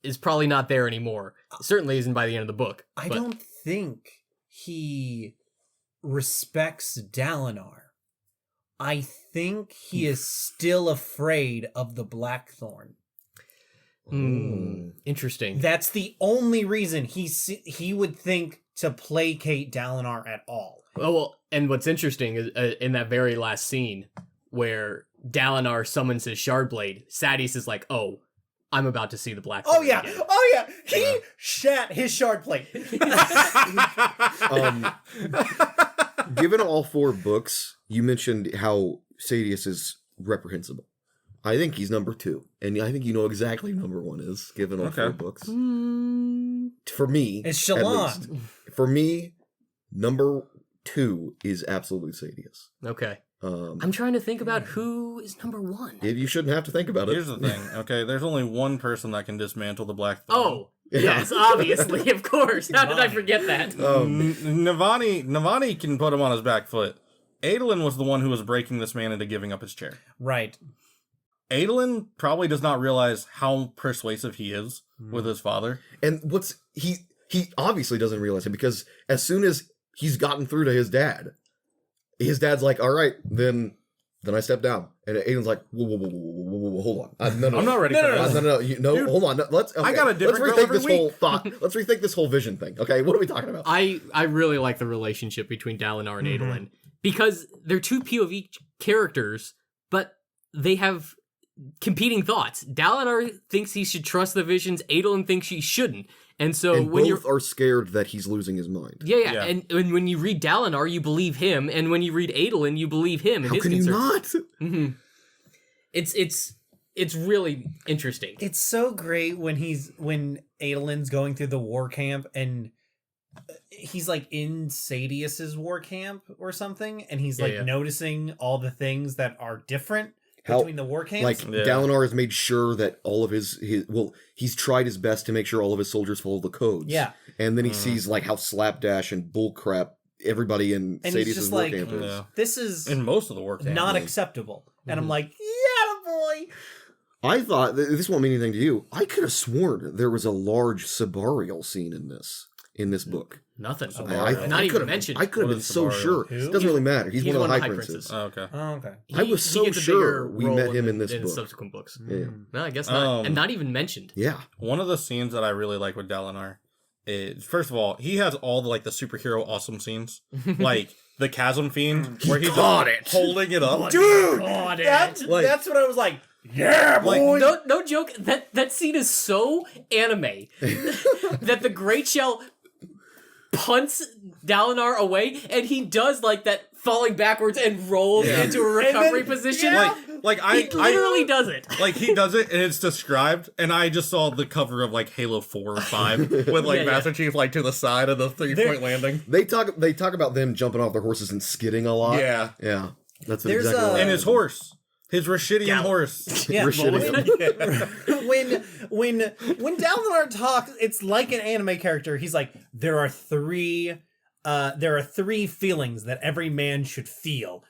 Speaker 4: is probably not there anymore. Certainly isn't by the end of the book.
Speaker 5: I
Speaker 4: but-
Speaker 5: don't think he respects Dalinar. I think he is still afraid of the Blackthorn.
Speaker 4: Interesting.
Speaker 5: That's the only reason he would think to placate Dalinar at all.
Speaker 4: Oh, well, and what's interesting is in that very last scene where Dalinar summons his Shardblade, Sadius is like, "Oh, I'm about to see the Black."
Speaker 5: Oh yeah,
Speaker 4: again."
Speaker 5: oh yeah. He shat his shard plate.
Speaker 1: given all four books, you mentioned how Sadius is reprehensible. I think he's number 2, and I think you know exactly who number 1 is, given all 4 books. For me,
Speaker 5: It's
Speaker 1: at
Speaker 5: Shallan.
Speaker 1: least. For me, number 2 is absolutely Sadius.
Speaker 4: Okay. I'm trying to think about who is number 1.
Speaker 1: You shouldn't have to think about it.
Speaker 3: Here's the thing, okay? There's only one person that can dismantle the Black Throne.
Speaker 4: Oh, yes, obviously, of course. How did I forget that?
Speaker 3: Navani can put him on his back foot. Adolin was the one who was breaking this man into giving up his chair.
Speaker 5: Right.
Speaker 3: Adolin probably does not realize how persuasive he is with his father.
Speaker 1: And he obviously doesn't realize it, because as soon as he's gotten through to his dad's like, all right, then I step down. And Aiden's like, whoa, hold on. No,
Speaker 3: I'm not ready for this.
Speaker 1: No,
Speaker 3: Dude,
Speaker 1: hold on.
Speaker 3: I got a different girl
Speaker 1: let's rethink
Speaker 3: every
Speaker 1: this whole
Speaker 3: week.
Speaker 1: thought. Let's rethink this whole vision thing. Okay, what are we talking about?
Speaker 4: I really like the relationship between Dalinar and Adolin, because they're two POV characters, but they have competing thoughts. Dalinar thinks he should trust the visions, Adolin thinks he shouldn't. And so
Speaker 1: And
Speaker 4: when
Speaker 1: both are scared that he's losing his mind.
Speaker 4: Yeah. And when you read Dalinar, you believe him, and when you read Adolin, you believe him. And
Speaker 1: How
Speaker 4: his
Speaker 1: can you
Speaker 4: concerns.
Speaker 1: not?
Speaker 4: Mhm. It's really interesting.
Speaker 5: It's so great when Adolin's going through the war camp and he's like in Sadius's war camp or something, and he's
Speaker 4: Yeah,
Speaker 5: like
Speaker 4: yeah.
Speaker 5: noticing all the things that are different
Speaker 1: How-
Speaker 5: between the war camps.
Speaker 1: Like
Speaker 3: Yeah.
Speaker 1: Dalinar has made sure that all of his he's tried his best to make sure all of his soldiers follow the codes.
Speaker 5: Yeah.
Speaker 1: And then he sees like how slapdash and bullcrap everybody in
Speaker 5: And he's
Speaker 1: Sadius's
Speaker 5: just
Speaker 1: war
Speaker 5: like,
Speaker 1: camp is.
Speaker 3: Yeah.
Speaker 5: this is
Speaker 3: In most of the work.
Speaker 5: not
Speaker 1: yeah.
Speaker 5: acceptable. And I'm
Speaker 4: Mhm.
Speaker 5: like, yeah, boy.
Speaker 1: I thought this won't mean anything to you. I could have sworn there was a large Sabarial scene in this book.
Speaker 4: Nothing.
Speaker 3: Sabarial.
Speaker 4: Not even
Speaker 1: could've-
Speaker 4: mentioned.
Speaker 1: I could have
Speaker 3: What
Speaker 1: been
Speaker 3: is
Speaker 1: so
Speaker 3: Sabarial?
Speaker 1: sure.
Speaker 5: Who?
Speaker 1: It doesn't really matter. He's one of the high princes.
Speaker 3: Oh, okay.
Speaker 5: Oh, okay.
Speaker 1: I was so
Speaker 4: gets a
Speaker 1: sure
Speaker 4: bigger
Speaker 1: we
Speaker 4: role
Speaker 1: met him in this
Speaker 4: in
Speaker 1: book.
Speaker 4: subsequent books.
Speaker 1: Yeah.
Speaker 4: No, I guess not.
Speaker 3: Um,
Speaker 4: And not even mentioned.
Speaker 1: Yeah.
Speaker 3: One of the scenes that I really like with Dalinar is, first of all, he has all the like the superhero awesome scenes, like the Chasm Fiend, where he's
Speaker 1: Got
Speaker 3: just
Speaker 1: it.
Speaker 3: holding it up.
Speaker 5: Dude,
Speaker 4: God,
Speaker 5: that's
Speaker 3: Like-
Speaker 5: what I was like. Yeah, boy.
Speaker 4: No joke. That scene is so anime that the Great Shell punts Dalinar away, and he does like that falling backwards and rolls
Speaker 3: Yeah.
Speaker 4: into a recovery position.
Speaker 3: Like
Speaker 4: He literally does it.
Speaker 3: like he does it and it's described, and I just saw the cover of like Halo 4 or 5 with like
Speaker 4: Yeah, yeah.
Speaker 3: Master Chief like to the side of the 3-point landing.
Speaker 1: They talk about them jumping off their horses and skidding a lot.
Speaker 3: Yeah.
Speaker 1: Yeah. That's
Speaker 5: There's
Speaker 1: exactly
Speaker 5: a-
Speaker 1: what
Speaker 3: And his
Speaker 1: happened.
Speaker 3: horse. His Rashidian horse.
Speaker 5: Yeah.
Speaker 1: We're shitting.
Speaker 5: when Dalinar talks, it's like an anime character. He's like, there are three feelings that every man should feel.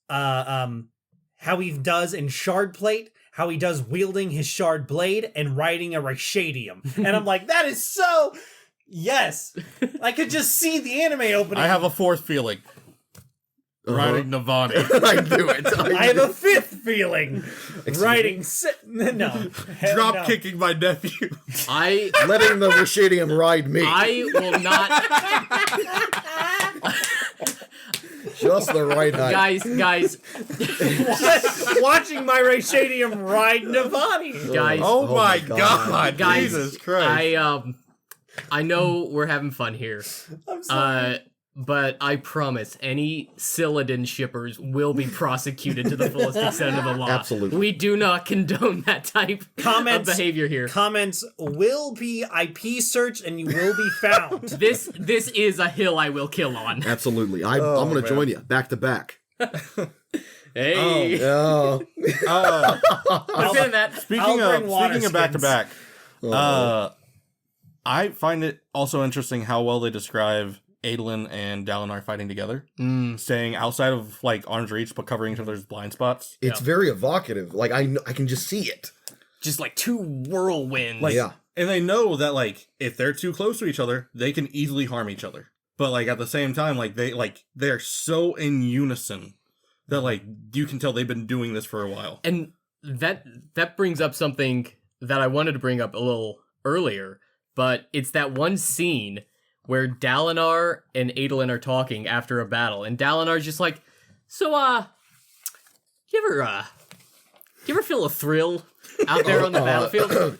Speaker 5: How he does in shard plate, how he does wielding his shard blade, and riding a Rashadium. And I'm like, that is so yes. I could just see the anime opening.
Speaker 3: I have a fourth feeling. Riding Navani.
Speaker 1: I knew it.
Speaker 5: I have a fifth feeling.
Speaker 1: Excuse
Speaker 5: Riding no. Hell
Speaker 3: Drop
Speaker 5: no.
Speaker 3: kicking my nephew.
Speaker 1: Letting the Rashadium ride me.
Speaker 4: I will not.
Speaker 1: Just the right height.
Speaker 4: guys,
Speaker 5: Watching my Rashadium ride Navani.
Speaker 4: guys.
Speaker 3: Oh,
Speaker 1: Oh
Speaker 3: my
Speaker 1: my
Speaker 3: god.
Speaker 1: God.
Speaker 4: Guys,
Speaker 3: Jesus Christ.
Speaker 4: I know we're having fun here.
Speaker 5: I'm sorry.
Speaker 4: But I promise, any Silladin shippers will be prosecuted to the fullest extent of the law.
Speaker 1: Absolutely.
Speaker 4: We do not condone that type of behavior here.
Speaker 5: Comments will be IP searched and you will be found.
Speaker 4: This is a hill I will kill on.
Speaker 1: Absolutely. I'm
Speaker 3: Oh,
Speaker 1: going to
Speaker 3: man.
Speaker 1: join you back to back.
Speaker 4: Hey,
Speaker 1: Oh.
Speaker 4: I'm feeling that.
Speaker 3: Speaking
Speaker 5: I'll bring
Speaker 3: of
Speaker 5: water
Speaker 3: back to
Speaker 5: skins.
Speaker 3: back,
Speaker 1: Oh.
Speaker 3: I find it also interesting how well they describe Adolin and Dalinar fighting together, staying outside of like arm's reach but covering each other's blind spots.
Speaker 1: It's very evocative. Like I can just see it.
Speaker 4: Just like two whirlwinds.
Speaker 3: Like,
Speaker 1: Yeah.
Speaker 3: and they know that like if they're too close to each other, they can easily harm each other. But like at the same time, they're so in unison that like you can tell they've been doing this for a while.
Speaker 4: And that brings up something that I wanted to bring up a little earlier, but it's that one scene where Dalinar and Adolin are talking after a battle, and Dalinar's just like, "So, you ever feel a thrill out there on the battlefield?"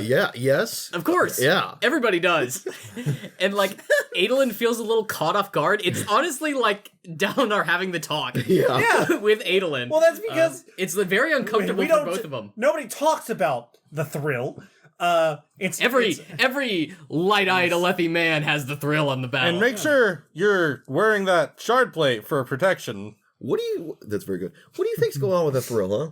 Speaker 1: Yeah. Yes.
Speaker 4: Of course.
Speaker 1: Yeah.
Speaker 4: Everybody does. And like Adolin feels a little caught off guard. It's honestly like Dalinar having the talk
Speaker 1: Yeah.
Speaker 4: with Adolin.
Speaker 5: Well, that's because
Speaker 4: it's very uncomfortable
Speaker 5: we
Speaker 4: for
Speaker 5: don't.
Speaker 4: both of them.
Speaker 5: Nobody talks about the thrill. It's
Speaker 4: Every light-eyed Alethi man has the thrill on the battle.
Speaker 3: And make sure you're wearing that shard plate for protection.
Speaker 1: That's very good. What do you think's going on with that thrill, huh?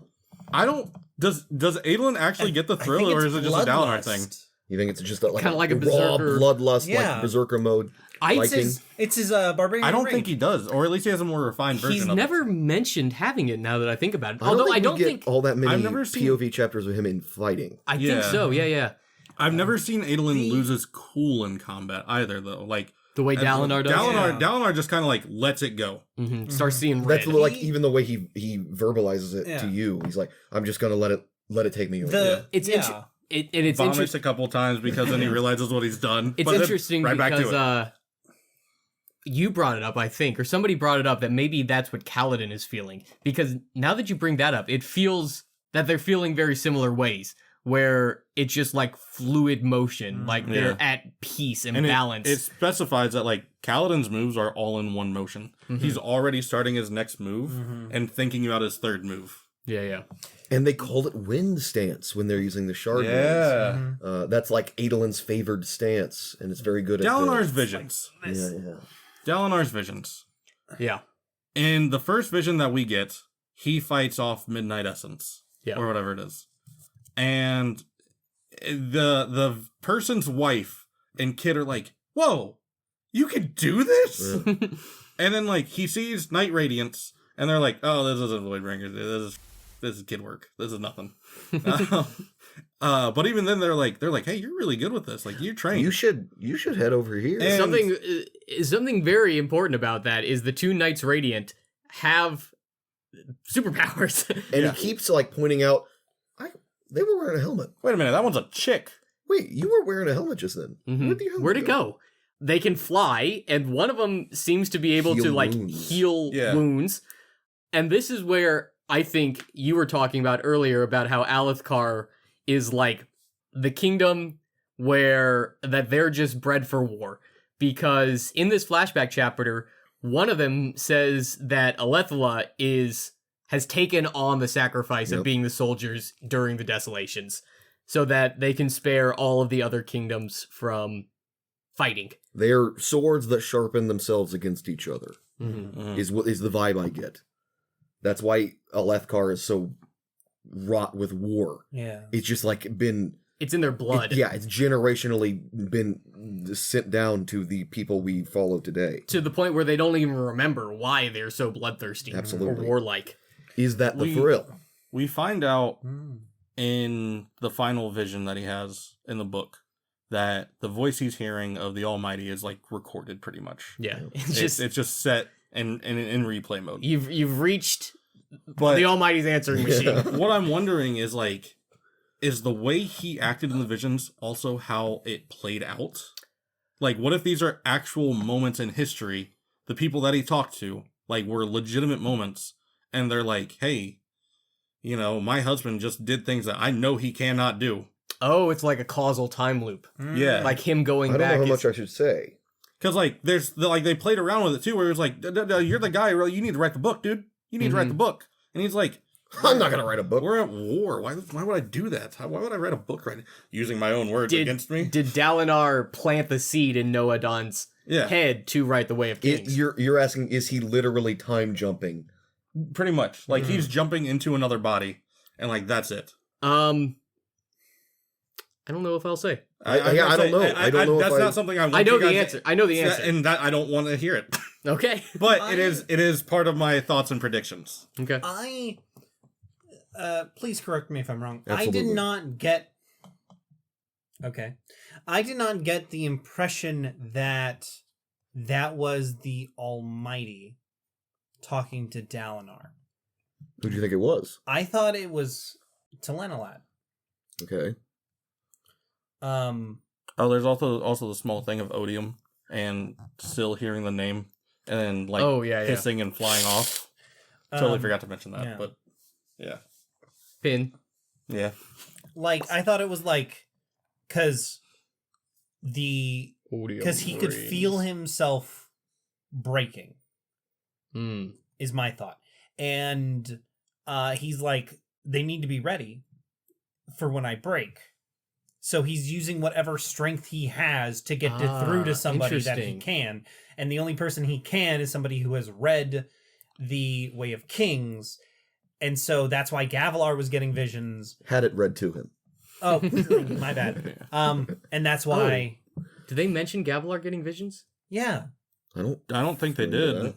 Speaker 3: I don't. Does Adolin actually get the
Speaker 5: I
Speaker 3: thrill,
Speaker 5: think
Speaker 3: or
Speaker 5: it's
Speaker 3: is it just a Dalinar
Speaker 5: bloodlust.
Speaker 3: thing?
Speaker 1: You think it's just like
Speaker 4: Kinda like a
Speaker 1: raw
Speaker 4: berserker.
Speaker 1: bloodlust,
Speaker 5: Yeah.
Speaker 1: like berserker mode?
Speaker 5: It's his barbarian.
Speaker 3: I don't
Speaker 5: ring.
Speaker 3: think he does, or at least he has a more refined version
Speaker 4: He's
Speaker 3: of
Speaker 4: never
Speaker 3: it.
Speaker 4: mentioned having it now that I think about it.
Speaker 1: I
Speaker 4: Although I
Speaker 1: we
Speaker 4: don't
Speaker 1: get
Speaker 4: think
Speaker 1: all that many
Speaker 3: I've never seen-
Speaker 1: POV chapters of him in fighting.
Speaker 4: I think
Speaker 3: Yeah.
Speaker 4: so. Yeah.
Speaker 3: I've never seen Adolin lose his cool in combat either, though. Like
Speaker 4: The way Dalinar does.
Speaker 3: Dalinar just kind of like lets it go.
Speaker 4: Starts seeing red.
Speaker 1: That's like even the way he verbalizes it
Speaker 5: Yeah.
Speaker 1: to you. He's like, I'm just gonna let it take me over.
Speaker 4: It's
Speaker 5: yeah.
Speaker 4: and it's
Speaker 3: Vomits
Speaker 4: interesting.
Speaker 3: a couple times because then he realizes what he's done.
Speaker 4: It's
Speaker 3: but then
Speaker 4: interesting
Speaker 3: right back to
Speaker 4: because
Speaker 3: it.
Speaker 4: you brought it up, I think, or somebody brought it up that maybe that's what Kaladin is feeling. Because now that you bring that up, it feels that they're feeling very similar ways, where it's just like fluid motion, like they're at peace and balance.
Speaker 3: It specifies that like Kaladin's moves are all in one motion. He's already starting his next move and thinking about his third move.
Speaker 4: Yeah.
Speaker 1: And they call it wind stance when they're using the shard blades.
Speaker 3: Yeah.
Speaker 5: Mhm.
Speaker 1: That's like Adolin's favored stance, and it's very good at
Speaker 3: Dalinar's visions.
Speaker 1: Yeah.
Speaker 3: Dalinar's visions.
Speaker 4: Yeah.
Speaker 3: In the first vision that we get, he fights off Midnight Essence.
Speaker 4: Yeah.
Speaker 3: Or whatever it is. And the person's wife and kid are like, whoa, you can do this?
Speaker 1: Yeah.
Speaker 3: And then, like, he sees Night Radiance, and they're like, oh, this isn't Voidbringer. This is kid work. This is nothing. But even then, they're like, hey, you're really good with this. Like, you're trained.
Speaker 1: You should head over here.
Speaker 3: And-
Speaker 4: Something very important about that is the two Knights Radiant have superpowers.
Speaker 1: And
Speaker 3: Yeah.
Speaker 1: he keeps like pointing out, they were wearing a helmet.
Speaker 3: Wait a minute, that one's a chick.
Speaker 1: Wait, you were wearing a helmet just then.
Speaker 4: Mhm.
Speaker 1: Where'd the helmet
Speaker 4: Where'd it go? They can fly, and one of them seems to be able to
Speaker 1: Heal
Speaker 4: like
Speaker 1: wounds.
Speaker 4: heal
Speaker 3: Yeah.
Speaker 4: wounds. And this is where I think you were talking about earlier about how Alethkar is like the kingdom where that they're just bred for war. Because in this flashback chapter, one of them says that Alethla has taken on the sacrifice of
Speaker 1: Yep.
Speaker 4: being the soldiers during the desolations, so that they can spare all of the other kingdoms from fighting.
Speaker 1: They are swords that sharpen themselves against each other.
Speaker 3: Mm-hmm.
Speaker 1: Is the vibe I get. That's why Alethkar is so wrought with war.
Speaker 5: Yeah.
Speaker 1: It's just like been
Speaker 4: It's in their blood.
Speaker 1: it's generationally been sent down to the people we follow today.
Speaker 4: To the point where they don't even remember why they're so bloodthirsty
Speaker 1: Absolutely.
Speaker 4: or warlike.
Speaker 1: Is that the
Speaker 3: We-
Speaker 1: thrill?
Speaker 3: We find out
Speaker 5: Mm.
Speaker 3: in the final vision that he has in the book that the voice he's hearing of the Almighty is like recorded pretty much.
Speaker 4: Yeah.
Speaker 3: It's just set in replay mode.
Speaker 4: You've reached
Speaker 3: But
Speaker 4: the Almighty's answering machine.
Speaker 3: what I'm wondering is like, is the way he acted in the visions also how it played out? Like, what if these are actual moments in history? The people that he talked to, like, were legitimate moments, and they're like, hey, you know, my husband just did things that I know he cannot do.
Speaker 4: Oh, it's like a causal time loop.
Speaker 3: Yeah.
Speaker 4: Like him going
Speaker 1: I don't
Speaker 4: back.
Speaker 1: know how
Speaker 4: is-
Speaker 1: much I should say.
Speaker 3: Because, like, they played around with it, too, where it was like, you're the guy, you need to write the book, dude. You need to write the book. And he's like,
Speaker 1: I'm not gonna write a book.
Speaker 3: we're at war. Why would I do that? Why would I write a book using my own words against me?
Speaker 4: Did Dalinar plant the seed in Noadon's
Speaker 3: Yeah,
Speaker 4: head to write the Way of Kings?
Speaker 1: You're asking, is he literally time jumping?
Speaker 3: pretty much. Like, he's jumping into another body, and, like, that's it.
Speaker 4: I don't know if I'll say.
Speaker 1: I don't know. I don't know if
Speaker 3: That's
Speaker 1: I-
Speaker 3: not something I want
Speaker 4: I know
Speaker 3: you
Speaker 4: the
Speaker 3: guys
Speaker 4: answer. I know the answer.
Speaker 3: And that I don't want to hear it.
Speaker 4: Okay.
Speaker 3: But it is part of my thoughts and predictions.
Speaker 4: Okay.
Speaker 5: Please correct me if I'm wrong.
Speaker 1: Absolutely.
Speaker 5: I did not get. Okay, I did not get the impression that that was the Almighty talking to Dalinar.
Speaker 1: Who do you think it was?
Speaker 5: I thought it was Telenolat.
Speaker 1: Okay.
Speaker 3: Oh, there's also the small thing of Odium and still hearing the name and then like
Speaker 4: Oh, yeah.
Speaker 3: hissing and flying off. Totally
Speaker 5: Um,
Speaker 3: forgot to mention that,
Speaker 5: yeah.
Speaker 3: but yeah.
Speaker 4: Pin.
Speaker 3: Yeah.
Speaker 5: Like I thought it was like because he could feel himself breaking.
Speaker 4: Hmm.
Speaker 5: Is my thought, and he's like, they need to be ready for when I break. So he's using whatever strength he has to get through to somebody that he
Speaker 4: interesting.
Speaker 5: can, and the only person he can is somebody who has read the Way of Kings, and so that's why Gavilar was getting visions.
Speaker 1: Had it read to him.
Speaker 5: Oh, my bad. And that's why,
Speaker 4: Did they mention Gavilar getting visions?
Speaker 5: yeah,
Speaker 3: I don't think they
Speaker 1: remember
Speaker 3: did.
Speaker 1: that.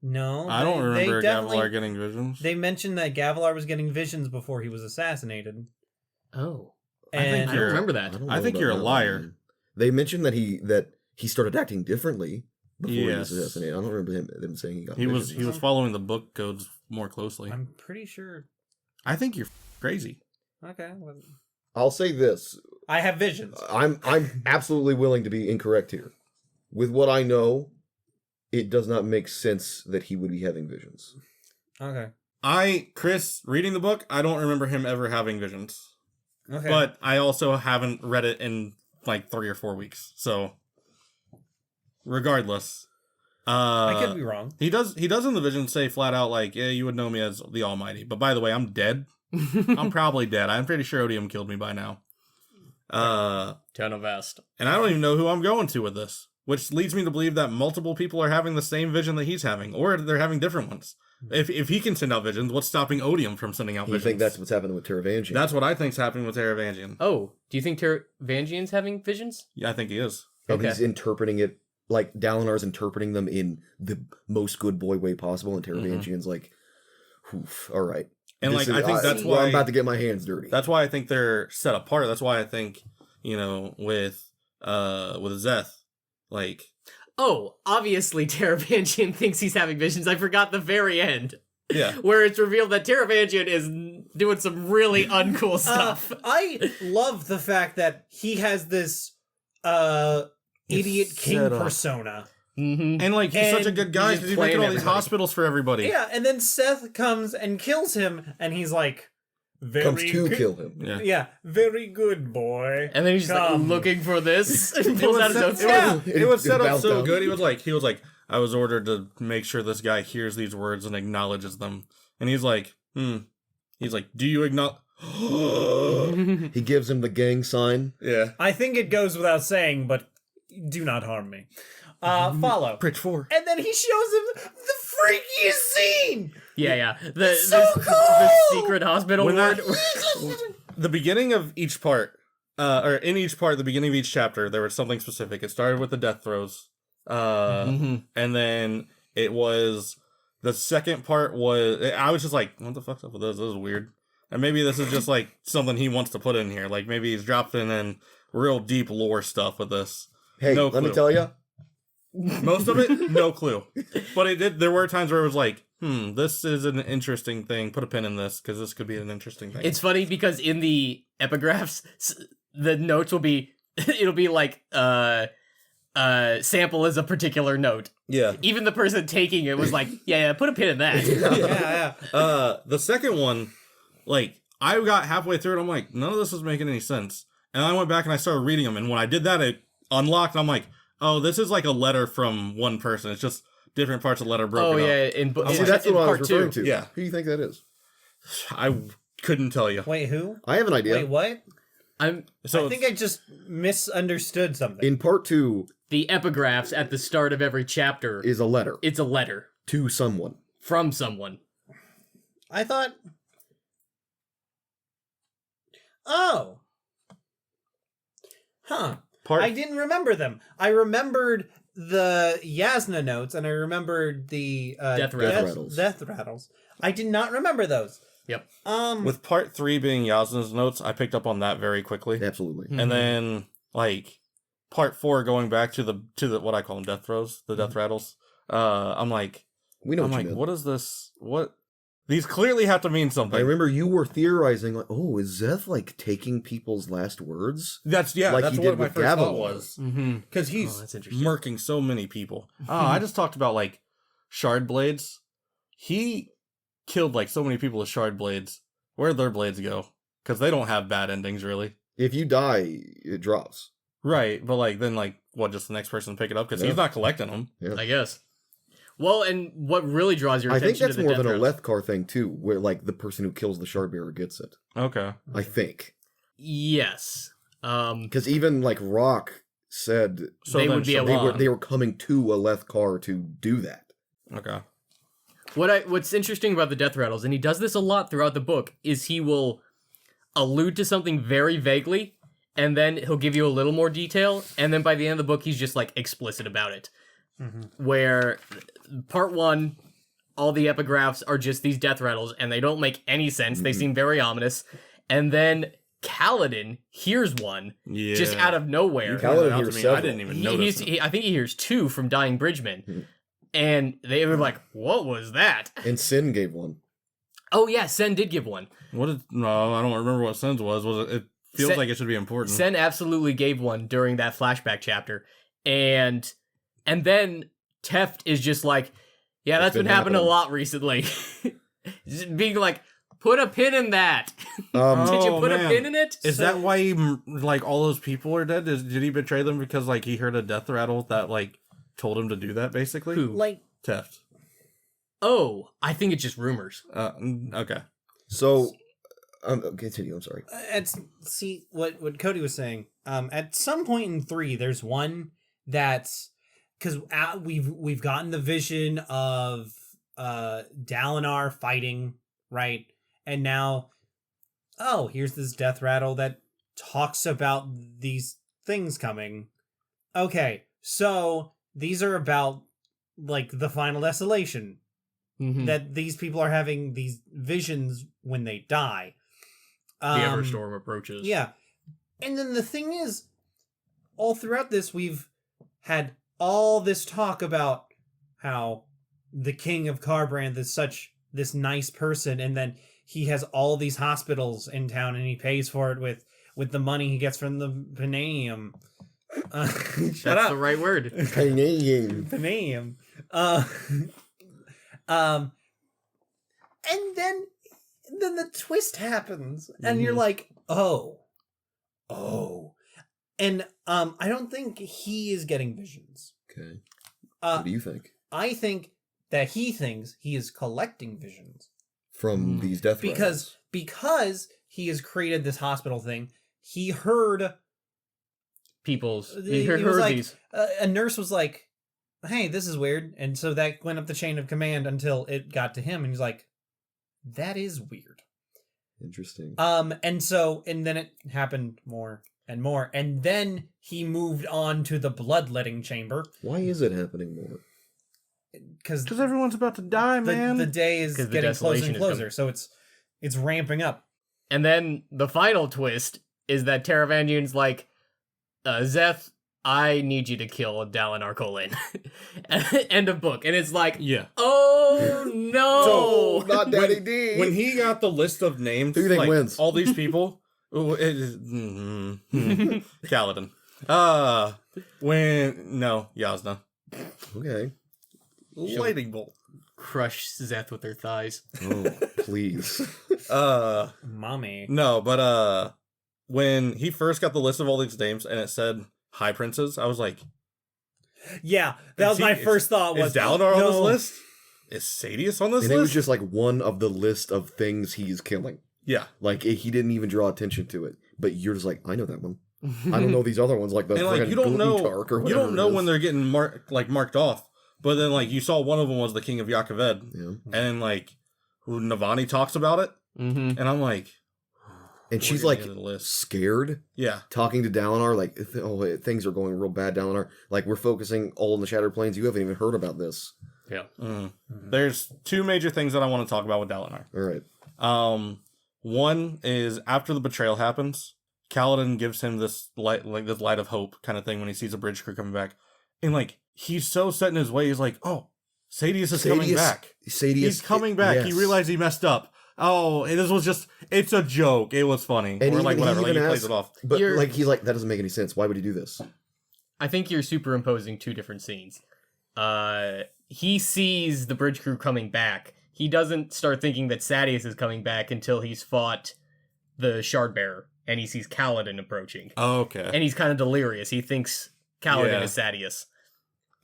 Speaker 5: no,
Speaker 3: I don't
Speaker 5: they
Speaker 3: remember
Speaker 5: definitely-
Speaker 3: Gavilar getting visions.
Speaker 5: They mentioned that Gavilar was getting visions before he was assassinated.
Speaker 4: Oh.
Speaker 3: I think
Speaker 5: And
Speaker 4: I don't remember that.
Speaker 1: don't
Speaker 3: I
Speaker 1: know
Speaker 3: think
Speaker 1: about
Speaker 3: you're a
Speaker 1: that
Speaker 3: liar.
Speaker 1: one. They mentioned that he started acting differently before he
Speaker 3: Yes.
Speaker 1: was assassinated. I don't remember them saying he got
Speaker 3: He was
Speaker 1: visions.
Speaker 3: following the book codes more closely.
Speaker 5: I'm pretty sure.
Speaker 3: I think you're crazy.
Speaker 5: Okay, well,
Speaker 1: I'll say this.
Speaker 5: I have visions.
Speaker 1: I'm absolutely willing to be incorrect here. With what I know, it does not make sense that he would be having visions.
Speaker 5: Okay.
Speaker 3: Chris, reading the book, I don't remember him ever having visions.
Speaker 5: Okay.
Speaker 3: But I also haven't read it in like 3 or 4 weeks. So, regardless,
Speaker 2: I could be wrong.
Speaker 3: He does in the vision say flat out like, yeah, you would know me as the Almighty. But by the way, I'm dead. I'm probably dead. I'm pretty sure Odium killed me by now.
Speaker 4: Ton of vast.
Speaker 3: And I don't even know who I'm going to with this. Which leads me to believe that multiple people are having the same vision that he's having. Or they're having different ones. If he can send out visions, what's stopping Odium from sending out visions?
Speaker 1: You think that's what's happening with Taravangian?
Speaker 3: That's what I think's happening with Taravangian.
Speaker 4: Oh, do you think Taravangian's having visions?
Speaker 3: Yeah, I think he is.
Speaker 1: And
Speaker 4: Okay.
Speaker 1: he's interpreting it, like, Dalinar's interpreting them in the most good boy way possible, and Taravangian's like, oof, all right.
Speaker 3: And
Speaker 1: This
Speaker 3: like, I think that's
Speaker 1: well,
Speaker 3: why
Speaker 1: I'm about to get my hands dirty.
Speaker 3: That's why I think they're set apart. That's why I think, with Zeth, like,
Speaker 4: Oh, obviously Taravangian thinks he's having visions. I forgot the very end.
Speaker 3: yeah.
Speaker 4: Where it's revealed that Taravangian is doing some really uncool stuff.
Speaker 5: I love the fact that he has this idiot king
Speaker 3: set up.
Speaker 5: persona.
Speaker 4: Mm-hmm.
Speaker 3: And like, he's such a
Speaker 5: And
Speaker 3: good guy
Speaker 4: he's
Speaker 3: because he's making
Speaker 4: playing
Speaker 3: all these
Speaker 4: everybody.
Speaker 3: hospitals for everybody.
Speaker 5: Yeah, and then Seth comes and kills him, and he's like, very
Speaker 1: Comes to
Speaker 5: good-
Speaker 1: kill him.
Speaker 3: Yeah.
Speaker 5: Yeah, very good, boy.
Speaker 4: And then he's just like
Speaker 5: Come.
Speaker 4: looking for this. And
Speaker 3: It
Speaker 4: pulls
Speaker 3: was
Speaker 4: out his
Speaker 3: set-
Speaker 4: own
Speaker 3: it was-
Speaker 4: sword.
Speaker 1: Yeah.
Speaker 3: It was set
Speaker 1: It
Speaker 3: up
Speaker 1: bowed
Speaker 3: so
Speaker 1: down.
Speaker 3: good. He was like, I was ordered to make sure this guy hears these words and acknowledges them. And he's like, He's like, do you acknowledge?
Speaker 1: He gives him the gang sign.
Speaker 3: Yeah.
Speaker 5: I think it goes without saying, but do not harm me. Follow.
Speaker 3: Pritch 4.
Speaker 5: And then he shows him the freakiest scene!
Speaker 4: Yeah. The
Speaker 5: so cool!
Speaker 4: the secret hospital
Speaker 3: When
Speaker 4: ward.
Speaker 3: The beginning of each part, or in each part, the beginning of each chapter, there was something specific. It started with the death throes. And then it was, the second part was, I was just like, what the fuck's up with this? This is weird. And maybe this is just like something he wants to put in here. Like maybe he's dropping in real deep lore stuff with this.
Speaker 1: Hey,
Speaker 3: No
Speaker 1: let me
Speaker 3: clue.
Speaker 1: tell you.
Speaker 3: Most of it, no clue. But it did. There were times where it was like, this is an interesting thing. Put a pin in this because this could be an interesting thing.
Speaker 4: It's funny because in the epigraphs, the notes will be, it'll be like, sample is a particular note.
Speaker 3: yeah.
Speaker 4: Even the person taking it was like, yeah, put a pin in that.
Speaker 5: Yeah.
Speaker 3: The second one, like I got halfway through it, I'm like, none of this is making any sense. And I went back and I started reading them. And when I did that, it unlocked. And I'm like, oh, this is like a letter from one person. It's just different parts of the letter broken
Speaker 4: Oh
Speaker 3: up.
Speaker 4: yeah, in
Speaker 1: See, that's
Speaker 4: in
Speaker 1: what I
Speaker 4: part
Speaker 1: was referring
Speaker 4: two.
Speaker 1: to.
Speaker 3: Yeah.
Speaker 1: Who do you think that is?
Speaker 3: I couldn't tell you.
Speaker 5: Wait, who?
Speaker 1: I have an idea.
Speaker 5: Wait, what?
Speaker 3: So
Speaker 5: I think I just misunderstood something.
Speaker 1: In part 2
Speaker 4: The epigraphs at the start of every chapter,
Speaker 1: is a letter
Speaker 4: it's a letter
Speaker 1: to someone.
Speaker 4: from someone.
Speaker 5: I thought... Oh. Huh.
Speaker 3: part
Speaker 5: I didn't remember them. I remembered the Yasna notes, and I remembered the
Speaker 4: Death
Speaker 1: rattles.
Speaker 5: Death rattles. I did not remember those.
Speaker 4: Yep.
Speaker 3: with part 3 being Yasna's notes, I picked up on that very quickly.
Speaker 1: Absolutely.
Speaker 4: Mhm.
Speaker 3: And then like part 4 going back to the what I call them death throws, the death rattles. I'm like,
Speaker 1: We know what you meant.
Speaker 3: what is this? What? These clearly have to mean something.
Speaker 1: I remember you were theorizing, like, oh, is Zeth, like, taking people's last words?
Speaker 3: That's
Speaker 1: like
Speaker 3: that's
Speaker 1: he
Speaker 3: what
Speaker 1: did
Speaker 3: my
Speaker 1: with
Speaker 3: first thought
Speaker 1: Gavilar.
Speaker 3: was.
Speaker 4: Mm-hmm.
Speaker 3: Because
Speaker 4: Oh,
Speaker 3: he's
Speaker 4: that's interesting.
Speaker 3: murking so many people. I just talked about like shard blades. He killed like so many people with shard blades. Where'd their blades go? Because they don't have bad endings, really.
Speaker 1: If you die, it drops.
Speaker 3: Right, but like then like what? Just the next person pick it up because
Speaker 1: Yeah.
Speaker 3: he's not collecting them.
Speaker 4: I guess. Well, and what really draws your
Speaker 1: I
Speaker 4: attention
Speaker 1: think that's
Speaker 4: to the
Speaker 1: more of
Speaker 4: death
Speaker 1: an
Speaker 4: throws?
Speaker 1: Alethkar thing, too, where, like, the person who kills the Shardbearer gets it.
Speaker 3: Okay.
Speaker 1: I think.
Speaker 4: Yes.
Speaker 1: Because even, like, Rock said
Speaker 3: So
Speaker 4: They
Speaker 3: then
Speaker 4: would be
Speaker 3: so-
Speaker 4: able-
Speaker 1: they were coming to Alethkar to do that.
Speaker 3: Okay.
Speaker 4: What's interesting about the death rattles, and he does this a lot throughout the book, is he will allude to something very vaguely, and then he'll give you a little more detail, and then by the end of the book, he's just like explicit about it. Where part 1, all the epigraphs are just these death rattles, and they don't make any sense. They seem very ominous. And then Kaladin hears one
Speaker 3: Yeah.
Speaker 4: just out of nowhere.
Speaker 1: Kaladin
Speaker 3: Pointed it out
Speaker 1: hears
Speaker 3: to me.
Speaker 1: several.
Speaker 3: I didn't even
Speaker 4: He-
Speaker 3: notice.
Speaker 4: he's- he- I think he hears 2 from Dying Bridgeman. And they were like, what was that?
Speaker 1: And Sin gave one.
Speaker 4: Oh, yeah, Sen did give one.
Speaker 3: What did? No, I don't remember what Sen's was. Was it? It feels
Speaker 4: Sen-
Speaker 3: like it should be important.
Speaker 4: Sen absolutely gave one during that flashback chapter. And then Teft is just like, yeah, that's been happening a lot recently. Just being like, put a pin in that. Did you
Speaker 3: Oh,
Speaker 4: put a
Speaker 3: man.
Speaker 4: pin in it?
Speaker 3: Is that why like all those people are dead? Did he betray them because like he heard a death rattle that like told him to do that, basically?
Speaker 4: Who?
Speaker 5: Like,
Speaker 3: Teft.
Speaker 4: Oh, I think it's just rumors.
Speaker 3: Okay.
Speaker 1: So, continue. I'm sorry.
Speaker 5: see what Cody was saying. At some point in 3, there's one that's because we've gotten the vision of Dalinar fighting, right? And now, here's this death rattle that talks about these things coming. Okay, so these are about like the final desolation.
Speaker 4: Mm-hmm.
Speaker 5: That these people are having these visions when they die.
Speaker 4: The Everstorm approaches.
Speaker 5: Yeah. And then the thing is, all throughout this, we've had all this talk about how the king of Carbrand is such this nice person, and then he has all these hospitals in town, and he pays for it with the money he gets from the Paneum.
Speaker 4: That's the right word.
Speaker 5: Paneum. And then the twist happens, and you're like, oh, and I don't think he is getting visions.
Speaker 1: Okay. What do you think?
Speaker 5: I think that he thinks he is collecting visions
Speaker 1: From these death rattles?
Speaker 5: because he has created this hospital thing. He heard
Speaker 4: People's.
Speaker 5: he
Speaker 4: You
Speaker 5: was
Speaker 4: heard
Speaker 5: like,
Speaker 4: these.
Speaker 5: a nurse was like, hey, this is weird. And so that went up the chain of command until it got to him. And he's like, that is weird.
Speaker 1: Interesting.
Speaker 5: And then it happened more and more. And then he moved on to the bloodletting chamber.
Speaker 1: Why is it happening more?
Speaker 5: Because
Speaker 3: everyone's about to die, man.
Speaker 5: the day is
Speaker 4: 'Cause the
Speaker 5: getting closer
Speaker 4: desolation
Speaker 5: and
Speaker 4: is
Speaker 5: closer.
Speaker 4: coming.
Speaker 5: So it's ramping up.
Speaker 4: And then the final twist is that Taravangian's like, Zeth, I need you to kill Dalinar Kholin. End of book. And it's like,
Speaker 3: Yeah.
Speaker 4: oh no!
Speaker 1: Not Daddy D.
Speaker 3: When he got the list of names,
Speaker 1: Who do you think
Speaker 3: like,
Speaker 1: wins?
Speaker 3: all these people, it is Kaladin. Yasna.
Speaker 1: Okay.
Speaker 3: Lightning bolt.
Speaker 4: Crush Zeth with their thighs.
Speaker 1: Oh, please.
Speaker 5: Mommy.
Speaker 3: No, but when he first got the list of all these names and it said High Princes, I was like,
Speaker 5: Yeah, that was my first thought.
Speaker 3: Is
Speaker 5: Was
Speaker 3: Dalinar on
Speaker 5: no.
Speaker 3: this list? Is Sadius on this
Speaker 1: And
Speaker 3: list?
Speaker 1: it was just like one of the list of things he's killing.
Speaker 3: Yeah.
Speaker 1: Like, he didn't even draw attention to it. But you're just like, I know that one. I don't know these other ones, like the
Speaker 3: And like
Speaker 1: friggin'
Speaker 3: you don't know
Speaker 1: Glutark or
Speaker 3: you
Speaker 1: whatever
Speaker 3: don't know
Speaker 1: it is.
Speaker 3: when they're getting marked off. But then like you saw one of them was the King of Yakaved.
Speaker 1: Yeah.
Speaker 3: And then like who Navani talks about it.
Speaker 4: Mm-hmm.
Speaker 3: And I'm like,
Speaker 1: And
Speaker 3: we're
Speaker 1: she's
Speaker 3: getting
Speaker 1: like
Speaker 3: into the list.
Speaker 1: scared,
Speaker 3: Yeah.
Speaker 1: talking to Dalinar, like, things are going real bad, Dalinar. Like, we're focusing all in the Shattered Plains. You haven't even heard about this.
Speaker 4: Yeah.
Speaker 3: There's two major things that I want to talk about with Dalinar.
Speaker 1: All right.
Speaker 3: One is after the betrayal happens, Kaladin gives him this light, like this light of hope kind of thing when he sees the bridge crew coming back. And like, he's so set in his way, he's like, oh, Sadius is coming back. He's coming back.
Speaker 1: Yes.
Speaker 3: He realized he messed up. Oh, this was just, it's a joke. It was funny.
Speaker 1: And
Speaker 3: or like
Speaker 1: he
Speaker 3: whatever, like he
Speaker 1: even
Speaker 3: plays
Speaker 1: asks-
Speaker 3: it off.
Speaker 1: But
Speaker 4: You're-
Speaker 1: like, he's like, that doesn't make any sense. Why would he do this?
Speaker 4: I think you're superimposing two different scenes. He sees the bridge crew coming back. He doesn't start thinking that Sadius is coming back until he's fought the Shardbearer and he sees Kaladin approaching.
Speaker 3: Oh, okay.
Speaker 4: And he's kind of delirious. He thinks Kaladin
Speaker 3: Yeah.
Speaker 4: is Sadius.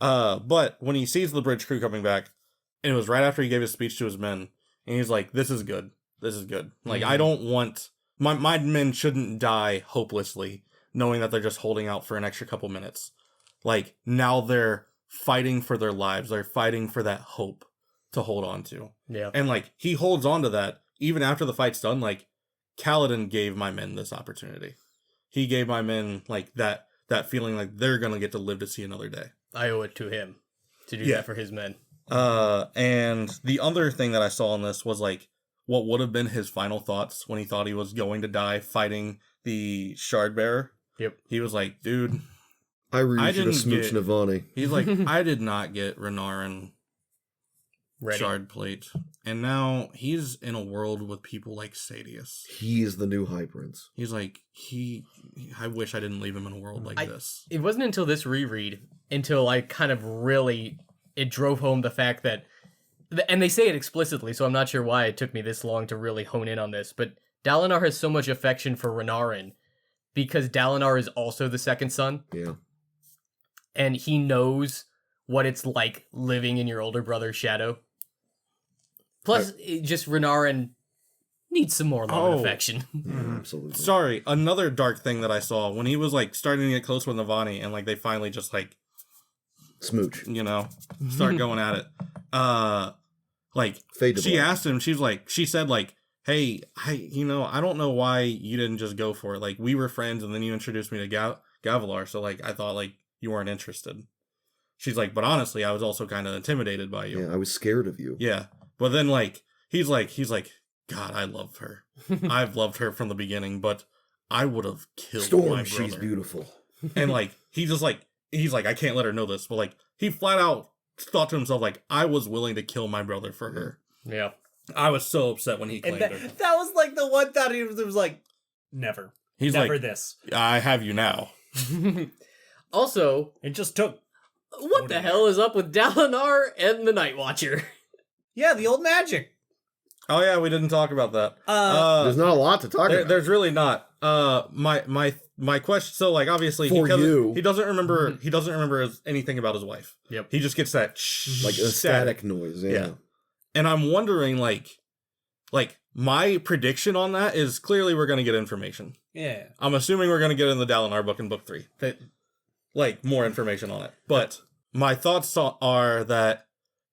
Speaker 3: But when he sees the bridge crew coming back, and it was right after he gave his speech to his men, and he's like, this is good. This is good. Like, I don't want... My men shouldn't die hopelessly, knowing that they're just holding out for an extra couple minutes. Like, now they're fighting for their lives. They're fighting for that hope to hold on to.
Speaker 4: Yeah.
Speaker 3: And, like, he holds on to that, even after the fight's done. Like, Kaladin gave my men this opportunity. He gave my men, like, that feeling like they're gonna get to live to see another day.
Speaker 4: I owe it to him to do
Speaker 3: Yeah.
Speaker 4: that for his men.
Speaker 3: And the other thing that I saw in this was like what would have been his final thoughts when he thought he was going to die fighting the Shardbearer.
Speaker 4: Yep.
Speaker 3: He was like, dude,
Speaker 1: I really
Speaker 3: I
Speaker 1: should have
Speaker 3: didn't
Speaker 1: smooched
Speaker 3: get-
Speaker 1: Navani.
Speaker 3: he's like, I did not get Renarin
Speaker 4: Ready.
Speaker 3: Shard Plate. And now he's in a world with people like Sadius.
Speaker 1: He is the new High Prince.
Speaker 3: He's like, I wish I didn't leave him in a world like this.
Speaker 4: It wasn't until this reread until I kind of really it drove home the fact that and they say it explicitly, so I'm not sure why it took me this long to really hone in on this, but Dalinar has so much affection for Renarin because Dalinar is also the second son,
Speaker 1: Yeah.
Speaker 4: and he knows what it's like living in your older brother's shadow. Plus, just Renarin needs some more love and affection.
Speaker 1: Yeah, absolutely.
Speaker 3: Sorry, another dark thing that I saw when he was like starting to get close with Navani, and like they finally just like
Speaker 1: Smooch.
Speaker 3: start going at it. Like
Speaker 1: Fade to
Speaker 3: she
Speaker 1: black.
Speaker 3: asked him, she said like, hey, I don't know why you didn't just go for it. Like we were friends, and then you introduced me to Gavilar, so like I thought like you weren't interested. She's like, but honestly, I was also kind of intimidated by you.
Speaker 1: Yeah, I was scared of you.
Speaker 3: Yeah, but then like he's like, God, I love her. I've loved her from the beginning, but I would have killed my
Speaker 1: Storm,
Speaker 3: brother.
Speaker 1: she's beautiful.
Speaker 3: And like he's like, I can't let her know this, but like he flat out thought to himself like, I was willing to kill my brother for her.
Speaker 4: Yeah.
Speaker 3: I was so upset when he
Speaker 5: And
Speaker 3: claimed her.
Speaker 5: that was like the one thought he was like, never.
Speaker 3: He's
Speaker 5: never
Speaker 3: like,
Speaker 5: this.
Speaker 3: I have you now.
Speaker 4: Also,
Speaker 5: It just took.
Speaker 4: what the hell is up with Dalinar and the Night Watcher?
Speaker 5: Yeah, the old magic.
Speaker 3: Oh yeah, we didn't talk about that.
Speaker 1: There's not a lot to talk about.
Speaker 3: There's really not. My question. So like obviously
Speaker 1: For you.
Speaker 3: he doesn't remember anything about his wife.
Speaker 4: Yep.
Speaker 3: He just gets that
Speaker 1: like a static noise. Yeah.
Speaker 3: And I'm wondering like my prediction on that is clearly we're gonna get information.
Speaker 5: Yeah.
Speaker 3: I'm assuming we're gonna get in the Dalinar book in book 3. Like more information on it. But my thoughts are that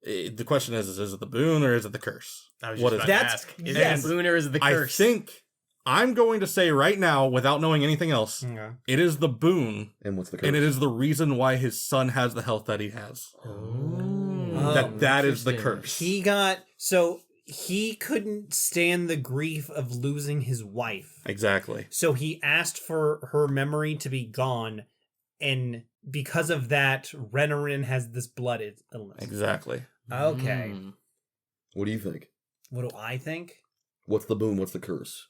Speaker 3: the question is it the boon or is it the curse?
Speaker 4: I was
Speaker 3: What
Speaker 4: just
Speaker 3: is
Speaker 4: about to
Speaker 5: that?
Speaker 4: ask. Is
Speaker 5: Yes.
Speaker 4: it the boon or is it the
Speaker 3: I
Speaker 4: curse?
Speaker 3: think I'm going to say right now, without knowing anything else,
Speaker 5: Okay.
Speaker 3: it is the boon,
Speaker 1: And what's the curse?
Speaker 3: and it is the reason why his son has the health that he has. That is the
Speaker 4: interesting.
Speaker 3: curse.
Speaker 5: He couldn't stand the grief of losing his wife.
Speaker 3: Exactly.
Speaker 5: So he asked for her memory to be gone, and because of that, Renarin has this blood illness.
Speaker 3: Exactly.
Speaker 5: Okay.
Speaker 1: What do you think?
Speaker 5: What do I think?
Speaker 1: What's the boon? What's the curse?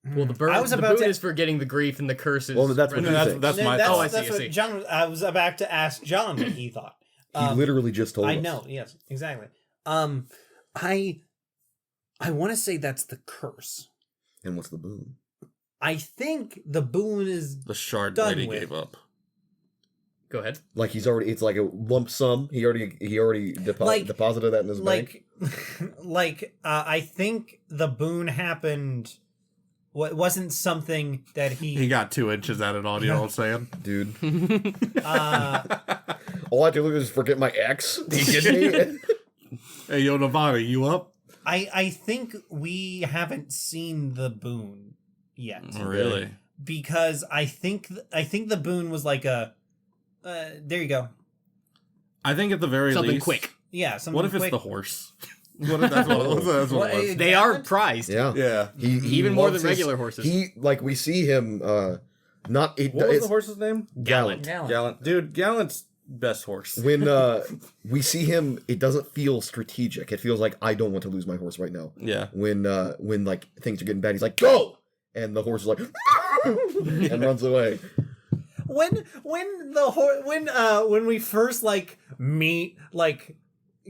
Speaker 4: Well, the
Speaker 5: I was
Speaker 4: the
Speaker 5: about
Speaker 4: boon
Speaker 5: to-
Speaker 4: is for getting the grief, and the curse is.
Speaker 1: Well, that's what
Speaker 3: No,
Speaker 1: you think.
Speaker 3: that's my
Speaker 5: That's,
Speaker 3: thought.
Speaker 4: I see,
Speaker 5: that's
Speaker 4: I
Speaker 5: what
Speaker 4: see.
Speaker 5: John. I was about to ask John what he thought.
Speaker 1: He literally just told us.
Speaker 5: I know. Yes, exactly. I want to say that's the curse.
Speaker 1: And what's the boon?
Speaker 5: I think the boon is
Speaker 3: The shard
Speaker 5: Done
Speaker 3: lady
Speaker 5: with.
Speaker 3: gave up.
Speaker 4: Go ahead.
Speaker 1: Like he's already. It's like a lump sum. He already
Speaker 5: Like-
Speaker 1: deposited that in his bank.
Speaker 5: I think the boon happened. What wasn't something that
Speaker 3: He got 2 inches at it all, you know what I'm saying?
Speaker 1: Dude,
Speaker 5: uh,
Speaker 1: all I have to do is forget my ex. Are you kidding me?
Speaker 3: Hey, yo, Navani, you up?
Speaker 5: I think we haven't seen the boon yet.
Speaker 3: Really?
Speaker 5: Because I think the boon was like a there you go.
Speaker 3: I think at the very
Speaker 4: Something
Speaker 3: least...
Speaker 4: quick.
Speaker 5: Yeah, something
Speaker 3: What if
Speaker 5: quick.
Speaker 3: it's the horse? What if that's what it was? That's what it was.
Speaker 4: They are prized.
Speaker 1: Yeah.
Speaker 3: Yeah.
Speaker 1: He
Speaker 4: Even more
Speaker 1: loves
Speaker 4: than
Speaker 1: his-
Speaker 4: regular horses.
Speaker 1: He like we see him. Not it,
Speaker 3: What was
Speaker 1: it's
Speaker 3: the horse's name?
Speaker 4: Gallant.
Speaker 3: Gallant. Dude, Gallant's best horse.
Speaker 1: when we see him. It doesn't feel strategic. It feels like I don't want to lose my horse right now.
Speaker 3: Yeah.
Speaker 1: When like things are getting bad, he's like go, and the horse is like and runs away.
Speaker 5: When we first like meet like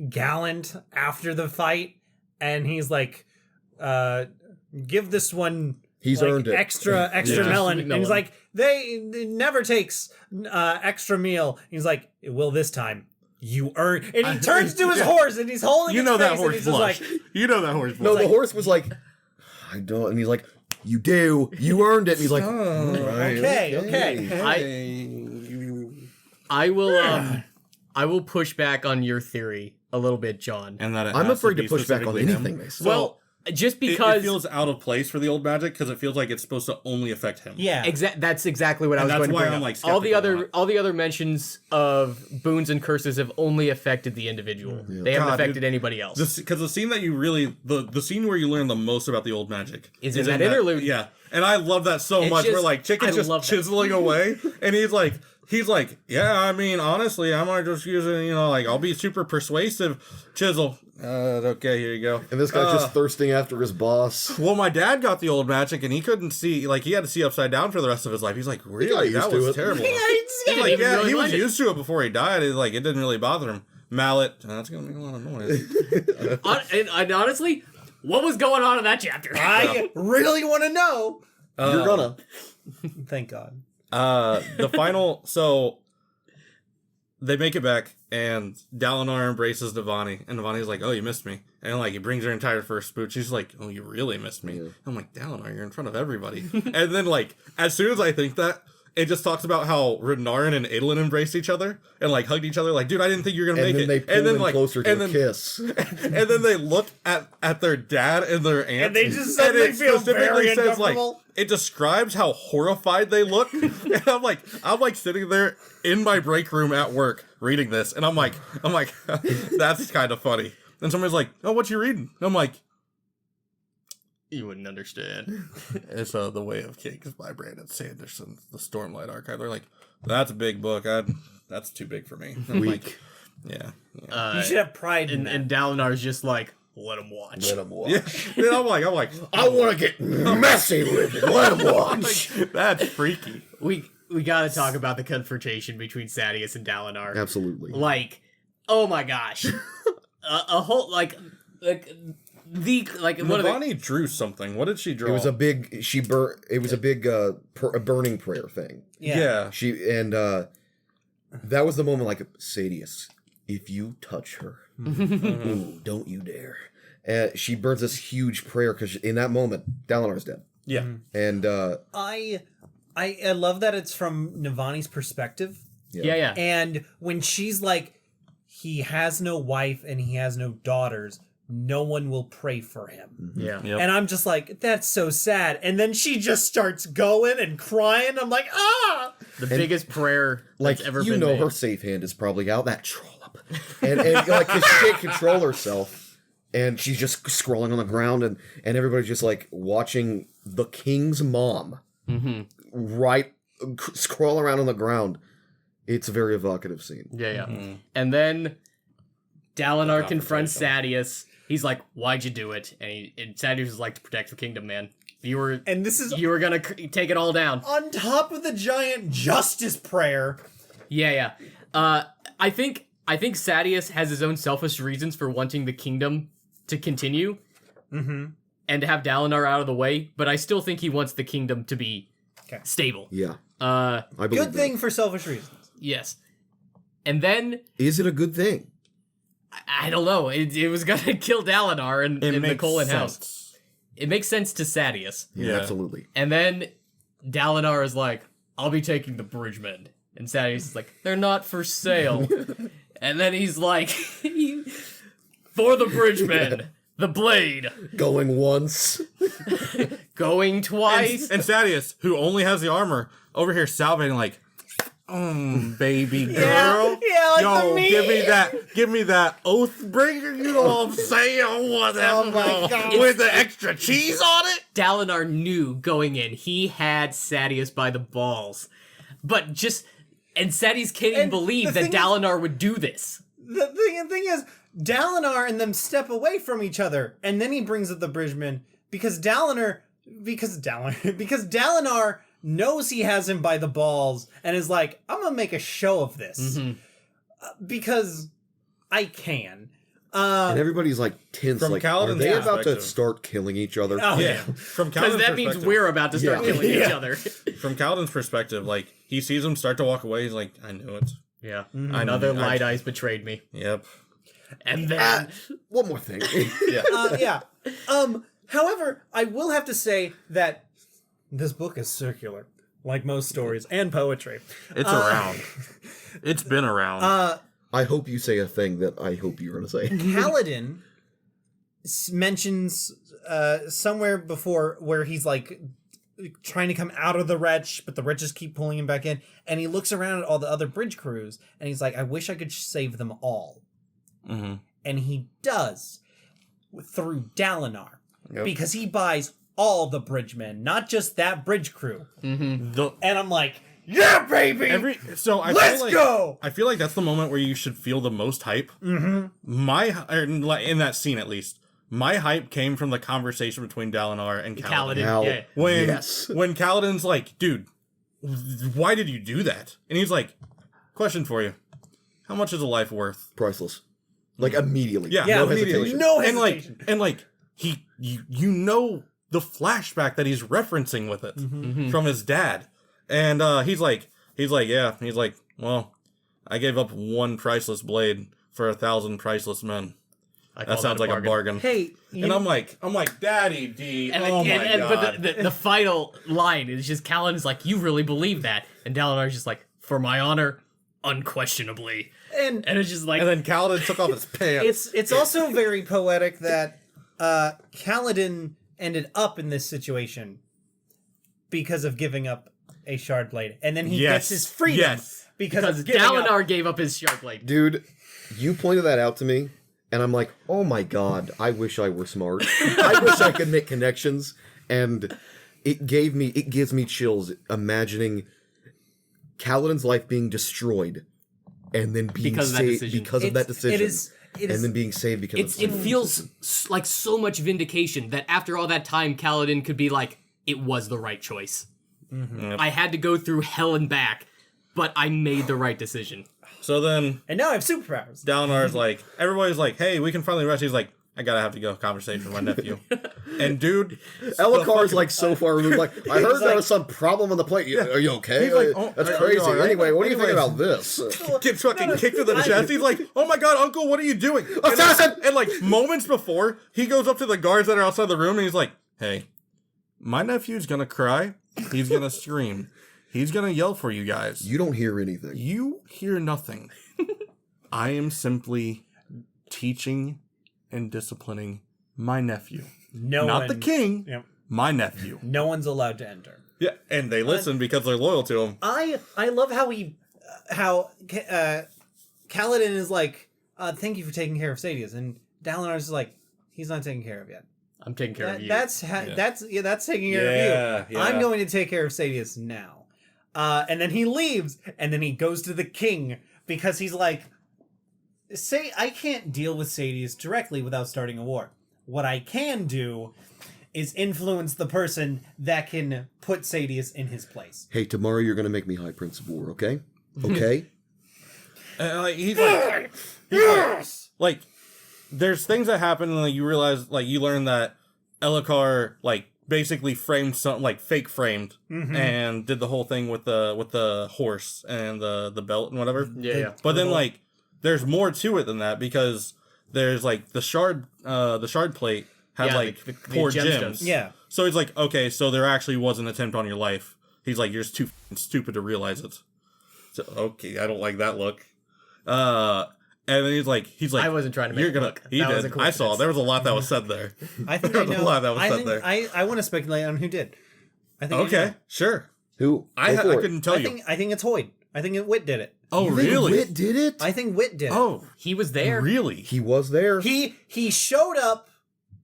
Speaker 5: Gallant after the fight, and he's like, give this one
Speaker 1: He's
Speaker 5: like,
Speaker 1: earned it.
Speaker 5: extra
Speaker 3: Yeah.
Speaker 5: melon.
Speaker 4: Sweet
Speaker 5: And he's
Speaker 4: melon.
Speaker 5: like, it never takes extra meal. He's like, it will this time. You earn. And he turns to his horse and he's holding.
Speaker 3: You
Speaker 5: its
Speaker 3: know that
Speaker 5: face, and
Speaker 3: horse
Speaker 5: he's just
Speaker 3: blush.
Speaker 5: like,
Speaker 3: You know that horse
Speaker 1: No,
Speaker 3: blush.
Speaker 1: the horse was like, I don't, and he's like, you do, you earned it. And he's like, all right,
Speaker 5: okay.
Speaker 4: I will push back on your theory a little bit, John.
Speaker 3: And that it
Speaker 1: I'm
Speaker 3: has
Speaker 1: afraid
Speaker 3: be
Speaker 1: to push back on
Speaker 3: specifically him.
Speaker 1: anything, Mason.
Speaker 4: Well, just
Speaker 3: It
Speaker 4: because
Speaker 3: feels out of place for the old magic because it feels like it's supposed to only affect him.
Speaker 5: yeah.
Speaker 4: that's exactly what I
Speaker 3: And
Speaker 4: was
Speaker 3: that's
Speaker 4: going to
Speaker 3: why
Speaker 4: bring
Speaker 3: I'm,
Speaker 4: up.
Speaker 3: like,
Speaker 4: all the
Speaker 3: skeptical on it.
Speaker 4: other mentions of boons and curses have only affected the individual. They haven't
Speaker 3: God,
Speaker 4: affected
Speaker 3: dude.
Speaker 4: anybody else.
Speaker 3: Because the scene that you really the scene where you learn the most about the old magic
Speaker 4: Is in that interlude.
Speaker 3: Yeah, and I love that so
Speaker 4: It's
Speaker 3: much. Where
Speaker 4: just-
Speaker 3: like Chicken's
Speaker 4: I
Speaker 3: just
Speaker 4: love that.
Speaker 3: chiseling away, and he's like, yeah. I mean, honestly, I'm gonna just use it. Like, I'll be super persuasive. Chisel. Okay, here you go.
Speaker 1: And this guy's just thirsting after his boss.
Speaker 3: Well, my dad got the old magic, and he couldn't see. Like, he had to see upside down for the rest of his life. He's like, really?
Speaker 1: used
Speaker 3: That
Speaker 1: to
Speaker 3: was
Speaker 1: it.
Speaker 3: terrible.
Speaker 4: He didn't
Speaker 3: Like,
Speaker 4: even
Speaker 3: yeah,
Speaker 4: really
Speaker 3: he was
Speaker 4: mind it.
Speaker 3: used to it before he died. It didn't really bother him. Mallet. That's gonna make a lot of noise.
Speaker 4: And honestly, what was going on in that chapter?
Speaker 5: I really want to know.
Speaker 1: You're gonna.
Speaker 5: Thank God.
Speaker 3: The final, so they make it back, and Dalinar embraces Navani, and Navani's like, "Oh, you missed me," and like he brings her entire first boot. She's like, "Oh, you really missed me."
Speaker 1: Yeah.
Speaker 3: I'm like, "Dalinar, you're in front of everybody," and then like as soon as I think that. It just talks about how Renarin and Adolin embraced each other and like hugged each other. Like, dude, I didn't think you were gonna make
Speaker 1: And then
Speaker 3: it.
Speaker 1: they pull in closer to
Speaker 3: and
Speaker 1: a
Speaker 3: then,
Speaker 1: kiss.
Speaker 3: and then they look at their dad and their aunt,
Speaker 5: And they just suddenly
Speaker 3: it
Speaker 5: feel
Speaker 3: specifically
Speaker 5: very
Speaker 3: says like
Speaker 5: uncomfortable.
Speaker 3: it describes how horrified they look. And I'm like sitting there in my break room at work reading this, and I'm like, that's kind of funny. And somebody's like, "Oh, what you reading?" And I'm like,
Speaker 4: You wouldn't understand.
Speaker 3: it's The Way of Kings by Brandon Sanderson, the Stormlight Archive. They're like, that's a big book. That's too big for me. I'm like, yeah.
Speaker 5: You should have pride in that.
Speaker 4: And Dalinar's just like, let him watch.
Speaker 1: Let him watch.
Speaker 3: Yeah. Then I'm like,
Speaker 1: I want to get messy with it. Let him watch.
Speaker 3: that's freaky.
Speaker 4: We gotta talk about the confrontation between Sadeas and Dalinar.
Speaker 1: Absolutely.
Speaker 4: Like, oh my gosh, a whole like
Speaker 3: Navani drew something. What did she draw?
Speaker 1: It was a big. It was a big a burning prayer thing.
Speaker 3: Yeah.
Speaker 1: That was the moment. Like, Sadeas, if you touch her, ooh, don't you dare. And she burns this huge prayer because in that moment, Dalinar's dead.
Speaker 3: Yeah.
Speaker 1: And
Speaker 5: I love that it's from Navani's perspective.
Speaker 4: Yeah.
Speaker 5: And when she's like, he has no wife and he has no daughters, no one will pray for him.
Speaker 4: Yeah.
Speaker 3: Yep.
Speaker 5: And I'm just like, that's so sad. And then she just starts going and crying. I'm like, ah!
Speaker 4: The biggest prayer
Speaker 1: like,
Speaker 4: that's ever
Speaker 1: you
Speaker 4: been
Speaker 1: know,
Speaker 4: made.
Speaker 1: her safe hand is probably out. That trollop, and like, 'cause she can't control herself, and she's just scrolling on the ground, and everybody's just like watching the king's mom, scroll around on the ground. It's a very evocative scene.
Speaker 4: Yeah. And then Dalinar confronts Sadeas. He's like, "Why'd you do it?" And Sadeas is like, "To protect the kingdom, man. You were gonna take it all down."
Speaker 5: on top of the giant justice prayer.
Speaker 4: Yeah. I think Sadeas has his own selfish reasons for wanting the kingdom to continue, and to have Dalinar out of the way. But I still think he wants the kingdom to be stable.
Speaker 1: Yeah,
Speaker 4: I
Speaker 1: believe
Speaker 5: Good thing for selfish reasons.
Speaker 4: Yes. And then
Speaker 1: Is it a good thing?
Speaker 4: I don't know. It was gonna kill Dalinar in the Colin house. It makes sense to Sadeas.
Speaker 1: Yeah, absolutely.
Speaker 4: And then Dalinar is like, "I'll be taking the bridgemen." And Sadeas is like, "They're not for sale." And then he's like, "For the bridgemen, the blade.
Speaker 1: Going once.
Speaker 4: Going twice."
Speaker 3: And Sadeas, who only has the armor, over here salivating like, baby girl.
Speaker 5: Yeah, like
Speaker 3: Yo,
Speaker 5: the meat.
Speaker 3: give me that oath bringer, you know what I'm saying? Whatever.
Speaker 5: Oh my God.
Speaker 3: With the extra cheese on it?
Speaker 4: Dalinar knew going in he had Sadeas by the balls. And Sadeas can't even
Speaker 5: And
Speaker 4: believe
Speaker 5: the
Speaker 4: that
Speaker 5: thing is-
Speaker 4: Dalinar would do this.
Speaker 5: The thing is, Dalinar and them step away from each other, and then he brings up the bridgeman because Dalinar knows he has him by the balls and is like, I'm gonna make a show of this because I can.
Speaker 1: And everybody's like tense.
Speaker 3: From
Speaker 1: Like, are
Speaker 3: Kaladin's
Speaker 1: they about to
Speaker 3: perspective.
Speaker 1: start killing each other?
Speaker 5: Oh,
Speaker 3: Yeah. From
Speaker 4: Because
Speaker 3: Kaladin's
Speaker 4: that means
Speaker 3: perspective-
Speaker 4: we're about to start
Speaker 1: Yeah.
Speaker 4: killing each
Speaker 5: Yeah.
Speaker 4: other.
Speaker 3: From Kaladin's perspective, like, he sees him start to walk away, he's like, I knew it.
Speaker 4: Yeah.
Speaker 3: I
Speaker 4: Another
Speaker 3: knew-
Speaker 4: Light Eyes betrayed me.
Speaker 3: Yep.
Speaker 4: And then
Speaker 1: One more thing.
Speaker 3: Yeah.
Speaker 5: However, I will have to say that this book is circular, like most stories and poetry.
Speaker 3: It's around. It's been around.
Speaker 1: I hope you say a thing that I hope you're going to say.
Speaker 5: Kaladin mentions somewhere before where he's like trying to come out of the wretch, but the wretches keep pulling him back in, and he looks around at all the other bridge crews and he's like, I wish I could save them all. And he does through Dalinar.
Speaker 1: Yep.
Speaker 5: Because he buys all the bridgemen, not just that bridge crew.
Speaker 3: The-
Speaker 5: And I'm like, yeah, baby! Let's go!
Speaker 3: I feel like that's the moment where you should feel the most hype. In that scene at least, my hype came from the conversation between Dalinar and Kaladin.
Speaker 1: Now,
Speaker 4: yeah.
Speaker 3: When
Speaker 1: Yes.
Speaker 3: when Kaladin's like, dude, why did you do that? And he's like, question for you. How much is a life worth?
Speaker 1: Priceless. Like, immediately.
Speaker 3: Yeah,
Speaker 1: no
Speaker 3: immediately.
Speaker 1: hesitation.
Speaker 5: No
Speaker 3: And
Speaker 5: hesitation.
Speaker 3: like you know the flashback that he's referencing with it from his dad. And he's like, well, I gave up one priceless blade for 1,000 priceless men.
Speaker 4: I call
Speaker 3: That sounds like a bargain.
Speaker 5: Hey,
Speaker 3: And I'm like, Daddy D.
Speaker 4: And,
Speaker 3: oh my god.
Speaker 4: But the final line is just Kaladin's like, you really believe that? And Dalinar's just like, for my honor, unquestionably.
Speaker 5: and
Speaker 4: And it's just like,
Speaker 3: And then Kaladin took off his pants.
Speaker 5: it's also very poetic that Kaladin ended up in this situation because of giving up a shard blade, and then he gets his freedom
Speaker 3: Yes.
Speaker 5: because of
Speaker 4: Dalinar gave up his shard blade.
Speaker 1: Dude, you pointed that out to me, and I'm like, oh my god, I wish I were smart. I wish I could make connections, and it gives me chills imagining Kaladin's life being destroyed, and then being
Speaker 4: Because of that
Speaker 1: saved
Speaker 4: decision.
Speaker 1: because of that decision.
Speaker 5: It is
Speaker 1: and then being saved because
Speaker 4: It feels like so much vindication that after all that time, Kaladin could be like, it was the right choice.
Speaker 3: Yep.
Speaker 4: I had to go through hell and back, but I made the right decision.
Speaker 3: So then
Speaker 5: and now I have superpowers.
Speaker 3: Dalinar's like, everybody's like, hey, we can finally rest. He's like, I gotta have to go conversation with my nephew. And dude,
Speaker 1: Elokar's like so far removed. Like, I heard there was some problem on the plate. Are you okay?
Speaker 3: He's like, oh,
Speaker 1: That's
Speaker 3: are you
Speaker 1: crazy.
Speaker 3: all right?
Speaker 1: Anyway, what do you think
Speaker 3: Anyways.
Speaker 1: about this?
Speaker 3: gets fucking kicked to the chest. He's like, oh my god, Uncle, what are you doing?
Speaker 1: Assassin!
Speaker 3: And like moments before, he goes up to the guards that are outside the room and he's like, hey, my nephew's gonna cry. He's gonna scream. He's gonna yell for you guys.
Speaker 1: You don't hear anything.
Speaker 3: You hear nothing. I am simply teaching and disciplining my nephew. Not the king,
Speaker 5: Yep.
Speaker 3: my nephew.
Speaker 5: No one's allowed to enter.
Speaker 3: Yeah, and they listen because they're loyal to him.
Speaker 5: I love how Kaladin is like, thank you for taking care of Sadius, and Dalinar's like, he's not taken care of yet.
Speaker 4: I'm taking care of you.
Speaker 5: That's taking care of you.
Speaker 3: Yeah.
Speaker 5: I'm going to take care of Sadius now. And then he leaves, and then he goes to the king because he's like, I can't deal with Sadius directly without starting a war. What I can do is influence the person that can put Sadius in his place.
Speaker 1: Hey, tomorrow you're going to make me High Prince of War, okay? Okay?
Speaker 3: And like, he's like, there's things that happen and like you realize, like you learn that Elokar like basically framed something, like fake framed, and did the whole thing with the horse and the belt and whatever.
Speaker 4: Yeah.
Speaker 3: But then like there's more to it than that because there's like the shard plate had
Speaker 4: Yeah,
Speaker 3: like
Speaker 4: the
Speaker 3: 4
Speaker 4: gemstones.
Speaker 3: gems.
Speaker 5: Yeah.
Speaker 3: So he's like, okay, so there actually was an attempt on your life. He's like, you're just too stupid to realize it. So okay, I don't like that look. And then he's like,
Speaker 4: I wasn't trying to make
Speaker 3: you're
Speaker 4: it
Speaker 3: gonna.
Speaker 4: look.
Speaker 3: He
Speaker 4: That was
Speaker 3: did.
Speaker 4: a
Speaker 3: I saw.
Speaker 4: coincidence.
Speaker 3: There was a lot that was said there.
Speaker 5: I think I
Speaker 3: There's a
Speaker 5: know.
Speaker 3: lot that was
Speaker 5: I
Speaker 3: said
Speaker 5: think
Speaker 3: there.
Speaker 5: I want to speculate on who did. I think I
Speaker 3: Okay,
Speaker 5: know.
Speaker 3: sure.
Speaker 1: Who?
Speaker 3: I
Speaker 1: Go for it.
Speaker 3: couldn't tell you.
Speaker 5: I think it's Hoyd. I think Wit did it.
Speaker 3: Oh,
Speaker 1: You think
Speaker 3: really?
Speaker 1: Wit did it?
Speaker 5: I think Wit did it.
Speaker 3: Oh,
Speaker 4: He was there.
Speaker 3: really?
Speaker 1: He was there.
Speaker 5: He showed up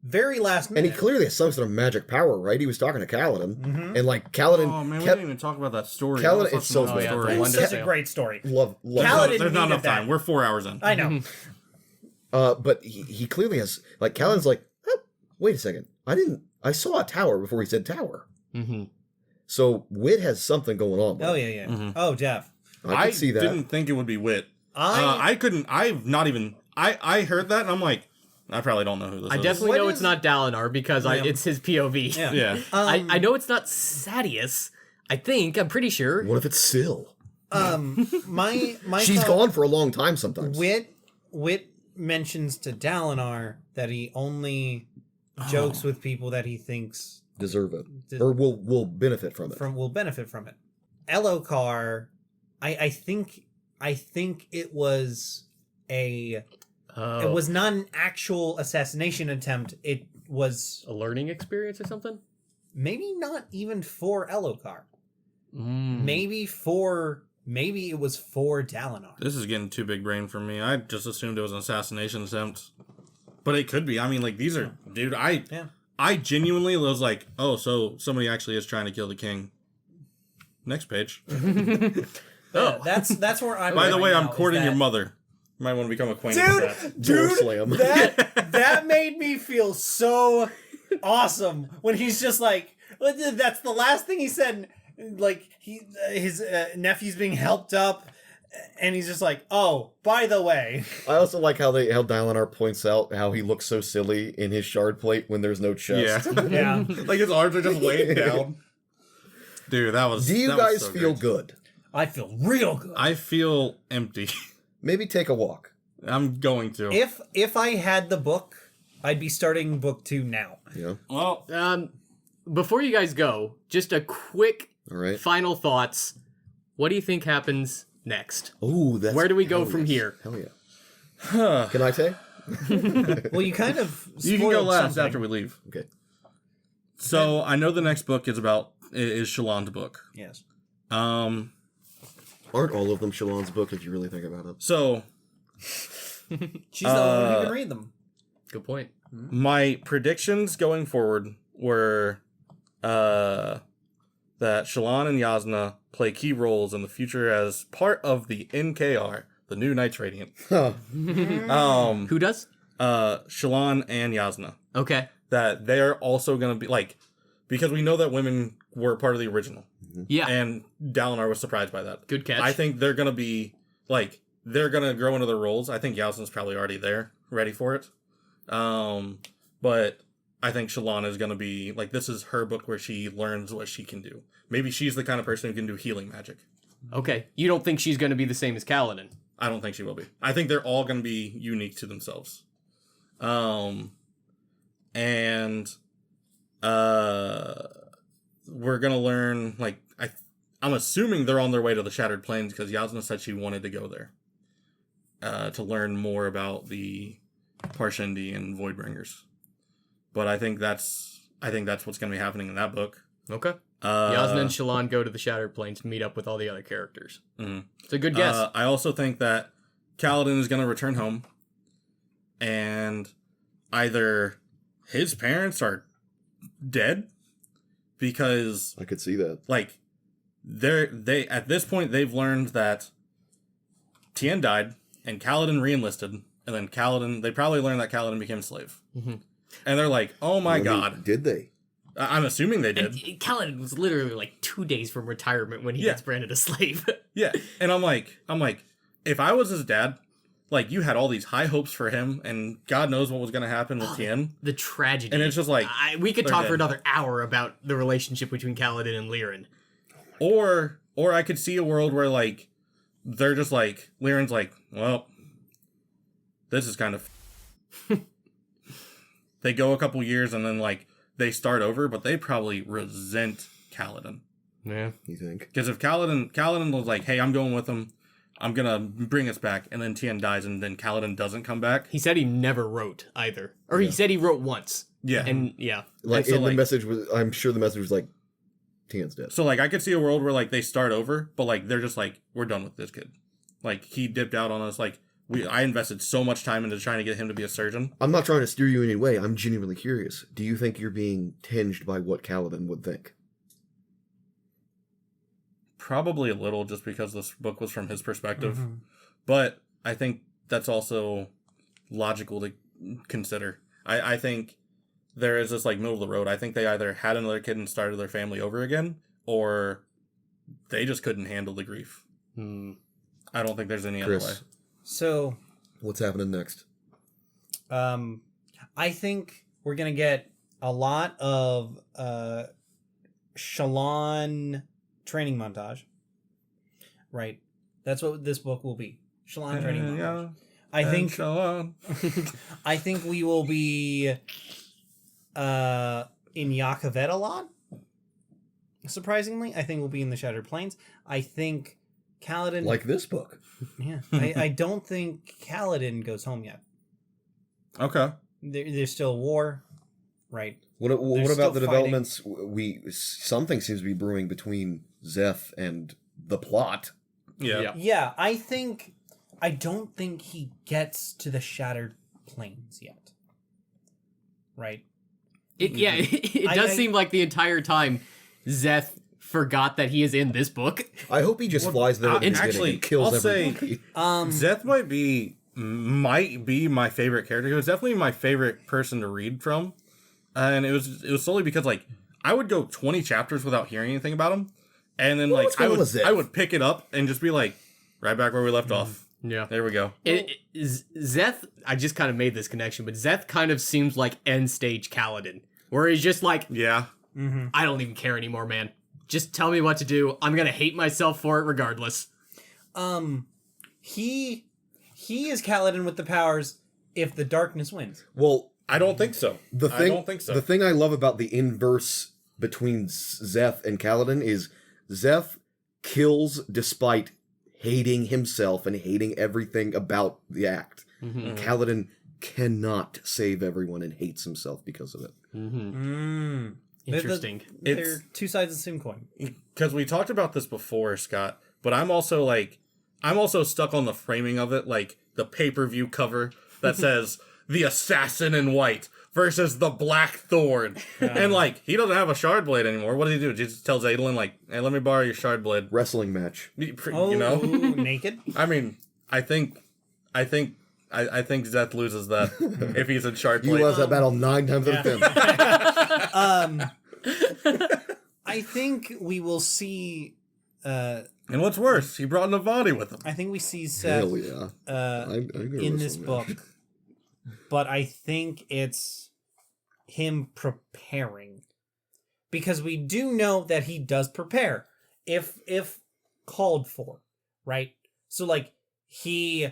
Speaker 5: very last
Speaker 1: And
Speaker 5: minute.
Speaker 1: he clearly has some sort of magic power, right? He was talking to Kaladin. And like, Kaladin
Speaker 3: Oh man, we
Speaker 1: kept...
Speaker 3: didn't even talk about that story.
Speaker 1: Kaladin-
Speaker 3: That was
Speaker 1: it's
Speaker 3: such
Speaker 1: so
Speaker 3: an awesome
Speaker 1: good.
Speaker 4: Yeah,
Speaker 3: story.
Speaker 4: the one
Speaker 5: It's such
Speaker 4: to-
Speaker 5: a great story.
Speaker 1: Love
Speaker 5: Kaladin
Speaker 3: There's not
Speaker 5: needed
Speaker 3: enough time.
Speaker 5: that.
Speaker 3: We're 4 hours in.
Speaker 5: I know.
Speaker 1: But he clearly has... Like, Kaladin's like, oh, wait a second. I saw a tower before he said tower.
Speaker 4: Mm-hmm.
Speaker 1: So Wit has something going on.
Speaker 5: Oh yeah.
Speaker 3: Mhm.
Speaker 5: Oh, Jeff.
Speaker 1: I could see that.
Speaker 3: didn't think it would be Wit.
Speaker 5: I
Speaker 3: I couldn't. I've not even. I heard that and I'm like, I probably don't know who this
Speaker 4: I
Speaker 3: is.
Speaker 4: definitely
Speaker 5: What
Speaker 4: know
Speaker 5: is-
Speaker 4: it's not Dalinar because
Speaker 5: Yeah.
Speaker 4: it's his POV.
Speaker 5: yeah.
Speaker 3: Yeah.
Speaker 4: I know it's not Sadius. I'm pretty sure.
Speaker 1: What if it's Syl?
Speaker 5: My
Speaker 1: She's
Speaker 5: thought-
Speaker 1: gone for a long time sometimes.
Speaker 5: Wit mentions to Dalinar that he only jokes with people that he thinks
Speaker 1: Deserve it.
Speaker 5: Des-
Speaker 1: Or will benefit from it.
Speaker 5: will benefit from it. Elokar, I think it was it was not an actual assassination attempt. It was
Speaker 4: a learning experience or something.
Speaker 5: maybe not even for Elokar.
Speaker 4: Mm.
Speaker 5: Maybe it was for Dalinar.
Speaker 3: This is getting too big brain for me. I just assumed it was an assassination attempt. But it could be. I mean, like, these are... Dude, I genuinely was like, oh, so somebody actually is trying to kill the king. Next page.
Speaker 5: Oh, that's where I'm.
Speaker 3: By the
Speaker 5: right
Speaker 3: way,
Speaker 5: now,
Speaker 3: I'm
Speaker 5: is
Speaker 3: courting your
Speaker 5: that-
Speaker 3: mother. You might want to become acquainted with that.
Speaker 1: Door
Speaker 5: Dude,
Speaker 1: slam.
Speaker 5: that made me feel so awesome when he's just like, that's the last thing he said. Like his nephew's being helped up, and he's just like, oh, by the way.
Speaker 1: I also like how Dalinar points out how he looks so silly in his shard plate when there's no chest.
Speaker 3: Yeah.
Speaker 5: Yeah.
Speaker 3: Like his arms are just weighing down. Dude, that was...
Speaker 1: Do you
Speaker 3: that was
Speaker 1: guys
Speaker 3: so
Speaker 1: feel
Speaker 3: great.
Speaker 1: good?
Speaker 2: I feel real good.
Speaker 3: I feel empty.
Speaker 1: Maybe take a walk.
Speaker 3: I'm going to.
Speaker 2: If I had the book, I'd be starting book 2 now.
Speaker 1: Yeah.
Speaker 3: Well,
Speaker 4: Before you guys go, just a quick
Speaker 1: All right.
Speaker 4: final thoughts. What do you think happens next?
Speaker 1: Oh, that's
Speaker 4: Where do we go
Speaker 1: hell
Speaker 4: from
Speaker 1: yes.
Speaker 4: here?
Speaker 1: Hell yeah. Can I say?
Speaker 2: Well, you kind of
Speaker 3: you can go
Speaker 2: spoiled
Speaker 3: last
Speaker 2: something.
Speaker 3: after we leave.
Speaker 1: Okay.
Speaker 3: So I know the next book is Shallan's book.
Speaker 2: Yes.
Speaker 3: Um.
Speaker 1: Aren't all of them Shallan's book if you really think about it?
Speaker 3: So
Speaker 2: She's the only one who can read them.
Speaker 4: Good point.
Speaker 3: my predictions going forward were that Shallan and Yasna play key roles in the future as part of the NKR, the new Knights Radiant.
Speaker 1: Huh.
Speaker 4: Who does?
Speaker 3: Shallan and Yasna.
Speaker 4: Okay.
Speaker 3: That they are also going to be, like, because we know that women were part of the original.
Speaker 4: Yeah.
Speaker 3: And Dalinar was surprised by that.
Speaker 4: Good catch.
Speaker 3: I think they're going to be, like, they're going to grow into their roles. I think Yasna's probably already there, ready for it. But I think Shallan is going to be, like, this is her book where she learns what she can do. Maybe she's the kind of person who can do healing magic.
Speaker 4: Okay. You don't think she's going to be the same as Kaladin?
Speaker 3: I don't think she will be. I think they're all going to be unique to themselves. And we're going to learn, like, I'm assuming they're on their way to the Shattered Plains because Yasna said she wanted to go there to learn more about the Parshendi and Voidbringers. But I think that's what's going to be happening in that book.
Speaker 4: Okay. Yasna and Shallan go to the Shattered Plains to meet up with all the other characters.
Speaker 3: Mm-hmm.
Speaker 4: It's a good guess.
Speaker 3: I also think that Kaladin is going to return home, and either his parents are dead because,
Speaker 1: I could see that.
Speaker 3: like, they at this point they've learned that Tien died and Kaladin re-enlisted, and then they probably learned that Kaladin became a slave, and they're like, "Oh my god!"
Speaker 1: Did they?
Speaker 3: I'm assuming they did.
Speaker 4: And Kaladin was literally like 2 days from retirement when he
Speaker 3: Yeah.
Speaker 4: gets branded a slave.
Speaker 3: Yeah, and I'm like, if I was his dad, like, you had all these high hopes for him, and God knows what was going to happen with Tien.
Speaker 4: The tragedy.
Speaker 3: And it's just like,
Speaker 4: we could
Speaker 3: they're
Speaker 4: talk for
Speaker 3: dead.
Speaker 4: another hour about the relationship between Kaladin and Lirin.
Speaker 3: Or I could see a world where, like, they're just like, Lirin's like, well, this is kind of... They go a couple years and then, like, they start over, but they probably resent Kaladin.
Speaker 4: Yeah.
Speaker 1: You think?
Speaker 3: Because if Kaladin was like, hey, I'm going with him, I'm gonna bring us back, and then Tien dies and then Kaladin doesn't come back.
Speaker 4: He said he never wrote either. Or he said he wrote once.
Speaker 3: Yeah.
Speaker 4: And yeah.
Speaker 1: Like,
Speaker 3: And so,
Speaker 1: and the
Speaker 3: like-
Speaker 1: message was, I'm sure the message was like, Tien's dead.
Speaker 3: So, like, I could see a world where, like, they start over, but, like, they're just like, we're done with this kid. Like, he dipped out on us. Like, I invested so much time into trying to get him to be a surgeon.
Speaker 1: I'm not trying to steer you in any way. I'm genuinely curious. Do you think you're being tinged by what Kaladin would think?
Speaker 3: Probably a little, just because this book was from his perspective.
Speaker 2: Mm-hmm.
Speaker 3: But I think that's also logical to consider. I think there is this, like, middle of the road. I think they either had another kid and started their family over again, or they just couldn't handle the grief. I don't think there's any other way.
Speaker 1: Chris,
Speaker 2: So,
Speaker 1: what's happening next?
Speaker 2: I think we're gonna get a lot of Shallan training montage. Right, that's what this book will be. Shallan training montage. I think. I think we will be in Yakavet a lot. Surprisingly, I think we'll be in the Shattered Plains. I think Kaladin.
Speaker 1: Like this book.
Speaker 2: Yeah, I don't think Kaladin goes home yet.
Speaker 3: Okay.
Speaker 2: There's still war, right?
Speaker 1: What
Speaker 2: They're
Speaker 1: about
Speaker 2: still
Speaker 1: the
Speaker 2: fighting.
Speaker 1: developments? Something seems to be brewing between Zeph and the plot.
Speaker 3: Yeah.
Speaker 2: Yeah, I don't think he gets to the Shattered Plains yet. Right?
Speaker 4: It does seem like the entire time Zeth forgot that he is in this book.
Speaker 1: I hope he just flies there at the beginning
Speaker 3: actually,
Speaker 1: and kills
Speaker 3: I'll say-
Speaker 1: everybody.
Speaker 3: Zeth might be my favorite character. He was definitely my favorite person to read from. And it was solely because, like, I would go 20 chapters without hearing anything about him. And then,
Speaker 1: What's
Speaker 3: like,
Speaker 1: going on with Zeth?
Speaker 3: I would pick it up and just be like, right back where we left off.
Speaker 4: Yeah.
Speaker 3: There we go.
Speaker 4: Zeth, I just kind of made this connection, but Zeth kind of seems like end stage Kaladin, where he's just like,
Speaker 3: Yeah.
Speaker 4: I don't even care anymore, man. just tell me what to do. I'm gonna hate myself for it regardless.
Speaker 5: He is Kaladin with the powers if the darkness wins.
Speaker 1: Well,
Speaker 3: I don't think so. I don't think so.
Speaker 1: The thing I love about the inverse between Zeth and Kaladin is Zeth kills despite hating himself and hating everything about the act.
Speaker 4: Mm-hmm.
Speaker 1: Kaladin cannot save everyone and hates himself because of it.
Speaker 4: Mm-hmm. Interesting.
Speaker 5: They're two sides of the same coin.
Speaker 3: Because we talked about this before, Scott, but I'm also stuck on the framing of it, like the pay-per-view cover that says the assassin in white versus the black thorn. And like, he doesn't have a shard blade anymore. What does he do? He just tells Adolin, like, hey, let me borrow your shard blade.
Speaker 1: Wrestling match.
Speaker 3: You
Speaker 5: Oh,
Speaker 3: know?
Speaker 5: naked?
Speaker 3: I mean, I think Zeth loses that if he's in shard
Speaker 1: You
Speaker 3: blade.
Speaker 1: lost that battle 9 times out of 10.
Speaker 5: I think we will see.
Speaker 3: And what's worse, he brought Navani with him.
Speaker 5: I think we see Seth
Speaker 1: Hell yeah. I go
Speaker 5: in this
Speaker 1: wrestling
Speaker 5: book,
Speaker 1: match.
Speaker 5: but I think it's him preparing, because we do know that he does prepare if called for, right? So like he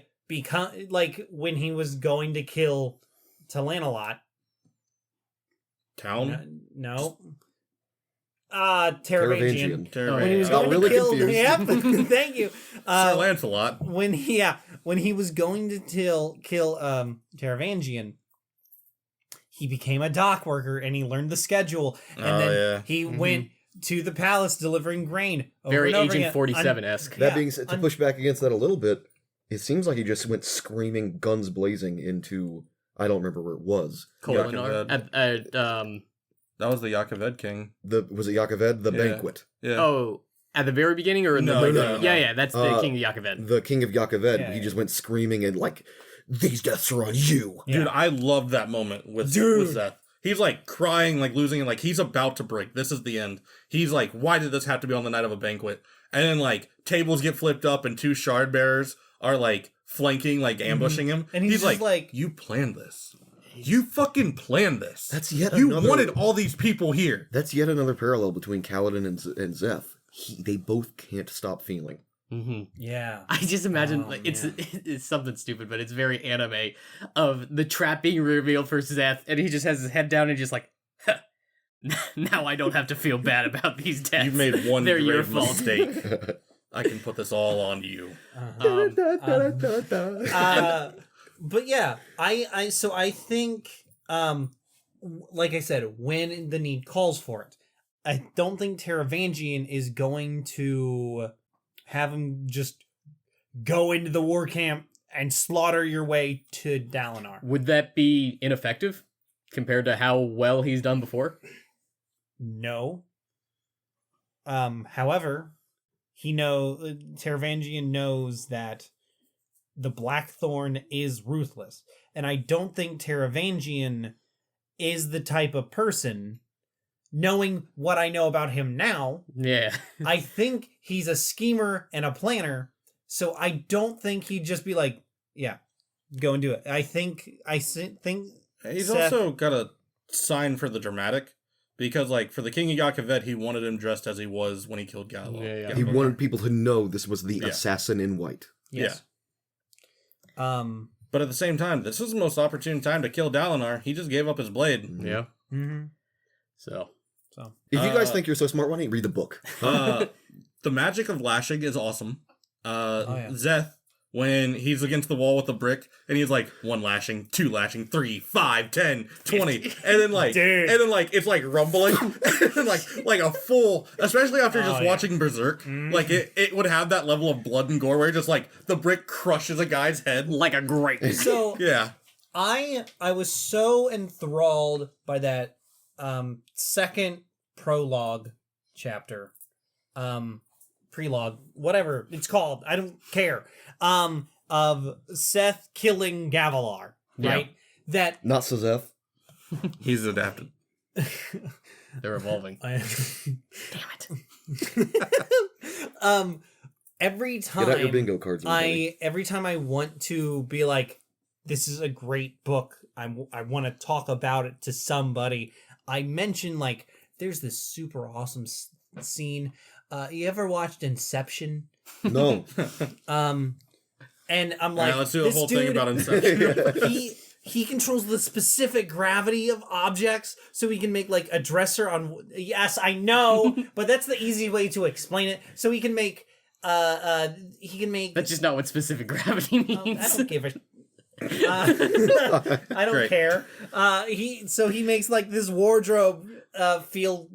Speaker 5: when he was going to kill Talanalot.
Speaker 3: Town?
Speaker 5: No. Teravangian. When he was
Speaker 1: Got
Speaker 5: going
Speaker 1: really
Speaker 5: to kill,
Speaker 1: confused.
Speaker 5: yep, thank you.
Speaker 3: Sir Lancelot.
Speaker 5: When he was going to kill Teravangian, he became a dock worker and he learned the schedule, and then he went to the palace delivering grain.
Speaker 4: Very Agent 47-esque.
Speaker 1: That being said, to push back against that a little bit, it seems like he just went screaming, guns blazing into, I don't remember where it was.
Speaker 4: Kolinar.
Speaker 3: That was the Yakaved king.
Speaker 1: Was it Yakaved? The
Speaker 3: Yeah.
Speaker 1: banquet.
Speaker 3: Yeah.
Speaker 4: Oh, at the very beginning or in
Speaker 3: No,
Speaker 4: the
Speaker 3: no.
Speaker 4: Yeah, that's the King of Yakaved.
Speaker 1: The king of Yakaved.
Speaker 5: Yeah,
Speaker 1: He
Speaker 5: yeah.
Speaker 1: just went screaming and like, these deaths are on you.
Speaker 5: Yeah.
Speaker 3: Dude, I love that moment with Seth. He's like crying, like losing it, like he's about to break. This is the end. He's like, why did this have to be on the night of a banquet? And then like tables get flipped up and 2 shard bearers are like flanking, like ambushing him.
Speaker 5: And he's just like,
Speaker 3: you planned this. You fucking planned this.
Speaker 1: That's yet
Speaker 3: You
Speaker 1: another-
Speaker 3: wanted all these people here.
Speaker 1: That's yet another parallel between Kaladin and Zeth. They both can't stop feeling.
Speaker 4: Mm-hmm.
Speaker 5: yeah.
Speaker 4: I just imagine
Speaker 5: Oh,
Speaker 4: like it's something stupid, but it's very anime of the trap being revealed for Zeth, and he just has his head down and just like, huh, now I don't have to feel bad about these deaths.
Speaker 3: You've made one
Speaker 4: They're your
Speaker 3: grave
Speaker 4: fault.
Speaker 3: mistake. I can put this all on you.
Speaker 5: But yeah, I think like I said, when the need calls for it, I don't think Teravangian is going to have him just go into the war camp and slaughter your way to Dalinar.
Speaker 4: Would that be ineffective compared to how well he's done before?
Speaker 5: No. However, Teravangian knows that the Blackthorn is ruthless, and I don't think Teravangian is the type of person, knowing what I know about him now,
Speaker 4: Yeah.
Speaker 5: I think he's a schemer and a planner, so I don't think he'd just be like, yeah, go and do it. I think
Speaker 3: He's
Speaker 5: Seth-
Speaker 3: also got a sign for the dramatic, because like for the King of Yakaved, he wanted him dressed as he was when he killed Gallo.
Speaker 4: Yeah.
Speaker 1: He wanted people to know this was the
Speaker 3: Yeah.
Speaker 1: assassin in white.
Speaker 5: yes.
Speaker 3: But at the same time, this is the most opportune time to kill Dalinar. He just gave up his blade.
Speaker 4: Yeah.
Speaker 5: Mm-hmm.
Speaker 4: So
Speaker 1: If you guys think you're so smart, why don't you read the book?
Speaker 3: The magic of lashing is awesome.
Speaker 5: yeah.
Speaker 3: Zeth, when he's against the wall with the brick, and he's like 1 lashing, 2 lashing, 3, 5, 10, 20, and then like,
Speaker 5: Dude.
Speaker 3: it's like rumbling, and then like a full, especially after just
Speaker 5: yeah.
Speaker 3: watching Berserk, like it would have that level of blood and gore where just like the brick crushes a guy's head.
Speaker 4: like a great.
Speaker 5: So
Speaker 3: Yeah.
Speaker 5: I was so enthralled by that second prologue chapter, prelogue, whatever it's called, I don't care, of Seth killing Gavilar, right? That
Speaker 1: Not Sazeth.
Speaker 3: He's adapted.
Speaker 4: They're evolving.
Speaker 5: Damn
Speaker 4: it.
Speaker 5: Every
Speaker 1: Get out your
Speaker 5: time
Speaker 1: bingo cards. everybody.
Speaker 5: every time I want to be like, this is a great book, I want to talk about it to somebody, I mention like, there's this super awesome scene. You ever watched Inception?
Speaker 1: No.
Speaker 5: And I'm
Speaker 3: All
Speaker 5: like,
Speaker 3: right, let's do a
Speaker 5: this
Speaker 3: whole
Speaker 5: dude,
Speaker 3: thing about Inception.
Speaker 5: he controls the specific gravity of objects, so he can make like a dresser on. Yes, I know, but that's the easy way to explain it. So he can make. He can make.
Speaker 4: That's just not what specific gravity
Speaker 5: I
Speaker 4: means.
Speaker 5: don't give a. I don't
Speaker 3: Great.
Speaker 5: care. He makes like this wardrobe feel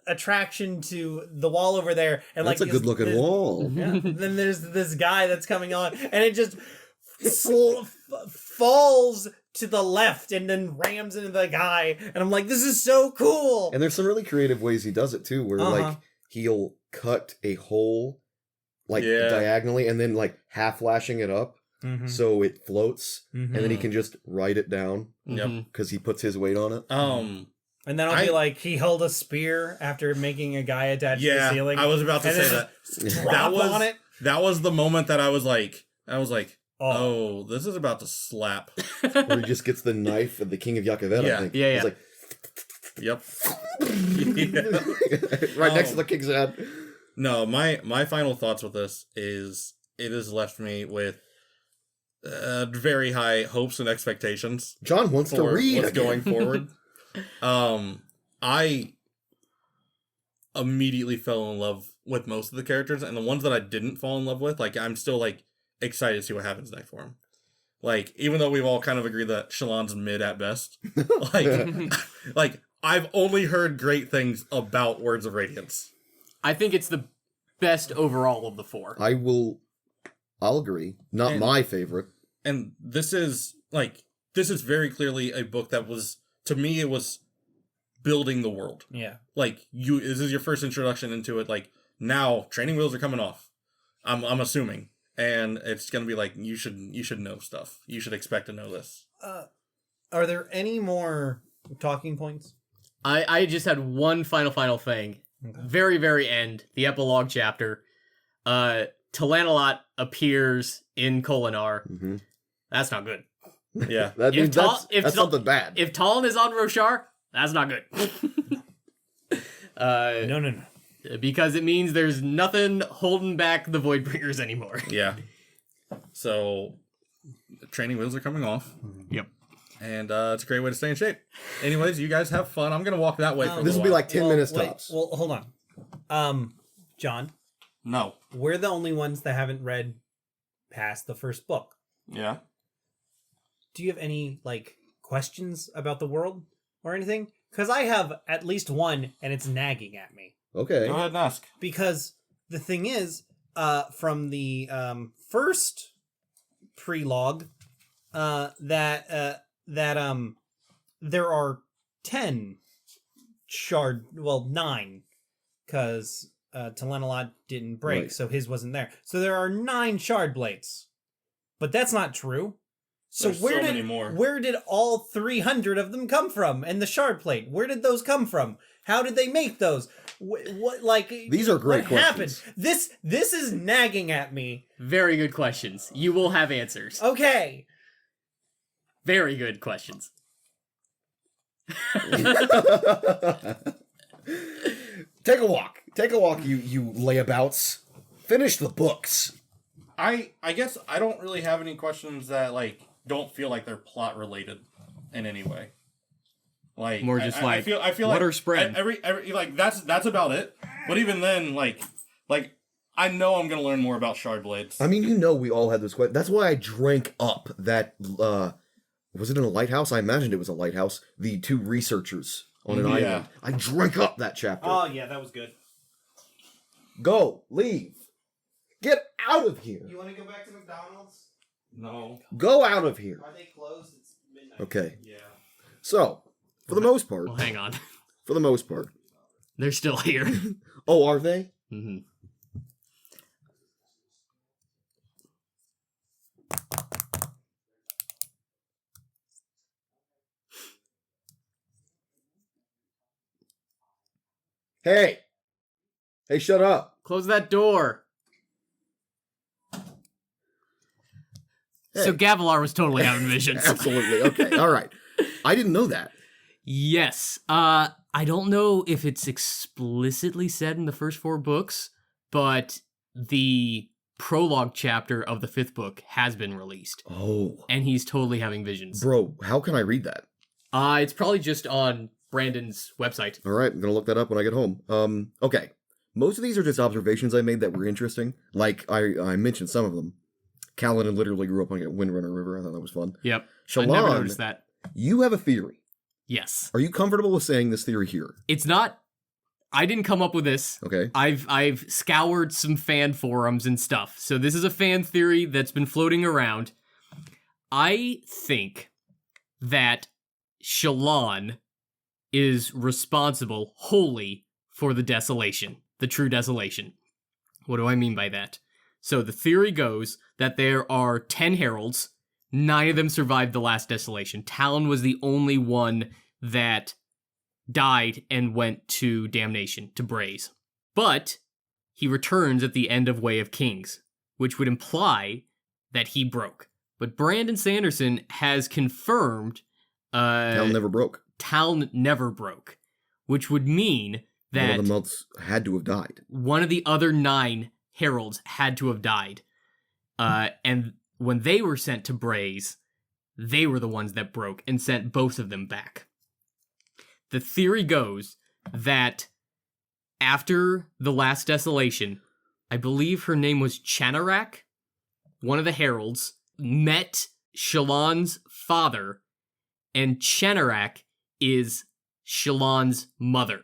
Speaker 5: attraction to the wall over there, and
Speaker 1: That's
Speaker 5: like
Speaker 1: a good looking
Speaker 5: this-
Speaker 1: wall.
Speaker 5: Yeah. Then there's this guy that's coming on, and it just falls to the left and then rams into the guy, and I'm like, this is so cool.
Speaker 1: And there's some really creative ways he does it too, where like he'll cut a hole like diagonally and then like half flashing it up so it floats, and then he can just write it down because he puts his weight on it.
Speaker 5: And then I'll be like, he held a spear after making a guy attached to the ceiling.
Speaker 3: I was about to
Speaker 5: and
Speaker 3: say
Speaker 5: then
Speaker 3: that.
Speaker 5: Drop on it.
Speaker 3: That was the moment that I was like, oh, this is about to slap.
Speaker 1: Where he just gets the knife of the King of Yakavetta,
Speaker 3: Yeah.
Speaker 1: I think.
Speaker 4: Yeah,
Speaker 1: It's like
Speaker 3: Yep.
Speaker 1: right next to the king's head.
Speaker 3: No, my final thoughts with this is it has left me with very high hopes and expectations
Speaker 1: John wants to
Speaker 3: for
Speaker 1: read
Speaker 3: what's
Speaker 1: again.
Speaker 3: going forward. I immediately fell in love with most of the characters, and the ones that I didn't fall in love with, like I'm still like excited to see what happens next for him. Like, even though we've all kind of agreed that Shallan's mid at best, like I've only heard great things about Words of Radiance.
Speaker 4: I think it's the best overall of the four.
Speaker 1: I'll agree. Not my favorite.
Speaker 3: And this is very clearly a book that was, to me, it was building the world.
Speaker 5: Yeah.
Speaker 3: Like, this is your first introduction into it. Like, now training wheels are coming off. I'm assuming. And it's gonna be like, you should know stuff. You should expect to know this.
Speaker 5: Are there any more talking points?
Speaker 4: I just had one final thing.
Speaker 5: Okay.
Speaker 4: Very, very end, the epilogue chapter. Talanalot appears in Kolinar.
Speaker 1: Mm-hmm.
Speaker 4: That's not good.
Speaker 3: Yeah.
Speaker 1: That
Speaker 4: If
Speaker 1: means
Speaker 4: Tal- if
Speaker 1: that's
Speaker 4: Tal-
Speaker 1: something bad.
Speaker 4: If Talon is on Roshar, that's not good.
Speaker 5: No.
Speaker 4: Because it means there's nothing holding back the Voidbringers anymore.
Speaker 3: Yeah. So, training wheels are coming off.
Speaker 4: Yep.
Speaker 3: And it's a great way to stay in shape. Anyways, you guys have fun. I'm gonna walk that way for a
Speaker 1: This
Speaker 3: little
Speaker 1: will be
Speaker 3: while.
Speaker 1: like 10 minutes
Speaker 5: wait,
Speaker 1: tops.
Speaker 5: Well, hold on. John,
Speaker 3: No.
Speaker 5: we're the only ones that haven't read past the first book.
Speaker 3: Yeah.
Speaker 5: Do you have any like questions about the world or anything? Because I have at least one, and it's nagging at me.
Speaker 1: Okay.
Speaker 3: Go ahead and ask.
Speaker 5: Because the thing is, from the first prelogue, that there are 10 9, because Talanalot didn't break,
Speaker 1: Right.
Speaker 5: so his wasn't there. So there are 9 shard blades, but that's not true. So
Speaker 3: There's so
Speaker 5: where
Speaker 3: many
Speaker 5: did
Speaker 3: more.
Speaker 5: where did all 300 of them come from? And the shard plate, where did those come from? How did they make those? What like
Speaker 1: These are great
Speaker 5: what happened?
Speaker 1: questions.
Speaker 5: This is nagging at me.
Speaker 4: Very good questions. You will have answers.
Speaker 5: Okay.
Speaker 4: Very good questions.
Speaker 1: Take a walk. Take a walk, you layabouts. Finish the books.
Speaker 3: I guess I don't really have any questions that like don't feel like they're plot related in any way. Like
Speaker 4: More just
Speaker 3: I
Speaker 4: like,
Speaker 3: feel
Speaker 4: what
Speaker 3: like
Speaker 4: are spread?
Speaker 3: every like that's about it. But even then, like I know I'm gonna learn more about shard blades.
Speaker 1: I mean, we all had this question. That's why I drank up that, was it in a lighthouse? I imagined it was a lighthouse. The 2 researchers on an
Speaker 3: Yeah.
Speaker 1: island. I drank up that chapter.
Speaker 5: Oh yeah, that was good.
Speaker 1: Go. Leave. Get out of here.
Speaker 5: You want to go back to McDonald's?
Speaker 3: No.
Speaker 1: Go out of here.
Speaker 5: Are they closed? It's midnight.
Speaker 1: Okay.
Speaker 3: Yeah.
Speaker 1: So, for the most part.
Speaker 4: Well, hang on.
Speaker 1: For the most part.
Speaker 4: They're still here.
Speaker 1: Oh, are they?
Speaker 4: Mm-hmm.
Speaker 1: Hey. Hey, shut up.
Speaker 4: Close that door.
Speaker 1: Hey.
Speaker 4: So Gavilar was totally out of visions.
Speaker 1: Absolutely. Okay. All right. I didn't know that.
Speaker 4: Yes. I don't know if it's explicitly said in the first 4 books, but the prologue chapter of the 5th book has been released.
Speaker 1: Oh.
Speaker 4: And he's totally having visions.
Speaker 1: Bro, how can I read that?
Speaker 4: It's probably just on Brandon's website.
Speaker 1: All right, I'm going to look that up when I get home. Okay. Most of these are just observations I made that were interesting. Like, I mentioned some of them. Kaladin literally grew up on a Windrunner River. I thought that was fun.
Speaker 4: Yep.
Speaker 1: Shallan,
Speaker 4: I never noticed that.
Speaker 1: You have a theory.
Speaker 4: Yes.
Speaker 1: Are you comfortable with saying this theory here?
Speaker 4: It's not... I didn't come up with this.
Speaker 1: Okay.
Speaker 4: I've scoured some fan forums and stuff. So this is a fan theory that's been floating around. I think that Shallan is responsible wholly for the desolation, the true desolation. What do I mean by that? So the theory goes that there are 10 heralds. 9 of them survived the last desolation. Talon was the only one that died and went to damnation, to Braze. But he returns at the end of Way of Kings, which would imply that he broke. But Brandon Sanderson has confirmed
Speaker 1: Talon never broke.
Speaker 4: Talon never broke, which would mean that
Speaker 1: one of the months had to have died.
Speaker 4: one of the other 9 heralds had to have died. And when they were sent to Braze, they were the ones that broke and sent both of them back. The theory goes that after the last desolation, I believe her name was Chanarak, one of the heralds, met Shallan's father, and Chanarak is Shallan's mother.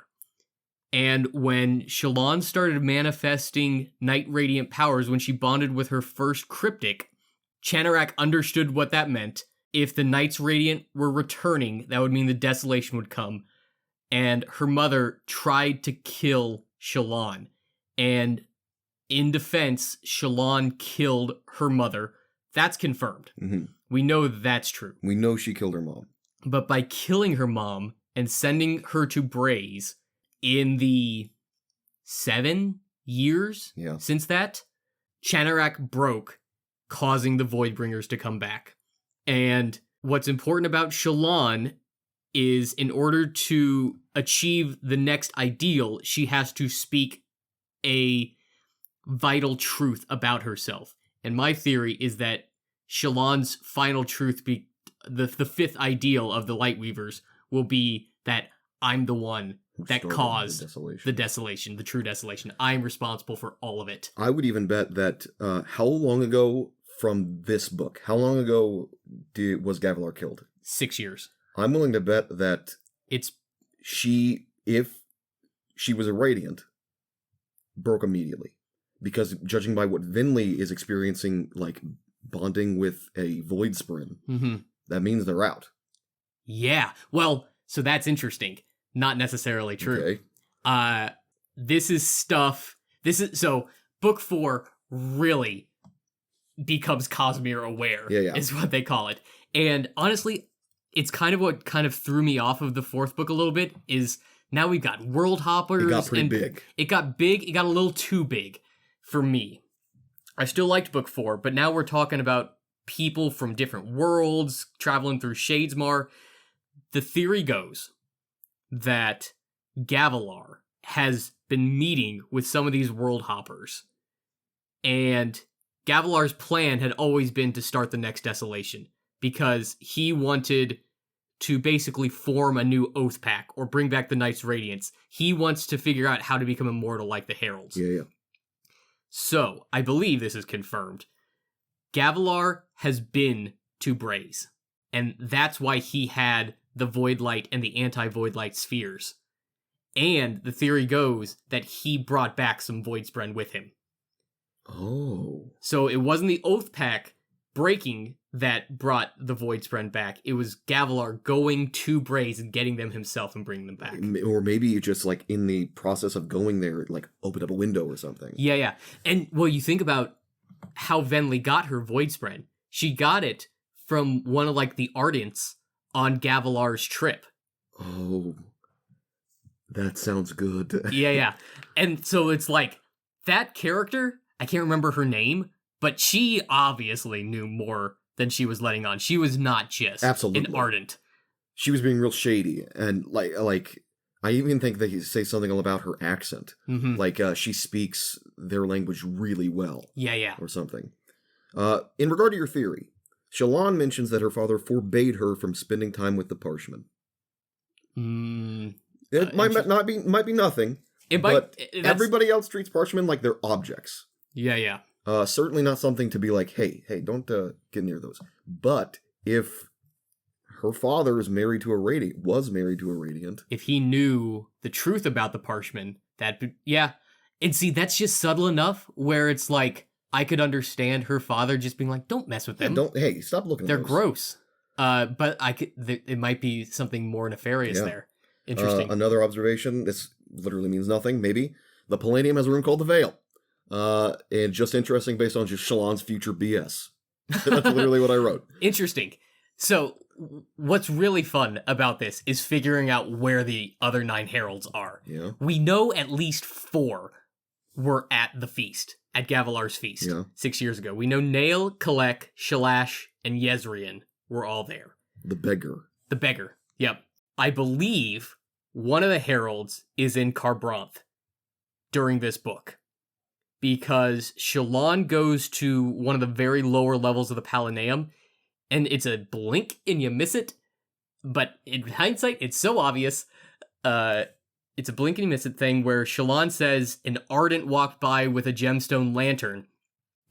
Speaker 4: And when Shallan started manifesting Night Radiant powers when she bonded with her first cryptic, Chanarak understood what that meant. If the Knights Radiant were returning, that would mean the desolation would come. And her mother tried to kill Shallan. And in defense, Shallan killed her mother. That's confirmed.
Speaker 1: Mm-hmm.
Speaker 4: We know that's true.
Speaker 1: We know she killed her mom.
Speaker 4: But by killing her mom and sending her to Braze in the 7 years since that, Chanarak broke, causing the Voidbringers to come back. And what's important about Shallan is in order to achieve the next ideal, she has to speak a vital truth about herself. And my theory is that Shallan's final truth, the 5th ideal of the Lightweavers, will be that I'm the one that caused the desolation, the true desolation. I'm responsible for all of it.
Speaker 1: I would even bet that how long ago from this book, how long ago was Gavilar killed?
Speaker 4: 6 years.
Speaker 1: I'm willing to bet that if she was a Radiant, broke immediately. Because judging by what Vinley is experiencing, like bonding with a Voidspren, that means they're out.
Speaker 4: Yeah. Well, so that's interesting. Not necessarily true.
Speaker 1: Okay.
Speaker 4: This is stuff. So book 4 really becomes Cosmere aware, is what they call it. And honestly, it's kind of what kind of threw me off of the 4th book a little bit, is now we've got world hoppers.
Speaker 1: It got pretty big.
Speaker 4: It got big. It got a little too big for me. I still liked book 4, but now we're talking about people from different worlds traveling through Shadesmar. The theory goes that Gavilar has been meeting with some of these world hoppers. And Gavilar's plan had always been to start the next desolation, because he wanted to basically form a new Oath Pack or bring back the Knights Radiance. He wants to figure out how to become immortal like the Heralds.
Speaker 1: Yeah.
Speaker 4: So, I believe this is confirmed. Gavilar has been to Braze, and that's why he had the Void Light and the anti-Void Light spheres. And the theory goes that he brought back some Voidspren with him.
Speaker 1: Oh.
Speaker 4: So it wasn't the Oath Pack breaking that brought the Voidspren back. It was Gavilar going to Braze and getting them himself and bringing them back.
Speaker 1: Or maybe just like in the process of going there, like opened up a window or something.
Speaker 4: Yeah. And well, you think about how Venli got her Voidspren. She got it from one of like the Ardents on Gavilar's trip.
Speaker 1: Oh, that sounds good.
Speaker 4: Yeah. And so it's like that character, I can't remember her name, but she obviously knew more than she was letting on. She was not just an Ardent.
Speaker 1: she was being real shady, and like I even think they say something about her accent.
Speaker 4: Mm-hmm.
Speaker 1: Like she speaks their language really well.
Speaker 4: Yeah.
Speaker 1: Or something. In regard to your theory, Shallan mentions that her father forbade her from spending time with the Parshmen. It might be nothing. But everybody else treats Parshmen like they're objects.
Speaker 4: Yeah.
Speaker 1: Certainly not something to be like, hey, don't get near those. But if her father was married to a Radiant.
Speaker 4: If he knew the truth about the Parshmen, and see, that's just subtle enough where it's like, I could understand her father just being like, don't mess with them.
Speaker 1: Stop looking at
Speaker 4: They're
Speaker 1: those.
Speaker 4: gross. But it might be something more nefarious there. Interesting.
Speaker 1: Another observation, this literally means nothing, maybe. The Palladium has a room called the Veil. And just interesting based on just Shallan's future BS. That's literally what I wrote.
Speaker 4: Interesting. So, what's really fun about this is figuring out where the other 9 heralds are.
Speaker 1: Yeah.
Speaker 4: We know at least 4 were at the feast, at Gavilar's feast, 6 years ago. We know Nail, Kalek, Shalash, and Yezrian were all there.
Speaker 1: The beggar.
Speaker 4: Yep. I believe one of the heralds is in Carbranth during this book, because Shallan goes to one of the very lower levels of the Palanaeum, and it's a blink and you miss it, but in hindsight, it's so obvious. It's a blink and you miss it thing where Shallan says an Ardent walked by with a gemstone lantern,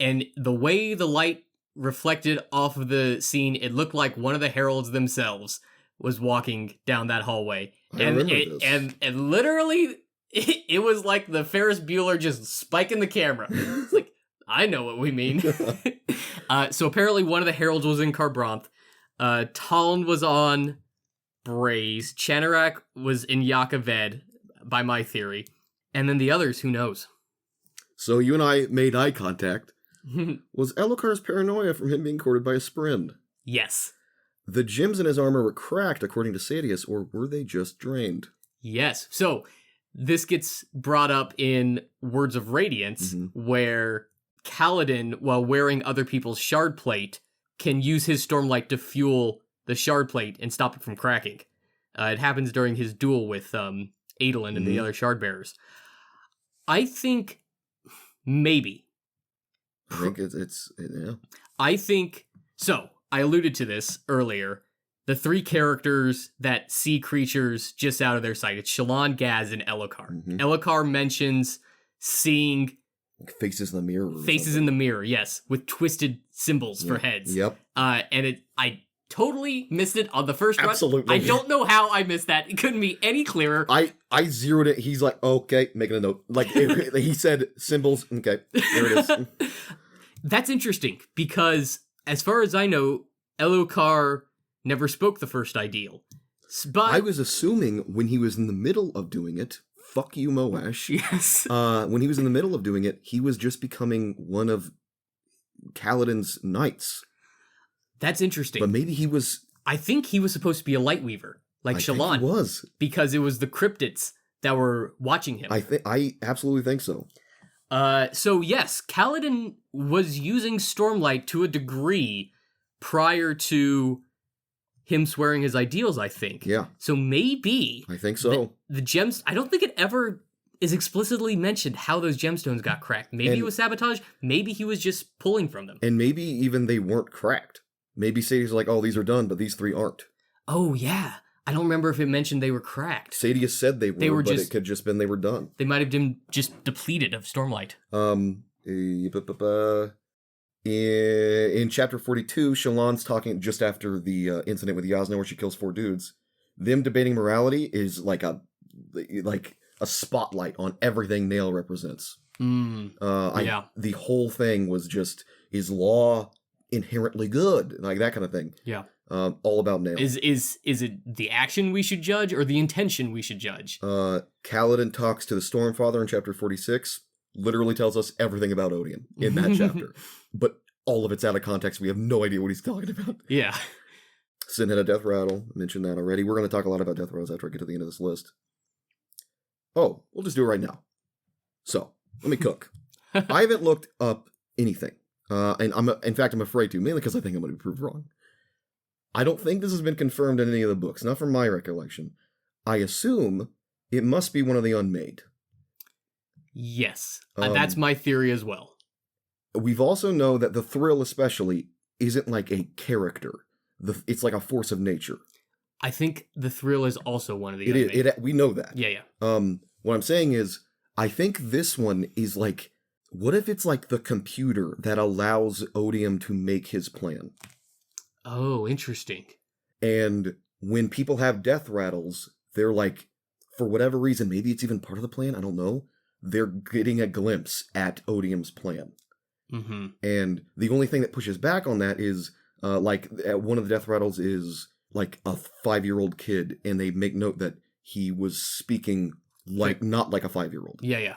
Speaker 4: and the way the light reflected off of the scene, it looked like one of the heralds themselves was walking down that hallway. And literally, it was like the Ferris Bueller just spiking the camera. It's like, I know what we mean. So apparently one of the heralds was in Carbranth. Talon was on Braze. Chanarak was in Yakaved, by my theory. And then the others, who knows?
Speaker 1: So you and I made eye contact. Was Elokar's paranoia from him being courted by a Sprend?
Speaker 4: Yes.
Speaker 1: The gems in his armor were cracked, according to Sadius, or were they just drained?
Speaker 4: Yes. So this gets brought up in Words of Radiance, where Kaladin, while wearing other people's shard plate, can use his Stormlight to fuel the shard plate and stop it from cracking. It happens during his duel with Adolin and the other shard bearers. I think maybe.
Speaker 1: I think it's yeah.
Speaker 4: I think so. I alluded to this earlier. The 3 characters that see creatures just out of their sight. It's Shallan, Gaz, and Elokar. Elokar mentions seeing
Speaker 1: faces in the mirror.
Speaker 4: Faces in the mirror, yes, with twisted symbols for heads.
Speaker 1: Yep.
Speaker 4: And I totally missed it on the first run.
Speaker 1: Absolutely.
Speaker 4: I don't know how I missed that. It couldn't be any clearer.
Speaker 1: I zeroed it. He's like, okay, making a note. Like he said symbols. Okay, there it is.
Speaker 4: That's interesting because, as far as I know, Elokar never spoke the first ideal. But
Speaker 1: I was assuming when he was in the middle of doing it, fuck you, Moash.
Speaker 4: Yes.
Speaker 1: When he was in the middle of doing it, he was just becoming one of Kaladin's knights.
Speaker 4: That's interesting.
Speaker 1: But maybe he was...
Speaker 4: I think he was supposed to be a Lightweaver, like Shallan.
Speaker 1: He was.
Speaker 4: Because it was the cryptids that were watching him.
Speaker 1: I absolutely think so.
Speaker 4: So yes, Kaladin was using Stormlight to a degree prior to him swearing his ideals, I think.
Speaker 1: Yeah.
Speaker 4: So maybe...
Speaker 1: I think so.
Speaker 4: The gems... I don't think it ever is explicitly mentioned how those gemstones got cracked. Maybe it was sabotage. Maybe he was just pulling from them.
Speaker 1: And maybe even they weren't cracked. Maybe Sadius like, oh, these are done, but these 3 aren't.
Speaker 4: Oh, yeah. I don't remember if it mentioned they were cracked.
Speaker 1: Sadius said they were, but it could just been they were done.
Speaker 4: They might have been just depleted of Stormlight.
Speaker 1: In chapter 42, Shallan's talking just after the incident with Yasna where she kills 4 dudes. Them debating morality is like a spotlight on everything Nail represents.
Speaker 4: Yeah.
Speaker 1: The whole thing was just, is law inherently good? Like that kind of thing.
Speaker 4: Yeah.
Speaker 1: All about Nail.
Speaker 4: Is it the action we should judge or the intention we should judge?
Speaker 1: Kaladin talks to the Stormfather in chapter 46. Literally tells us everything about Odian in that chapter. But all of it's out of context. We have no idea what he's talking about.
Speaker 4: Yeah.
Speaker 1: Sin had a death rattle. I mentioned that already. We're going to talk a lot about death rattles after I get to the end of this list. Oh, we'll just do it right now. So, let me cook. I haven't looked up anything. And in fact, I'm afraid to, mainly because I think I'm going to be proved wrong. I don't think this has been confirmed in any of the books, not from my recollection. I assume it must be one of the Unmade.
Speaker 4: Yes, that's my theory as well.
Speaker 1: We've also know that the Thrill especially isn't like a character. It's like a force of nature.
Speaker 4: I think the Thrill is also one of the
Speaker 1: It
Speaker 4: Unmade.
Speaker 1: is. We know that.
Speaker 4: Yeah.
Speaker 1: What I'm saying is, I think this one is like, what if it's like the computer that allows Odium to make his plan?
Speaker 4: Oh, interesting.
Speaker 1: And when people have death rattles, they're like, for whatever reason, maybe it's even part of the plan, I don't know, they're getting a glimpse at Odium's plan.
Speaker 4: Mm-hmm.
Speaker 1: And the only thing that pushes back on that is, like, one of the death rattles is like a 5-year-old kid, and they make note that he was speaking like not like a 5-year-old.
Speaker 4: Yeah.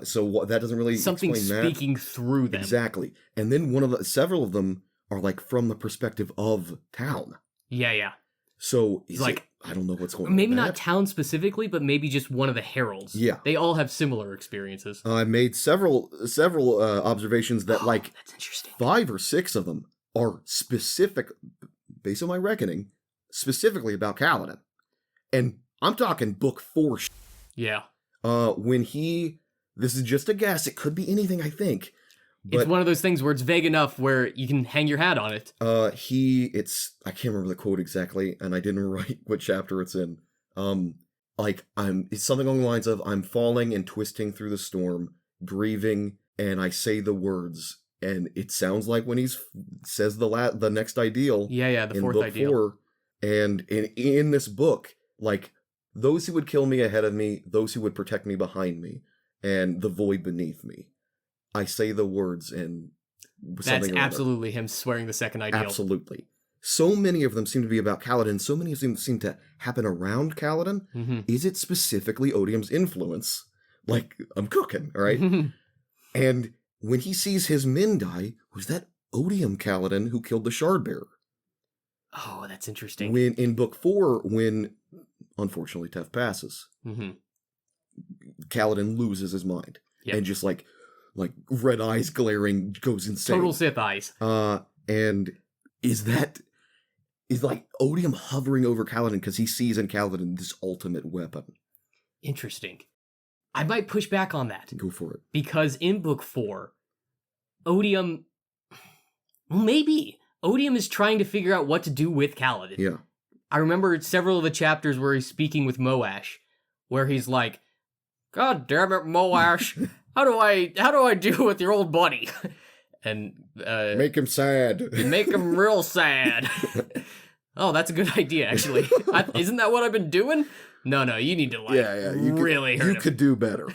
Speaker 1: So that doesn't really
Speaker 4: Something
Speaker 1: explain
Speaker 4: speaking through them.
Speaker 1: Exactly. And then several of them are like from the perspective of town.
Speaker 4: Yeah.
Speaker 1: So
Speaker 4: It's like,
Speaker 1: I don't know what's going on.
Speaker 4: maybe
Speaker 1: with
Speaker 4: not
Speaker 1: that.
Speaker 4: town specifically, but maybe just one of the heralds.
Speaker 1: Yeah.
Speaker 4: They all have similar experiences.
Speaker 1: I made several observations that like
Speaker 4: That's interesting.
Speaker 1: 5 or 6 of them are specific, based on my reckoning, specifically about Kaladin. And I'm talking book 4.
Speaker 4: Yeah.
Speaker 1: This is just a guess. It could be anything, I think. But,
Speaker 4: It's one of those things where it's vague enough where you can hang your hat on it.
Speaker 1: I can't remember the quote exactly, and I didn't write what chapter it's in. It's something along the lines of, I'm falling and twisting through the storm, grieving, and I say the words, and it sounds like when he says the next ideal.
Speaker 4: Yeah, the
Speaker 1: in
Speaker 4: fourth
Speaker 1: book
Speaker 4: ideal.
Speaker 1: 4, and in this book, like, those who would kill me ahead of me, those who would protect me behind me, and the void beneath me. I say the words, and
Speaker 4: That's absolutely him swearing the second ideal.
Speaker 1: Absolutely. So many of them seem to be about Kaladin. So many of them seem to happen around Kaladin.
Speaker 4: Mm-hmm.
Speaker 1: Is it specifically Odium's influence? Like, I'm cooking, all right? And when he sees his men die, was that Odium Kaladin who killed the Shardbearer?
Speaker 4: Oh, that's interesting.
Speaker 1: When in book 4, when unfortunately Tef passes,
Speaker 4: Mm-hmm.
Speaker 1: Kaladin loses his mind.
Speaker 4: Yep.
Speaker 1: And just like red eyes glaring, goes insane.
Speaker 4: Total Sith eyes.
Speaker 1: And is like Odium hovering over Kaladin because he sees in Kaladin this ultimate weapon?
Speaker 4: Interesting. I might push back on that.
Speaker 1: Go for it.
Speaker 4: Because in book 4, Odium... Well, maybe. Odium is trying to figure out what to do with Kaladin.
Speaker 1: Yeah.
Speaker 4: I remember several of the chapters where he's speaking with Moash, where he's like, God damn it, Moash, how do I deal with your old buddy? And
Speaker 1: Make him sad.
Speaker 4: make him real sad. Oh, that's a good idea, actually. Isn't that what I've been doing? No, you need to really hurt him.
Speaker 1: You could do better.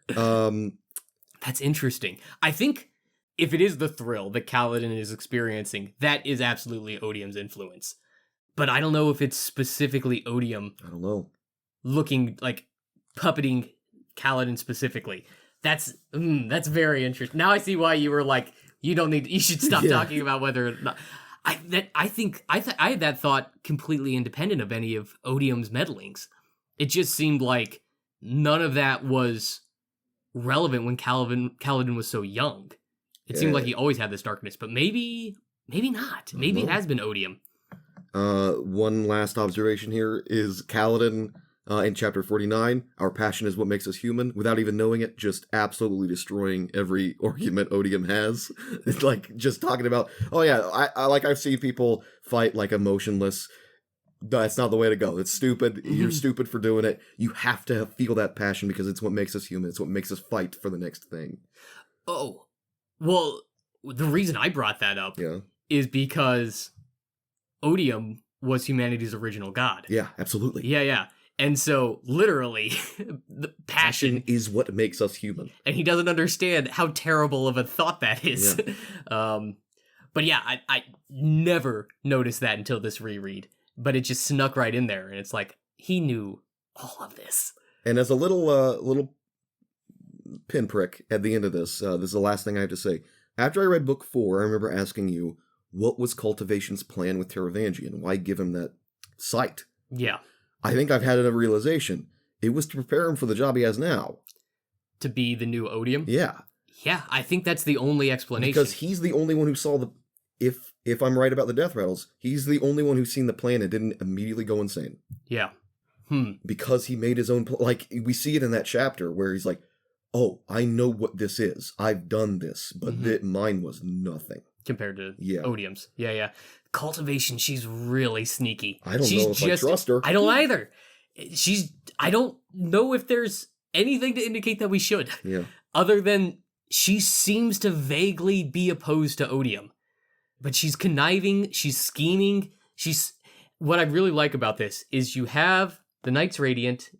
Speaker 4: That's interesting. I think if it is the thrill that Kaladin is experiencing, that is absolutely Odium's influence. But I don't know if it's specifically Odium
Speaker 1: I don't know.
Speaker 4: looking like puppeting Kaladin specifically. That's very interesting. Now I see why you were like, you should stop talking about whether or not. I had that thought completely independent of any of Odium's meddlings. It just seemed like none of that was relevant when Kaladin was so young. It seemed like he always had this darkness, but maybe not. Maybe it has been Odium.
Speaker 1: One last observation here is Kaladin in chapter 49, our passion is what makes us human, without even knowing it, just absolutely destroying every argument Odium has. It's like just talking about, oh yeah, I've seen people fight like emotionless. That's not the way to go. It's stupid. You're stupid for doing it. You have to feel that passion because it's what makes us human. It's what makes us fight for the next thing.
Speaker 4: Oh, well, the reason I brought that up is because Odium was humanity's original god.
Speaker 1: Yeah, absolutely.
Speaker 4: Yeah. And so, literally, the passion
Speaker 1: is what makes us human.
Speaker 4: And he doesn't understand how terrible of a thought that is. Yeah. But yeah, I never noticed that until this reread. But it just snuck right in there, and it's like, he knew all of this.
Speaker 1: And as a little pinprick at the end of this is the last thing I have to say. After I read book 4, I remember asking you, what was Cultivation's plan with Teravangian? Why give him that sight?
Speaker 4: Yeah.
Speaker 1: I think I've had a realization. It was to prepare him for the job he has now.
Speaker 4: To be the new Odium?
Speaker 1: Yeah.
Speaker 4: Yeah, I think that's the only explanation.
Speaker 1: Because he's the only one who saw if I'm right about the death rattles, he's the only one who's seen the plan and didn't immediately go insane.
Speaker 4: Yeah.
Speaker 1: Because he made his own like we see it in that chapter where he's like, "Oh, I know what this is. I've done this, but mine was nothing
Speaker 4: Compared to
Speaker 1: Yeah.
Speaker 4: Odium's. Yeah. Cultivation, she's really sneaky.
Speaker 1: I don't know if I trust her.
Speaker 4: I don't either. I don't know if there's anything to indicate that we should.
Speaker 1: Yeah.
Speaker 4: Other than she seems to vaguely be opposed to Odium. But she's conniving, she's scheming, what I really like about this is you have the Knights Radiant,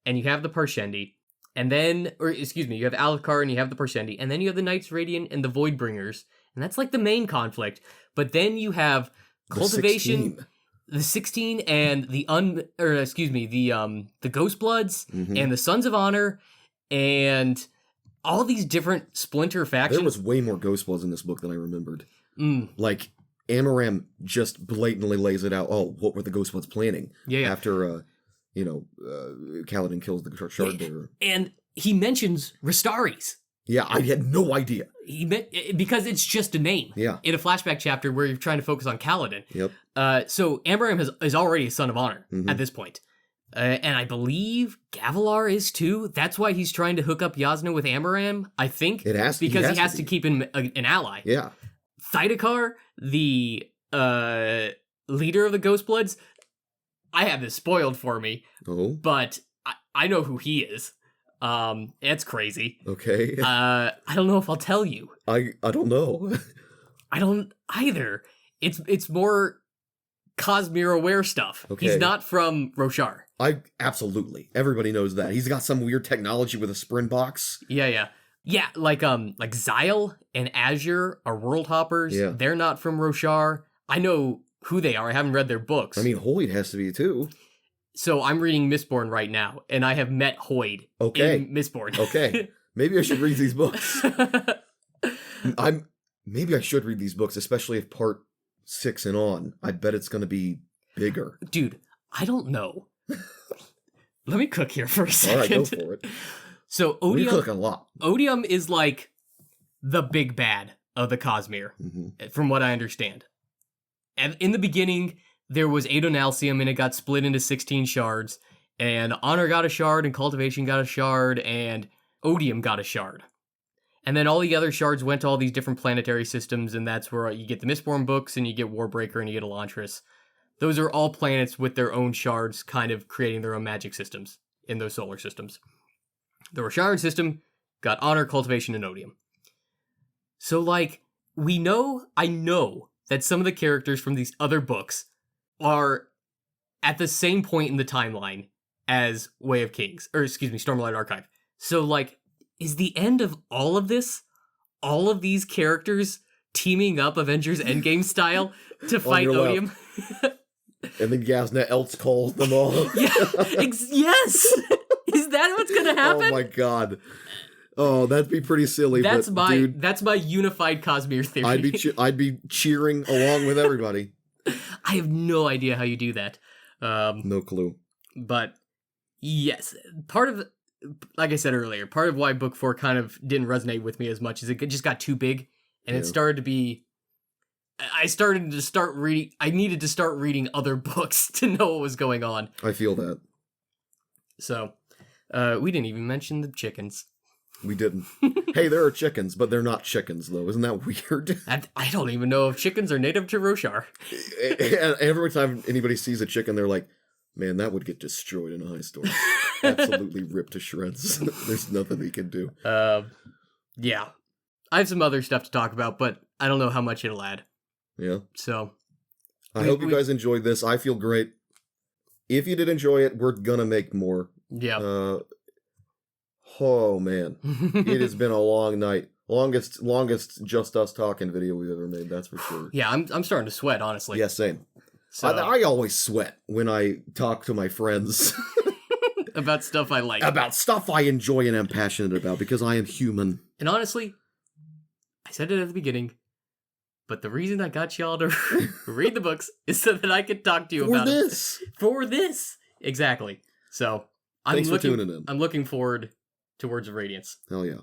Speaker 4: and you have the Parshendi, and then, you have Alethkar and you have the Parshendi, and then you have the Knights Radiant and the Voidbringers, and that's like the main conflict. But then you have Cultivation, the 16 and the Ghostbloods and the Sons of Honor, and all these different splinter factions.
Speaker 1: There was way more Ghostbloods in this book than I remembered. Like, Amaram just blatantly lays it out. Oh, what were the Ghostbloods planning?
Speaker 4: Yeah.
Speaker 1: After, Kaladin kills the Shardbearer.
Speaker 4: And he mentions Rastaris.
Speaker 1: Yeah, I had no idea.
Speaker 4: Because it's just a name.
Speaker 1: Yeah.
Speaker 4: In a flashback chapter where you're trying to focus on Kaladin.
Speaker 1: Yep.
Speaker 4: So Amaram is already a Son of Honor at this point. And I believe Gavilar is too. That's why he's trying to hook up Yasna with Amaram, I think.
Speaker 1: It has
Speaker 4: because he has
Speaker 1: to
Speaker 4: to keep him an ally.
Speaker 1: Yeah.
Speaker 4: Thydakar, the leader of the Ghostbloods, I have this spoiled for me.
Speaker 1: Oh.
Speaker 4: But I know who he is. It's crazy.
Speaker 1: Okay.
Speaker 4: I don't know if I'll tell you.
Speaker 1: I don't know.
Speaker 4: I don't either. It's more Cosmere aware stuff.
Speaker 1: Okay.
Speaker 4: He's not from Roshar.
Speaker 1: Absolutely. Everybody knows that. He's got some weird technology with a sprint box.
Speaker 4: Yeah, like Xyle and Azure are world hoppers.
Speaker 1: Yeah.
Speaker 4: They're not from Roshar. I know who they are. I haven't read their books.
Speaker 1: I mean, Hoyd has to be too.
Speaker 4: So I'm reading Mistborn right now, and I have met Hoyd in Mistborn.
Speaker 1: Okay. Maybe I should read these books. Maybe I should read these books, especially if part 6 and on. I bet it's going to be bigger.
Speaker 4: Dude, I don't know. Let me cook here for a second.
Speaker 1: All right, go for it.
Speaker 4: So
Speaker 1: We
Speaker 4: Odium,
Speaker 1: cook a lot.
Speaker 4: Odium is like the big bad of the Cosmere, from what I understand. And in the beginning, there was Adonalcium, and it got split into 16 shards, and Honor got a shard, and Cultivation got a shard, and Odium got a shard. And then all the other shards went to all these different planetary systems, and that's where you get the Mistborn books, and you get Warbreaker, and you get Elantris. Those are all planets with their own shards, kind of creating their own magic systems in those solar systems. The Rosharan system got Honor, Cultivation, and Odium. So, like, I know that some of the characters from these other books are at the same point in the timeline as Way of Kings, Stormlight Archive. So, like, is the end of all of this, all of these characters teaming up Avengers Endgame style to fight Odium?
Speaker 1: And then Yasna else calls them all.
Speaker 4: Yes! Is that what's gonna happen?
Speaker 1: Oh my god. Oh, that'd be pretty silly.
Speaker 4: That's
Speaker 1: but
Speaker 4: my unified Cosmere theory.
Speaker 1: I'd be cheering along with everybody.
Speaker 4: I have no idea how you do that.
Speaker 1: No clue.
Speaker 4: But yes, like I said earlier, part of why book 4 kind of didn't resonate with me as much is it just got too big, and it started to be. I needed to start reading other books to know what was going on.
Speaker 1: I feel that.
Speaker 4: So, we didn't even mention the chickens.
Speaker 1: We didn't. Hey, there are chickens, but they're not chickens, though. Isn't that weird?
Speaker 4: I don't even know if chickens are native to Roshar.
Speaker 1: Every time anybody sees a chicken, they're like, man, that would get destroyed in a high storm. Absolutely ripped to shreds. There's nothing they can do.
Speaker 4: Yeah. I have some other stuff to talk about, but I don't know how much it'll add.
Speaker 1: Yeah.
Speaker 4: So.
Speaker 1: I hope you guys enjoyed this. I feel great. If you did enjoy it, we're gonna make more.
Speaker 4: Yeah.
Speaker 1: Oh man, it has been a long night. Longest just us talking video we've ever made. That's for sure.
Speaker 4: Yeah, I'm starting to sweat, honestly.
Speaker 1: Yeah, same.
Speaker 4: So,
Speaker 1: I always sweat when I talk to my friends
Speaker 4: about stuff I like,
Speaker 1: about stuff I enjoy and am passionate about because I am human.
Speaker 4: And honestly, I said it at the beginning, but the reason I got y'all to read the books is so that I could talk to you about
Speaker 1: this.
Speaker 4: For this, exactly. So
Speaker 1: Thanks for tuning in.
Speaker 4: I'm looking forward to Words of Radiance.
Speaker 1: Hell yeah.